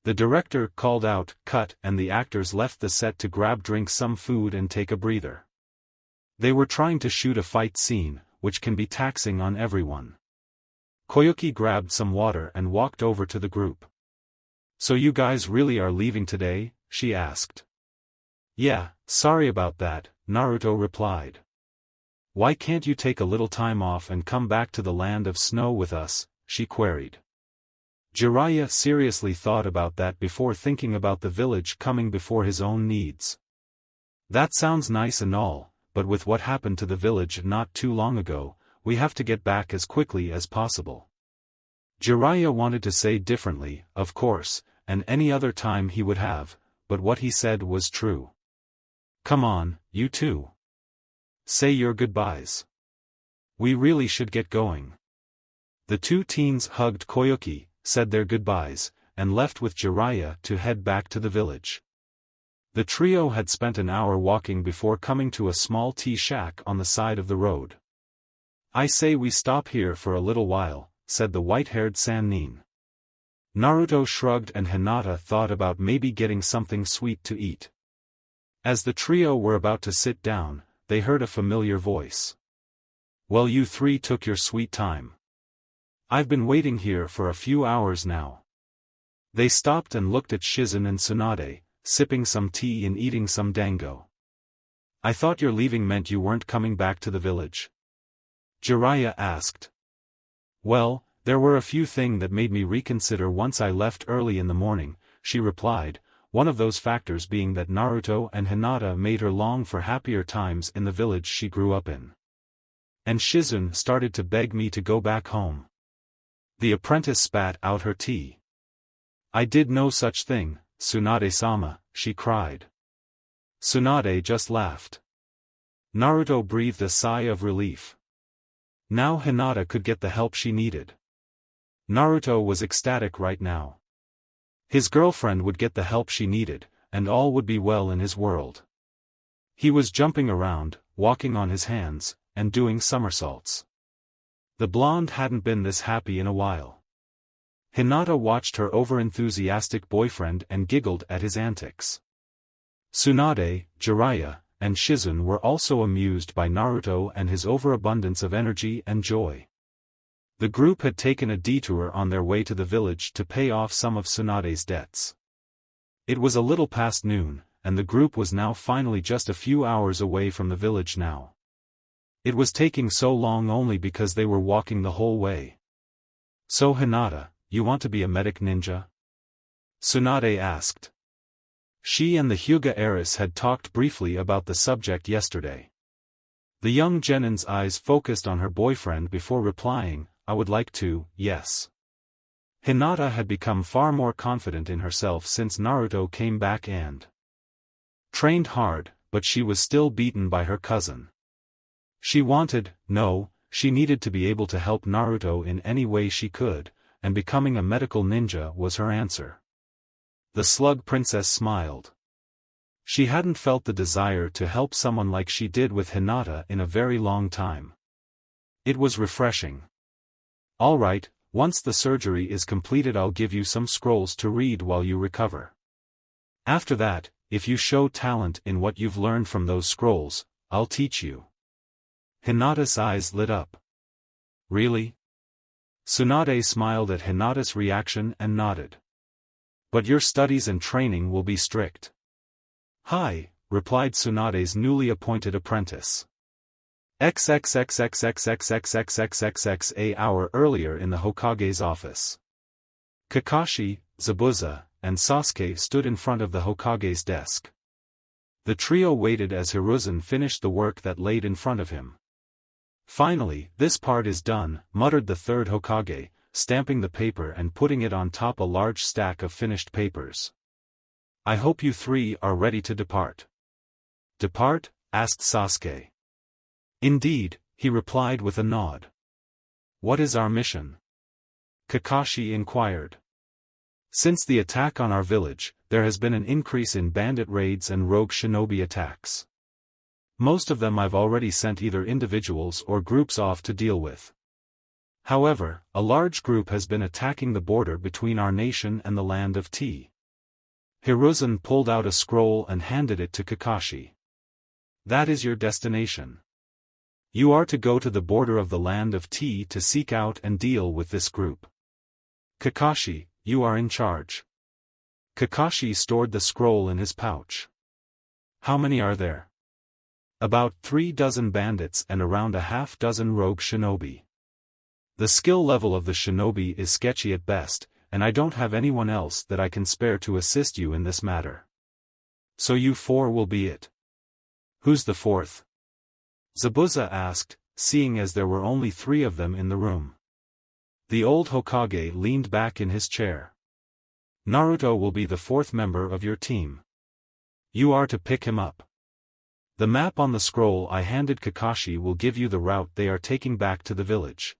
The director called out, cut, and the actors left the set to drink some food and take a breather. They were trying to shoot a fight scene, which can be taxing on everyone. Koyuki grabbed some water and walked over to the group. So you guys really are leaving today? She asked. Yeah, sorry about that, Naruto replied. Why can't you take a little time off and come back to the land of snow with us? She queried. Jiraiya seriously thought about that before thinking about the village coming before his own needs. That sounds nice and all, but with what happened to the village not too long ago, we have to get back as quickly as possible. Jiraiya wanted to say differently, of course, and any other time he would have, but what he said was true. Come on, you two. Say your goodbyes. We really should get going. The two teens hugged Koyuki, said their goodbyes, and left with Jiraiya to head back to the village. The trio had spent an hour walking before coming to a small tea shack on the side of the road. I say we stop here for a little while, said the white-haired Sannin. Naruto shrugged and Hinata thought about maybe getting something sweet to eat. As the trio were about to sit down, they heard a familiar voice. Well, you three took your sweet time. I've been waiting here for a few hours now. They stopped and looked at Shizen and Tsunade, sipping some tea and eating some dango. I thought your leaving meant you weren't coming back to the village. Jiraiya asked. Well, there were a few things that made me reconsider once I left early in the morning, she replied, one of those factors being that Naruto and Hinata made her long for happier times in the village she grew up in. And Shizen started to beg me to go back home. The apprentice spat out her tea. I did no such thing, Tsunade-sama, she cried. Tsunade just laughed. Naruto breathed a sigh of relief. Now Hinata could get the help she needed. Naruto was ecstatic right now. His girlfriend would get the help she needed, and all would be well in his world. He was jumping around, walking on his hands, and doing somersaults. The blonde hadn't been this happy in a while. Hinata watched her over-enthusiastic boyfriend and giggled at his antics. Tsunade, Jiraiya, and Shizen were also amused by Naruto and his overabundance of energy and joy. The group had taken a detour on their way to the village to pay off some of Tsunade's debts. It was a little past noon, and the group was now finally just a few hours away from the village now. It was taking so long only because they were walking the whole way. So Hinata, you want to be a medic ninja? Tsunade asked. She and the Hyuga heiress had talked briefly about the subject yesterday. The young genin's eyes focused on her boyfriend before replying, I would like to, yes. Hinata had become far more confident in herself since Naruto came back and trained hard, but she was still beaten by her cousin. She she needed to be able to help Naruto in any way she could, and becoming a medical ninja was her answer. The slug princess smiled. She hadn't felt the desire to help someone like she did with Hinata in a very long time. It was refreshing. All right, once the surgery is completed I'll give you some scrolls to read while you recover. After that, if you show talent in what you've learned from those scrolls, I'll teach you. Hinata's eyes lit up. Really? Tsunade smiled at Hinata's reaction and nodded. But your studies and training will be strict. Hi, replied Tsunade's newly appointed apprentice. XXXXXXXXXXXX a hour earlier in the Hokage's office. Kakashi, Zabuza, and Sasuke stood in front of the Hokage's desk. The trio waited as Hiruzen finished the work that laid in front of him. Finally, this part is done, muttered the third Hokage, stamping the paper and putting it on top a large stack of finished papers. I hope you three are ready to depart. Depart? Asked Sasuke. Indeed, he replied with a nod. What is our mission? Kakashi inquired. Since the attack on our village, there has been an increase in bandit raids and rogue shinobi attacks. Most of them I've already sent either individuals or groups off to deal with. However, a large group has been attacking the border between our nation and the land of tea. Hiruzen pulled out a scroll and handed it to Kakashi. That is your destination. You are to go to the border of the land of tea to seek out and deal with this group. Kakashi, you are in charge. Kakashi stored the scroll in his pouch. How many are there? About 3 dozen bandits and around a half dozen rogue shinobi. The skill level of the shinobi is sketchy at best, and I don't have anyone else that I can spare to assist you in this matter. So you four will be it. Who's the fourth? Zabuza asked, seeing as there were only 3 of them in the room. The old Hokage leaned back in his chair. Naruto will be the 4th member of your team. You are to pick him up. The map on the scroll I handed Kakashi will give you the route they are taking back to the village.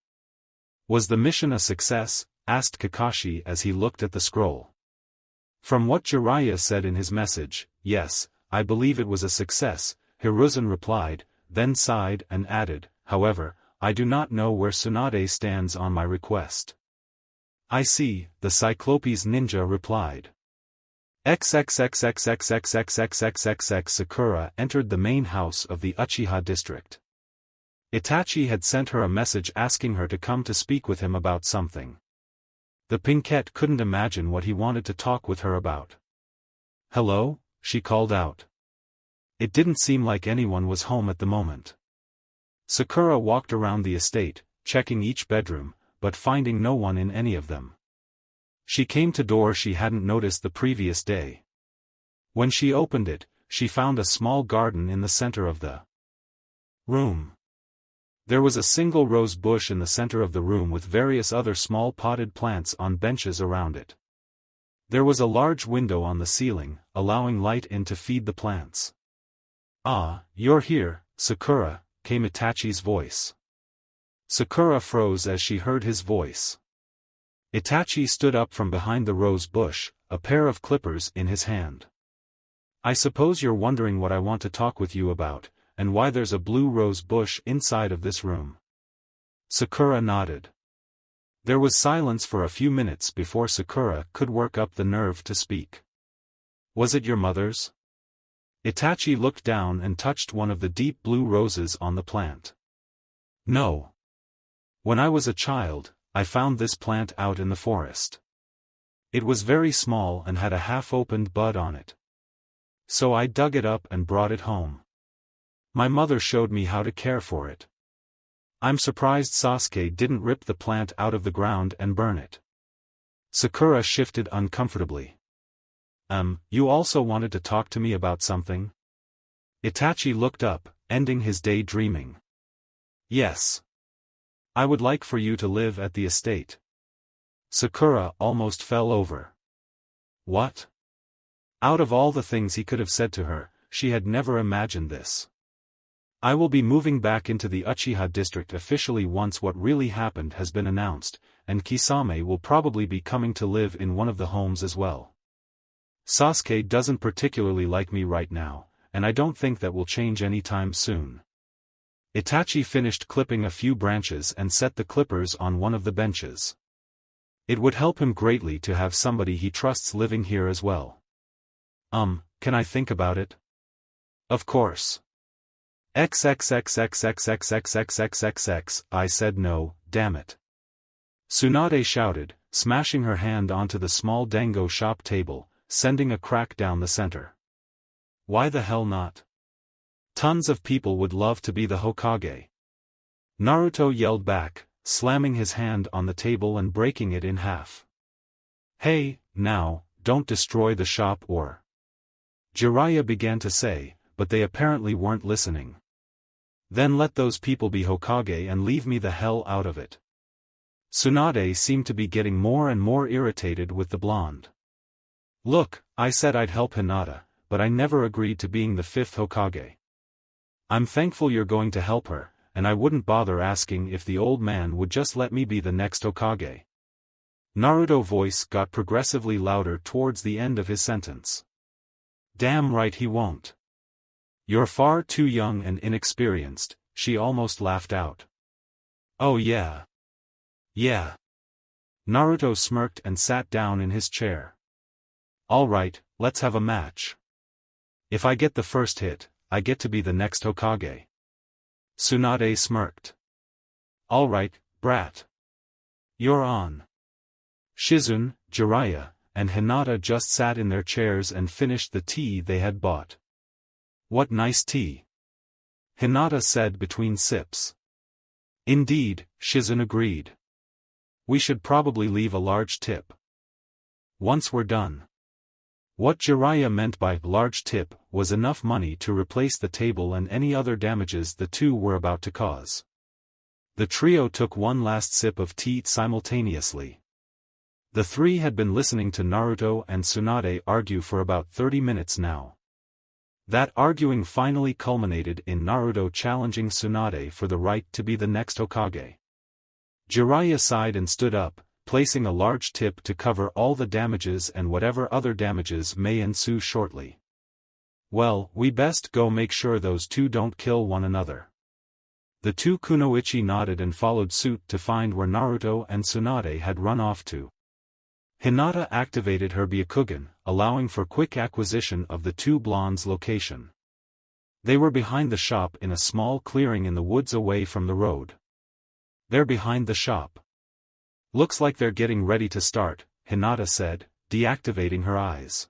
Was the mission a success? Asked Kakashi as he looked at the scroll. From what Jiraiya said in his message, yes, I believe it was a success, Hiruzen replied, then sighed and added, however, I do not know where Tsunade stands on my request. I see, the Cyclopes ninja replied. XXXXXXXXXXXX Sakura entered the main house of the Uchiha district. Itachi had sent her a message asking her to come to speak with him about something. The Pinkette couldn't imagine what he wanted to talk with her about. Hello? She called out. It didn't seem like anyone was home at the moment. Sakura walked around the estate, checking each bedroom, but finding no one in any of them. She came to door she hadn't noticed the previous day. When she opened it, she found a small garden in the center of the room. There was a single rose bush in the center of the room with various other small potted plants on benches around it. There was a large window on the ceiling, allowing light in to feed the plants. Ah, you're here, Sakura, came Itachi's voice. Sakura froze as she heard his voice. Itachi stood up from behind the rose bush, a pair of clippers in his hand. I suppose you're wondering what I want to talk with you about, and why there's a blue rose bush inside of this room. Sakura nodded. There was silence for a few minutes before Sakura could work up the nerve to speak. Was it your mother's? Itachi looked down and touched one of the deep blue roses on the plant. No. When I was a child, I found this plant out in the forest. It was very small and had a half-opened bud on it. So I dug it up and brought it home. My mother showed me how to care for it. I'm surprised Sasuke didn't rip the plant out of the ground and burn it. Sakura shifted uncomfortably. You also wanted to talk to me about something? Itachi looked up, ending his day dreaming. Yes. I would like for you to live at the estate. Sakura almost fell over. What? Out of all the things he could have said to her, she had never imagined this. I will be moving back into the Uchiha district officially once what really happened has been announced, and Kisame will probably be coming to live in one of the homes as well. Sasuke doesn't particularly like me right now, and I don't think that will change anytime soon. Itachi finished clipping a few branches and set the clippers on one of the benches. It would help him greatly to have somebody he trusts living here as well. Can I think about it? Of course. XXXXXXXXXXXX, I said no, damn it. Tsunade shouted, smashing her hand onto the small dango shop table, sending a crack down the center. Why the hell not? Tons of people would love to be the Hokage. Naruto yelled back, slamming his hand on the table and breaking it in half. Hey, now, don't destroy the shop or... Jiraiya began to say, but they apparently weren't listening. Then let those people be Hokage and leave me the hell out of it. Tsunade seemed to be getting more and more irritated with the blonde. Look, I said I'd help Hinata, but I never agreed to being the 5th Hokage. I'm thankful you're going to help her, and I wouldn't bother asking if the old man would just let me be the next Hokage. Naruto's voice got progressively louder towards the end of his sentence. Damn right he won't. You're far too young and inexperienced, she almost laughed out. Oh yeah. Yeah. Naruto smirked and sat down in his chair. All right, let's have a match. If I get the first hit, I get to be the next Hokage. Tsunade smirked. All right, brat. You're on. Shizune, Jiraiya, and Hinata just sat in their chairs and finished the tea they had bought. What nice tea. Hinata said between sips. Indeed, Shizune agreed. We should probably leave a large tip. Once we're done. What Jiraiya meant by large tip was enough money to replace the table and any other damages the two were about to cause. The trio took one last sip of tea simultaneously. The three had been listening to Naruto and Tsunade argue for about 30 minutes now. That arguing finally culminated in Naruto challenging Tsunade for the right to be the next Hokage. Jiraiya sighed and stood up, placing a large tip to cover all the damages and whatever other damages may ensue shortly. Well, we best go make sure those two don't kill one another. The two kunoichi nodded and followed suit to find where Naruto and Tsunade had run off to. Hinata activated her Byakugan, allowing for quick acquisition of the two blondes' location. They were behind the shop in a small clearing in the woods away from the road. They're behind the shop. Looks like they're getting ready to start, Hinata said, deactivating her eyes.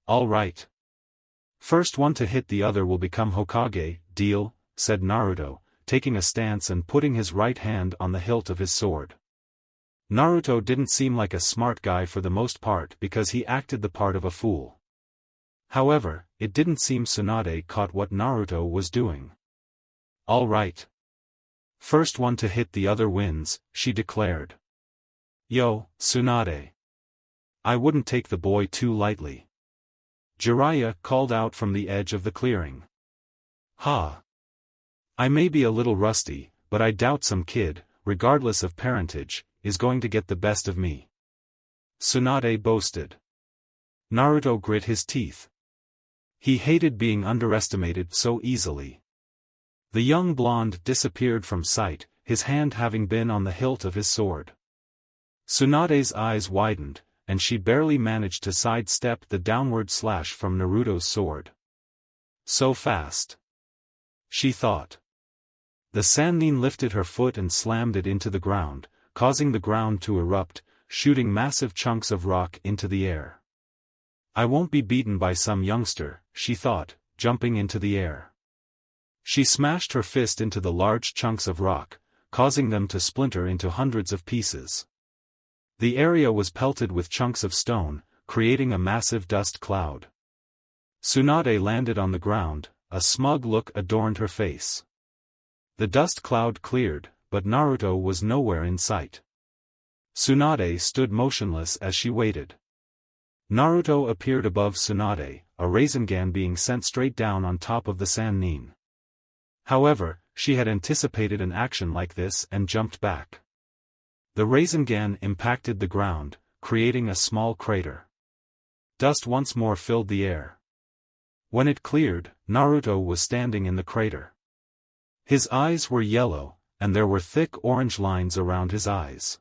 All right. First one to hit the other will become Hokage, deal, said Naruto, taking a stance and putting his right hand on the hilt of his sword. Naruto didn't seem like a smart guy for the most part because he acted the part of a fool. However, it didn't seem Tsunade caught what Naruto was doing. All right. First one to hit the other wins, she declared. Yo, Tsunade. I wouldn't take the boy too lightly. Jiraiya called out from the edge of the clearing. Ha! I may be a little rusty, but I doubt some kid, regardless of parentage, is going to get the best of me. Tsunade boasted. Naruto grit his teeth. He hated being underestimated so easily. The young blonde disappeared from sight, his hand having been on the hilt of his sword. Tsunade's eyes widened, and she barely managed to sidestep the downward slash from Naruto's sword. So fast. She thought. The Sannin lifted her foot and slammed it into the ground, causing the ground to erupt, shooting massive chunks of rock into the air. I won't be beaten by some youngster, she thought, jumping into the air. She smashed her fist into the large chunks of rock, causing them to splinter into hundreds of pieces. The area was pelted with chunks of stone, creating a massive dust cloud. Tsunade landed on the ground, a smug look adorned her face. The dust cloud cleared, but Naruto was nowhere in sight. Tsunade stood motionless as she waited. Naruto appeared above Tsunade, a Rasengan being sent straight down on top of the Sannin. However, she had anticipated an action like this and jumped back. The Rasengan impacted the ground, creating a small crater. Dust once more filled the air. When it cleared, Naruto was standing in the crater. His eyes were yellow, and there were thick orange lines around his eyes.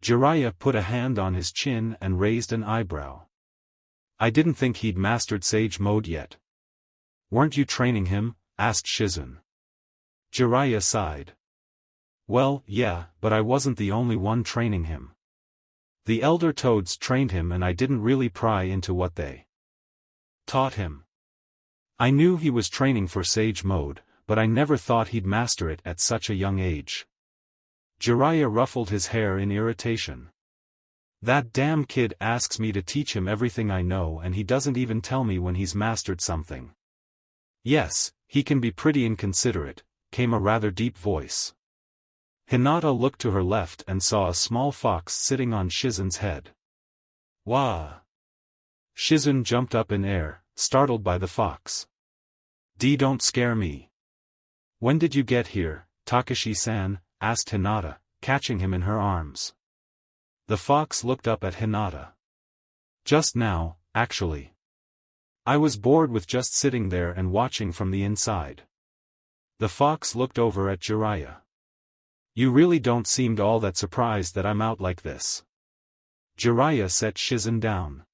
Jiraiya put a hand on his chin and raised an eyebrow. I didn't think he'd mastered Sage Mode yet. Weren't you training him? Asked Hiruzen. Jiraiya sighed. Well, yeah, but I wasn't the only one training him. The Elder Toads trained him and I didn't really pry into what they taught him. I knew he was training for Sage Mode, but I never thought he'd master it at such a young age. Jiraiya ruffled his hair in irritation. That damn kid asks me to teach him everything I know and he doesn't even tell me when he's mastered something. Yes, he can be pretty inconsiderate, came a rather deep voice. Hinata looked to her left and saw a small fox sitting on Shizen's head. Wah! Hiruzen jumped up in air, startled by the fox. Don't scare me. When did you get here, Takashi-san? Asked Hinata, catching him in her arms. The fox looked up at Hinata. Just now, actually. I was bored with just sitting there and watching from the inside. The fox looked over at Jiraiya. You really don't seem all that surprised that I'm out like this. Jiraiya set Hiruzen down.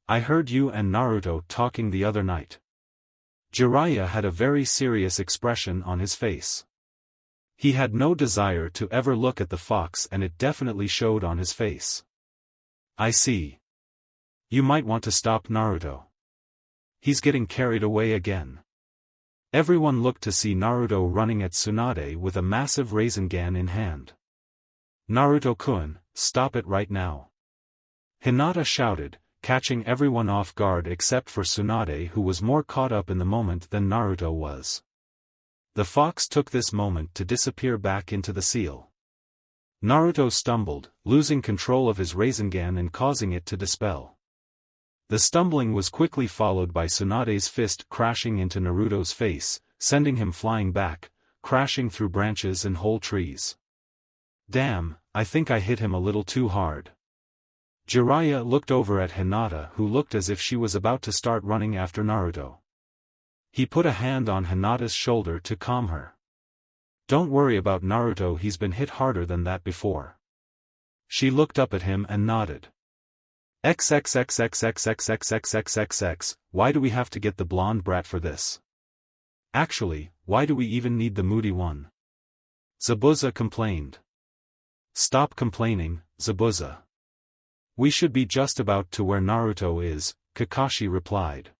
I heard you and Naruto talking the other night. Jiraiya had a very serious expression on his face. He had no desire to ever look at the fox and it definitely showed on his face. I see. You might want to stop Naruto. He's getting carried away again. Everyone looked to see Naruto running at Tsunade with a massive Rasengan in hand. Naruto-kun, stop it right now. Hinata shouted, catching everyone off guard except for Tsunade, who was more caught up in the moment than Naruto was. The fox took this moment to disappear back into the seal. Naruto stumbled, losing control of his Rasengan and causing it to dispel. The stumbling was quickly followed by Tsunade's fist crashing into Naruto's face, sending him flying back, crashing through branches and whole trees. Damn, I think I hit him a little too hard. Jiraiya looked over at Hinata, who looked as if she was about to start running after Naruto. He put a hand on Hinata's shoulder to calm her. Don't worry about Naruto, he's been hit harder than that before. She looked up at him and nodded. XXXXXXXXXXXX, why do we have to get the blonde brat for this? Actually, why do we even need the moody one? Zabuza complained. Stop complaining, Zabuza. We should be just about to where Naruto is, Kakashi replied.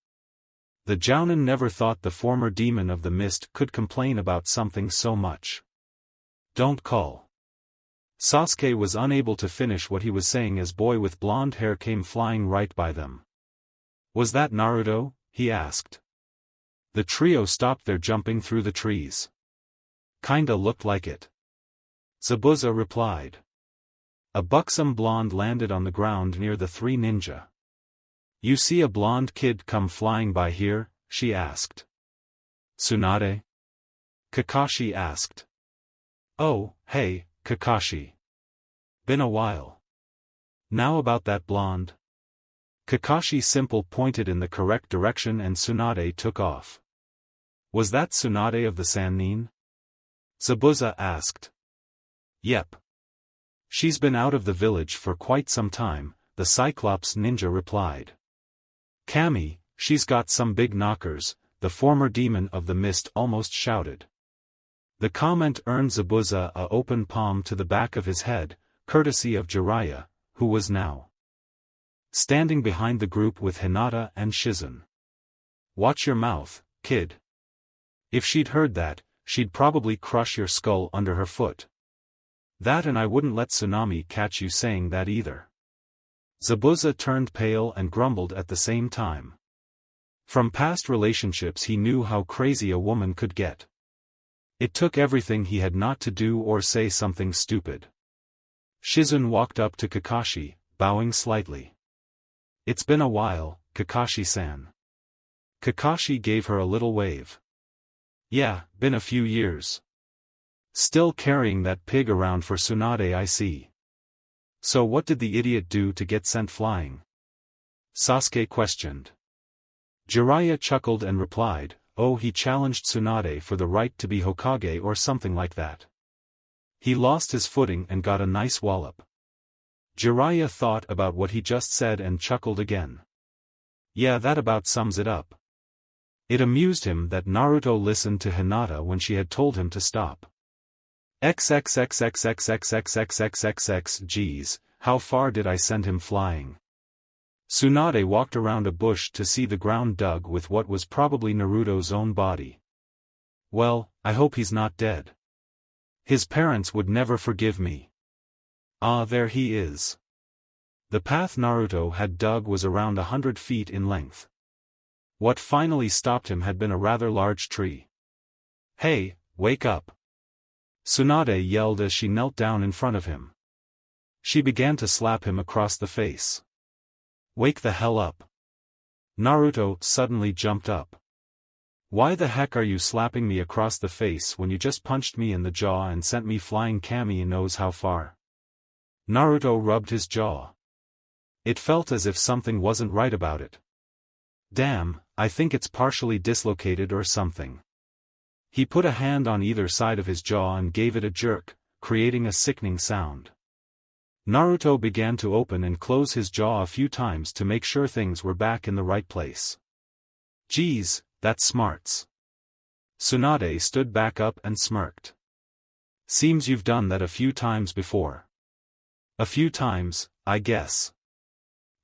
The Jounin never thought the former demon of the mist could complain about something so much. Don't call. Sasuke was unable to finish what he was saying as boy with blonde hair came flying right by them. Was that Naruto? He asked. The trio stopped their jumping through the trees. Kinda looked like it. Zabuza replied. A buxom blonde landed on the ground near the three ninja. You see a blonde kid come flying by here? She asked. Tsunade? Kakashi asked. Oh, hey, Kakashi. Been a while. Now about that blonde. Kakashi simple pointed in the correct direction and Tsunade took off. Was that Tsunade of the Sannin? Zabuza asked. Yep. She's been out of the village for quite some time, the Cyclops ninja replied. Kami, she's got some big knockers, the former demon of the mist almost shouted. The comment earned Zabuza a open palm to the back of his head, courtesy of Jiraiya, who was now standing behind the group with Hinata and Shizen. Watch your mouth, kid. If she'd heard that, she'd probably crush your skull under her foot. That, and I wouldn't let Tsunami catch you saying that either. Zabuza turned pale and grumbled at the same time. From past relationships he knew how crazy a woman could get. It took everything he had not to do or say something stupid. Shizen walked up to Kakashi, bowing slightly. It's been a while, Kakashi-san. Kakashi gave her a little wave. Yeah, been a few years. Still carrying that pig around for Tsunade, I see. So what did the idiot do to get sent flying? Sasuke questioned. Jiraiya chuckled and replied, oh, he challenged Tsunade for the right to be Hokage or something like that. He lost his footing and got a nice wallop. Jiraiya thought about what he just said and chuckled again. Yeah, that about sums it up. It amused him that Naruto listened to Hinata when she had told him to stop. XXXXXXXXXXXXX, geez, how far did I send him flying? Tsunade walked around a bush to see the ground dug with what was probably Naruto's own body. Well, I hope he's not dead. His parents would never forgive me. Ah, there he is. The path Naruto had dug was around 100 feet in length. What finally stopped him had been a rather large tree. Hey, wake up! Tsunade yelled as she knelt down in front of him. She began to slap him across the face. Wake the hell up! Naruto suddenly jumped up. Why the heck are you slapping me across the face when you just punched me in the jaw and sent me flying Kami knows how far? Naruto rubbed his jaw. It felt as if something wasn't right about it. Damn, I think it's partially dislocated or something. He put a hand on either side of his jaw and gave it a jerk, creating a sickening sound. Naruto began to open and close his jaw a few times to make sure things were back in the right place. Geez, that's smarts. Tsunade stood back up and smirked. Seems you've done that a few times before. A few times, I guess.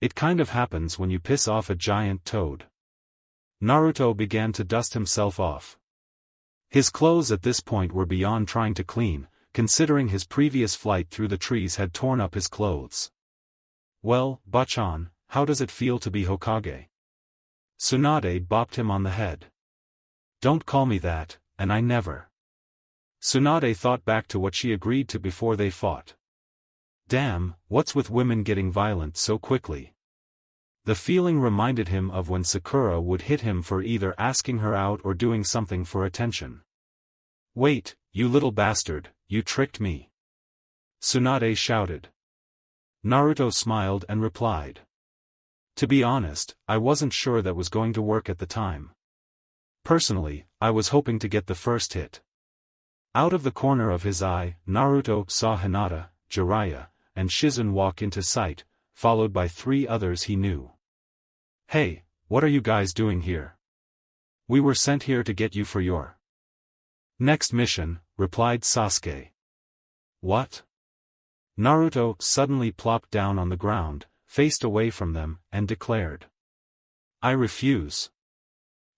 It kind of happens when you piss off a giant toad. Naruto began to dust himself off. His clothes at this point were beyond trying to clean, considering his previous flight through the trees had torn up his clothes. Well, Bachan, how does it feel to be Hokage? Tsunade bopped him on the head. Don't call me that, and I never. Tsunade thought back to what she agreed to before they fought. Damn, what's with women getting violent so quickly? The feeling reminded him of when Sakura would hit him for either asking her out or doing something for attention. Wait, you little bastard, you tricked me. Tsunade shouted. Naruto smiled and replied. To be honest, I wasn't sure that was going to work at the time. Personally, I was hoping to get the first hit. Out of the corner of his eye, Naruto saw Hinata, Jiraiya, and Shizen walk into sight, followed by 3 others he knew. Hey, what are you guys doing here? We were sent here to get you for your next mission, replied Sasuke. What? Naruto suddenly plopped down on the ground, faced away from them, and declared. I refuse.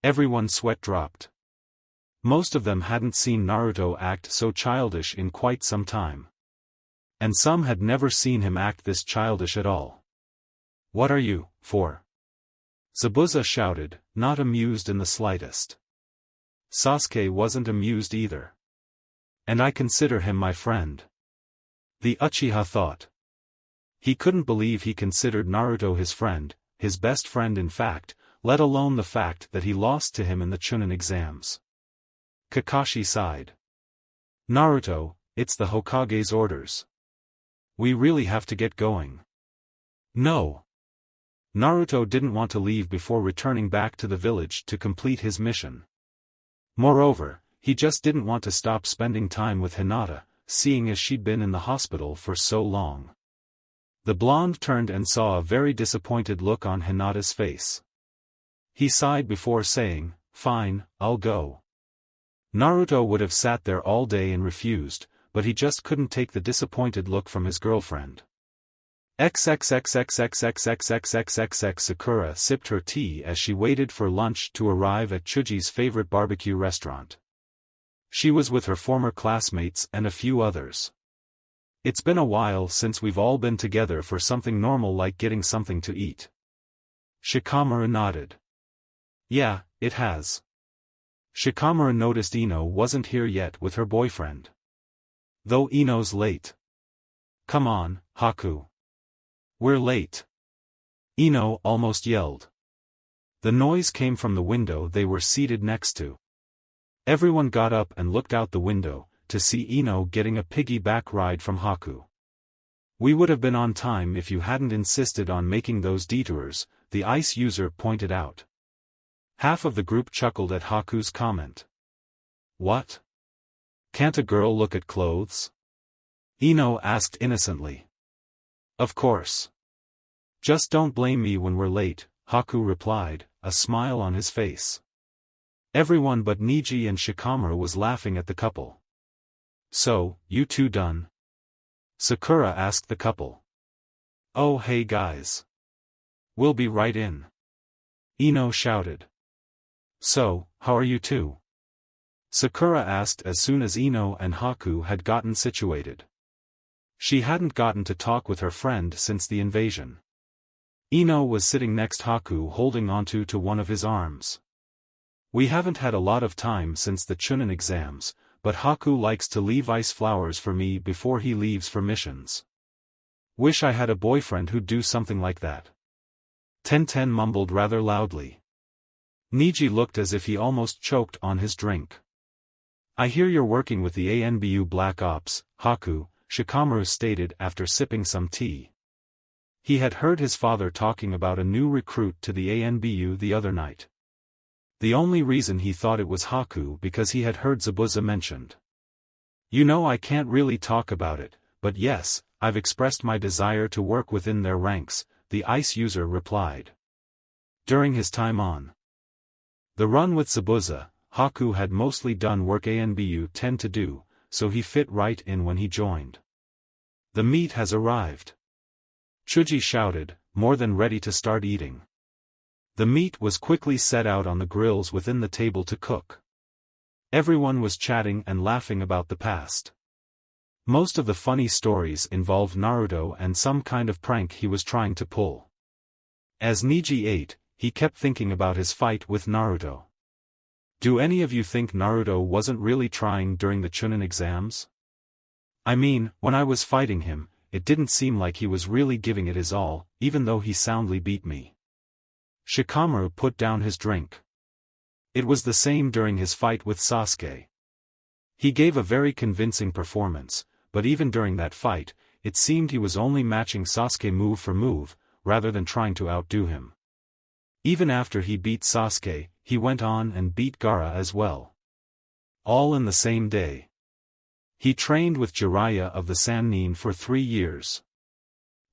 Everyone's sweat dropped. Most of them hadn't seen Naruto act so childish in quite some time. And some had never seen him act this childish at all. What are you, for? Zabuza shouted, not amused in the slightest. Sasuke wasn't amused either. And I consider him my friend. The Uchiha thought. He couldn't believe he considered Naruto his friend, his best friend in fact, let alone the fact that he lost to him in the Chunin exams. Kakashi sighed. Naruto, it's the Hokage's orders. We really have to get going. No. Naruto didn't want to leave before returning back to the village to complete his mission. Moreover, he just didn't want to stop spending time with Hinata, seeing as she'd been in the hospital for so long. The blonde turned and saw a very disappointed look on Hinata's face. He sighed before saying, fine, I'll go. Naruto would have sat there all day and refused, but he just couldn't take the disappointed look from his girlfriend. XXXXXXXXXXXXX Sakura sipped her tea as she waited for lunch to arrive at Chuji's favorite barbecue restaurant. She was with her former classmates and a few others. It's been a while since we've all been together for something normal like getting something to eat. Shikamaru nodded. Yeah, it has. Shikamaru noticed Ino wasn't here yet with her boyfriend. Though Ino's late. Come on, Haku. We're late. Ino almost yelled. The noise came from the window they were seated next to. Everyone got up and looked out the window, to see Ino getting a piggyback ride from Haku. We would have been on time if you hadn't insisted on making those detours, the ice user pointed out. Half of the group chuckled at Haku's comment. What? Can't a girl look at clothes? Ino asked innocently. Of course. Just don't blame me when we're late, Haku replied, a smile on his face. Everyone but Niji and Shikamaru was laughing at the couple. So, you two done? Sakura asked the couple. Oh hey guys. We'll be right in. Ino shouted. So, how are you two? Sakura asked as soon as Ino and Haku had gotten situated. She hadn't gotten to talk with her friend since the invasion. Ino was sitting next Haku holding onto one of his arms. We haven't had a lot of time since the Chunin exams, but Haku likes to leave ice flowers for me before he leaves for missions. Wish I had a boyfriend who'd do something like that. Tenten mumbled rather loudly. Niji looked as if he almost choked on his drink. I hear you're working with the ANBU Black Ops, Haku, Shikamaru stated after sipping some tea. He had heard his father talking about a new recruit to the ANBU the other night. The only reason he thought it was Haku because he had heard Zabuza mentioned. You know I can't really talk about it, but yes, I've expressed my desire to work within their ranks, the ice user replied. During his time on the run with Zabuza, Haku had mostly done work ANBU tend to do, so he fit right in when he joined. The meat has arrived. Chuji shouted, more than ready to start eating. The meat was quickly set out on the grills within the table to cook. Everyone was chatting and laughing about the past Most of the funny stories involved Naruto and some kind of prank he was trying to pull. As Neji ate, he kept thinking about his fight with Naruto. Do any of you think Naruto wasn't really trying during the Chunin exams? I mean, when I was fighting him, it didn't seem like he was really giving it his all, even though he soundly beat me. Shikamaru put down his drink. It was the same during his fight with Sasuke. He gave a very convincing performance, but even during that fight, it seemed he was only matching Sasuke move for move, rather than trying to outdo him. Even after he beat Sasuke, he went on and beat Gaara as well. All in the same day. He trained with Jiraiya of the Sannin for 3 years.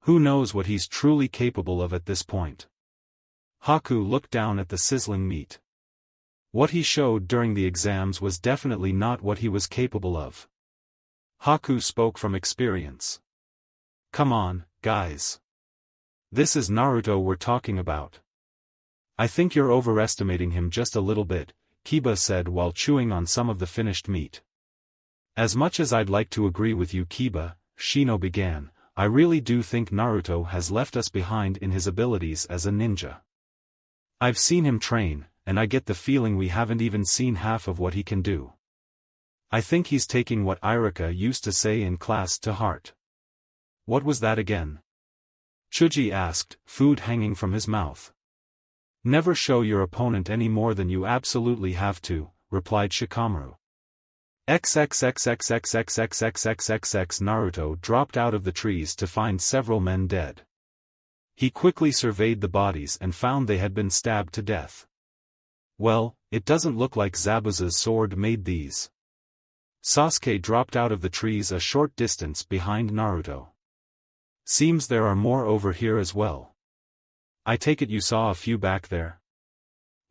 Who knows what he's truly capable of at this point? Haku looked down at the sizzling meat. What he showed during the exams was definitely not what he was capable of. Haku spoke from experience. Come on, guys. This is Naruto we're talking about. I think you're overestimating him just a little bit, Kiba said while chewing on some of the finished meat. As much as I'd like to agree with you Kiba, Shino began, I really do think Naruto has left us behind in his abilities as a ninja. I've seen him train, and I get the feeling we haven't even seen half of what he can do. I think he's taking what Irika used to say in class to heart. What was that again? Chuji asked, food hanging from his mouth. Never show your opponent any more than you absolutely have to, replied Shikamaru. XXXXXXXXXXXX Naruto dropped out of the trees to find several men dead. He quickly surveyed the bodies and found they had been stabbed to death. Well, it doesn't look like Zabuza's sword made these. Sasuke dropped out of the trees a short distance behind Naruto. Seems there are more over here as well. I take it you saw a few back there?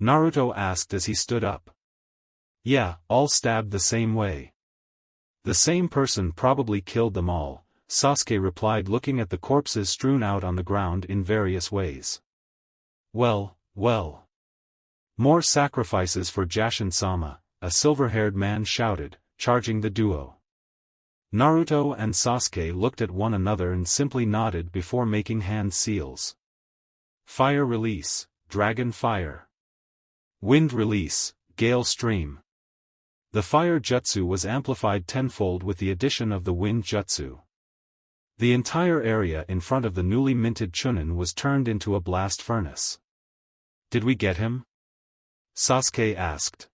Naruto asked as he stood up. Yeah, all stabbed the same way. The same person probably killed them all, Sasuke replied looking at the corpses strewn out on the ground in various ways. Well, well. More sacrifices for Jashin-sama, a silver-haired man shouted, charging the duo. Naruto and Sasuke looked at one another and simply nodded before making hand seals. Fire release, dragon fire. Wind release, gale stream. The fire jutsu was amplified tenfold with the addition of the wind jutsu. The entire area in front of the newly minted Chunin was turned into a blast furnace. Did we get him? Sasuke asked.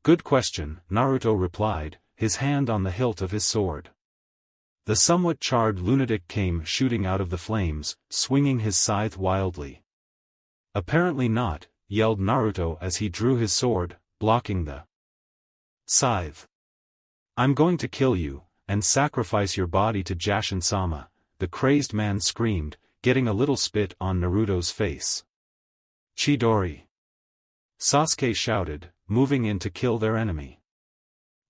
Good question, Naruto replied, his hand on the hilt of his sword. The somewhat charred lunatic came shooting out of the flames, swinging his scythe wildly. Apparently not, yelled Naruto as he drew his sword, blocking the scythe. I'm going to kill you, and sacrifice your body to Jashin-sama, the crazed man screamed, getting a little spit on Naruto's face. Chidori! Sasuke shouted, moving in to kill their enemy.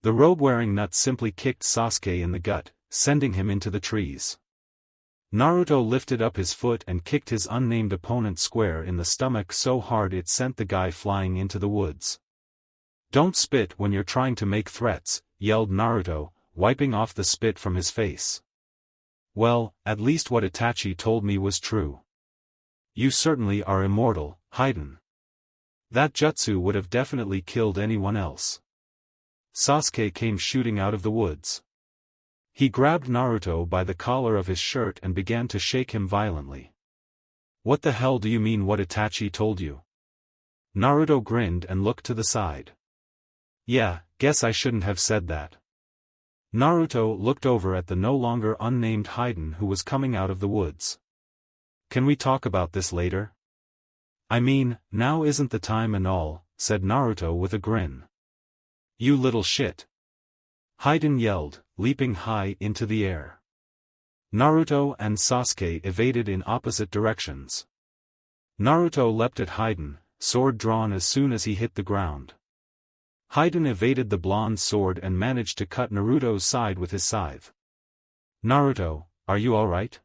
The robe-wearing nut simply kicked Sasuke in the gut, sending him into the trees. Naruto lifted up his foot and kicked his unnamed opponent square in the stomach so hard it sent the guy flying into the woods. Don't spit when you're trying to make threats, yelled Naruto, wiping off the spit from his face. Well, at least what Itachi told me was true. You certainly are immortal, Hyuga. That jutsu would have definitely killed anyone else. Sasuke came shooting out of the woods. He grabbed Naruto by the collar of his shirt and began to shake him violently. What the hell do you mean what Itachi told you? Naruto grinned and looked to the side. Yeah, guess I shouldn't have said that. Naruto looked over at the no longer unnamed Hyuga who was coming out of the woods. Can we talk about this later? I mean, now isn't the time and all, said Naruto with a grin. You little shit. Hyuga yelled, leaping high into the air. Naruto and Sasuke evaded in opposite directions. Naruto leapt at Hyuga, sword drawn as soon as he hit the ground. Hyuga evaded the blonde sword and managed to cut Naruto's side with his scythe. Naruto, are you alright?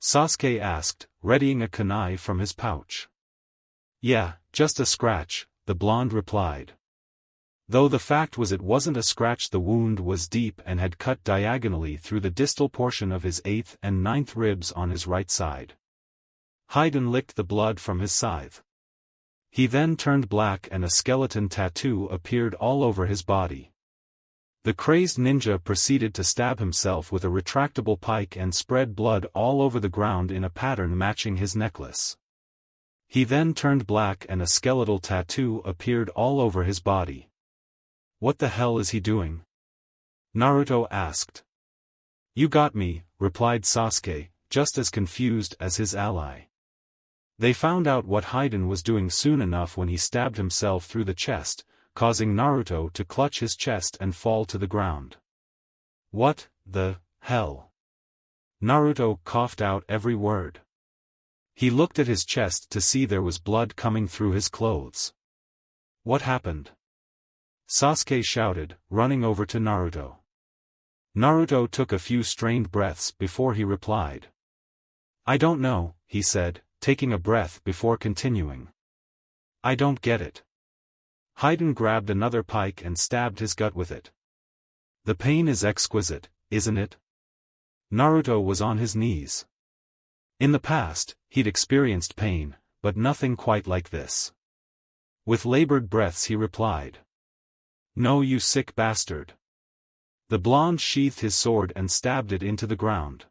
Sasuke asked, readying a kunai from his pouch. Yeah, just a scratch, the blonde replied. Though the fact was it wasn't a scratch, the wound was deep and had cut diagonally through the distal portion of his 8th and 9th ribs on his right side. Hyden licked the blood from his scythe. He then turned black and a skeleton tattoo appeared all over his body. The crazed ninja proceeded to stab himself with a retractable pike and spread blood all over the ground in a pattern matching his necklace. He then turned black and a skeletal tattoo appeared all over his body. What the hell is he doing? Naruto asked. You got me, replied Sasuke, just as confused as his ally. They found out what Hyden was doing soon enough when he stabbed himself through the chest, causing Naruto to clutch his chest and fall to the ground. What the hell? Naruto coughed out every word. He looked at his chest to see there was blood coming through his clothes. What happened? Sasuke shouted, running over to Naruto. Naruto took a few strained breaths before he replied. I don't know, he said, taking a breath before continuing. I don't get it. Hyden grabbed another pike and stabbed his gut with it. The pain is exquisite, isn't it? Naruto was on his knees. In the past, he'd experienced pain, but nothing quite like this. With labored breaths he replied. No, you sick bastard. The blonde sheathed his sword and stabbed it into the ground.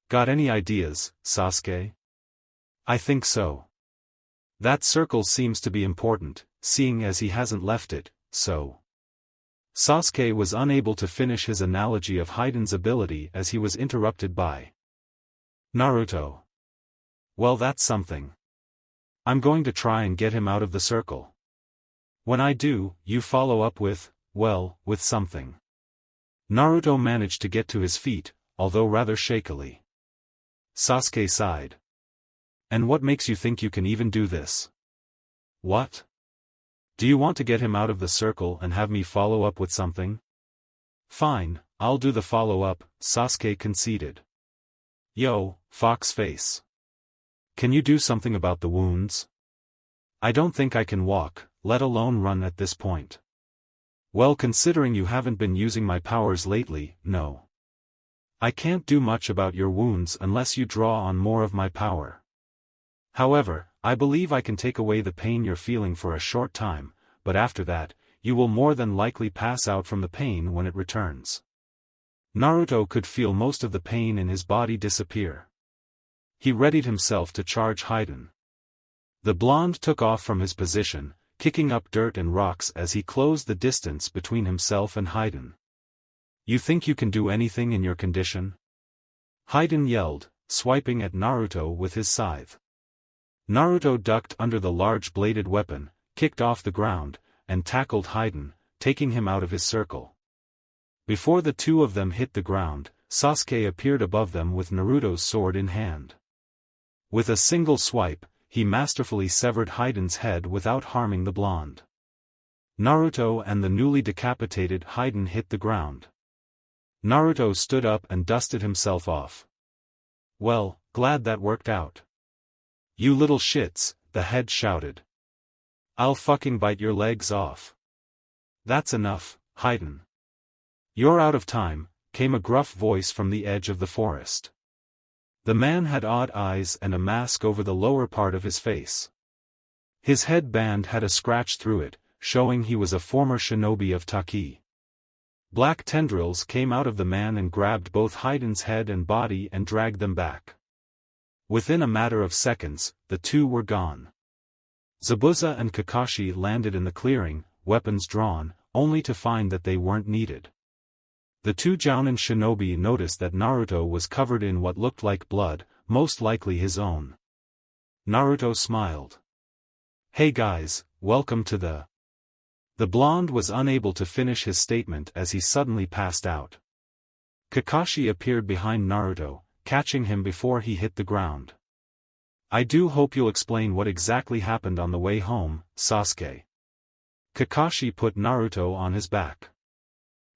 Got any ideas, Sasuke? I think so. That circle seems to be important, seeing as he hasn't left it, so. Sasuke was unable to finish his analogy of Hyden's ability as he was interrupted by Naruto. Well, that's something. I'm going to try and get him out of the circle. When I do, you follow up with, well, with something. Naruto managed to get to his feet, although rather shakily. Sasuke sighed. And what makes you think you can even do this? What? Do you want to get him out of the circle and have me follow up with something? Fine, I'll do the follow-up, Sasuke conceded. Yo, fox face. Can you do something about the wounds? I don't think I can walk, let alone run at this point. Well, considering you haven't been using my powers lately, no. I can't do much about your wounds unless you draw on more of my power. However, I believe I can take away the pain you're feeling for a short time, but after that, you will more than likely pass out from the pain when it returns. Naruto could feel most of the pain in his body disappear. He readied himself to charge Hyden. The blonde took off from his position, kicking up dirt and rocks as he closed the distance between himself and Hyden. You think you can do anything in your condition? Hyden yelled, swiping at Naruto with his scythe. Naruto ducked under the large bladed weapon, kicked off the ground, and tackled Hyden, taking him out of his circle. Before the two of them hit the ground, Sasuke appeared above them with Naruto's sword in hand. With a single swipe, he masterfully severed Hyden's head without harming the blonde. Naruto and the newly decapitated Hyden hit the ground. Naruto stood up and dusted himself off. Well, glad that worked out. You little shits, the head shouted. I'll fucking bite your legs off. That's enough, Hyden. You're out of time, came a gruff voice from the edge of the forest. The man had odd eyes and a mask over the lower part of his face. His headband had a scratch through it, showing he was a former shinobi of Taki. Black tendrils came out of the man and grabbed both Hyden's head and body and dragged them back. Within a matter of seconds, the two were gone. Zabuza and Kakashi landed in the clearing, weapons drawn, only to find that they weren't needed. The two Jounin shinobi noticed that Naruto was covered in what looked like blood, most likely his own. Naruto smiled. Hey guys, welcome to the... The blonde was unable to finish his statement as he suddenly passed out. Kakashi appeared behind Naruto, catching him before he hit the ground. I do hope you'll explain what exactly happened on the way home, Sasuke. Kakashi put Naruto on his back.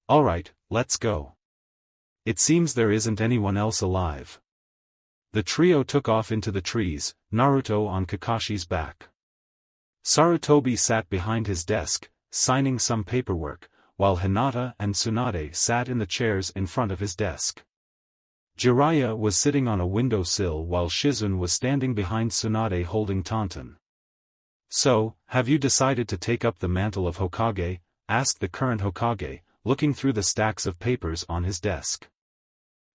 Alright, let's go. It seems there isn't anyone else alive. The trio took off into the trees, Naruto on Kakashi's back. Sarutobi sat behind his desk, signing some paperwork, while Hinata and Tsunade sat in the chairs in front of his desk. Jiraiya was sitting on a windowsill while Hiruzen was standing behind Tsunade holding tauntaun. "So, have you decided to take up the mantle of Hokage?" asked the current Hokage, looking through the stacks of papers on his desk.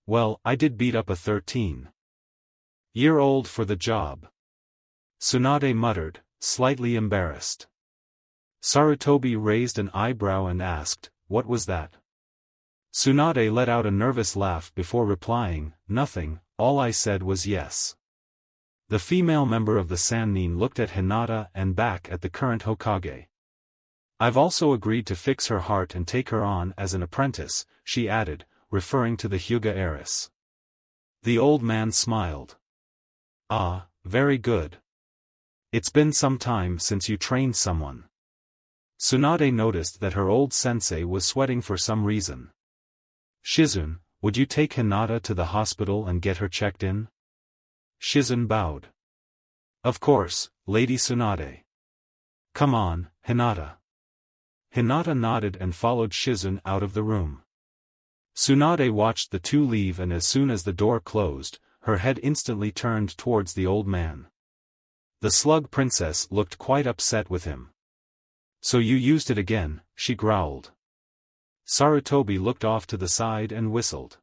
"Well, I did beat up a 13-year-old for the job," Tsunade muttered, slightly embarrassed. Sarutobi raised an eyebrow and asked, "What was that?" Tsunade let out a nervous laugh before replying, "Nothing, all I said was yes." The female member of the Sannin looked at Hinata and back at the current Hokage. "I've also agreed to fix her heart and take her on as an apprentice," she added, referring to the Hyuga heiress. The old man smiled. "Ah, very good. It's been some time since you trained someone." Tsunade noticed that her old sensei was sweating for some reason. "Hiruzen, would you take Hinata to the hospital and get her checked in?" Hiruzen bowed. "Of course, Lady Tsunade. Come on, Hinata." Hinata nodded and followed Hiruzen out of the room. Tsunade watched the two leave, and as soon as the door closed, her head instantly turned towards the old man. The slug princess looked quite upset with him. "So you used it again," she growled. Sarutobi looked off to the side and whistled.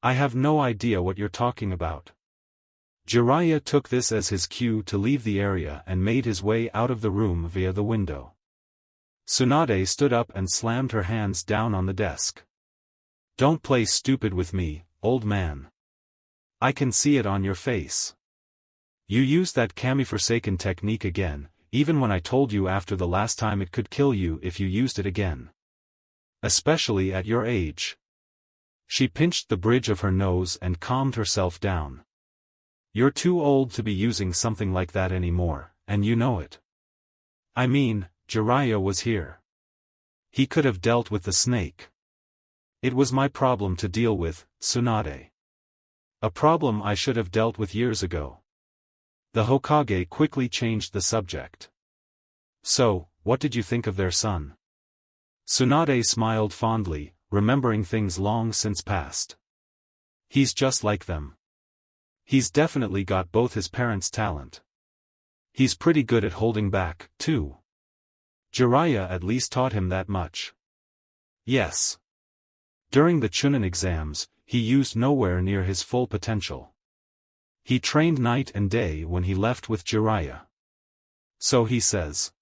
"I have no idea what you're talking about." Jiraiya took this as his cue to leave the area and made his way out of the room via the window. Tsunade stood up and slammed her hands down on the desk. "Don't play stupid with me, old man. I can see it on your face. You used that kami-forsaken technique again, even when I told you after the last time it could kill you if you used it again. Especially at your age." She pinched the bridge of her nose and calmed herself down. "You're too old to be using something like that anymore, and you know it. I mean, Jiraiya was here. He could have dealt with the snake. It was my problem to deal with, Tsunade. A problem I should have dealt with years ago." The Hokage quickly changed the subject. "So, what did you think of their son?" Tsunade smiled fondly, remembering things long since past. "He's just like them. He's definitely got both his parents' talent. He's pretty good at holding back, too. Jiraiya at least taught him that much." "Yes. During the Chunin exams, he used nowhere near his full potential. He trained night and day when he left with Jiraiya." "So he says."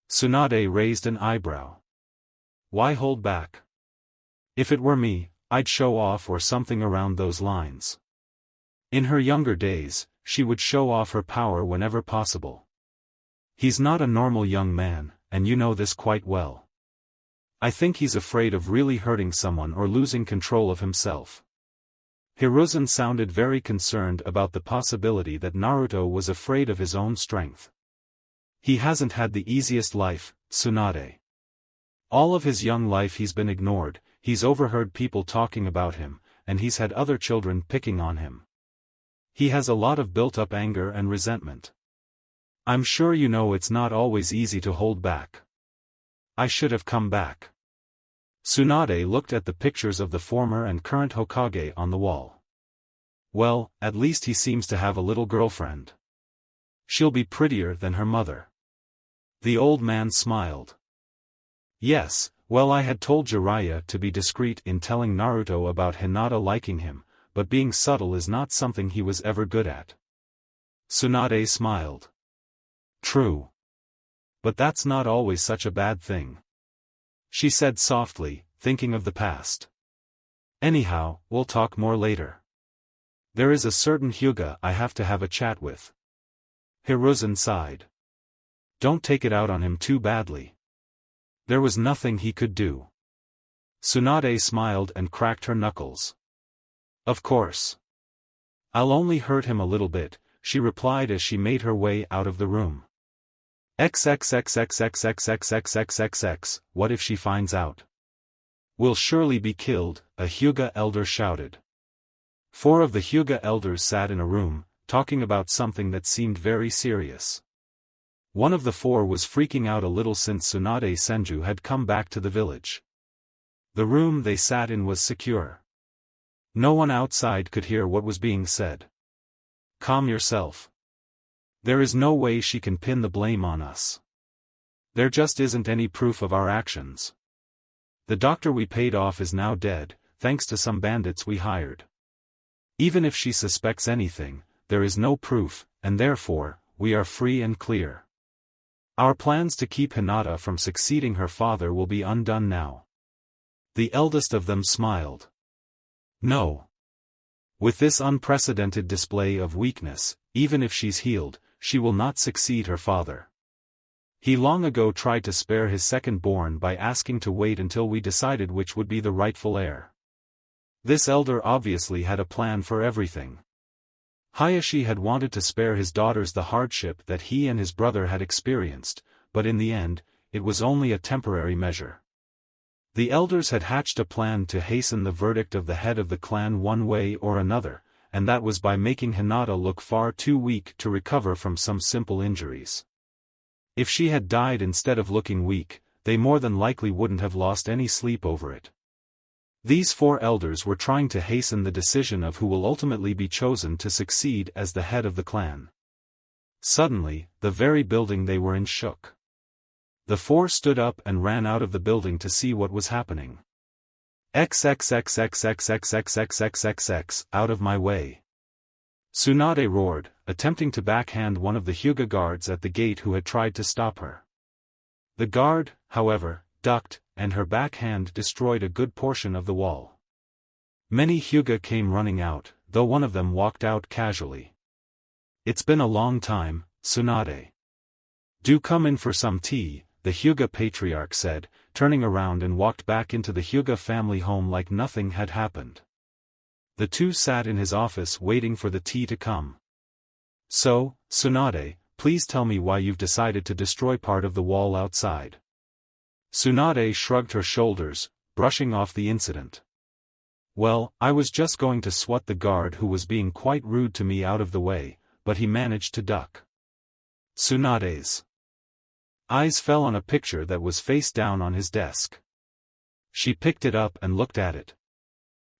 Tsunade raised an eyebrow. "Why hold back? If it were me, I'd show off or something around those lines." In her younger days, she would show off her power whenever possible. "He's not a normal young man, and you know this quite well. I think he's afraid of really hurting someone or losing control of himself." Hiruzen sounded very concerned about the possibility that Naruto was afraid of his own strength. "He hasn't had the easiest life, Tsunade. All of his young life he's been ignored, he's overheard people talking about him, and he's had other children picking on him. He has a lot of built-up anger and resentment. I'm sure you know it's not always easy to hold back. I should have come back." Tsunade looked at the pictures of the former and current Hokage on the wall. "Well, at least he seems to have a little girlfriend. She'll be prettier than her mother." The old man smiled. "Yes, well, I had told Jiraiya to be discreet in telling Naruto about Hinata liking him, but being subtle is not something he was ever good at." Tsunade smiled. "True. But that's not always such a bad thing," she said softly, thinking of the past. "Anyhow, we'll talk more later. There is a certain Hyuga I have to have a chat with." Hiruzen sighed. "Don't take it out on him too badly. There was nothing he could do." Tsunade smiled and cracked her knuckles. "Of course. I'll only hurt him a little bit," she replied as she made her way out of the room. XXXXXXXXXXXX, what if she finds out? "We'll surely be killed," a Hyuga elder shouted. 4 of the Hyuga elders sat in a room, talking about something that seemed very serious. One of the four was freaking out a little since Tsunade Senju had come back to the village. The room they sat in was secure. No one outside could hear what was being said. Calm yourself. There is no way she can pin the blame on us. There just isn't any proof of our actions. The doctor we paid off is now dead, thanks to some bandits we hired. Even if she suspects anything, there is no proof, and therefore, we are free and clear. Our plans to keep Hinata from succeeding her father will be undone now. The eldest of them smiled. No. With this unprecedented display of weakness, even if she's healed, she will not succeed her father. He long ago tried to spare his second-born by asking to wait until we decided which would be the rightful heir. This elder obviously had a plan for everything. Hayashi had wanted to spare his daughters the hardship that he and his brother had experienced, but in the end, it was only a temporary measure. The elders had hatched a plan to hasten the verdict of the head of the clan one way or another, and that was by making Hinata look far too weak to recover from some simple injuries. If she had died instead of looking weak, they more than likely wouldn't have lost any sleep over it. These four elders were trying to hasten the decision of who will ultimately be chosen to succeed as the head of the clan. Suddenly, the very building they were in shook. The four stood up and ran out of the building to see what was happening. XXXXXXXXXXXX, out of my way. Tsunade roared, attempting to backhand one of the Hyuga guards at the gate who had tried to stop her. The guard, however, ducked, and her backhand destroyed a good portion of the wall. Many Hyuga came running out, though one of them walked out casually. It's been a long time, Tsunade. Do come in for some tea, the Hyuga patriarch said, turning around and walked back into the Hyuga family home like nothing had happened. The two sat in his office waiting for the tea to come. So, Tsunade, please tell me why you've decided to destroy part of the wall outside. Tsunade shrugged her shoulders, brushing off the incident. Well, I was just going to swat the guard who was being quite rude to me out of the way, but he managed to duck. Tsunade's eyes fell on a picture that was face down on his desk. She picked it up and looked at it.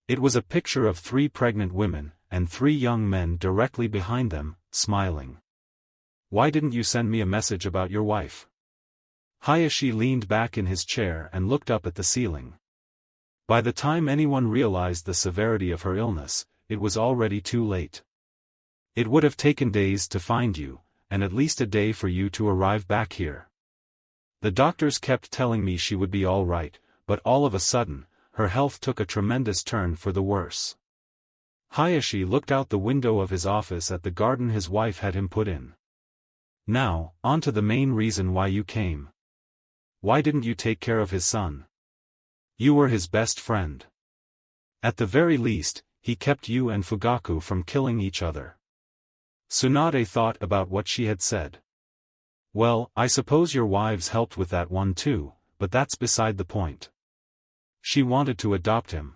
It was a picture of 3 pregnant women, and 3 young men directly behind them, smiling. Why didn't you send me a message about your wife? Hayashi leaned back in his chair and looked up at the ceiling. By the time anyone realized the severity of her illness, it was already too late. It would have taken days to find you, and at least a day for you to arrive back here. The doctors kept telling me she would be all right, but all of a sudden, her health took a tremendous turn for the worse. Hayashi looked out the window of his office at the garden his wife had him put in. Now, on to the main reason why you came. Why didn't you take care of his son? You were his best friend. At the very least, he kept you and Fugaku from killing each other. Tsunade thought about what she had said. Well, I suppose your wives helped with that one too, but that's beside the point. She wanted to adopt him.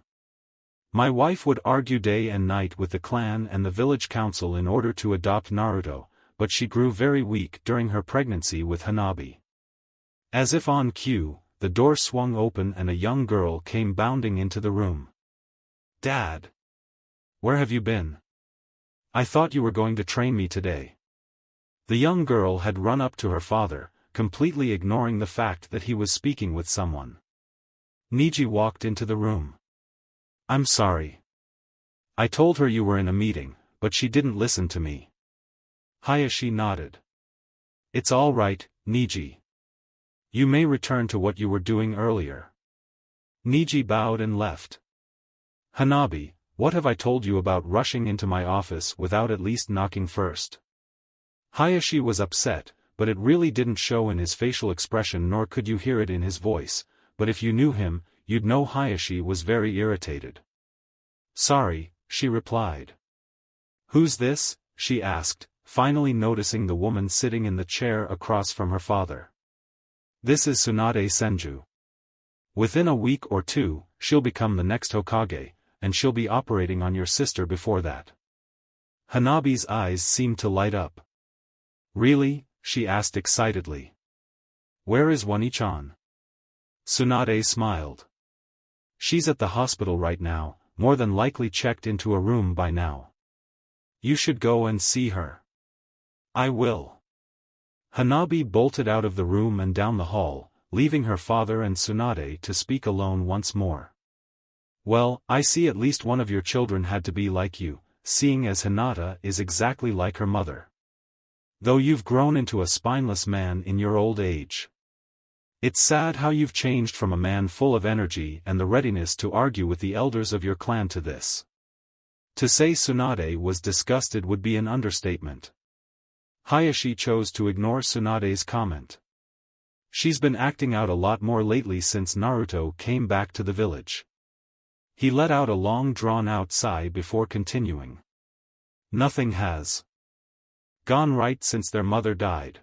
My wife would argue day and night with the clan and the village council in order to adopt Naruto, but she grew very weak during her pregnancy with Hanabi. As if on cue, the door swung open and a young girl came bounding into the room. Dad! Where have you been? I thought you were going to train me today. The young girl had run up to her father, completely ignoring the fact that he was speaking with someone. Niji walked into the room. I'm sorry. I told her you were in a meeting, but she didn't listen to me. Hayashi nodded. It's all right, Niji. You may return to what you were doing earlier. Niji bowed and left. Hanabi, what have I told you about rushing into my office without at least knocking first? Hayashi was upset, but it really didn't show in his facial expression nor could you hear it in his voice, but if you knew him, you'd know Hayashi was very irritated. Sorry, she replied. Who's this? She asked, finally noticing the woman sitting in the chair across from her father. This is Tsunade Senju. Within a week or two, she'll become the next Hokage, and she'll be operating on your sister before that. Hanabi's eyes seemed to light up. Really, she asked excitedly. Where is Wani-chan? Tsunade smiled. She's at the hospital right now, more than likely checked into a room by now. You should go and see her. I will. Hanabi bolted out of the room and down the hall, leaving her father and Tsunade to speak alone once more. Well, I see at least one of your children had to be like you, seeing as Hinata is exactly like her mother. Though you've grown into a spineless man in your old age. It's sad how you've changed from a man full of energy and the readiness to argue with the elders of your clan to this. To say Tsunade was disgusted would be an understatement. Hayashi chose to ignore Tsunade's comment. She's been acting out a lot more lately since Naruto came back to the village. He let out a long drawn-out sigh before continuing. Nothing has gone right since their mother died.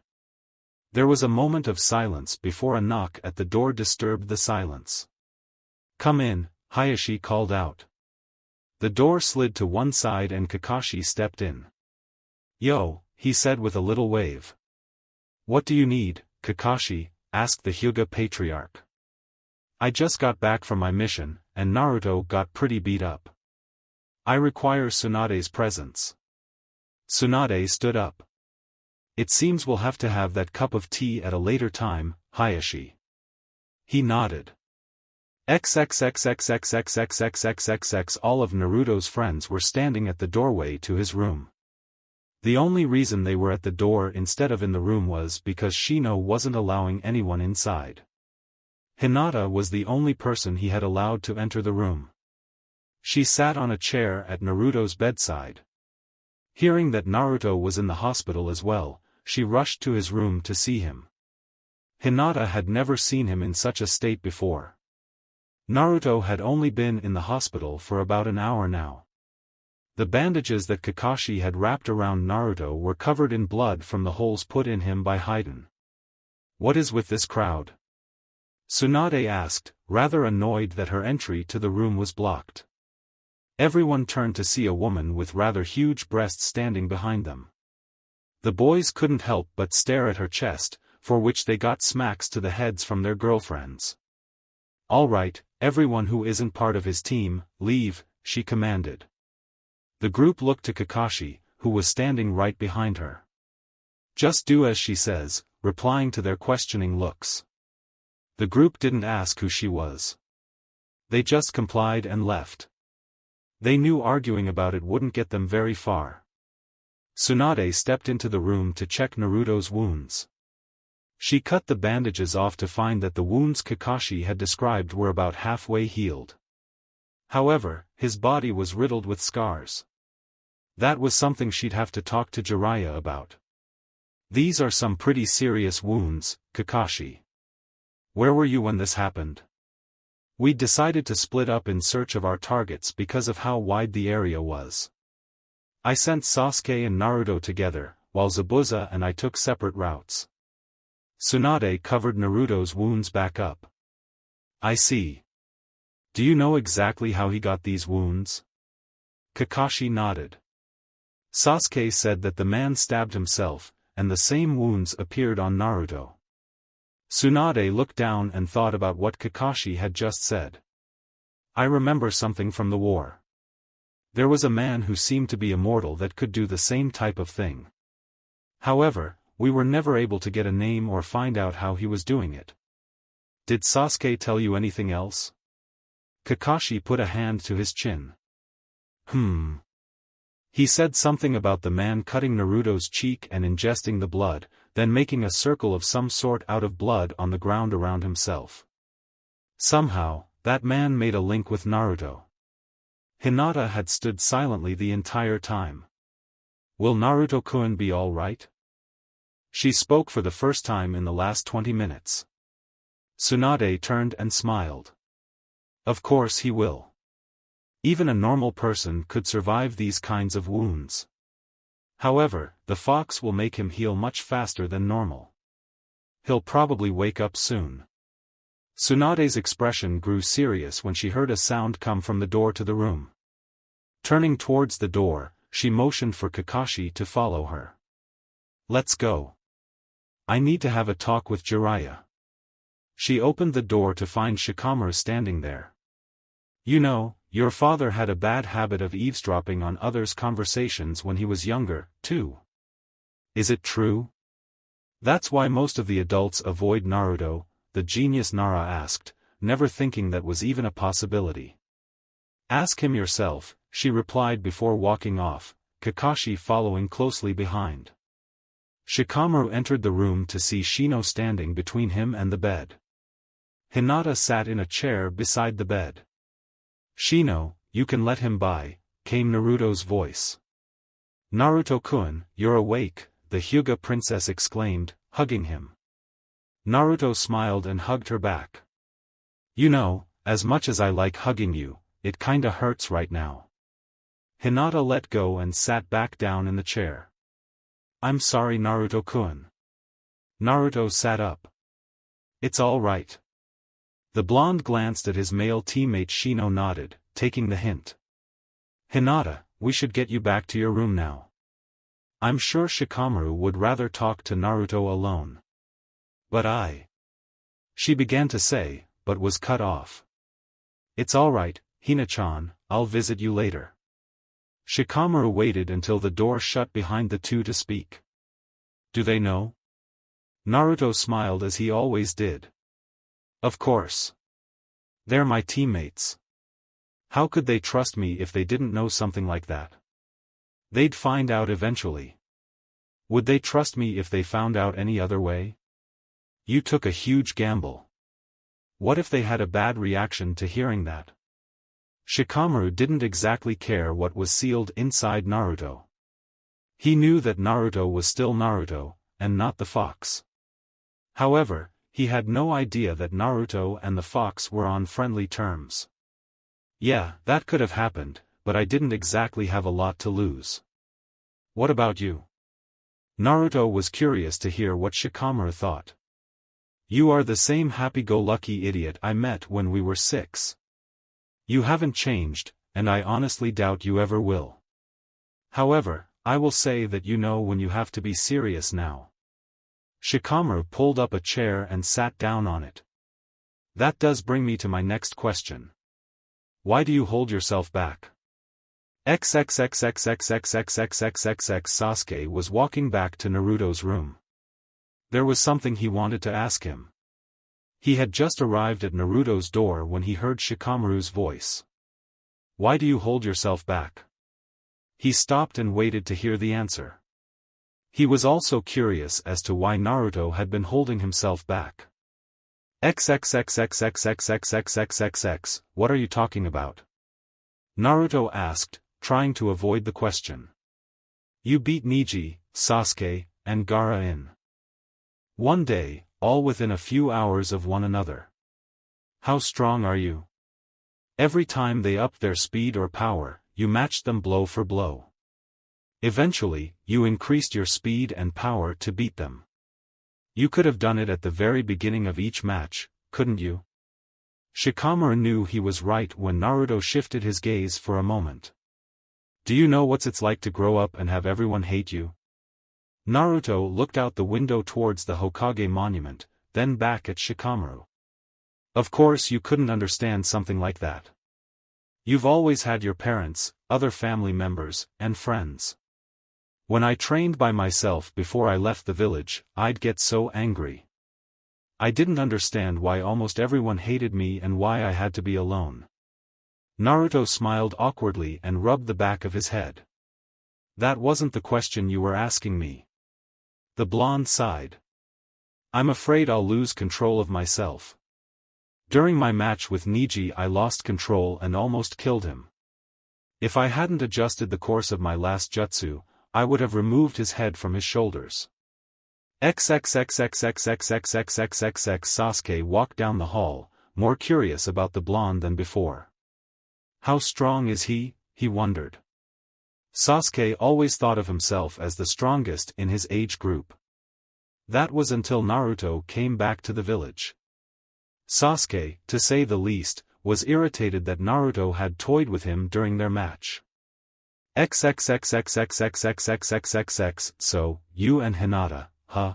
There was a moment of silence before a knock at the door disturbed the silence. Come in, Hayashi called out. The door slid to one side and Kakashi stepped in. Yo, he said with a little wave. What do you need, Kakashi? Asked the Hyuga patriarch. I just got back from my mission, and Naruto got pretty beat up. I require Tsunade's presence. Tsunade stood up. It seems we'll have to have that cup of tea at a later time, Hayashi. He nodded. XXXXXXXXXXX. All of Naruto's friends were standing at the doorway to his room. The only reason they were at the door instead of in the room was because Shino wasn't allowing anyone inside. Hinata was the only person he had allowed to enter the room. She sat on a chair at Naruto's bedside. Hearing that Naruto was in the hospital as well, she rushed to his room to see him. Hinata had never seen him in such a state before. Naruto had only been in the hospital for about an hour now. The bandages that Kakashi had wrapped around Naruto were covered in blood from the holes put in him by Hyuga. What is with this crowd? Tsunade asked, rather annoyed that her entry to the room was blocked. Everyone turned to see a woman with rather huge breasts standing behind them. The boys couldn't help but stare at her chest, for which they got smacks to the heads from their girlfriends. All right, everyone who isn't part of his team, leave, she commanded. The group looked to Kakashi, who was standing right behind her. Just do as she says, replying to their questioning looks. The group didn't ask who she was. They just complied and left. They knew arguing about it wouldn't get them very far. Tsunade stepped into the room to check Naruto's wounds. She cut the bandages off to find that the wounds Kakashi had described were about halfway healed. However, his body was riddled with scars. That was something she'd have to talk to Jiraiya about. These are some pretty serious wounds, Kakashi. Where were you when this happened? We decided to split up in search of our targets because of how wide the area was. I sent Sasuke and Naruto together, while Zabuza and I took separate routes. Tsunade covered Naruto's wounds back up. I see. Do you know exactly how he got these wounds? Kakashi nodded. Sasuke said that the man stabbed himself, and the same wounds appeared on Naruto. Tsunade looked down and thought about what Kakashi had just said. I remember something from the war. There was a man who seemed to be immortal that could do the same type of thing. However, we were never able to get a name or find out how he was doing it. Did Sasuke tell you anything else? Kakashi put a hand to his chin. He said something about the man cutting Naruto's cheek and ingesting the blood, then making a circle of some sort out of blood on the ground around himself. Somehow, that man made a link with Naruto. Hinata had stood silently the entire time. Will Naruto-kun be all right? She spoke for the first time in the last 20 minutes. Tsunade turned and smiled. Of course he will. Even a normal person could survive these kinds of wounds. However, the fox will make him heal much faster than normal. He'll probably wake up soon. Tsunade's expression grew serious when she heard a sound come from the door to the room. Turning towards the door, she motioned for Kakashi to follow her. Let's go. I need to have a talk with Jiraiya. She opened the door to find Shikamaru standing there. You know, your father had a bad habit of eavesdropping on others' conversations when he was younger, too. Is it true? That's why most of the adults avoid Naruto, the genius Nara asked, never thinking that was even a possibility. Ask him yourself, she replied before walking off, Kakashi following closely behind. Shikamaru entered the room to see Shino standing between him and the bed. Hinata sat in a chair beside the bed. Shino, you can let him by, came Naruto's voice. Naruto-kun, you're awake, the Hyuga princess exclaimed, hugging him. Naruto smiled and hugged her back. You know, as much as I like hugging you, it kinda hurts right now. Hinata let go and sat back down in the chair. I'm sorry Naruto-kun. Naruto sat up. It's all right. The blonde glanced at his male teammate Shino nodded, taking the hint. Hinata, we should get you back to your room now. I'm sure Shikamaru would rather talk to Naruto alone. But she began to say, but was cut off. It's all right, Hina-chan, I'll visit you later. Shikamaru waited until the door shut behind the two to speak. Do they know? Naruto smiled as he always did. Of course. They're my teammates. How could they trust me if they didn't know something like that? They'd find out eventually. Would they trust me if they found out any other way? You took a huge gamble. What if they had a bad reaction to hearing that? Shikamaru didn't exactly care what was sealed inside Naruto. He knew that Naruto was still Naruto, and not the fox. However, he had no idea that Naruto and the fox were on friendly terms. Yeah, that could have happened, but I didn't exactly have a lot to lose. What about you? Naruto was curious to hear what Shikamaru thought. You are the same happy-go-lucky idiot I met when we were 6. You haven't changed, and I honestly doubt you ever will. However, I will say that you know when you have to be serious now. Shikamaru pulled up a chair and sat down on it. That does bring me to my next question. Why do you hold yourself back? XXXXXXXXXXXXX Sasuke was walking back to Naruto's room. There was something he wanted to ask him. He had just arrived at Naruto's door when he heard Shikamaru's voice. Why do you hold yourself back? He stopped and waited to hear the answer. He was also curious as to why Naruto had been holding himself back. XXXXXXXXXXXX, what are you talking about? Naruto asked, trying to avoid the question. You beat Neji, Sasuke, and Gaara in one day, all within a few hours of one another. How strong are you? Every time they upped their speed or power, you matched them blow for blow. Eventually, you increased your speed and power to beat them. You could have done it at the very beginning of each match, couldn't you? Shikamaru knew he was right when Naruto shifted his gaze for a moment. Do you know what it's like to grow up and have everyone hate you? Naruto looked out the window towards the Hokage monument, then back at Shikamaru. Of course you couldn't understand something like that. You've always had your parents, other family members, and friends. When I trained by myself before I left the village, I'd get so angry. I didn't understand why almost everyone hated me and why I had to be alone. Naruto smiled awkwardly and rubbed the back of his head. That wasn't the question you were asking me. The blonde sighed. I'm afraid I'll lose control of myself. During my match with Neji I lost control and almost killed him. If I hadn't adjusted the course of my last jutsu, I would have removed his head from his shoulders. XXXXXXXXXXXX Sasuke walked down the hall, more curious about the blonde than before. How strong is he, he wondered. Sasuke always thought of himself as the strongest in his age group. That was until Naruto came back to the village. Sasuke, to say the least, was irritated that Naruto had toyed with him during their match. XXXXXXXXXXXXX So, you and Hinata, huh?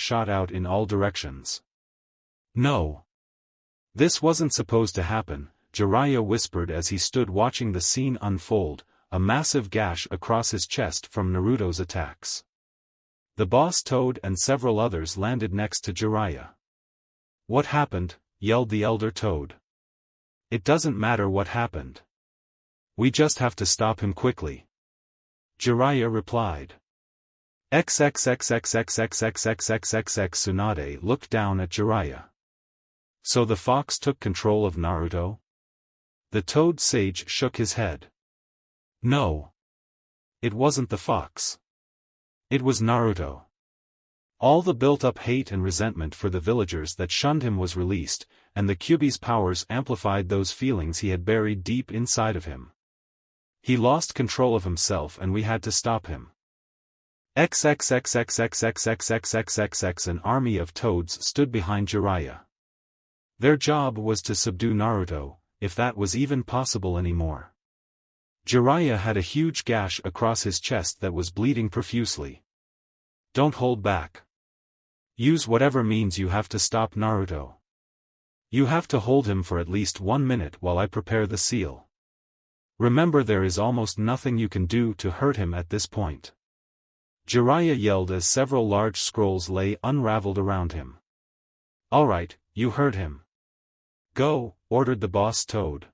shot out in all directions. No. This wasn't supposed to happen, Jiraiya whispered as he stood watching the scene unfold, a massive gash across his chest from Naruto's attacks. The boss Toad and several others landed next to Jiraiya. What happened? Yelled the elder toad. It doesn't matter what happened. We just have to stop him quickly. Jiraiya replied. XXXXXXXXXXXX Tsunade looked down at Jiraiya. So the fox took control of Naruto? The toad sage shook his head. No. It wasn't the fox. It was Naruto. All the built-up hate and resentment for the villagers that shunned him was released, and the Kyuubi's powers amplified those feelings he had buried deep inside of him. He lost control of himself and we had to stop him. XXXXXXXXXXXXX An army of toads stood behind Jiraiya. Their job was to subdue Naruto, if that was even possible anymore. Jiraiya had a huge gash across his chest that was bleeding profusely. Don't hold back. Use whatever means you have to stop Naruto. You have to hold him for at least 1 minute while I prepare the seal. Remember, there is almost nothing you can do to hurt him at this point. Jiraiya yelled as several large scrolls lay unraveled around him. Alright, you heard him. Go, ordered the boss toad.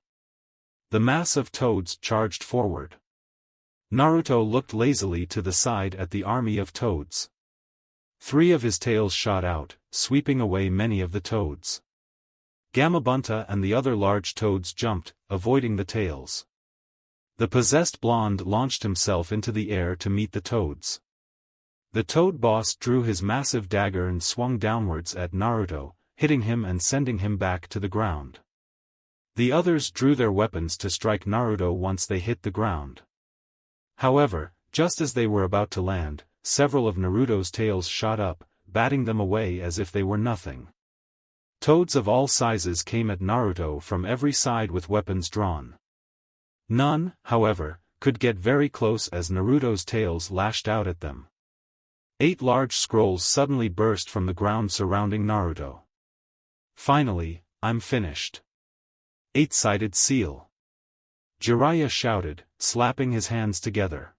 The mass of toads charged forward. Naruto looked lazily to the side at the army of toads. 3 of his tails shot out, sweeping away many of the toads. Gamabunta and the other large toads jumped, avoiding the tails. The possessed blonde launched himself into the air to meet the toads. The toad boss drew his massive dagger and swung downwards at Naruto, hitting him and sending him back to the ground. The others drew their weapons to strike Naruto once they hit the ground. However, just as they were about to land, several of Naruto's tails shot up, batting them away as if they were nothing. Toads of all sizes came at Naruto from every side with weapons drawn. None, however, could get very close as Naruto's tails lashed out at them. 8 large scrolls suddenly burst from the ground surrounding Naruto. Finally, I'm finished. 8-sided seal. Jiraiya shouted, slapping his hands together.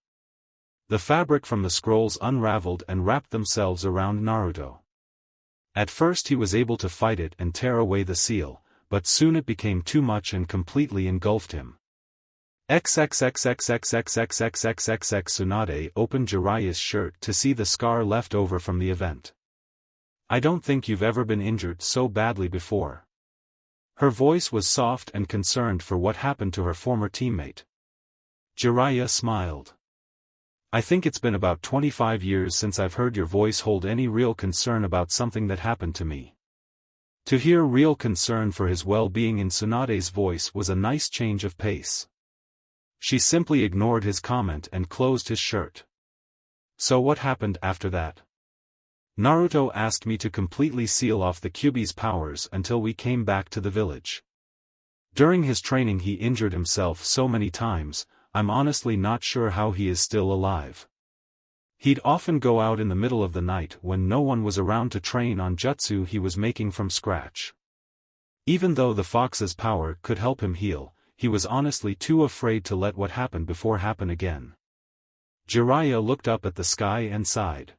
The fabric from the scrolls unraveled and wrapped themselves around Naruto. At first he was able to fight it and tear away the seal, but soon it became too much and completely engulfed him. XXXXXXXXXXXXX Tsunade opened Jiraiya's shirt to see the scar left over from the event. I don't think you've ever been injured so badly before. Her voice was soft and concerned for what happened to her former teammate. Jiraiya smiled. I think it's been about 25 years since I've heard your voice hold any real concern about something that happened to me. To hear real concern for his well-being in Tsunade's voice was a nice change of pace. She simply ignored his comment and closed his shirt. So what happened after that? Naruto asked me to completely seal off the Kyuubi's powers until we came back to the village. During his training he injured himself so many times, I'm honestly not sure how he is still alive. He'd often go out in the middle of the night when no one was around to train on jutsu he was making from scratch. Even though the fox's power could help him heal, he was honestly too afraid to let what happened before happen again. Jiraiya looked up at the sky and sighed.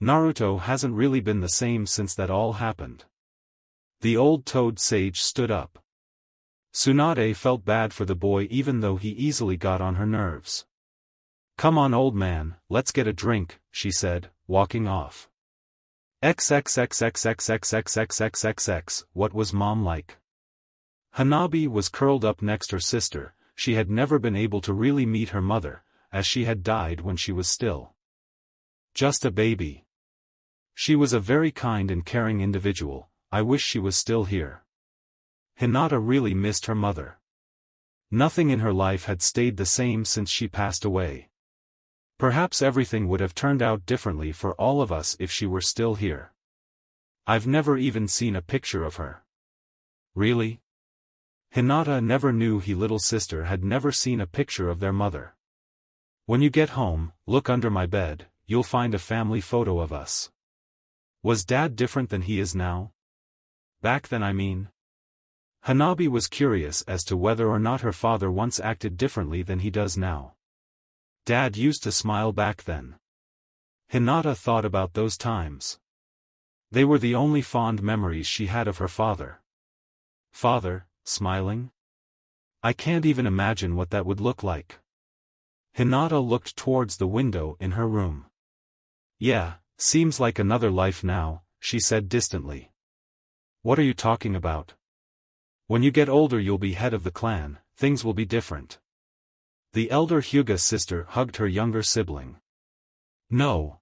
Naruto hasn't really been the same since that all happened. The old toad sage stood up. Tsunade felt bad for the boy even though he easily got on her nerves. Come on old man, let's get a drink, she said, walking off. XXXXXXXXXXXX What was mom like? Hanabi was curled up next her sister. She had never been able to really meet her mother, as she had died when she was still just a baby. She was a very kind and caring individual. I wish she was still here. Hinata really missed her mother. Nothing in her life had stayed the same since she passed away. Perhaps everything would have turned out differently for all of us if she were still here. I've never even seen a picture of her. Really? Hinata never knew her little sister had never seen a picture of their mother. When you get home, look under my bed, you'll find a family photo of us. Was Dad different than he is now? Back then, I mean. Hanabi was curious as to whether or not her father once acted differently than he does now. Dad used to smile back then. Hinata thought about those times. They were the only fond memories she had of her father. Father, smiling? I can't even imagine what that would look like. Hinata looked towards the window in her room. Yeah, seems like another life now, she said distantly. What are you talking about? When you get older you'll be head of the clan, things will be different. The elder Hyuga's sister hugged her younger sibling. No.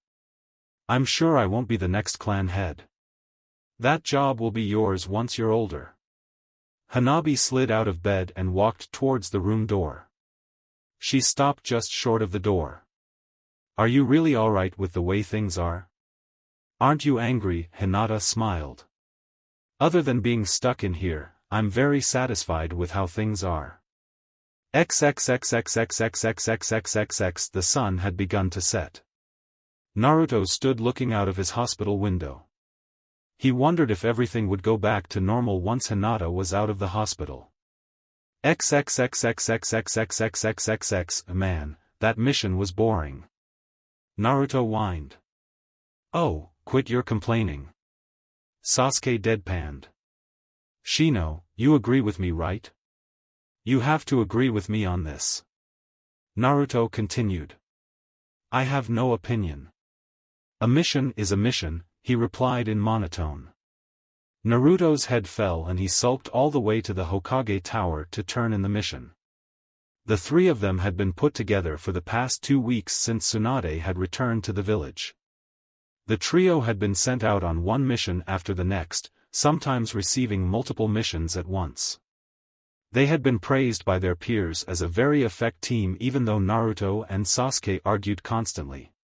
I'm sure I won't be the next clan head. That job will be yours once you're older. Hanabi slid out of bed and walked towards the room door. She stopped just short of the door. Are you really alright with the way things are? Aren't you angry? Hinata smiled. Other than being stuck in here, I'm very satisfied with how things are. XXXXXXXXXXXX. The sun had begun to set. Naruto stood looking out of his hospital window. He wondered if everything would go back to normal once Hinata was out of the hospital. XXXXXXXXXXXX. Man, that mission was boring. Naruto whined. Oh, quit your complaining. Sasuke deadpanned. Shino, you agree with me, right? You have to agree with me on this. Naruto continued. I have no opinion. A mission is a mission, he replied in monotone. Naruto's head fell and he sulked all the way to the Hokage tower to turn in the mission. The three of them had been put together for the past 2 weeks since Tsunade had returned to the village. The trio had been sent out on one mission after the next, sometimes receiving multiple missions at once. They had been praised by their peers as a very effective team even though Naruto and Sasuke argued constantly.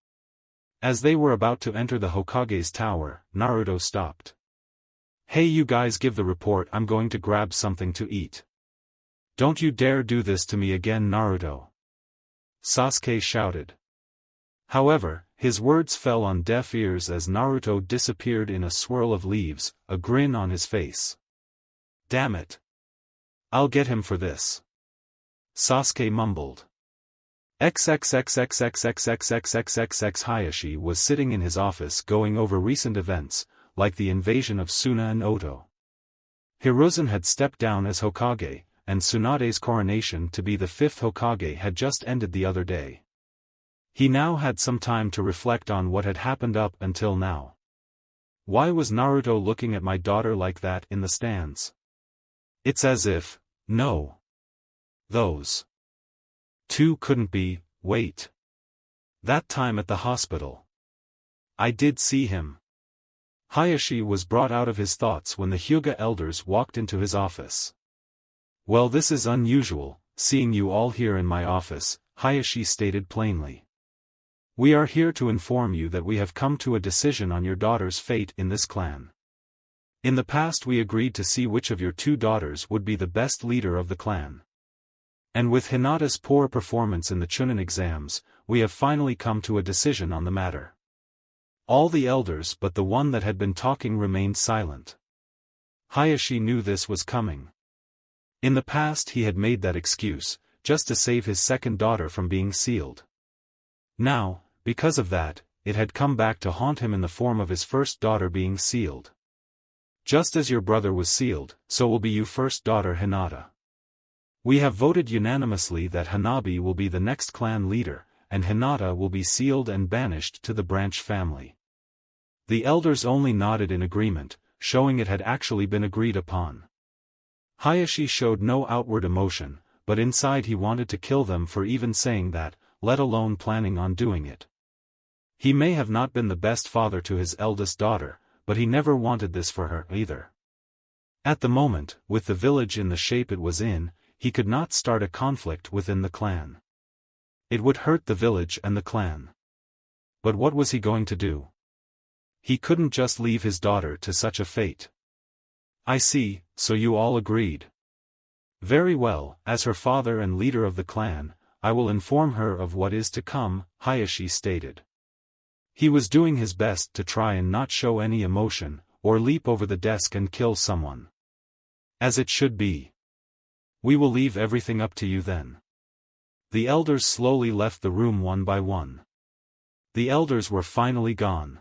As they were about to enter the Hokage's tower, Naruto stopped. Hey, you guys, give the report, I'm going to grab something to eat. Don't you dare do this to me again, Naruto. Sasuke shouted. However, his words fell on deaf ears as Naruto disappeared in a swirl of leaves, a grin on his face. Damn it. I'll get him for this. Sasuke mumbled. XXXXXXXXXXXX. Hayashi was sitting in his office going over recent events, like the invasion of Suna and Oto. Hiruzen had stepped down as Hokage, and Tsunade's coronation to be the 5th Hokage had just ended the other day. He now had some time to reflect on what had happened up until now. Why was Naruto looking at my daughter like that in the stands? It's as if, no. Those two couldn't be, wait. That time at the hospital. I did see him. Hayashi was brought out of his thoughts when the Hyuga elders walked into his office. Well, this is unusual, seeing you all here in my office, Hayashi stated plainly. We are here to inform you that we have come to a decision on your daughter's fate in this clan. In the past we agreed to see which of your 2 daughters would be the best leader of the clan. And with Hinata's poor performance in the Chunin exams, we have finally come to a decision on the matter. All the elders but the one that had been talking remained silent. Hayashi knew this was coming. In the past he had made that excuse, just to save his second daughter from being sealed. Now, because of that, it had come back to haunt him in the form of his first daughter being sealed. Just as your brother was sealed, so will be your first daughter Hinata. We have voted unanimously that Hanabi will be the next clan leader, and Hinata will be sealed and banished to the branch family. The elders only nodded in agreement, showing it had actually been agreed upon. Hayashi showed no outward emotion, but inside he wanted to kill them for even saying that, let alone planning on doing it. He may have not been the best father to his eldest daughter, but he never wanted this for her either. At the moment, with the village in the shape it was in, he could not start a conflict within the clan. It would hurt the village and the clan. But what was he going to do? He couldn't just leave his daughter to such a fate. I see, so you all agreed. Very well, as her father and leader of the clan, I will inform her of what is to come, Hayashi stated. He was doing his best to try and not show any emotion, or leap over the desk and kill someone. As it should be. We will leave everything up to you then. The elders slowly left the room one by one. The elders were finally gone.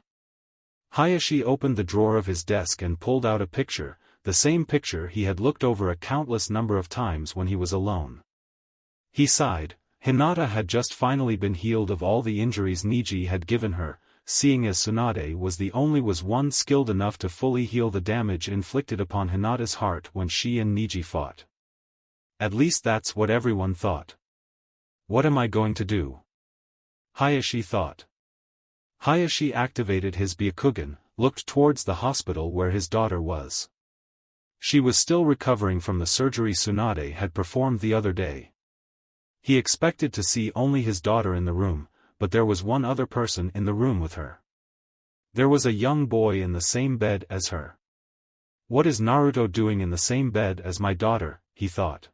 Hayashi opened the drawer of his desk and pulled out a picture, the same picture he had looked over a countless number of times when he was alone. He sighed. Hinata had just finally been healed of all the injuries Niji had given her, seeing as Tsunade was the only one skilled enough to fully heal the damage inflicted upon Hinata's heart when she and Niji fought. At least that's what everyone thought. What am I going to do? Hayashi thought. Hayashi activated his Byakugan, looked towards the hospital where his daughter was. She was still recovering from the surgery Tsunade had performed the other day. He expected to see only his daughter in the room, but there was one other person in the room with her. There was a young boy in the same bed as her. What is Naruto doing in the same bed as my daughter, he thought.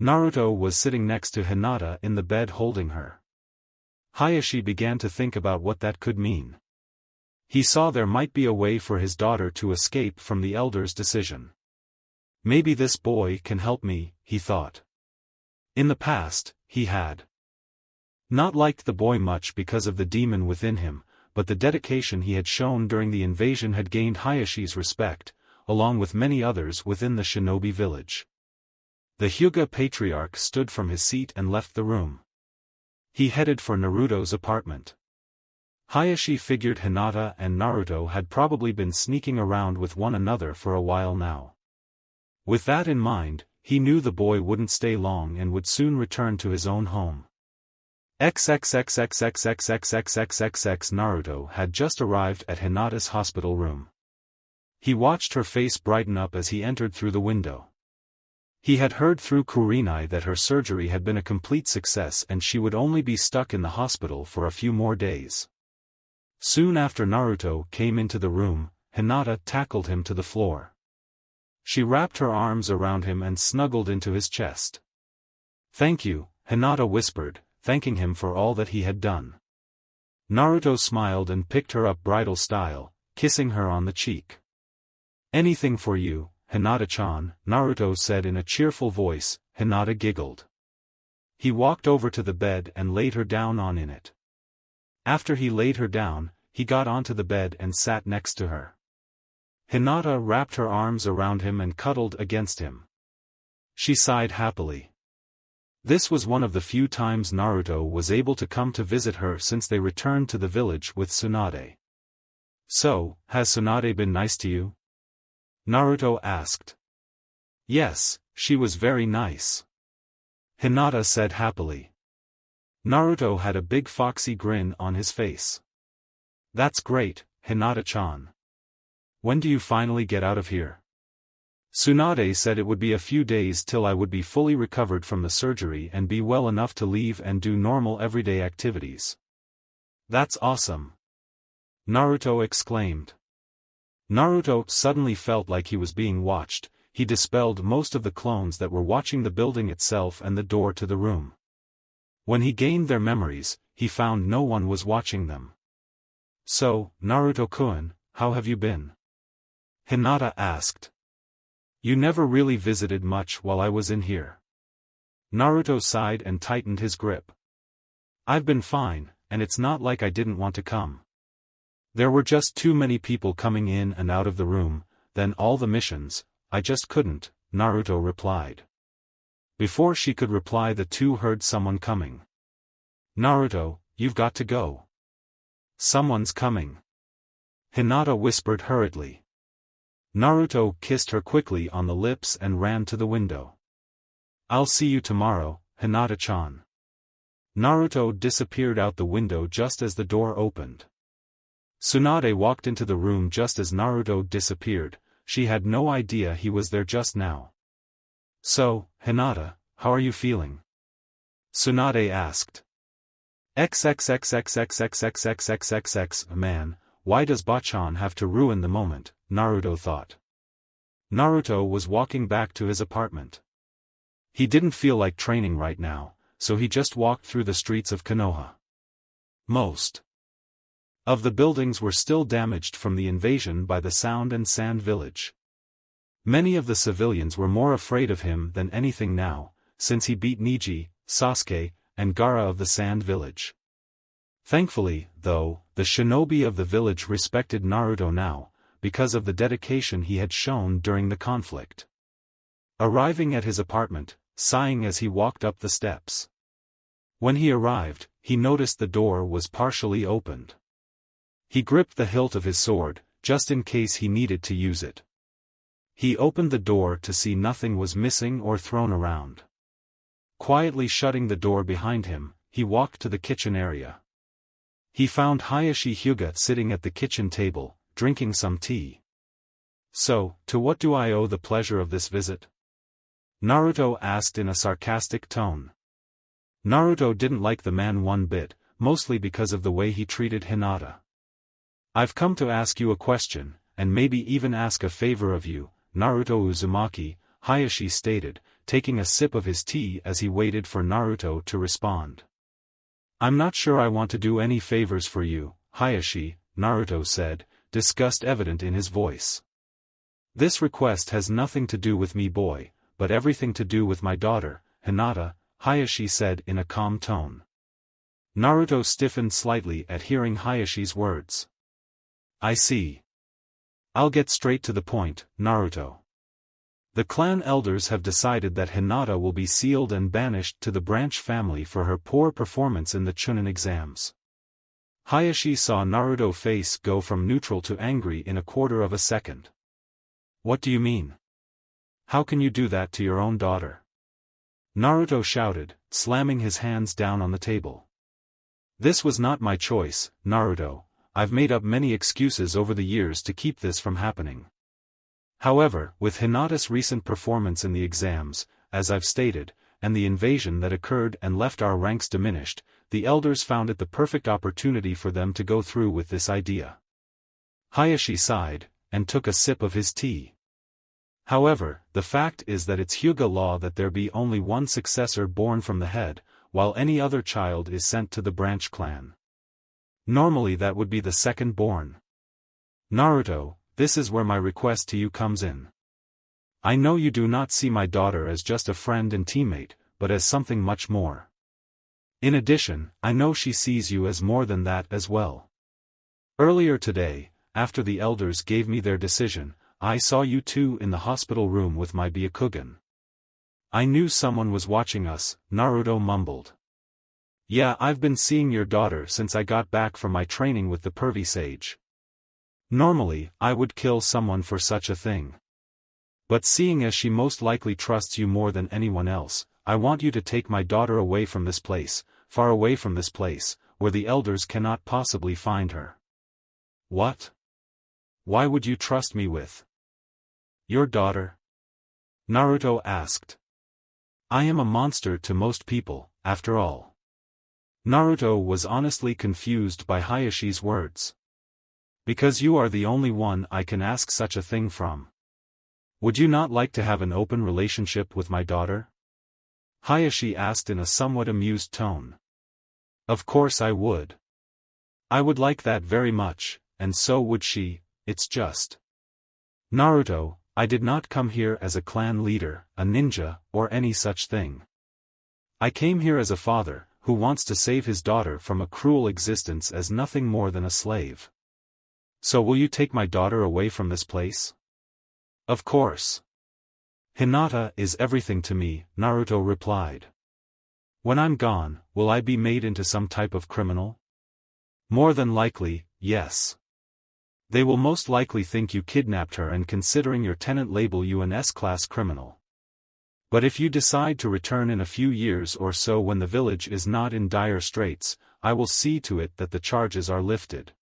Naruto was sitting next to Hinata in the bed holding her. Hayashi began to think about what that could mean. He saw there might be a way for his daughter to escape from the elder's decision. Maybe this boy can help me, he thought. In the past, he had not liked the boy much because of the demon within him, but the dedication he had shown during the invasion had gained Hayashi's respect, along with many others within the shinobi village. The Hyuga patriarch stood from his seat and left the room. He headed for Naruto's apartment. Hayashi figured Hinata and Naruto had probably been sneaking around with one another for a while now. With that in mind, he knew the boy wouldn't stay long and would soon return to his own home. XXXXXXXXXXXX Naruto had just arrived at Hinata's hospital room. He watched her face brighten up as he entered through the window. He had heard through Kurenai that her surgery had been a complete success and she would only be stuck in the hospital for a few more days. Soon after Naruto came into the room, Hinata tackled him to the floor. She wrapped her arms around him and snuggled into his chest. "Thank you," Hinata whispered, thanking him for all that he had done. Naruto smiled and picked her up bridal style, kissing her on the cheek. "Anything for you, Hinata-chan," Naruto said in a cheerful voice. Hinata giggled. He walked over to the bed and laid her down on it. After he laid her down, he got onto the bed and sat next to her. Hinata wrapped her arms around him and cuddled against him. She sighed happily. This was one of the few times Naruto was able to come to visit her since they returned to the village with Tsunade. "So, has Tsunade been nice to you?" Naruto asked. "Yes, she was very nice," Hinata said happily. Naruto had a big foxy grin on his face. "That's great, Hinata-chan. When do you finally get out of here?" Tsunade said it would be a few days till I would be fully recovered from the surgery and be well enough to leave and do normal everyday activities. "That's awesome!" Naruto exclaimed. Naruto suddenly felt like he was being watched. He dispelled most of the clones that were watching the building itself and the door to the room. When he gained their memories, he found no one was watching them. "So, Naruto-kun, how have you been?" Hinata asked. "You never really visited much while I was in here." Naruto sighed and tightened his grip. "I've been fine, and it's not like I didn't want to come. There were just too many people coming in and out of the room, then all the missions, I just couldn't," Naruto replied. Before she could reply, the two heard someone coming. "Naruto, you've got to go. Someone's coming," Hinata whispered hurriedly. Naruto kissed her quickly on the lips and ran to the window. "I'll see you tomorrow, Hinata-chan." Naruto disappeared out the window just as the door opened. Tsunade walked into the room just as Naruto disappeared. She had no idea he was there just now. "So, Hinata, how are you feeling?" Tsunade asked. XXXXXXXXXXXX Man, why does Bachan have to ruin the moment, Naruto thought. Naruto was walking back to his apartment. He didn't feel like training right now, so he just walked through the streets of Konoha. Most of the buildings were still damaged from the invasion by the Sound and Sand village. Many of the civilians were more afraid of him than anything now, since he beat Niji, Sasuke, and Gaara of the Sand village. Thankfully, though, the shinobi of the village respected Naruto now, because of the dedication he had shown during the conflict. Arriving at his apartment, sighing as he walked up the steps. When he arrived, he noticed the door was partially opened. He gripped the hilt of his sword, just in case he needed to use it. He opened the door to see nothing was missing or thrown around. Quietly shutting the door behind him, he walked to the kitchen area. He found Hayashi Hyuga sitting at the kitchen table, drinking some tea. "So, to what do I owe the pleasure of this visit?" Naruto asked in a sarcastic tone. Naruto didn't like the man one bit, mostly because of the way he treated Hinata. "I've come to ask you a question, and maybe even ask a favor of you, Naruto Uzumaki," Hayashi stated, taking a sip of his tea as he waited for Naruto to respond. "I'm not sure I want to do any favors for you, Hayashi," Naruto said, disgust evident in his voice. "This request has nothing to do with me, boy, but everything to do with my daughter, Hinata," Hayashi said in a calm tone. Naruto stiffened slightly at hearing Hayashi's words. "I see. I'll get straight to the point, Naruto. The clan elders have decided that Hinata will be sealed and banished to the branch family for her poor performance in the Chunin exams." Hayashi saw Naruto's face go from neutral to angry in a quarter of a second. "What do you mean? How can you do that to your own daughter?" Naruto shouted, slamming his hands down on the table. "This was not my choice, Naruto. I've made up many excuses over the years to keep this from happening. However, with Hinata's recent performance in the exams, as I've stated, and the invasion that occurred and left our ranks diminished, the elders found it the perfect opportunity for them to go through with this idea." Hayashi sighed, and took a sip of his tea. "However, the fact is that it's Hyuga law that there be only one successor born from the head, while any other child is sent to the branch clan. Normally that would be the second born. Naruto, this is where my request to you comes in. I know you do not see my daughter as just a friend and teammate, but as something much more. In addition, I know she sees you as more than that as well. Earlier today, after the elders gave me their decision, I saw you two in the hospital room with my Byakugan. I knew someone was watching us," Naruto mumbled. "Yeah, I've been seeing your daughter since I got back from my training with the pervy sage. Normally, I would kill someone for such a thing. But seeing as she most likely trusts you more than anyone else, I want you to take my daughter away from this place, far away from this place, where the elders cannot possibly find her." "What? Why would you trust me with your daughter?" Naruto asked. "I am a monster to most people, after all." Naruto was honestly confused by Hayashi's words. "Because you are the only one I can ask such a thing from. Would you not like to have an open relationship with my daughter?" Hayashi asked in a somewhat amused tone. "Of course I would. I would like that very much, and so would she. It's just, Naruto, I did not come here as a clan leader, a ninja, or any such thing. I came here as a father, who wants to save his daughter from a cruel existence as nothing more than a slave. So will you take my daughter away from this place?" "Of course. Hinata is everything to me," Naruto replied. "When I'm gone, will I be made into some type of criminal?" "More than likely, yes. They will most likely think you kidnapped her and considering your tenant label you an S-class criminal. But if you decide to return in a few years or so when the village is not in dire straits, I will see to it that the charges are lifted.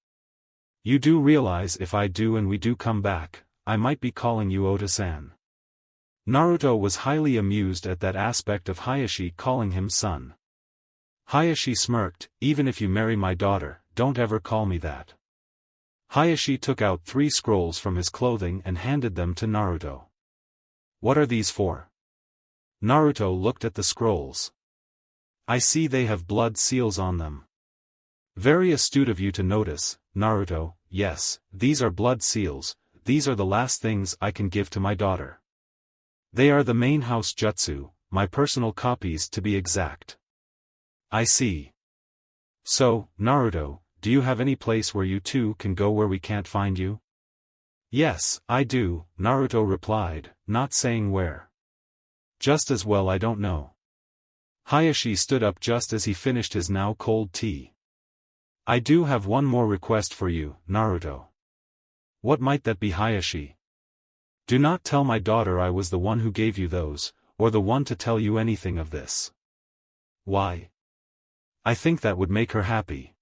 You do realize if I do and we do come back, I might be calling you Ota-san." Naruto was highly amused at that aspect of Hayashi calling him son. Hayashi smirked, "Even if you marry my daughter, don't ever call me that." Hayashi took out 3 scrolls from his clothing and handed them to Naruto. "What are these for?" Naruto looked at the scrolls. "I see they have blood seals on them." "Very astute of you to notice, Naruto. Yes, these are blood seals. These are the last things I can give to my daughter. They are the main house jutsu, my personal copies to be exact." "I see. So, Naruto, do you have any place where you two can go where we can't find you? Yes, I do, Naruto replied, not saying where. Just as well I don't know. Hayashi stood up just as he finished his now cold tea. I do have one more request for you, Naruto. What might that be, Hayashi? Do not tell my daughter I was the one who gave you those, or the one to tell you anything of this. Why? I think that would make her happy.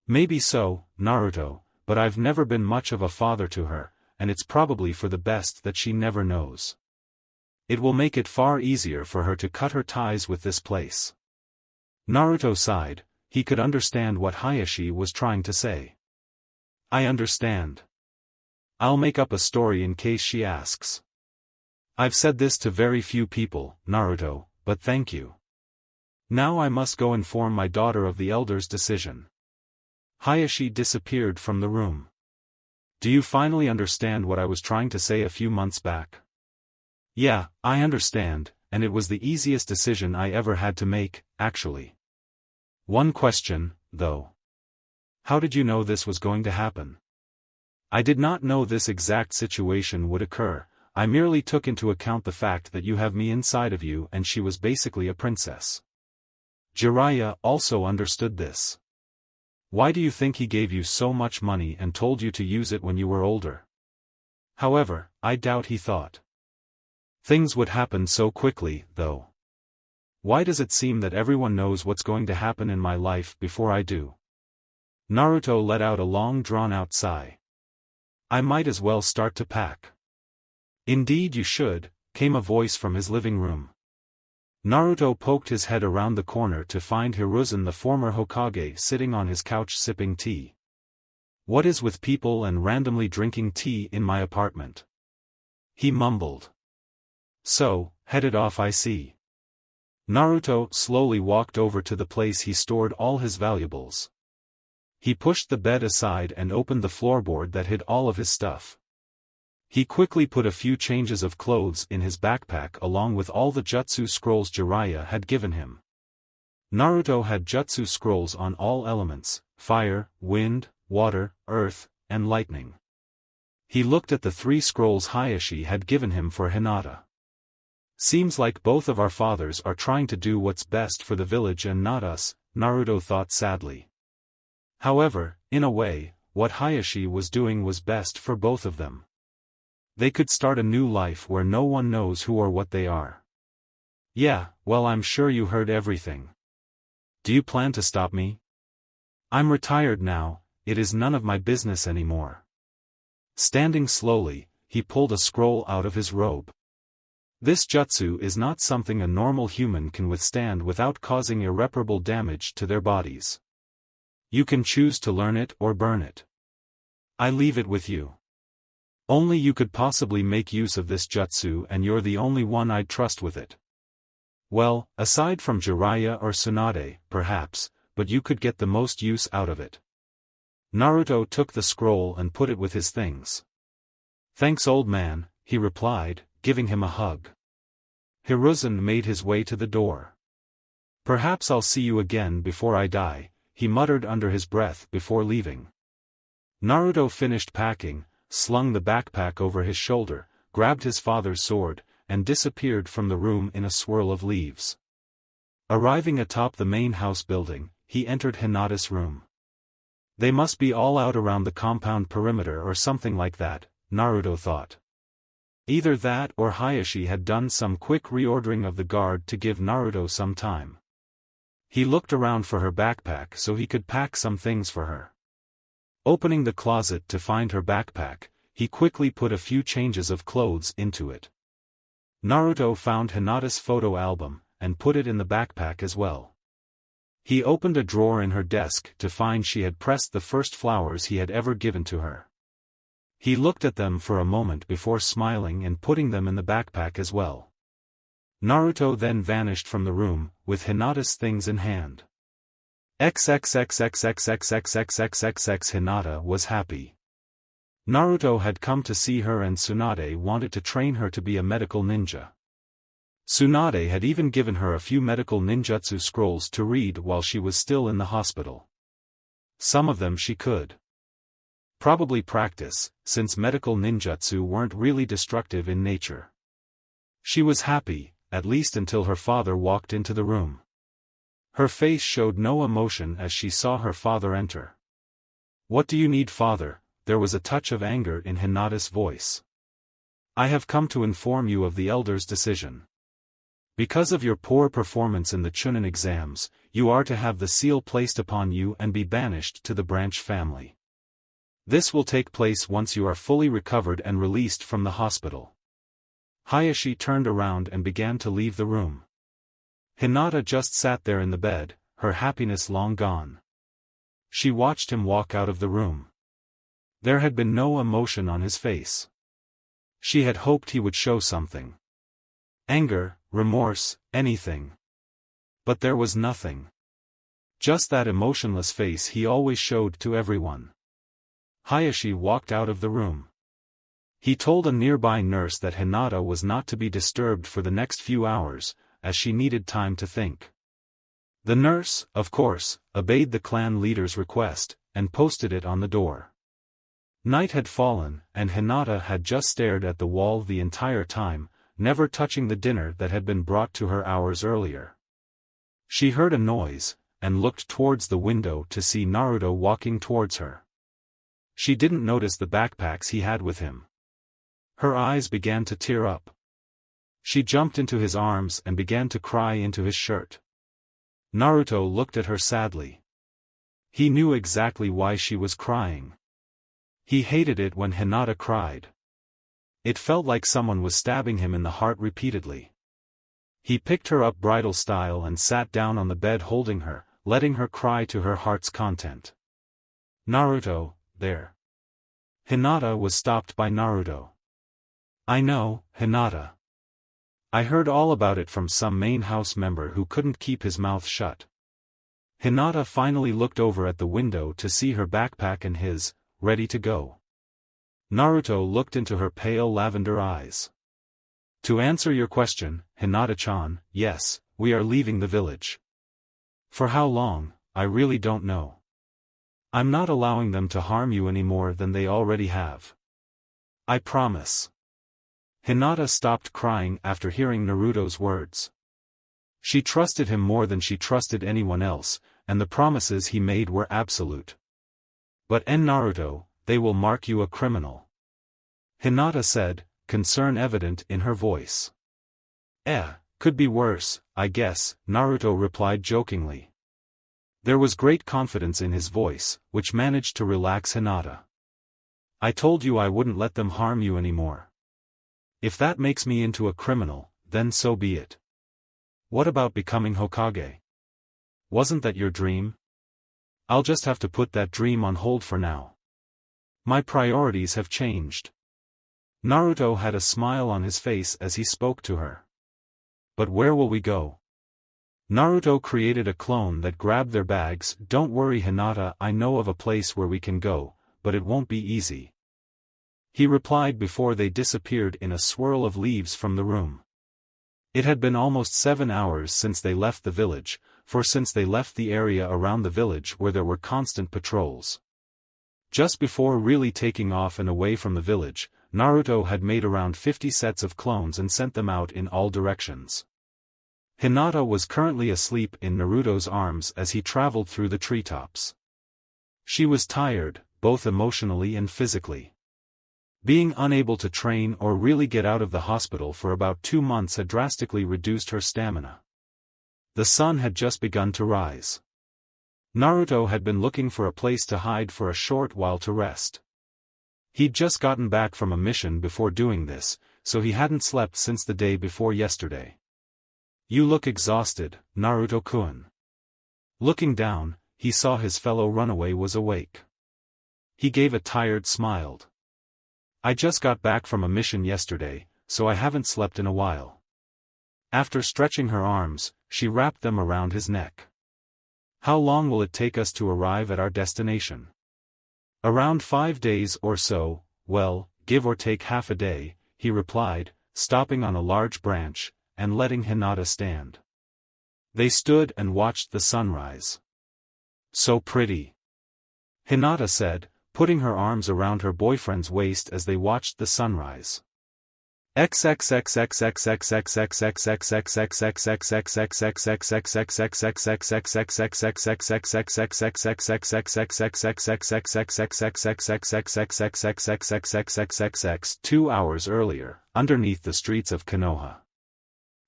Maybe so, Naruto, but I've never been much of a father to her, and it's probably for the best that she never knows. It will make it far easier for her to cut her ties with this place. Naruto sighed. He could understand what Hayashi was trying to say. I understand. I'll make up a story in case she asks. I've said this to very few people, Naruto, but thank you. Now I must go inform my daughter of the elder's decision. Hayashi disappeared from the room. Do you finally understand what I was trying to say a few months back? Yeah, I understand, and it was the easiest decision I ever had to make, actually. One question, though. How did you know this was going to happen? I did not know this exact situation would occur. I merely took into account the fact that you have me inside of you and she was basically a princess. Jiraiya also understood this. Why do you think he gave you so much money and told you to use it when you were older? However, I doubt he thought things would happen so quickly, though. Why does it seem that everyone knows what's going to happen in my life before I do? Naruto let out a long drawn-out sigh. I might as well start to pack. Indeed you should, came a voice from his living room. Naruto poked his head around the corner to find Hiruzen, the former Hokage, sitting on his couch sipping tea. What is with people and randomly drinking tea in my apartment? He mumbled. So, headed off I see. Naruto slowly walked over to the place he stored all his valuables. He pushed the bed aside and opened the floorboard that hid all of his stuff. He quickly put a few changes of clothes in his backpack along with all the jutsu scrolls Jiraiya had given him. Naruto had jutsu scrolls on all elements: fire, wind, water, earth, and lightning. He looked at the 3 scrolls Hayashi had given him for Hinata. Seems like both of our fathers are trying to do what's best for the village and not us, Naruto thought sadly. However, in a way, what Hayashi was doing was best for both of them. They could start a new life where no one knows who or what they are. Yeah, well, I'm sure you heard everything. Do you plan to stop me? I'm retired now, it is none of my business anymore. Standing slowly, he pulled a scroll out of his robe. This jutsu is not something a normal human can withstand without causing irreparable damage to their bodies. You can choose to learn it or burn it. I leave it with you. Only you could possibly make use of this jutsu and you're the only one I'd trust with it. Well, aside from Jiraiya or Tsunade, perhaps, but you could get the most use out of it. Naruto took the scroll and put it with his things. Thanks, old man, he replied, giving him a hug. Hiruzen made his way to the door. Perhaps I'll see you again before I die, he muttered under his breath before leaving. Naruto finished packing, slung the backpack over his shoulder, grabbed his father's sword, and disappeared from the room in a swirl of leaves. Arriving atop the main house building, he entered Hinata's room. They must be all out around the compound perimeter or something like that, Naruto thought. Either that or Hayashi had done some quick reordering of the guard to give Naruto some time. He looked around for her backpack so he could pack some things for her. Opening the closet to find her backpack, he quickly put a few changes of clothes into it. Naruto found Hinata's photo album, and put it in the backpack as well. He opened a drawer in her desk to find she had pressed the first flowers he had ever given to her. He looked at them for a moment before smiling and putting them in the backpack as well. Naruto then vanished from the room, with Hinata's things in hand. XXXXXXXXXXXXX Hinata was happy. Naruto had come to see her and Tsunade wanted to train her to be a medical ninja. Tsunade had even given her a few medical ninjutsu scrolls to read while she was still in the hospital. some of them she could probably practice, since medical ninjutsu weren't really destructive in nature. She was happy, at least until her father walked into the room. Her face showed no emotion as she saw her father enter. "What do you need, father?" There was a touch of anger in Hinata's voice. "I have come to inform you of the elder's decision. Because of your poor performance in the Chunin exams, you are to have the seal placed upon you and be banished to the branch family. This will take place once you are fully recovered and released from the hospital." Hayashi turned around and began to leave the room. Hinata just sat there in the bed, her happiness long gone. She watched him walk out of the room. There had been no emotion on his face. She had hoped he would show something. Anger, remorse, anything. But there was nothing. Just that emotionless face he always showed to everyone. Hayashi walked out of the room. He told a nearby nurse that Hinata was not to be disturbed for the next few hours, as she needed time to think. The nurse, of course, obeyed the clan leader's request, and posted it on the door. Night had fallen, and Hinata had just stared at the wall the entire time, never touching the dinner that had been brought to her hours earlier. She heard a noise, and looked towards the window to see Naruto walking towards her. She didn't notice the backpacks he had with him. Her eyes began to tear up. She jumped into his arms and began to cry into his shirt. Naruto looked at her sadly. He knew exactly why she was crying. He hated it when Hinata cried. It felt like someone was stabbing him in the heart repeatedly. He picked her up bridal style and sat down on the bed holding her, letting her cry to her heart's content. "Naruto, there." Hinata was stopped by Naruto. "I know, Hinata. I heard all about it from some main house member who couldn't keep his mouth shut." Hinata finally looked over at the window to see her backpack and his, ready to go. Naruto looked into her pale lavender eyes. "To answer your question, Hinata-chan, yes, we are leaving the village. For how long, I really don't know. I'm not allowing them to harm you any more than they already have. I promise." Hinata stopped crying after hearing Naruto's words. She trusted him more than she trusted anyone else, and the promises he made were absolute. "But Naruto, they will mark you a criminal," Hinata said, concern evident in her voice. Could be worse, I guess," Naruto replied jokingly. There was great confidence in his voice, which managed to relax Hinata. "I told you I wouldn't let them harm you anymore. If that makes me into a criminal, then so be it. What about becoming Hokage? Wasn't that your dream? I'll just have to put that dream on hold for now. My priorities have changed." Naruto had a smile on his face as he spoke to her. "But where will we go?" Naruto created a clone that grabbed their bags. "Don't worry, Hinata, I know of a place where we can go, but it won't be easy," he replied before they disappeared in a swirl of leaves from the room. It had been almost 7 hours since they left the village, for since they left the area around the village where there were constant patrols. Just before really taking off and away from the village, Naruto had made around 50 sets of clones and sent them out in all directions. Hinata was currently asleep in Naruto's arms as he traveled through the treetops. She was tired, both emotionally and physically. Being unable to train or really get out of the hospital for about 2 months had drastically reduced her stamina. The sun had just begun to rise. Naruto had been looking for a place to hide for a short while to rest. He'd just gotten back from a mission before doing this, so he hadn't slept since the day before yesterday. "You look exhausted, Naruto-kun." Looking down, he saw his fellow runaway was awake. He gave a tired smile. "I just got back from a mission yesterday, so I haven't slept in a while." After stretching her arms, she wrapped them around his neck. "How long will it take us to arrive at our destination?" "Around 5 days or so, well, give or take half a day," he replied, stopping on a large branch, and letting Hinata stand. They stood and watched the sunrise. "So pretty. Hinata said, putting her arms around her boyfriend's waist as they watched the sunrise. Two hours earlier, underneath the streets of Konoha,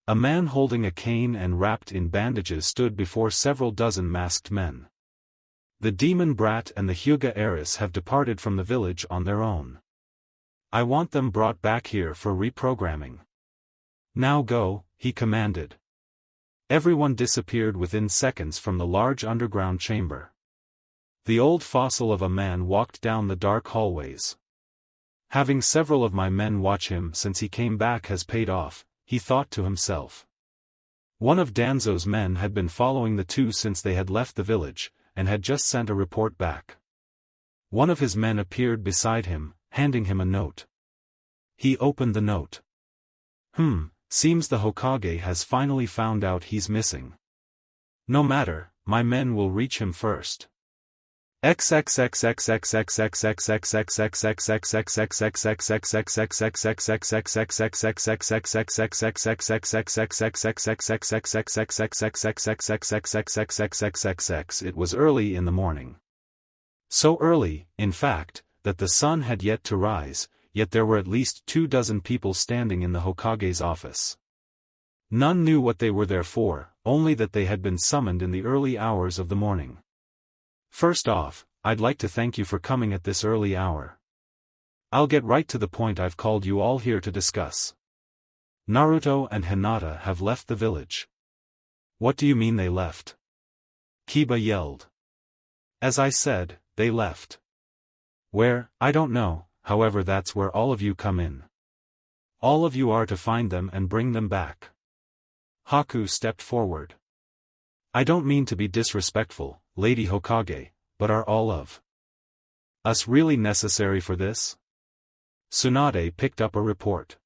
a man holding a cane and wrapped in bandages stood before several dozen masked men. The demon brat and the Hyuga heiress have departed from the village on their own. I want them brought back here for reprogramming. Now go, he commanded. Everyone disappeared within seconds from the large underground chamber. The old fossil of a man walked down the dark hallways. Having several of my men watch him since he came back has paid off, he thought to himself. One of Danzo's men had been following the two since they had left the village, and had just sent a report back. One of his men appeared beside him, handing him a note. He opened the note. Seems the Hokage has finally found out he's missing. No matter, my men will reach him first. It was early in the morning. So early, in fact, that the sun had yet to rise, yet there were at least 24 people standing in the Hokage's office. None knew what they were there for, only that they had been summoned in the early hours of the morning. First off, I'd like to thank you for coming at this early hour. I'll get right to the point. I've called you all here to discuss. Naruto and Hinata have left the village. What do you mean they left? Kiba yelled. As I said, they left. Where, I don't know, however that's where all of you come in. All of you are to find them and bring them back. Haku stepped forward. I don't mean to be disrespectful, Lady Hokage, but are all of us really necessary for this? Tsunade picked up a report.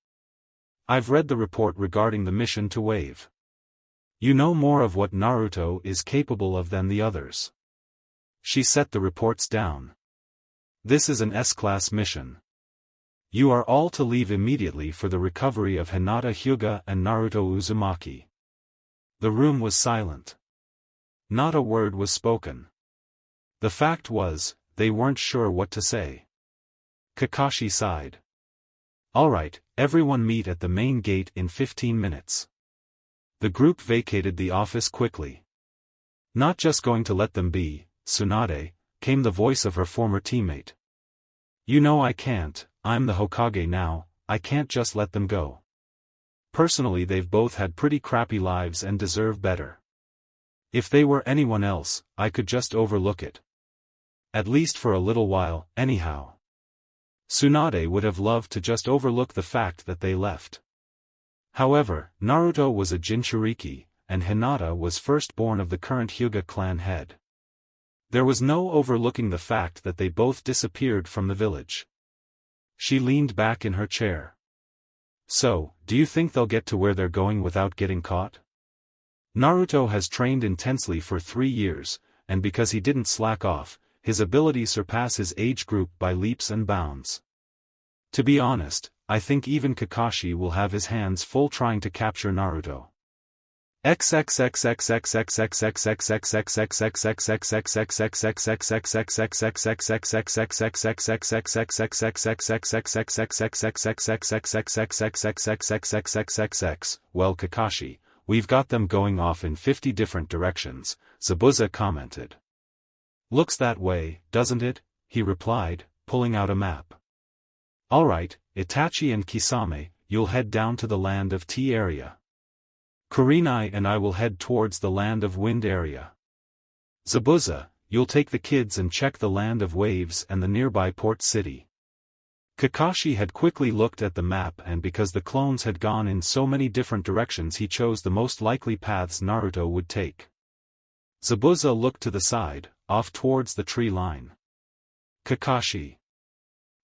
I've read the report regarding the mission to Wave. You know more of what Naruto is capable of than the others. She set the reports down. This is an S-class mission. You are all to leave immediately for the recovery of Hinata Hyuga and Naruto Uzumaki. The room was silent. Not a word was spoken. The fact was, they weren't sure what to say. Kakashi sighed. All right, everyone meet at the main gate in 15 minutes. The group vacated the office quickly. Not just going to let them be, Tsunade, came the voice of her former teammate. You know I can't, I'm the Hokage now, I can't just let them go. Personally they've both had pretty crappy lives and deserve better. If they were anyone else, I could just overlook it. At least for a little while, anyhow. Tsunade would have loved to just overlook the fact that they left. However, Naruto was a Jinchuriki, and Hinata was firstborn of the current Hyuga clan head. There was no overlooking the fact that they both disappeared from the village. She leaned back in her chair. So, do you think they'll get to where they're going without getting caught? Naruto has trained intensely for 3 years, and because he didn't slack off, his abilities surpass his age group by leaps and bounds. To be honest, I think even Kakashi will have his hands full trying to capture Naruto. Well, Kakashi, we've got them going off in 50 different directions, Zabuza commented. Looks that way, doesn't it? He replied, pulling out a map. Alright, Itachi and Kisame, you'll head down to the land of Tea area. Karinai and I will head towards the land of Wind area. Zabuza, you'll take the kids and check the land of Waves and the nearby port city. Kakashi had quickly looked at the map, and because the clones had gone in so many different directions he chose the most likely paths Naruto would take. Zabuza looked to the side, off towards the tree line. Kakashi.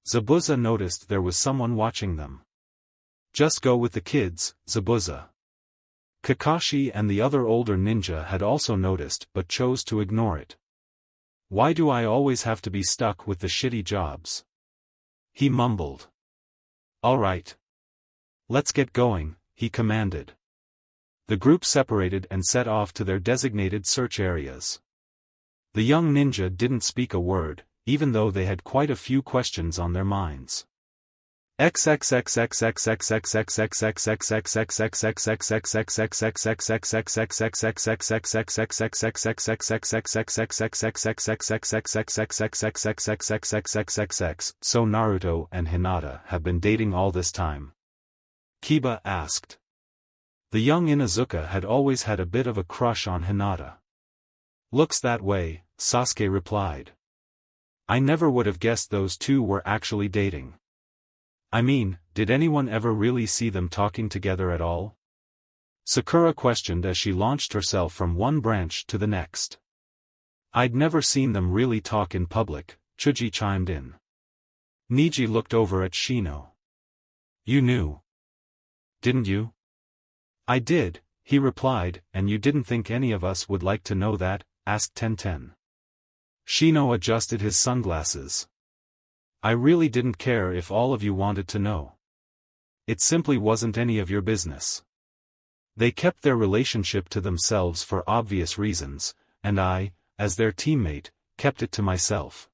Zabuza noticed there was someone watching them. Just go with the kids, Zabuza. Kakashi and the other older ninja had also noticed but chose to ignore it. Why do I always have to be stuck with the shitty jobs? He mumbled. All right. Let's get going, he commanded. The group separated and set off to their designated search areas. The young ninja didn't speak a word, even though they had quite a few questions on their minds. So Naruto and Hinata have been dating all this time? Kiba asked. The young Inuzuka had always had a bit of a crush on Hinata. Looks that way, Sasuke replied. I never would have guessed those two were actually dating. I mean, did anyone ever really see them talking together at all? Sakura questioned as she launched herself from one branch to the next. I'd never seen them really talk in public, Chuji chimed in. Niji looked over at Shino. You knew. Didn't you? I did, he replied, and you didn't think any of us would like to know that, asked Tenten. Shino adjusted his sunglasses. I really didn't care if all of you wanted to know. It simply wasn't any of your business. They kept their relationship to themselves for obvious reasons, and I, as their teammate, kept it to myself.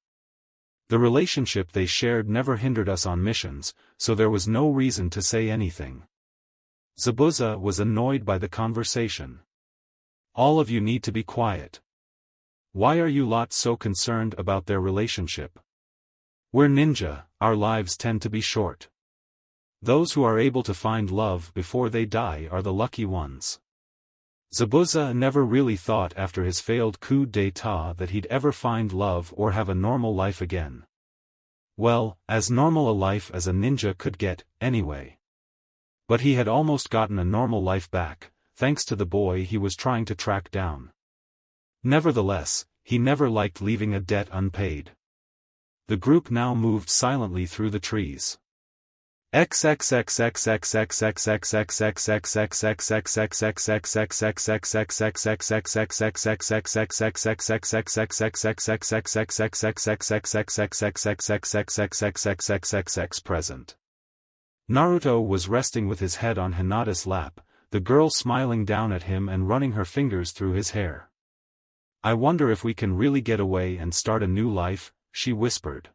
The relationship they shared never hindered us on missions, so there was no reason to say anything. Zabuza was annoyed by the conversation. All of you need to be quiet. Why are you lot so concerned about their relationship? We're ninja, our lives tend to be short. Those who are able to find love before they die are the lucky ones. Zabuza never really thought after his failed coup d'état that he'd ever find love or have a normal life again. Well, as normal a life as a ninja could get, anyway. But he had almost gotten a normal life back, thanks to the boy he was trying to track down. Nevertheless, he never liked leaving a debt unpaid. The group now moved silently through the trees. Present. Naruto was resting with his head on Hinata's lap, the girl smiling down at him and running her fingers through his hair. I wonder if we can really get away and start a new life, she whispered.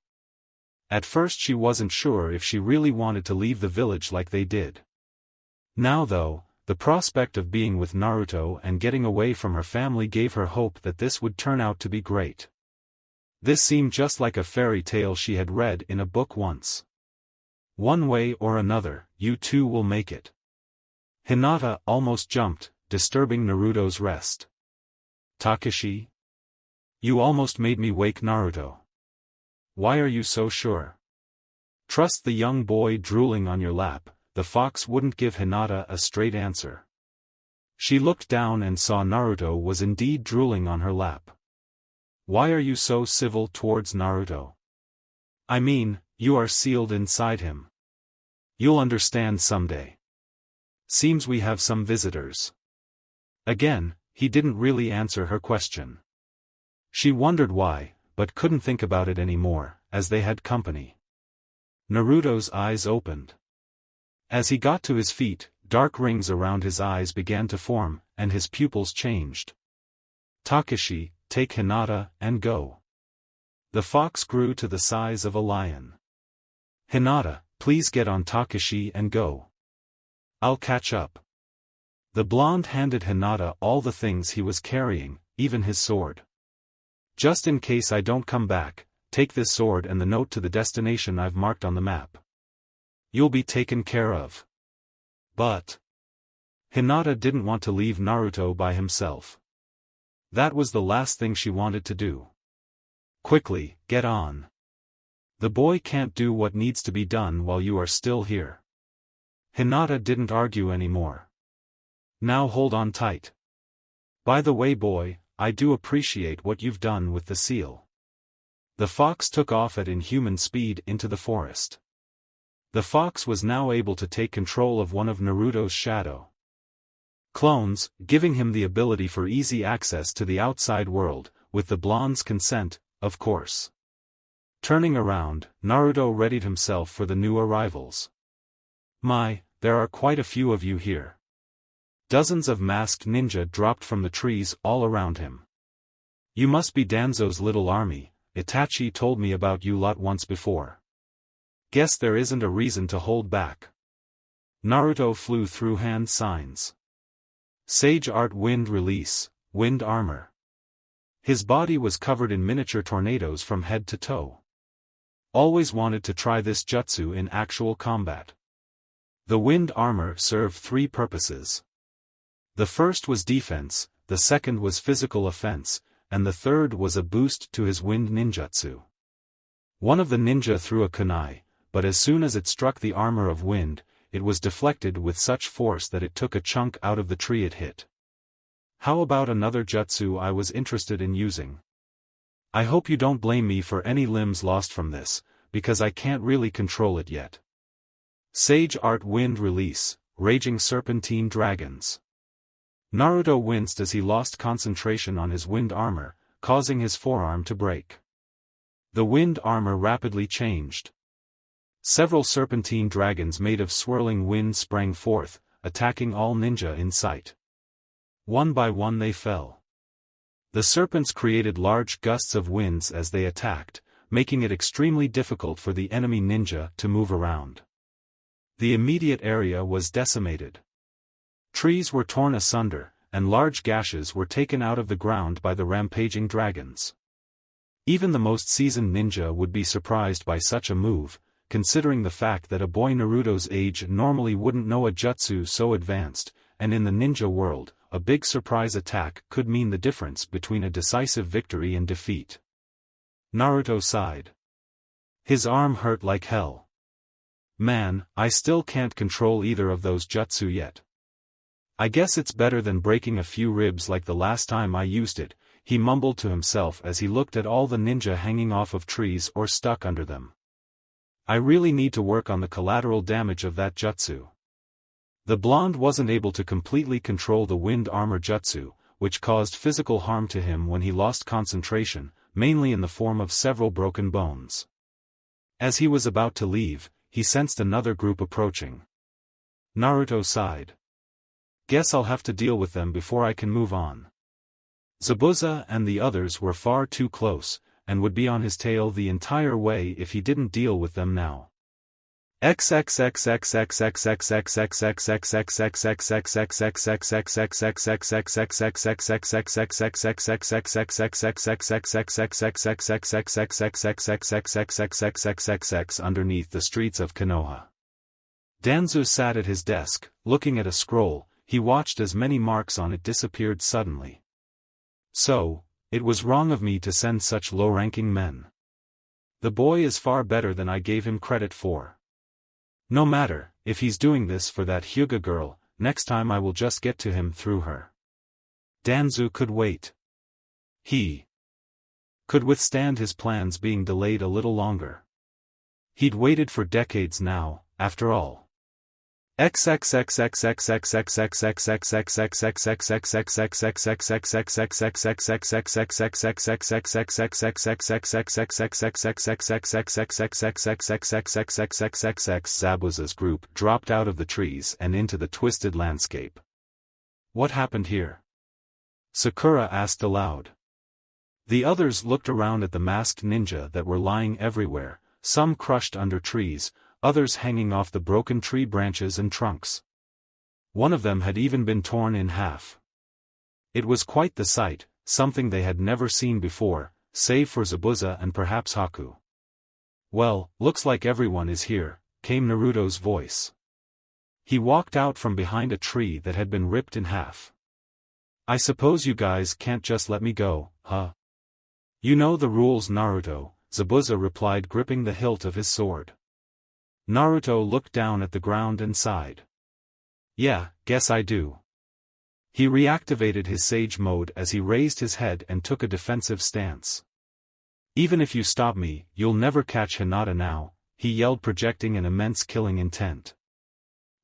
At first she wasn't sure if she really wanted to leave the village like they did. Now though, the prospect of being with Naruto and getting away from her family gave her hope that this would turn out to be great. This seemed just like a fairy tale she had read in a book once. One way or another, you two will make it. Hinata almost jumped, disturbing Naruto's rest. Takashi? You almost made me wake Naruto. Why are you so sure? Trust the young boy drooling on your lap, the fox wouldn't give Hinata a straight answer. She looked down and saw Naruto was indeed drooling on her lap. Why are you so civil towards Naruto? I mean, you are sealed inside him. You'll understand someday. Seems we have some visitors. Again, he didn't really answer her question. She wondered why, but couldn't think about it anymore, as they had company. Naruto's eyes opened. As he got to his feet, dark rings around his eyes began to form, and his pupils changed. Takashi, take Hinata and go. The fox grew to the size of a lion. Hinata, please get on Takashi and go. I'll catch up. The blonde handed Hinata all the things he was carrying, even his sword. Just in case I don't come back, take this sword and the note to the destination I've marked on the map. You'll be taken care of. But Hinata didn't want to leave Naruto by himself. That was the last thing she wanted to do. Quickly, get on. The boy can't do what needs to be done while you are still here. Hinata didn't argue anymore. Now hold on tight. By the way, boy, I do appreciate what you've done with the seal. The fox took off at inhuman speed into the forest. The fox was now able to take control of one of Naruto's shadow clones, giving him the ability for easy access to the outside world, with the blonde's consent, of course. Turning around, Naruto readied himself for the new arrivals. My, there are quite a few of you here. Dozens of masked ninja dropped from the trees all around him. You must be Danzo's little army. Itachi told me about you lot once before. Guess there isn't a reason to hold back. Naruto flew through hand signs. Sage Art Wind Release, Wind Armor. His body was covered in miniature tornadoes from head to toe. Always wanted to try this jutsu in actual combat. The wind armor served three purposes. The first was defense, the second was physical offense, and the third was a boost to his wind ninjutsu. One of the ninja threw a kunai, but as soon as it struck the armor of wind, it was deflected with such force that it took a chunk out of the tree it hit. How about another jutsu I was interested in using? I hope you don't blame me for any limbs lost from this, because I can't really control it yet. Sage Art Wind Release, Raging Serpentine Dragons. Naruto winced as he lost concentration on his wind armor, causing his forearm to break. The wind armor rapidly changed. Several serpentine dragons made of swirling wind sprang forth, attacking all ninja in sight. One by one they fell. The serpents created large gusts of winds as they attacked, making it extremely difficult for the enemy ninja to move around. The immediate area was decimated. Trees were torn asunder, and large gashes were taken out of the ground by the rampaging dragons. Even the most seasoned ninja would be surprised by such a move, considering the fact that a boy Naruto's age normally wouldn't know a jutsu so advanced, and in the ninja world, a big surprise attack could mean the difference between a decisive victory and defeat. Naruto sighed. His arm hurt like hell. Man, I still can't control either of those jutsu yet. I guess it's better than breaking a few ribs like the last time I used it, he mumbled to himself as he looked at all the ninja hanging off of trees or stuck under them. I really need to work on the collateral damage of that jutsu. The blonde wasn't able to completely control the wind armor jutsu, which caused physical harm to him when he lost concentration, mainly in the form of several broken bones. As he was about to leave, he sensed another group approaching. Naruto sighed. Guess I'll have to deal with them before I can move on. Zabuza and the others were far too close, and would be on his tail the entire way if he didn't deal with them now. Underneath the streets of Konoha. Danzo sat at his desk, looking at a scroll. He watched as many marks on it disappeared suddenly. So, it was wrong of me to send such low-ranking men. The boy is far better than I gave him credit for. No matter, if he's doing this for that Hyuga girl, next time I will just get to him through her. Danzo could wait. He could withstand his plans being delayed a little longer. He'd waited for decades now, after all. Zabuza's group dropped out of the trees and into the twisted landscape. What happened here? Sakura asked aloud. The others looked around at the masked ninja that were lying everywhere, some crushed under trees, others hanging off the broken tree branches and trunks. One of them had even been torn in half. It was quite the sight, something they had never seen before, save for Zabuza and perhaps Haku. Well, looks like everyone is here, came Naruto's voice. He walked out from behind a tree that had been ripped in half. I suppose you guys can't just let me go, huh? You know the rules, Naruto, Zabuza replied, gripping the hilt of his sword. Naruto looked down at the ground and sighed. Yeah, guess I do. He reactivated his sage mode as he raised his head and took a defensive stance. Even if you stop me, you'll never catch Hinata now, he yelled, projecting an immense killing intent.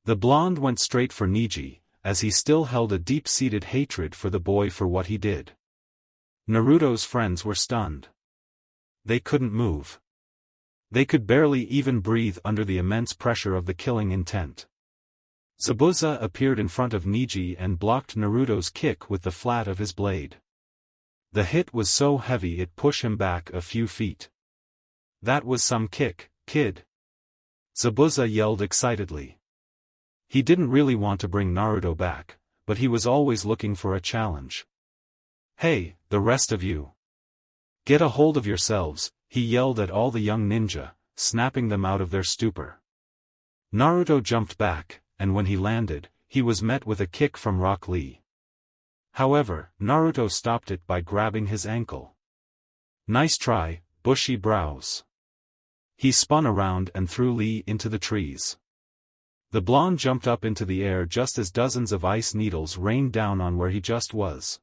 The blonde went straight for Neji, as he still held a deep-seated hatred for the boy for what he did. Naruto's friends were stunned. They couldn't move. They could barely even breathe under the immense pressure of the killing intent. Zabuza appeared in front of Neji and blocked Naruto's kick with the flat of his blade. The hit was so heavy it pushed him back a few feet. "That was some kick, kid," Zabuza yelled excitedly. He didn't really want to bring Naruto back, but he was always looking for a challenge. "Hey, the rest of you. Get a hold of yourselves," he yelled at all the young ninja, snapping them out of their stupor. Naruto jumped back, and when he landed, he was met with a kick from Rock Lee. However, Naruto stopped it by grabbing his ankle. "Nice try, bushy brows." He spun around and threw Lee into the trees. The blonde jumped up into the air just as dozens of ice needles rained down on where he just was.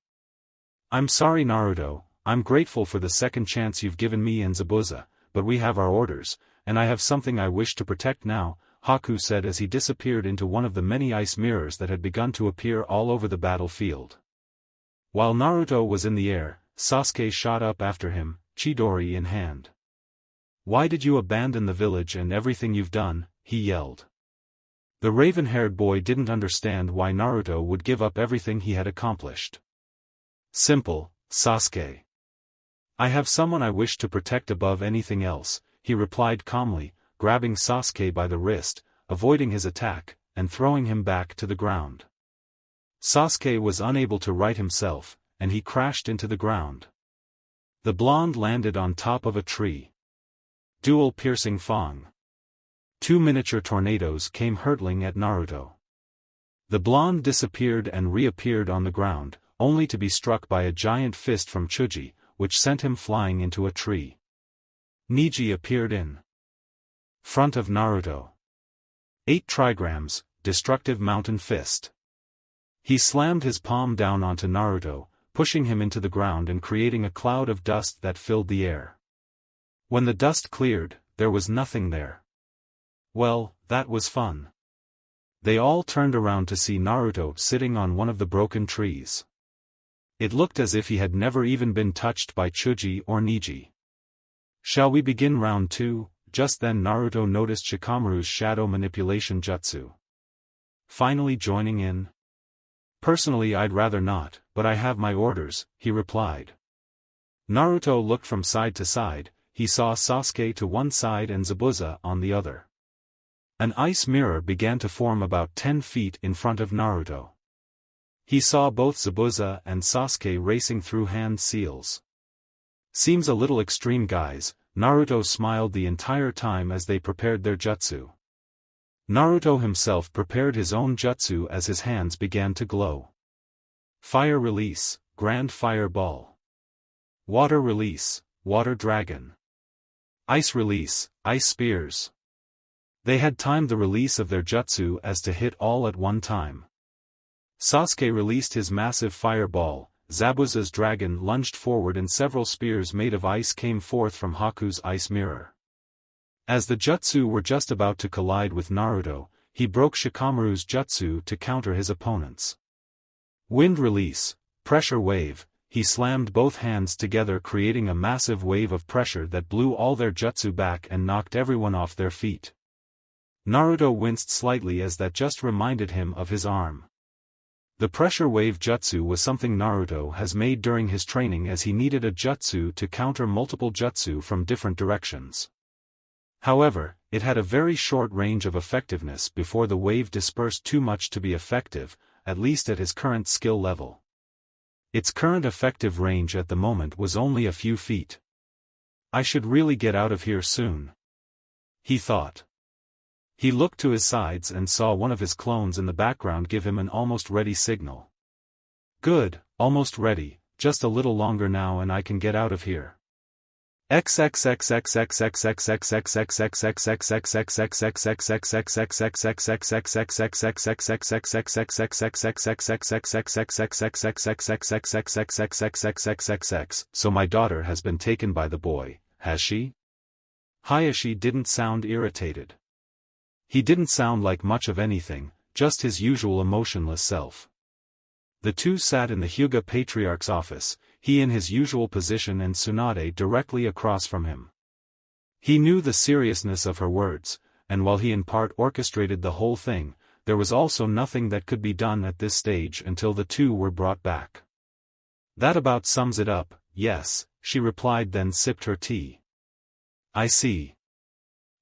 "I'm sorry, Naruto, I'm grateful for the second chance you've given me and Zabuza, but we have our orders, and I have something I wish to protect now," Haku said as he disappeared into one of the many ice mirrors that had begun to appear all over the battlefield. While Naruto was in the air, Sasuke shot up after him, Chidori in hand. "Why did you abandon the village and everything you've done?" he yelled. The raven-haired boy didn't understand why Naruto would give up everything he had accomplished. "Simple, Sasuke. I have someone I wish to protect above anything else," he replied calmly, grabbing Sasuke by the wrist, avoiding his attack, and throwing him back to the ground. Sasuke was unable to right himself, and he crashed into the ground. The blonde landed on top of a tree. Dual piercing fang. Two miniature tornadoes came hurtling at Naruto. The blonde disappeared and reappeared on the ground, only to be struck by a giant fist from Chuji, which sent him flying into a tree. Neji appeared in front of Naruto. 8 trigrams, destructive mountain fist. He slammed his palm down onto Naruto, pushing him into the ground and creating a cloud of dust that filled the air. When the dust cleared, there was nothing there. Well, that was fun. They all turned around to see Naruto sitting on one of the broken trees. It looked as if he had never even been touched by Chuji or Neji. "Shall we begin round 2? Just then Naruto noticed Shikamaru's shadow manipulation jutsu. Finally joining in? "Personally I'd rather not, but I have my orders," he replied. Naruto looked from side to side, he saw Sasuke to one side and Zabuza on the other. An ice mirror began to form about 10 feet in front of Naruto. He saw both Zabuza and Sasuke racing through hand seals. "Seems a little extreme, guys," Naruto smiled the entire time as they prepared their jutsu. Naruto himself prepared his own jutsu as his hands began to glow. Fire release, Grand Fireball. Water release, Water Dragon. Ice release, Ice Spears. They had timed the release of their jutsu as to hit all at one time. Sasuke released his massive fireball, Zabuza's dragon lunged forward and several spears made of ice came forth from Haku's ice mirror. As the jutsu were just about to collide with Naruto, he broke Shikamaru's jutsu to counter his opponents. Wind release, Pressure Wave, he slammed both hands together creating a massive wave of pressure that blew all their jutsu back and knocked everyone off their feet. Naruto winced slightly as that just reminded him of his arm. The pressure wave jutsu was something Naruto has made during his training as he needed a jutsu to counter multiple jutsu from different directions. However, it had a very short range of effectiveness before the wave dispersed too much to be effective, at least at his current skill level. Its current effective range at the moment was only a few feet. "I should really get out of here soon," he thought. He looked to his sides and saw one of his clones in the background give him an almost ready signal. "Good, almost ready, just a little longer now and I can get out of here." So my daughter has been taken by the boy, has she? Hayashi didn't sound irritated. He didn't sound like much of anything, just his usual emotionless self. The two sat in the Hyuga Patriarch's office, he in his usual position and Tsunade directly across from him. He knew the seriousness of her words, and while he in part orchestrated the whole thing, there was also nothing that could be done at this stage until the two were brought back. That about sums it up, yes, she replied, then sipped her tea. I see.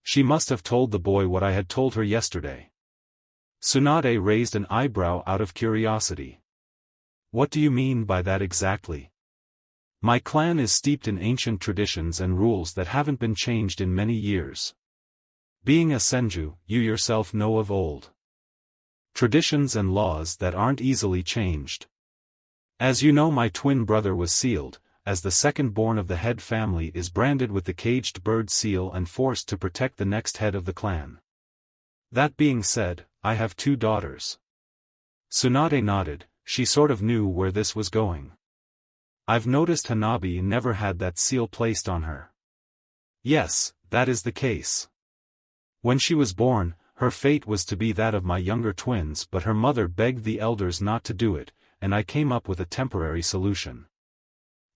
She must have told the boy what I had told her yesterday. Tsunade raised an eyebrow out of curiosity. What do you mean by that exactly? My clan is steeped in ancient traditions and rules that haven't been changed in many years. Being a senju, you yourself know of old traditions and laws that aren't easily changed. As you know, my twin brother was sealed, as the second born of the head family is branded with the caged bird seal and forced to protect the next head of the clan. That being said, I have 2 daughters. Tsunade nodded, she sort of knew where this was going. I've noticed Hanabi never had that seal placed on her. Yes, that is the case. When she was born, her fate was to be that of my younger twins, but her mother begged the elders not to do it, and I came up with a temporary solution.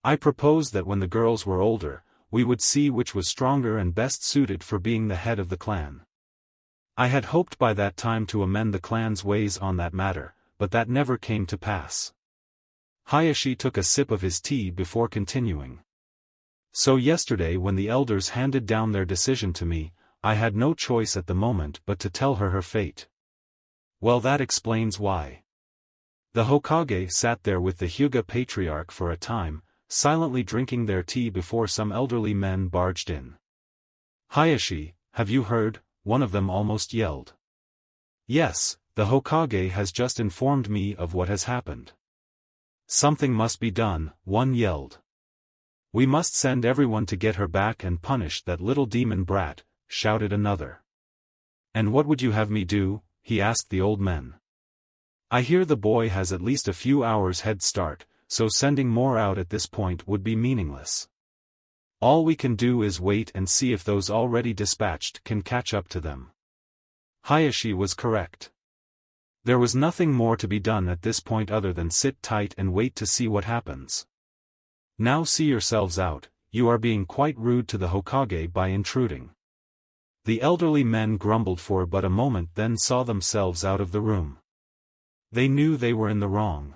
I proposed that when the girls were older, we would see which was stronger and best suited for being the head of the clan. I had hoped by that time to amend the clan's ways on that matter, but that never came to pass. Hayashi took a sip of his tea before continuing. So yesterday when the elders handed down their decision to me, I had no choice at the moment but to tell her her fate. Well, that explains why. The Hokage sat there with the Hyuga patriarch for a time, silently drinking their tea before some elderly men barged in. Hayashi, have you heard? One of them almost yelled. Yes, the Hokage has just informed me of what has happened. Something must be done, one yelled. We must send everyone to get her back and punish that little demon brat, shouted another. And what would you have me do? He asked the old men. I hear the boy has at least a few hours head start, so sending more out at this point would be meaningless. All we can do is wait and see if those already dispatched can catch up to them. Hayashi was correct. There was nothing more to be done at this point other than sit tight and wait to see what happens. Now see yourselves out, you are being quite rude to the Hokage by intruding. The elderly men grumbled for but a moment, then saw themselves out of the room. They knew they were in the wrong.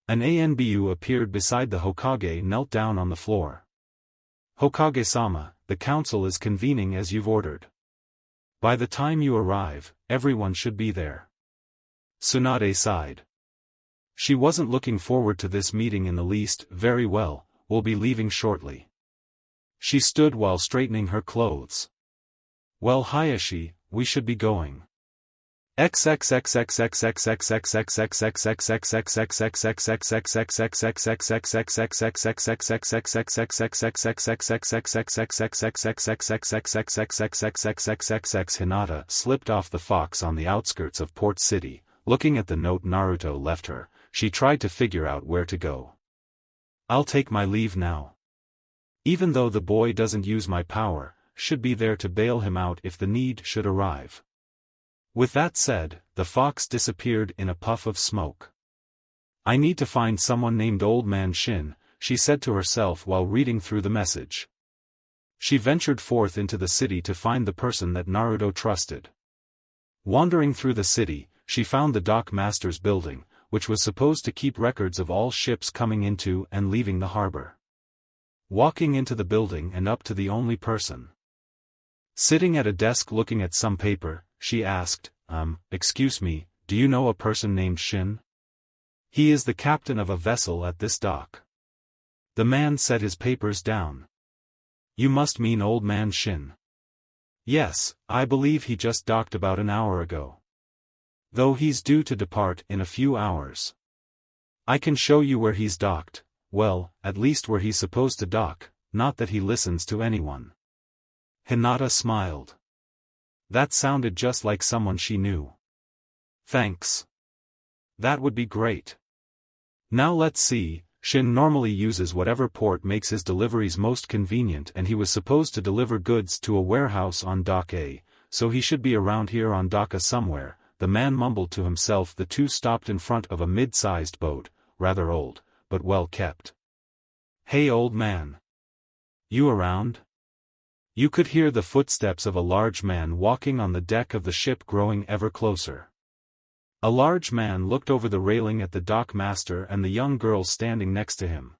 An Anbu appeared beside the Hokage, knelt down on the floor. Hokage-sama, the council is convening as you've ordered. By the time you arrive, everyone should be there. Tsunade sighed. She wasn't looking forward to this meeting in the least. Very well, we'll be leaving shortly. She stood while straightening her clothes. Well, Hayashi, we should be going. Hinata slipped off the fox on the outskirts of Port City. Looking at the note Naruto left her, she tried to figure out where to go. I'll take my leave now. Even though the boy doesn't use my power, should be there to bail him out if the need should arrive. With that said, the fox disappeared in a puff of smoke. I need to find someone named Old Man Shin, she said to herself while reading through the message. She ventured forth into the city to find the person that Naruto trusted. Wandering through the city, she found the dock master's building, which was supposed to keep records of all ships coming into and leaving the harbor. Walking into the building and up to the only person sitting at a desk looking at some paper, she asked, excuse me, do you know a person named Shin? He is the captain of a vessel at this dock. The man set his papers down. You must mean Old Man Shin. Yes, I believe he just docked about an hour ago. Though he's due to depart in a few hours. I can show you where he's docked, well, at least where he's supposed to dock, not that he listens to anyone. Hinata smiled. That sounded just like someone she knew. Thanks. That would be great. Now let's see, Shin normally uses whatever port makes his deliveries most convenient, and he was supposed to deliver goods to a warehouse on Dock A, so he should be around here on Dock A somewhere. The man mumbled to himself. The two stopped in front of a mid-sized boat, rather old, but well kept. Hey old man. You around? You could hear the footsteps of a large man walking on the deck of the ship growing ever closer. A large man looked over the railing at the dock master and the young girl standing next to him.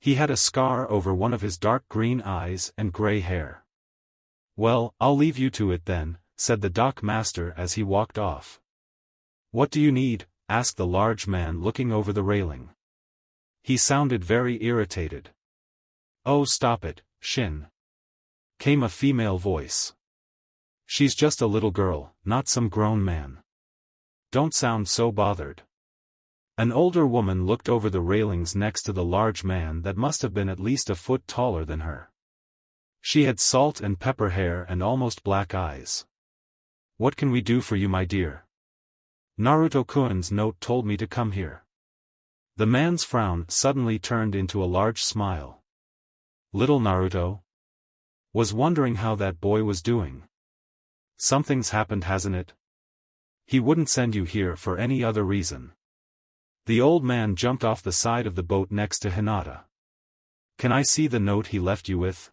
He had a scar over one of his dark green eyes and gray hair. Well, I'll leave you to it then, said the dock master as he walked off. What do you need? Asked the large man looking over the railing. He sounded very irritated. Oh, stop it, Shin. Came a female voice. She's just a little girl, not some grown man. Don't sound so bothered. An older woman looked over the railings next to the large man that must have been at least a foot taller than her. She had salt and pepper hair and almost black eyes. What can we do for you, my dear? Naruto-kun's note told me to come here. The man's frown suddenly turned into a large smile. Little Naruto? Was wondering how that boy was doing. Something's happened, hasn't it? He wouldn't send you here for any other reason. The old man jumped off the side of the boat next to Hinata. Can I see the note he left you with?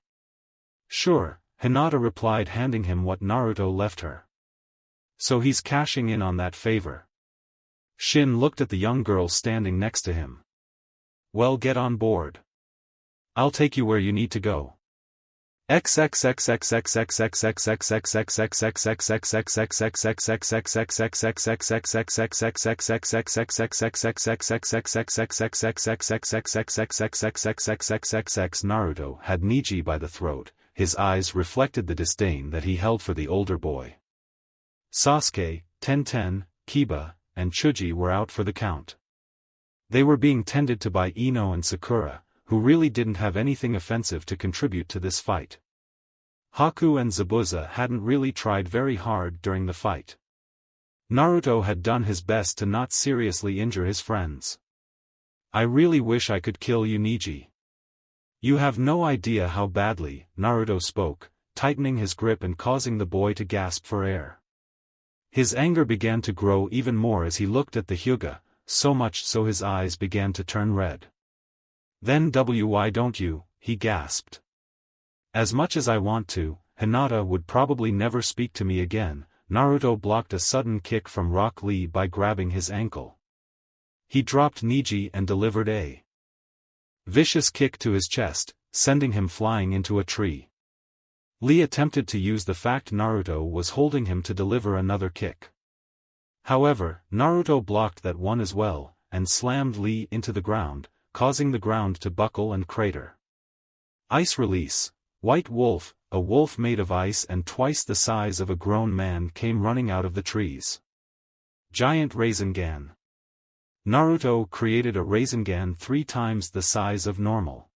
Sure, Hinata replied, handing him what Naruto left her. So he's cashing in on that favor. Shin looked at the young girl standing next to him. Well, get on board. I'll take you where you need to go. Naruto had Niji by the throat, his eyes reflected the disdain that he held for the older boy. Sasuke, Tenten, Kiba, and Chuji were out for the count. They were being tended to by Ino and Sakura, who really didn't have anything offensive to contribute to this fight. Haku and Zabuza hadn't really tried very hard during the fight. Naruto had done his best to not seriously injure his friends. I really wish I could kill you, Niji. You have no idea how badly, Naruto spoke, tightening his grip and causing the boy to gasp for air. His anger began to grow even more as he looked at the Hyuga, so much so his eyes began to turn red. Then why don't you, he gasped. As much as I want to, Hinata would probably never speak to me again. Naruto blocked a sudden kick from Rock Lee by grabbing his ankle. He dropped Niji and delivered a vicious kick to his chest, sending him flying into a tree. Lee attempted to use the fact Naruto was holding him to deliver another kick. However, Naruto blocked that one as well, and slammed Lee into the ground, causing the ground to buckle and crater. Ice release. White wolf, a wolf made of ice and twice the size of a grown man, came running out of the trees. Giant Rasengan. Naruto created a Rasengan 3 times the size of normal.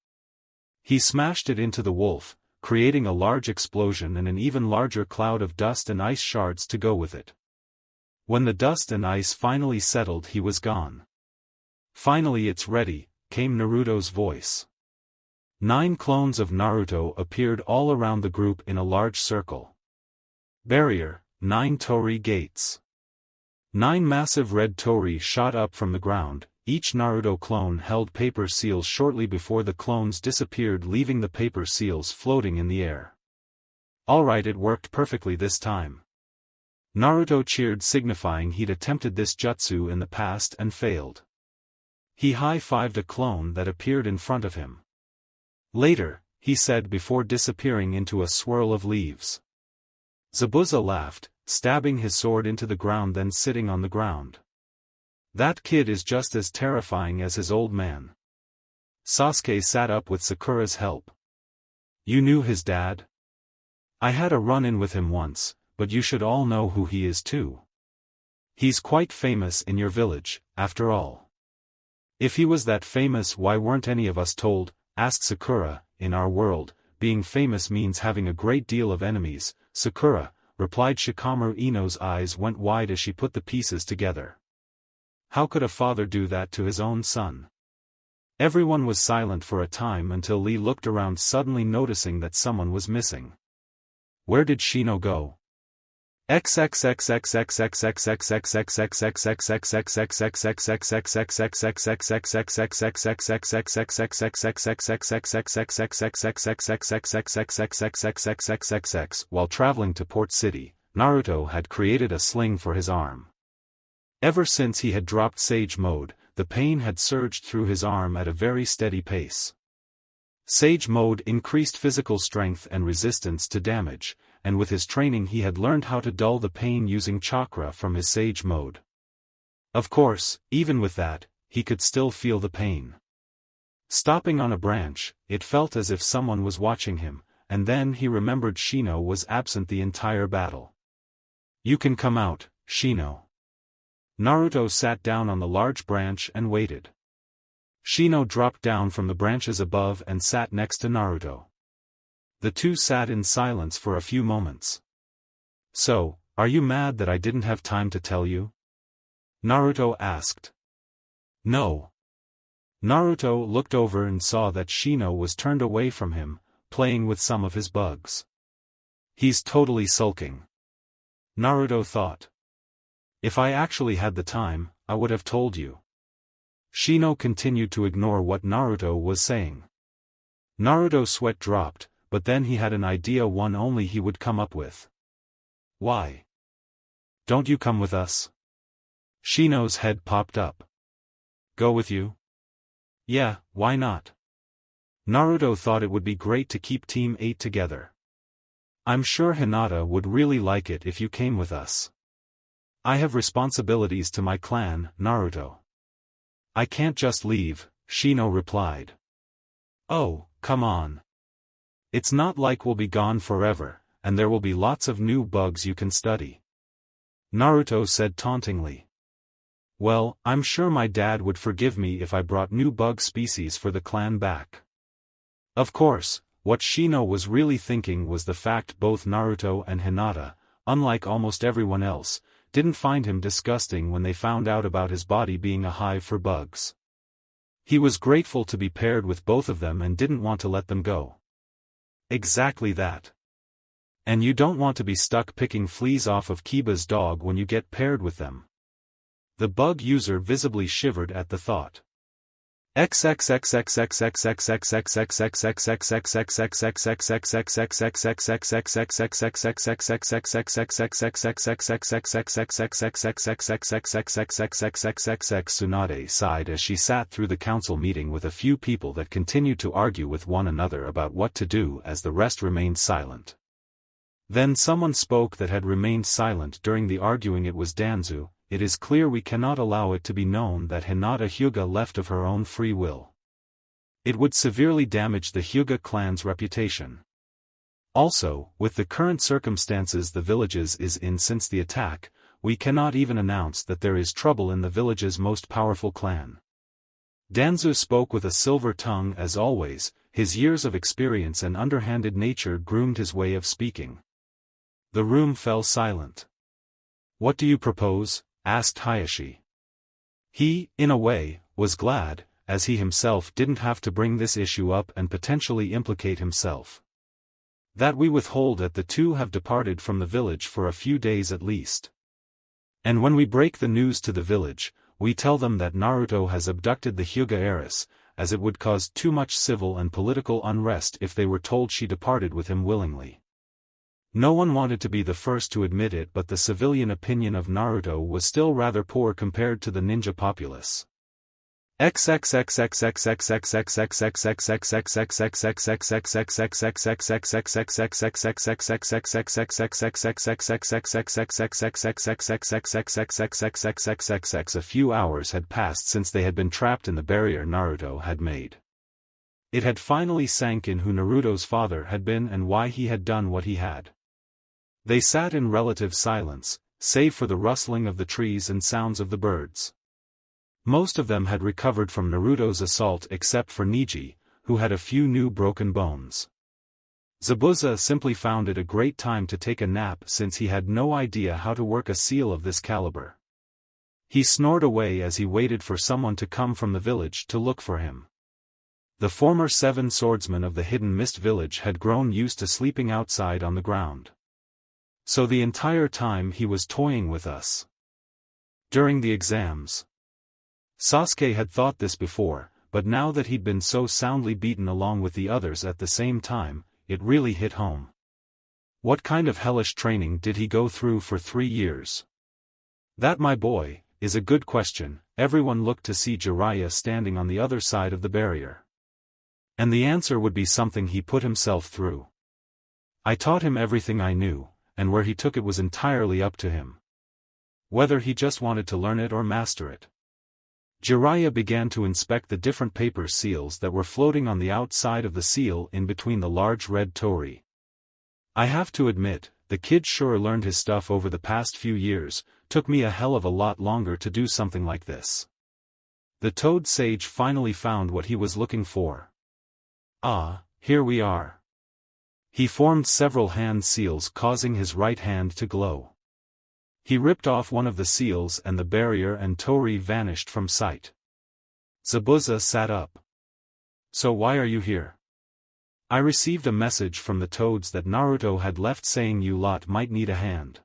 He smashed it into the wolf, creating a large explosion and an even larger cloud of dust and ice shards to go with it. When the dust and ice finally settled, he was gone. Finally, it's ready, came Naruto's voice. 9 clones of Naruto appeared all around the group in a large circle. Barrier, 9 Torii gates. 9 massive red Torii shot up from the ground. Each Naruto clone held paper seals shortly before the clones disappeared, leaving the paper seals floating in the air. Alright, it worked perfectly this time. Naruto cheered, signifying he'd attempted this jutsu in the past and failed. He high-fived a clone that appeared in front of him. Later, he said before disappearing into a swirl of leaves. Zabuza laughed, stabbing his sword into the ground, then sitting on the ground. That kid is just as terrifying as his old man. Sasuke sat up with Sakura's help. You knew his dad? I had a run-in with him once, but you should all know who he is too. He's quite famous in your village, after all. If he was that famous, why weren't any of us told? Asked Sakura. In our world, being famous means having a great deal of enemies, Sakura, replied Shikamaru. Ino's eyes went wide as she put the pieces together. How could a father do that to his own son? Everyone was silent for a time until Lee looked around, suddenly noticing that someone was missing. Where did Shino go? While traveling to Port City, Naruto had created a sling for his arm. Ever since he had dropped Sage Mode, the pain had surged through his arm at a very steady pace. Sage Mode increased physical strength and resistance to damage, and with his training he had learned how to dull the pain using chakra from his Sage Mode. Of course, even with that, he could still feel the pain. Stopping on a branch, it felt as if someone was watching him, and then he remembered Shino was absent the entire battle. "You can come out, Shino." Naruto sat down on the large branch and waited. Shino dropped down from the branches above and sat next to Naruto. The two sat in silence for a few moments. "So, are you mad that I didn't have time to tell you?" Naruto asked. "No." Naruto looked over and saw that Shino was turned away from him, playing with some of his bugs. "He's totally sulking," Naruto thought. "If I actually had the time, I would have told you." Shino continued to ignore what Naruto was saying. Naruto's sweat dropped, but then he had an idea one only he would come up with. "Why? Don't you come with us?" Shino's head popped up. "Go with you?" "Yeah, why not?" Naruto thought it would be great to keep Team 8 together. "I'm sure Hinata would really like it if you came with us." "I have responsibilities to my clan, Naruto. I can't just leave," Shino replied. "Oh, come on. It's not like we'll be gone forever, and there will be lots of new bugs you can study," Naruto said tauntingly. "Well, I'm sure my dad would forgive me if I brought new bug species for the clan back." Of course, what Shino was really thinking was the fact both Naruto and Hinata, unlike almost everyone else, didn't find him disgusting when they found out about his body being a hive for bugs. He was grateful to be paired with both of them and didn't want to let them go. Exactly that. And you don't want to be stuck picking fleas off of Kiba's dog when you get paired with them. The bug user visibly shivered at the thought. Tsunade sighed as she sat through the council meeting with a few people that continued to argue with one another about what to do as the rest remained silent. Then someone spoke that had remained silent during the arguing. It was Danzo. "It is clear we cannot allow it to be known that Hinata Hyuga left of her own free will. It would severely damage the Hyuga clan's reputation. Also, with the current circumstances the villages is in since the attack, we cannot even announce that there is trouble in the village's most powerful clan." Danzo spoke with a silver tongue as always, his years of experience and underhanded nature groomed his way of speaking. The room fell silent. "What do you propose?" asked Hayashi. He, in a way, was glad, as he himself didn't have to bring this issue up and potentially implicate himself. "That we withhold that the two have departed from the village for a few days at least. And when we break the news to the village, we tell them that Naruto has abducted the Hyuga heiress, as it would cause too much civil and political unrest if they were told she departed with him willingly." No one wanted to be the first to admit it, but the civilian opinion of Naruto was still rather poor compared to the ninja populace. A few hours had passed since they had been trapped in the barrier Naruto had made. It had finally sank in who Naruto's father had been and why he had done what he had. They sat in relative silence, save for the rustling of the trees and sounds of the birds. Most of them had recovered from Naruto's assault except for Niji, who had a few new broken bones. Zabuza simply found it a great time to take a nap since he had no idea how to work a seal of this caliber. He snored away as he waited for someone to come from the village to look for him. The former 7 swordsmen of the Hidden Mist village had grown used to sleeping outside on the ground. So the entire time he was toying with us. During the exams. Sasuke had thought this before, but now that he'd been so soundly beaten along with the others at the same time, it really hit home. What kind of hellish training did he go through for 3 years? That, my boy, is a good question. Everyone looked to see Jiraiya standing on the other side of the barrier. And the answer would be something he put himself through. I taught him everything I knew, and where he took it was entirely up to him. Whether he just wanted to learn it or master it. Jiraiya began to inspect the different paper seals that were floating on the outside of the seal in between the large red torii. I have to admit, the kid sure learned his stuff over the past few years. Took me a hell of a lot longer to do something like this. The Toad Sage finally found what he was looking for. Ah, here we are. He formed several hand seals, causing his right hand to glow. He ripped off one of the seals and the barrier and torii vanished from sight. Zabuza sat up. So why are you here? I received a message from the toads that Naruto had left saying you lot might need a hand.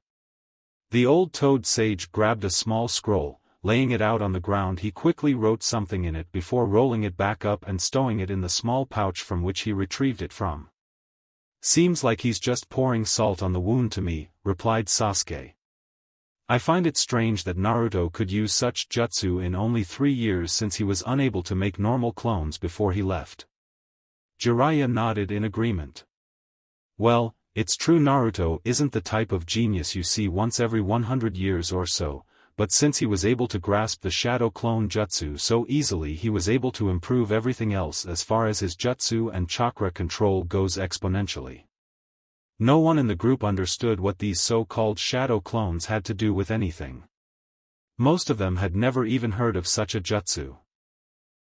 The old Toad Sage grabbed a small scroll. Laying it out on the ground, he quickly wrote something in it before rolling it back up and stowing it in the small pouch from which he retrieved it from. Seems like he's just pouring salt on the wound to me, replied Sasuke. I find it strange that Naruto could use such jutsu in only 3 years since he was unable to make normal clones before he left. Jiraiya nodded in agreement. Well, it's true Naruto isn't the type of genius you see once every 100 years or so, but since he was able to grasp the shadow clone jutsu so easily, he was able to improve everything else as far as his jutsu and chakra control goes exponentially. No one in the group understood what these so-called shadow clones had to do with anything. Most of them had never even heard of such a jutsu.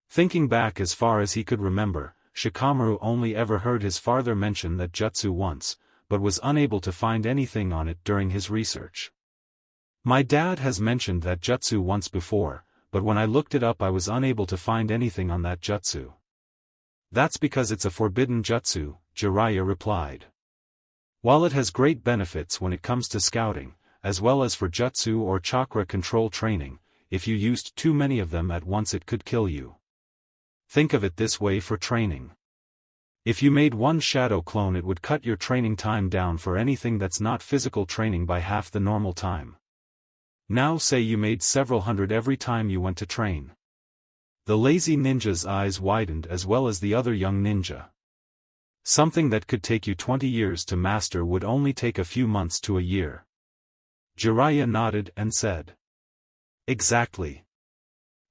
Thinking back as far as he could remember, Shikamaru only ever heard his father mention that jutsu once, but was unable to find anything on it during his research. My dad has mentioned that jutsu once before, but when I looked it up I was unable to find anything on that jutsu. That's because it's a forbidden jutsu, Jiraiya replied. While it has great benefits when it comes to scouting, as well as for jutsu or chakra control training, if you used too many of them at once it could kill you. Think of it this way for training. If you made one shadow clone it would cut your training time down for anything that's not physical training by half the normal time. Now say you made several hundred every time you went to train. The lazy ninja's eyes widened as well as the other young ninja. Something that could take you 20 years to master would only take a few months to a year. Jiraiya nodded and said. Exactly.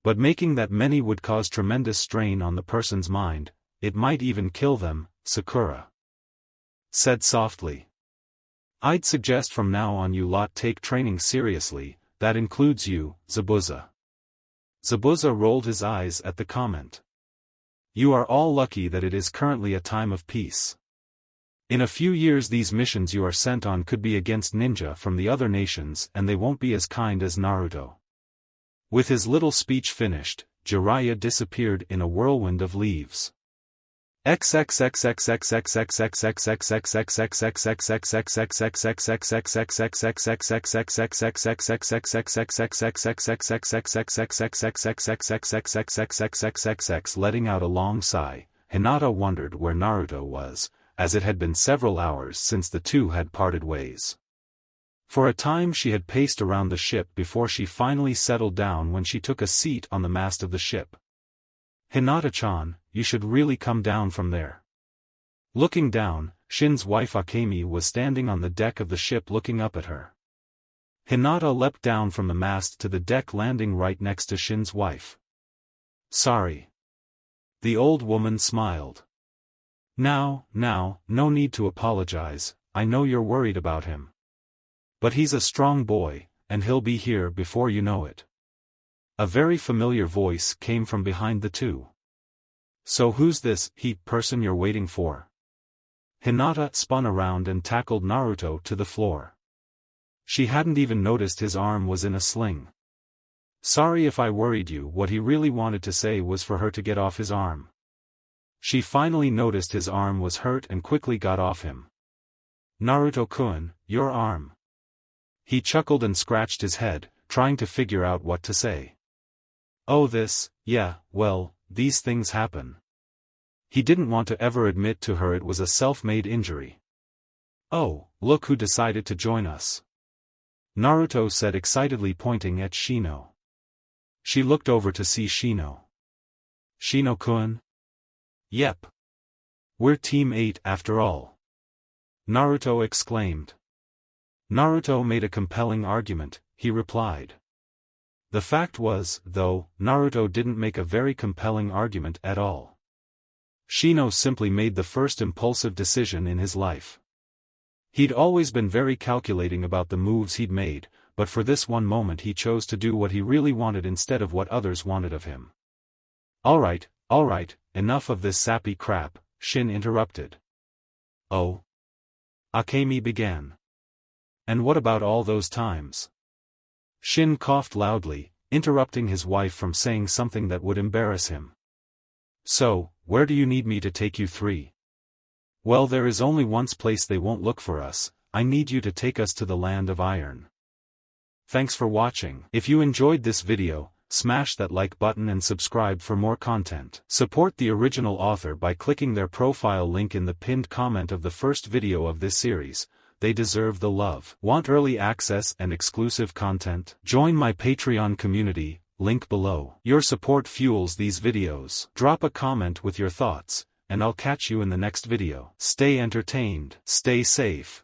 But making that many would cause tremendous strain on the person's mind. It might even kill them, Sakura said softly. I'd suggest from now on you lot take training seriously, that includes you, Zabuza. Zabuza rolled his eyes at the comment. You are all lucky that it is currently a time of peace. In a few years these missions you are sent on could be against ninja from the other nations and they won't be as kind as Naruto. With his little speech finished, Jiraiya disappeared in a whirlwind of leaves. Letting out a long sigh, Hinata wondered where Naruto was, as it had been several hours since the two had parted ways. For a time she had paced around the ship before she finally settled down when she took a seat on the mast of the ship. Hinata-chan, you should really come down from there. Looking down, Shin's wife Akemi was standing on the deck of the ship looking up at her. Hinata leapt down from the mast to the deck, landing right next to Shin's wife. Sorry. The old woman smiled. Now, no need to apologize, I know you're worried about him. But he's a strong boy, and he'll be here before you know it. A very familiar voice came from behind the two. So who's this person you're waiting for? Hinata spun around and tackled Naruto to the floor. She hadn't even noticed his arm was in a sling. Sorry if I worried you. What he really wanted to say was for her to get off his arm. She finally noticed his arm was hurt and quickly got off him. Naruto-kun, your arm. He chuckled and scratched his head, trying to figure out what to say. Oh yeah, well, these things happen. He didn't want to ever admit to her it was a self-made injury. Oh, look who decided to join us. Naruto said excitedly, pointing at Shino. She looked over to see Shino. Shino-kun? Yep. We're Team 8 after all. Naruto exclaimed. Naruto made a compelling argument, he replied. The fact was, though, Naruto didn't make a very compelling argument at all. Shino simply made the first impulsive decision in his life. He'd always been very calculating about the moves he'd made, but for this one moment he chose to do what he really wanted instead of what others wanted of him. Alright, enough of this sappy crap, Shin interrupted. Oh? Akemi began. And what about all those times? Shin coughed loudly, interrupting his wife from saying something that would embarrass him. So, where do you need me to take you three? Well, there is only one place they won't look for us. I need you to take us to the land of iron. Thanks for watching. If you enjoyed this video, smash that like button and subscribe for more content. Support the original author by clicking their profile link in the pinned comment of the first video of this series. They deserve the love. Want early access and exclusive content? Join my Patreon community, link below. Your support fuels these videos. Drop a comment with your thoughts, and I'll catch you in the next video. Stay entertained, stay safe.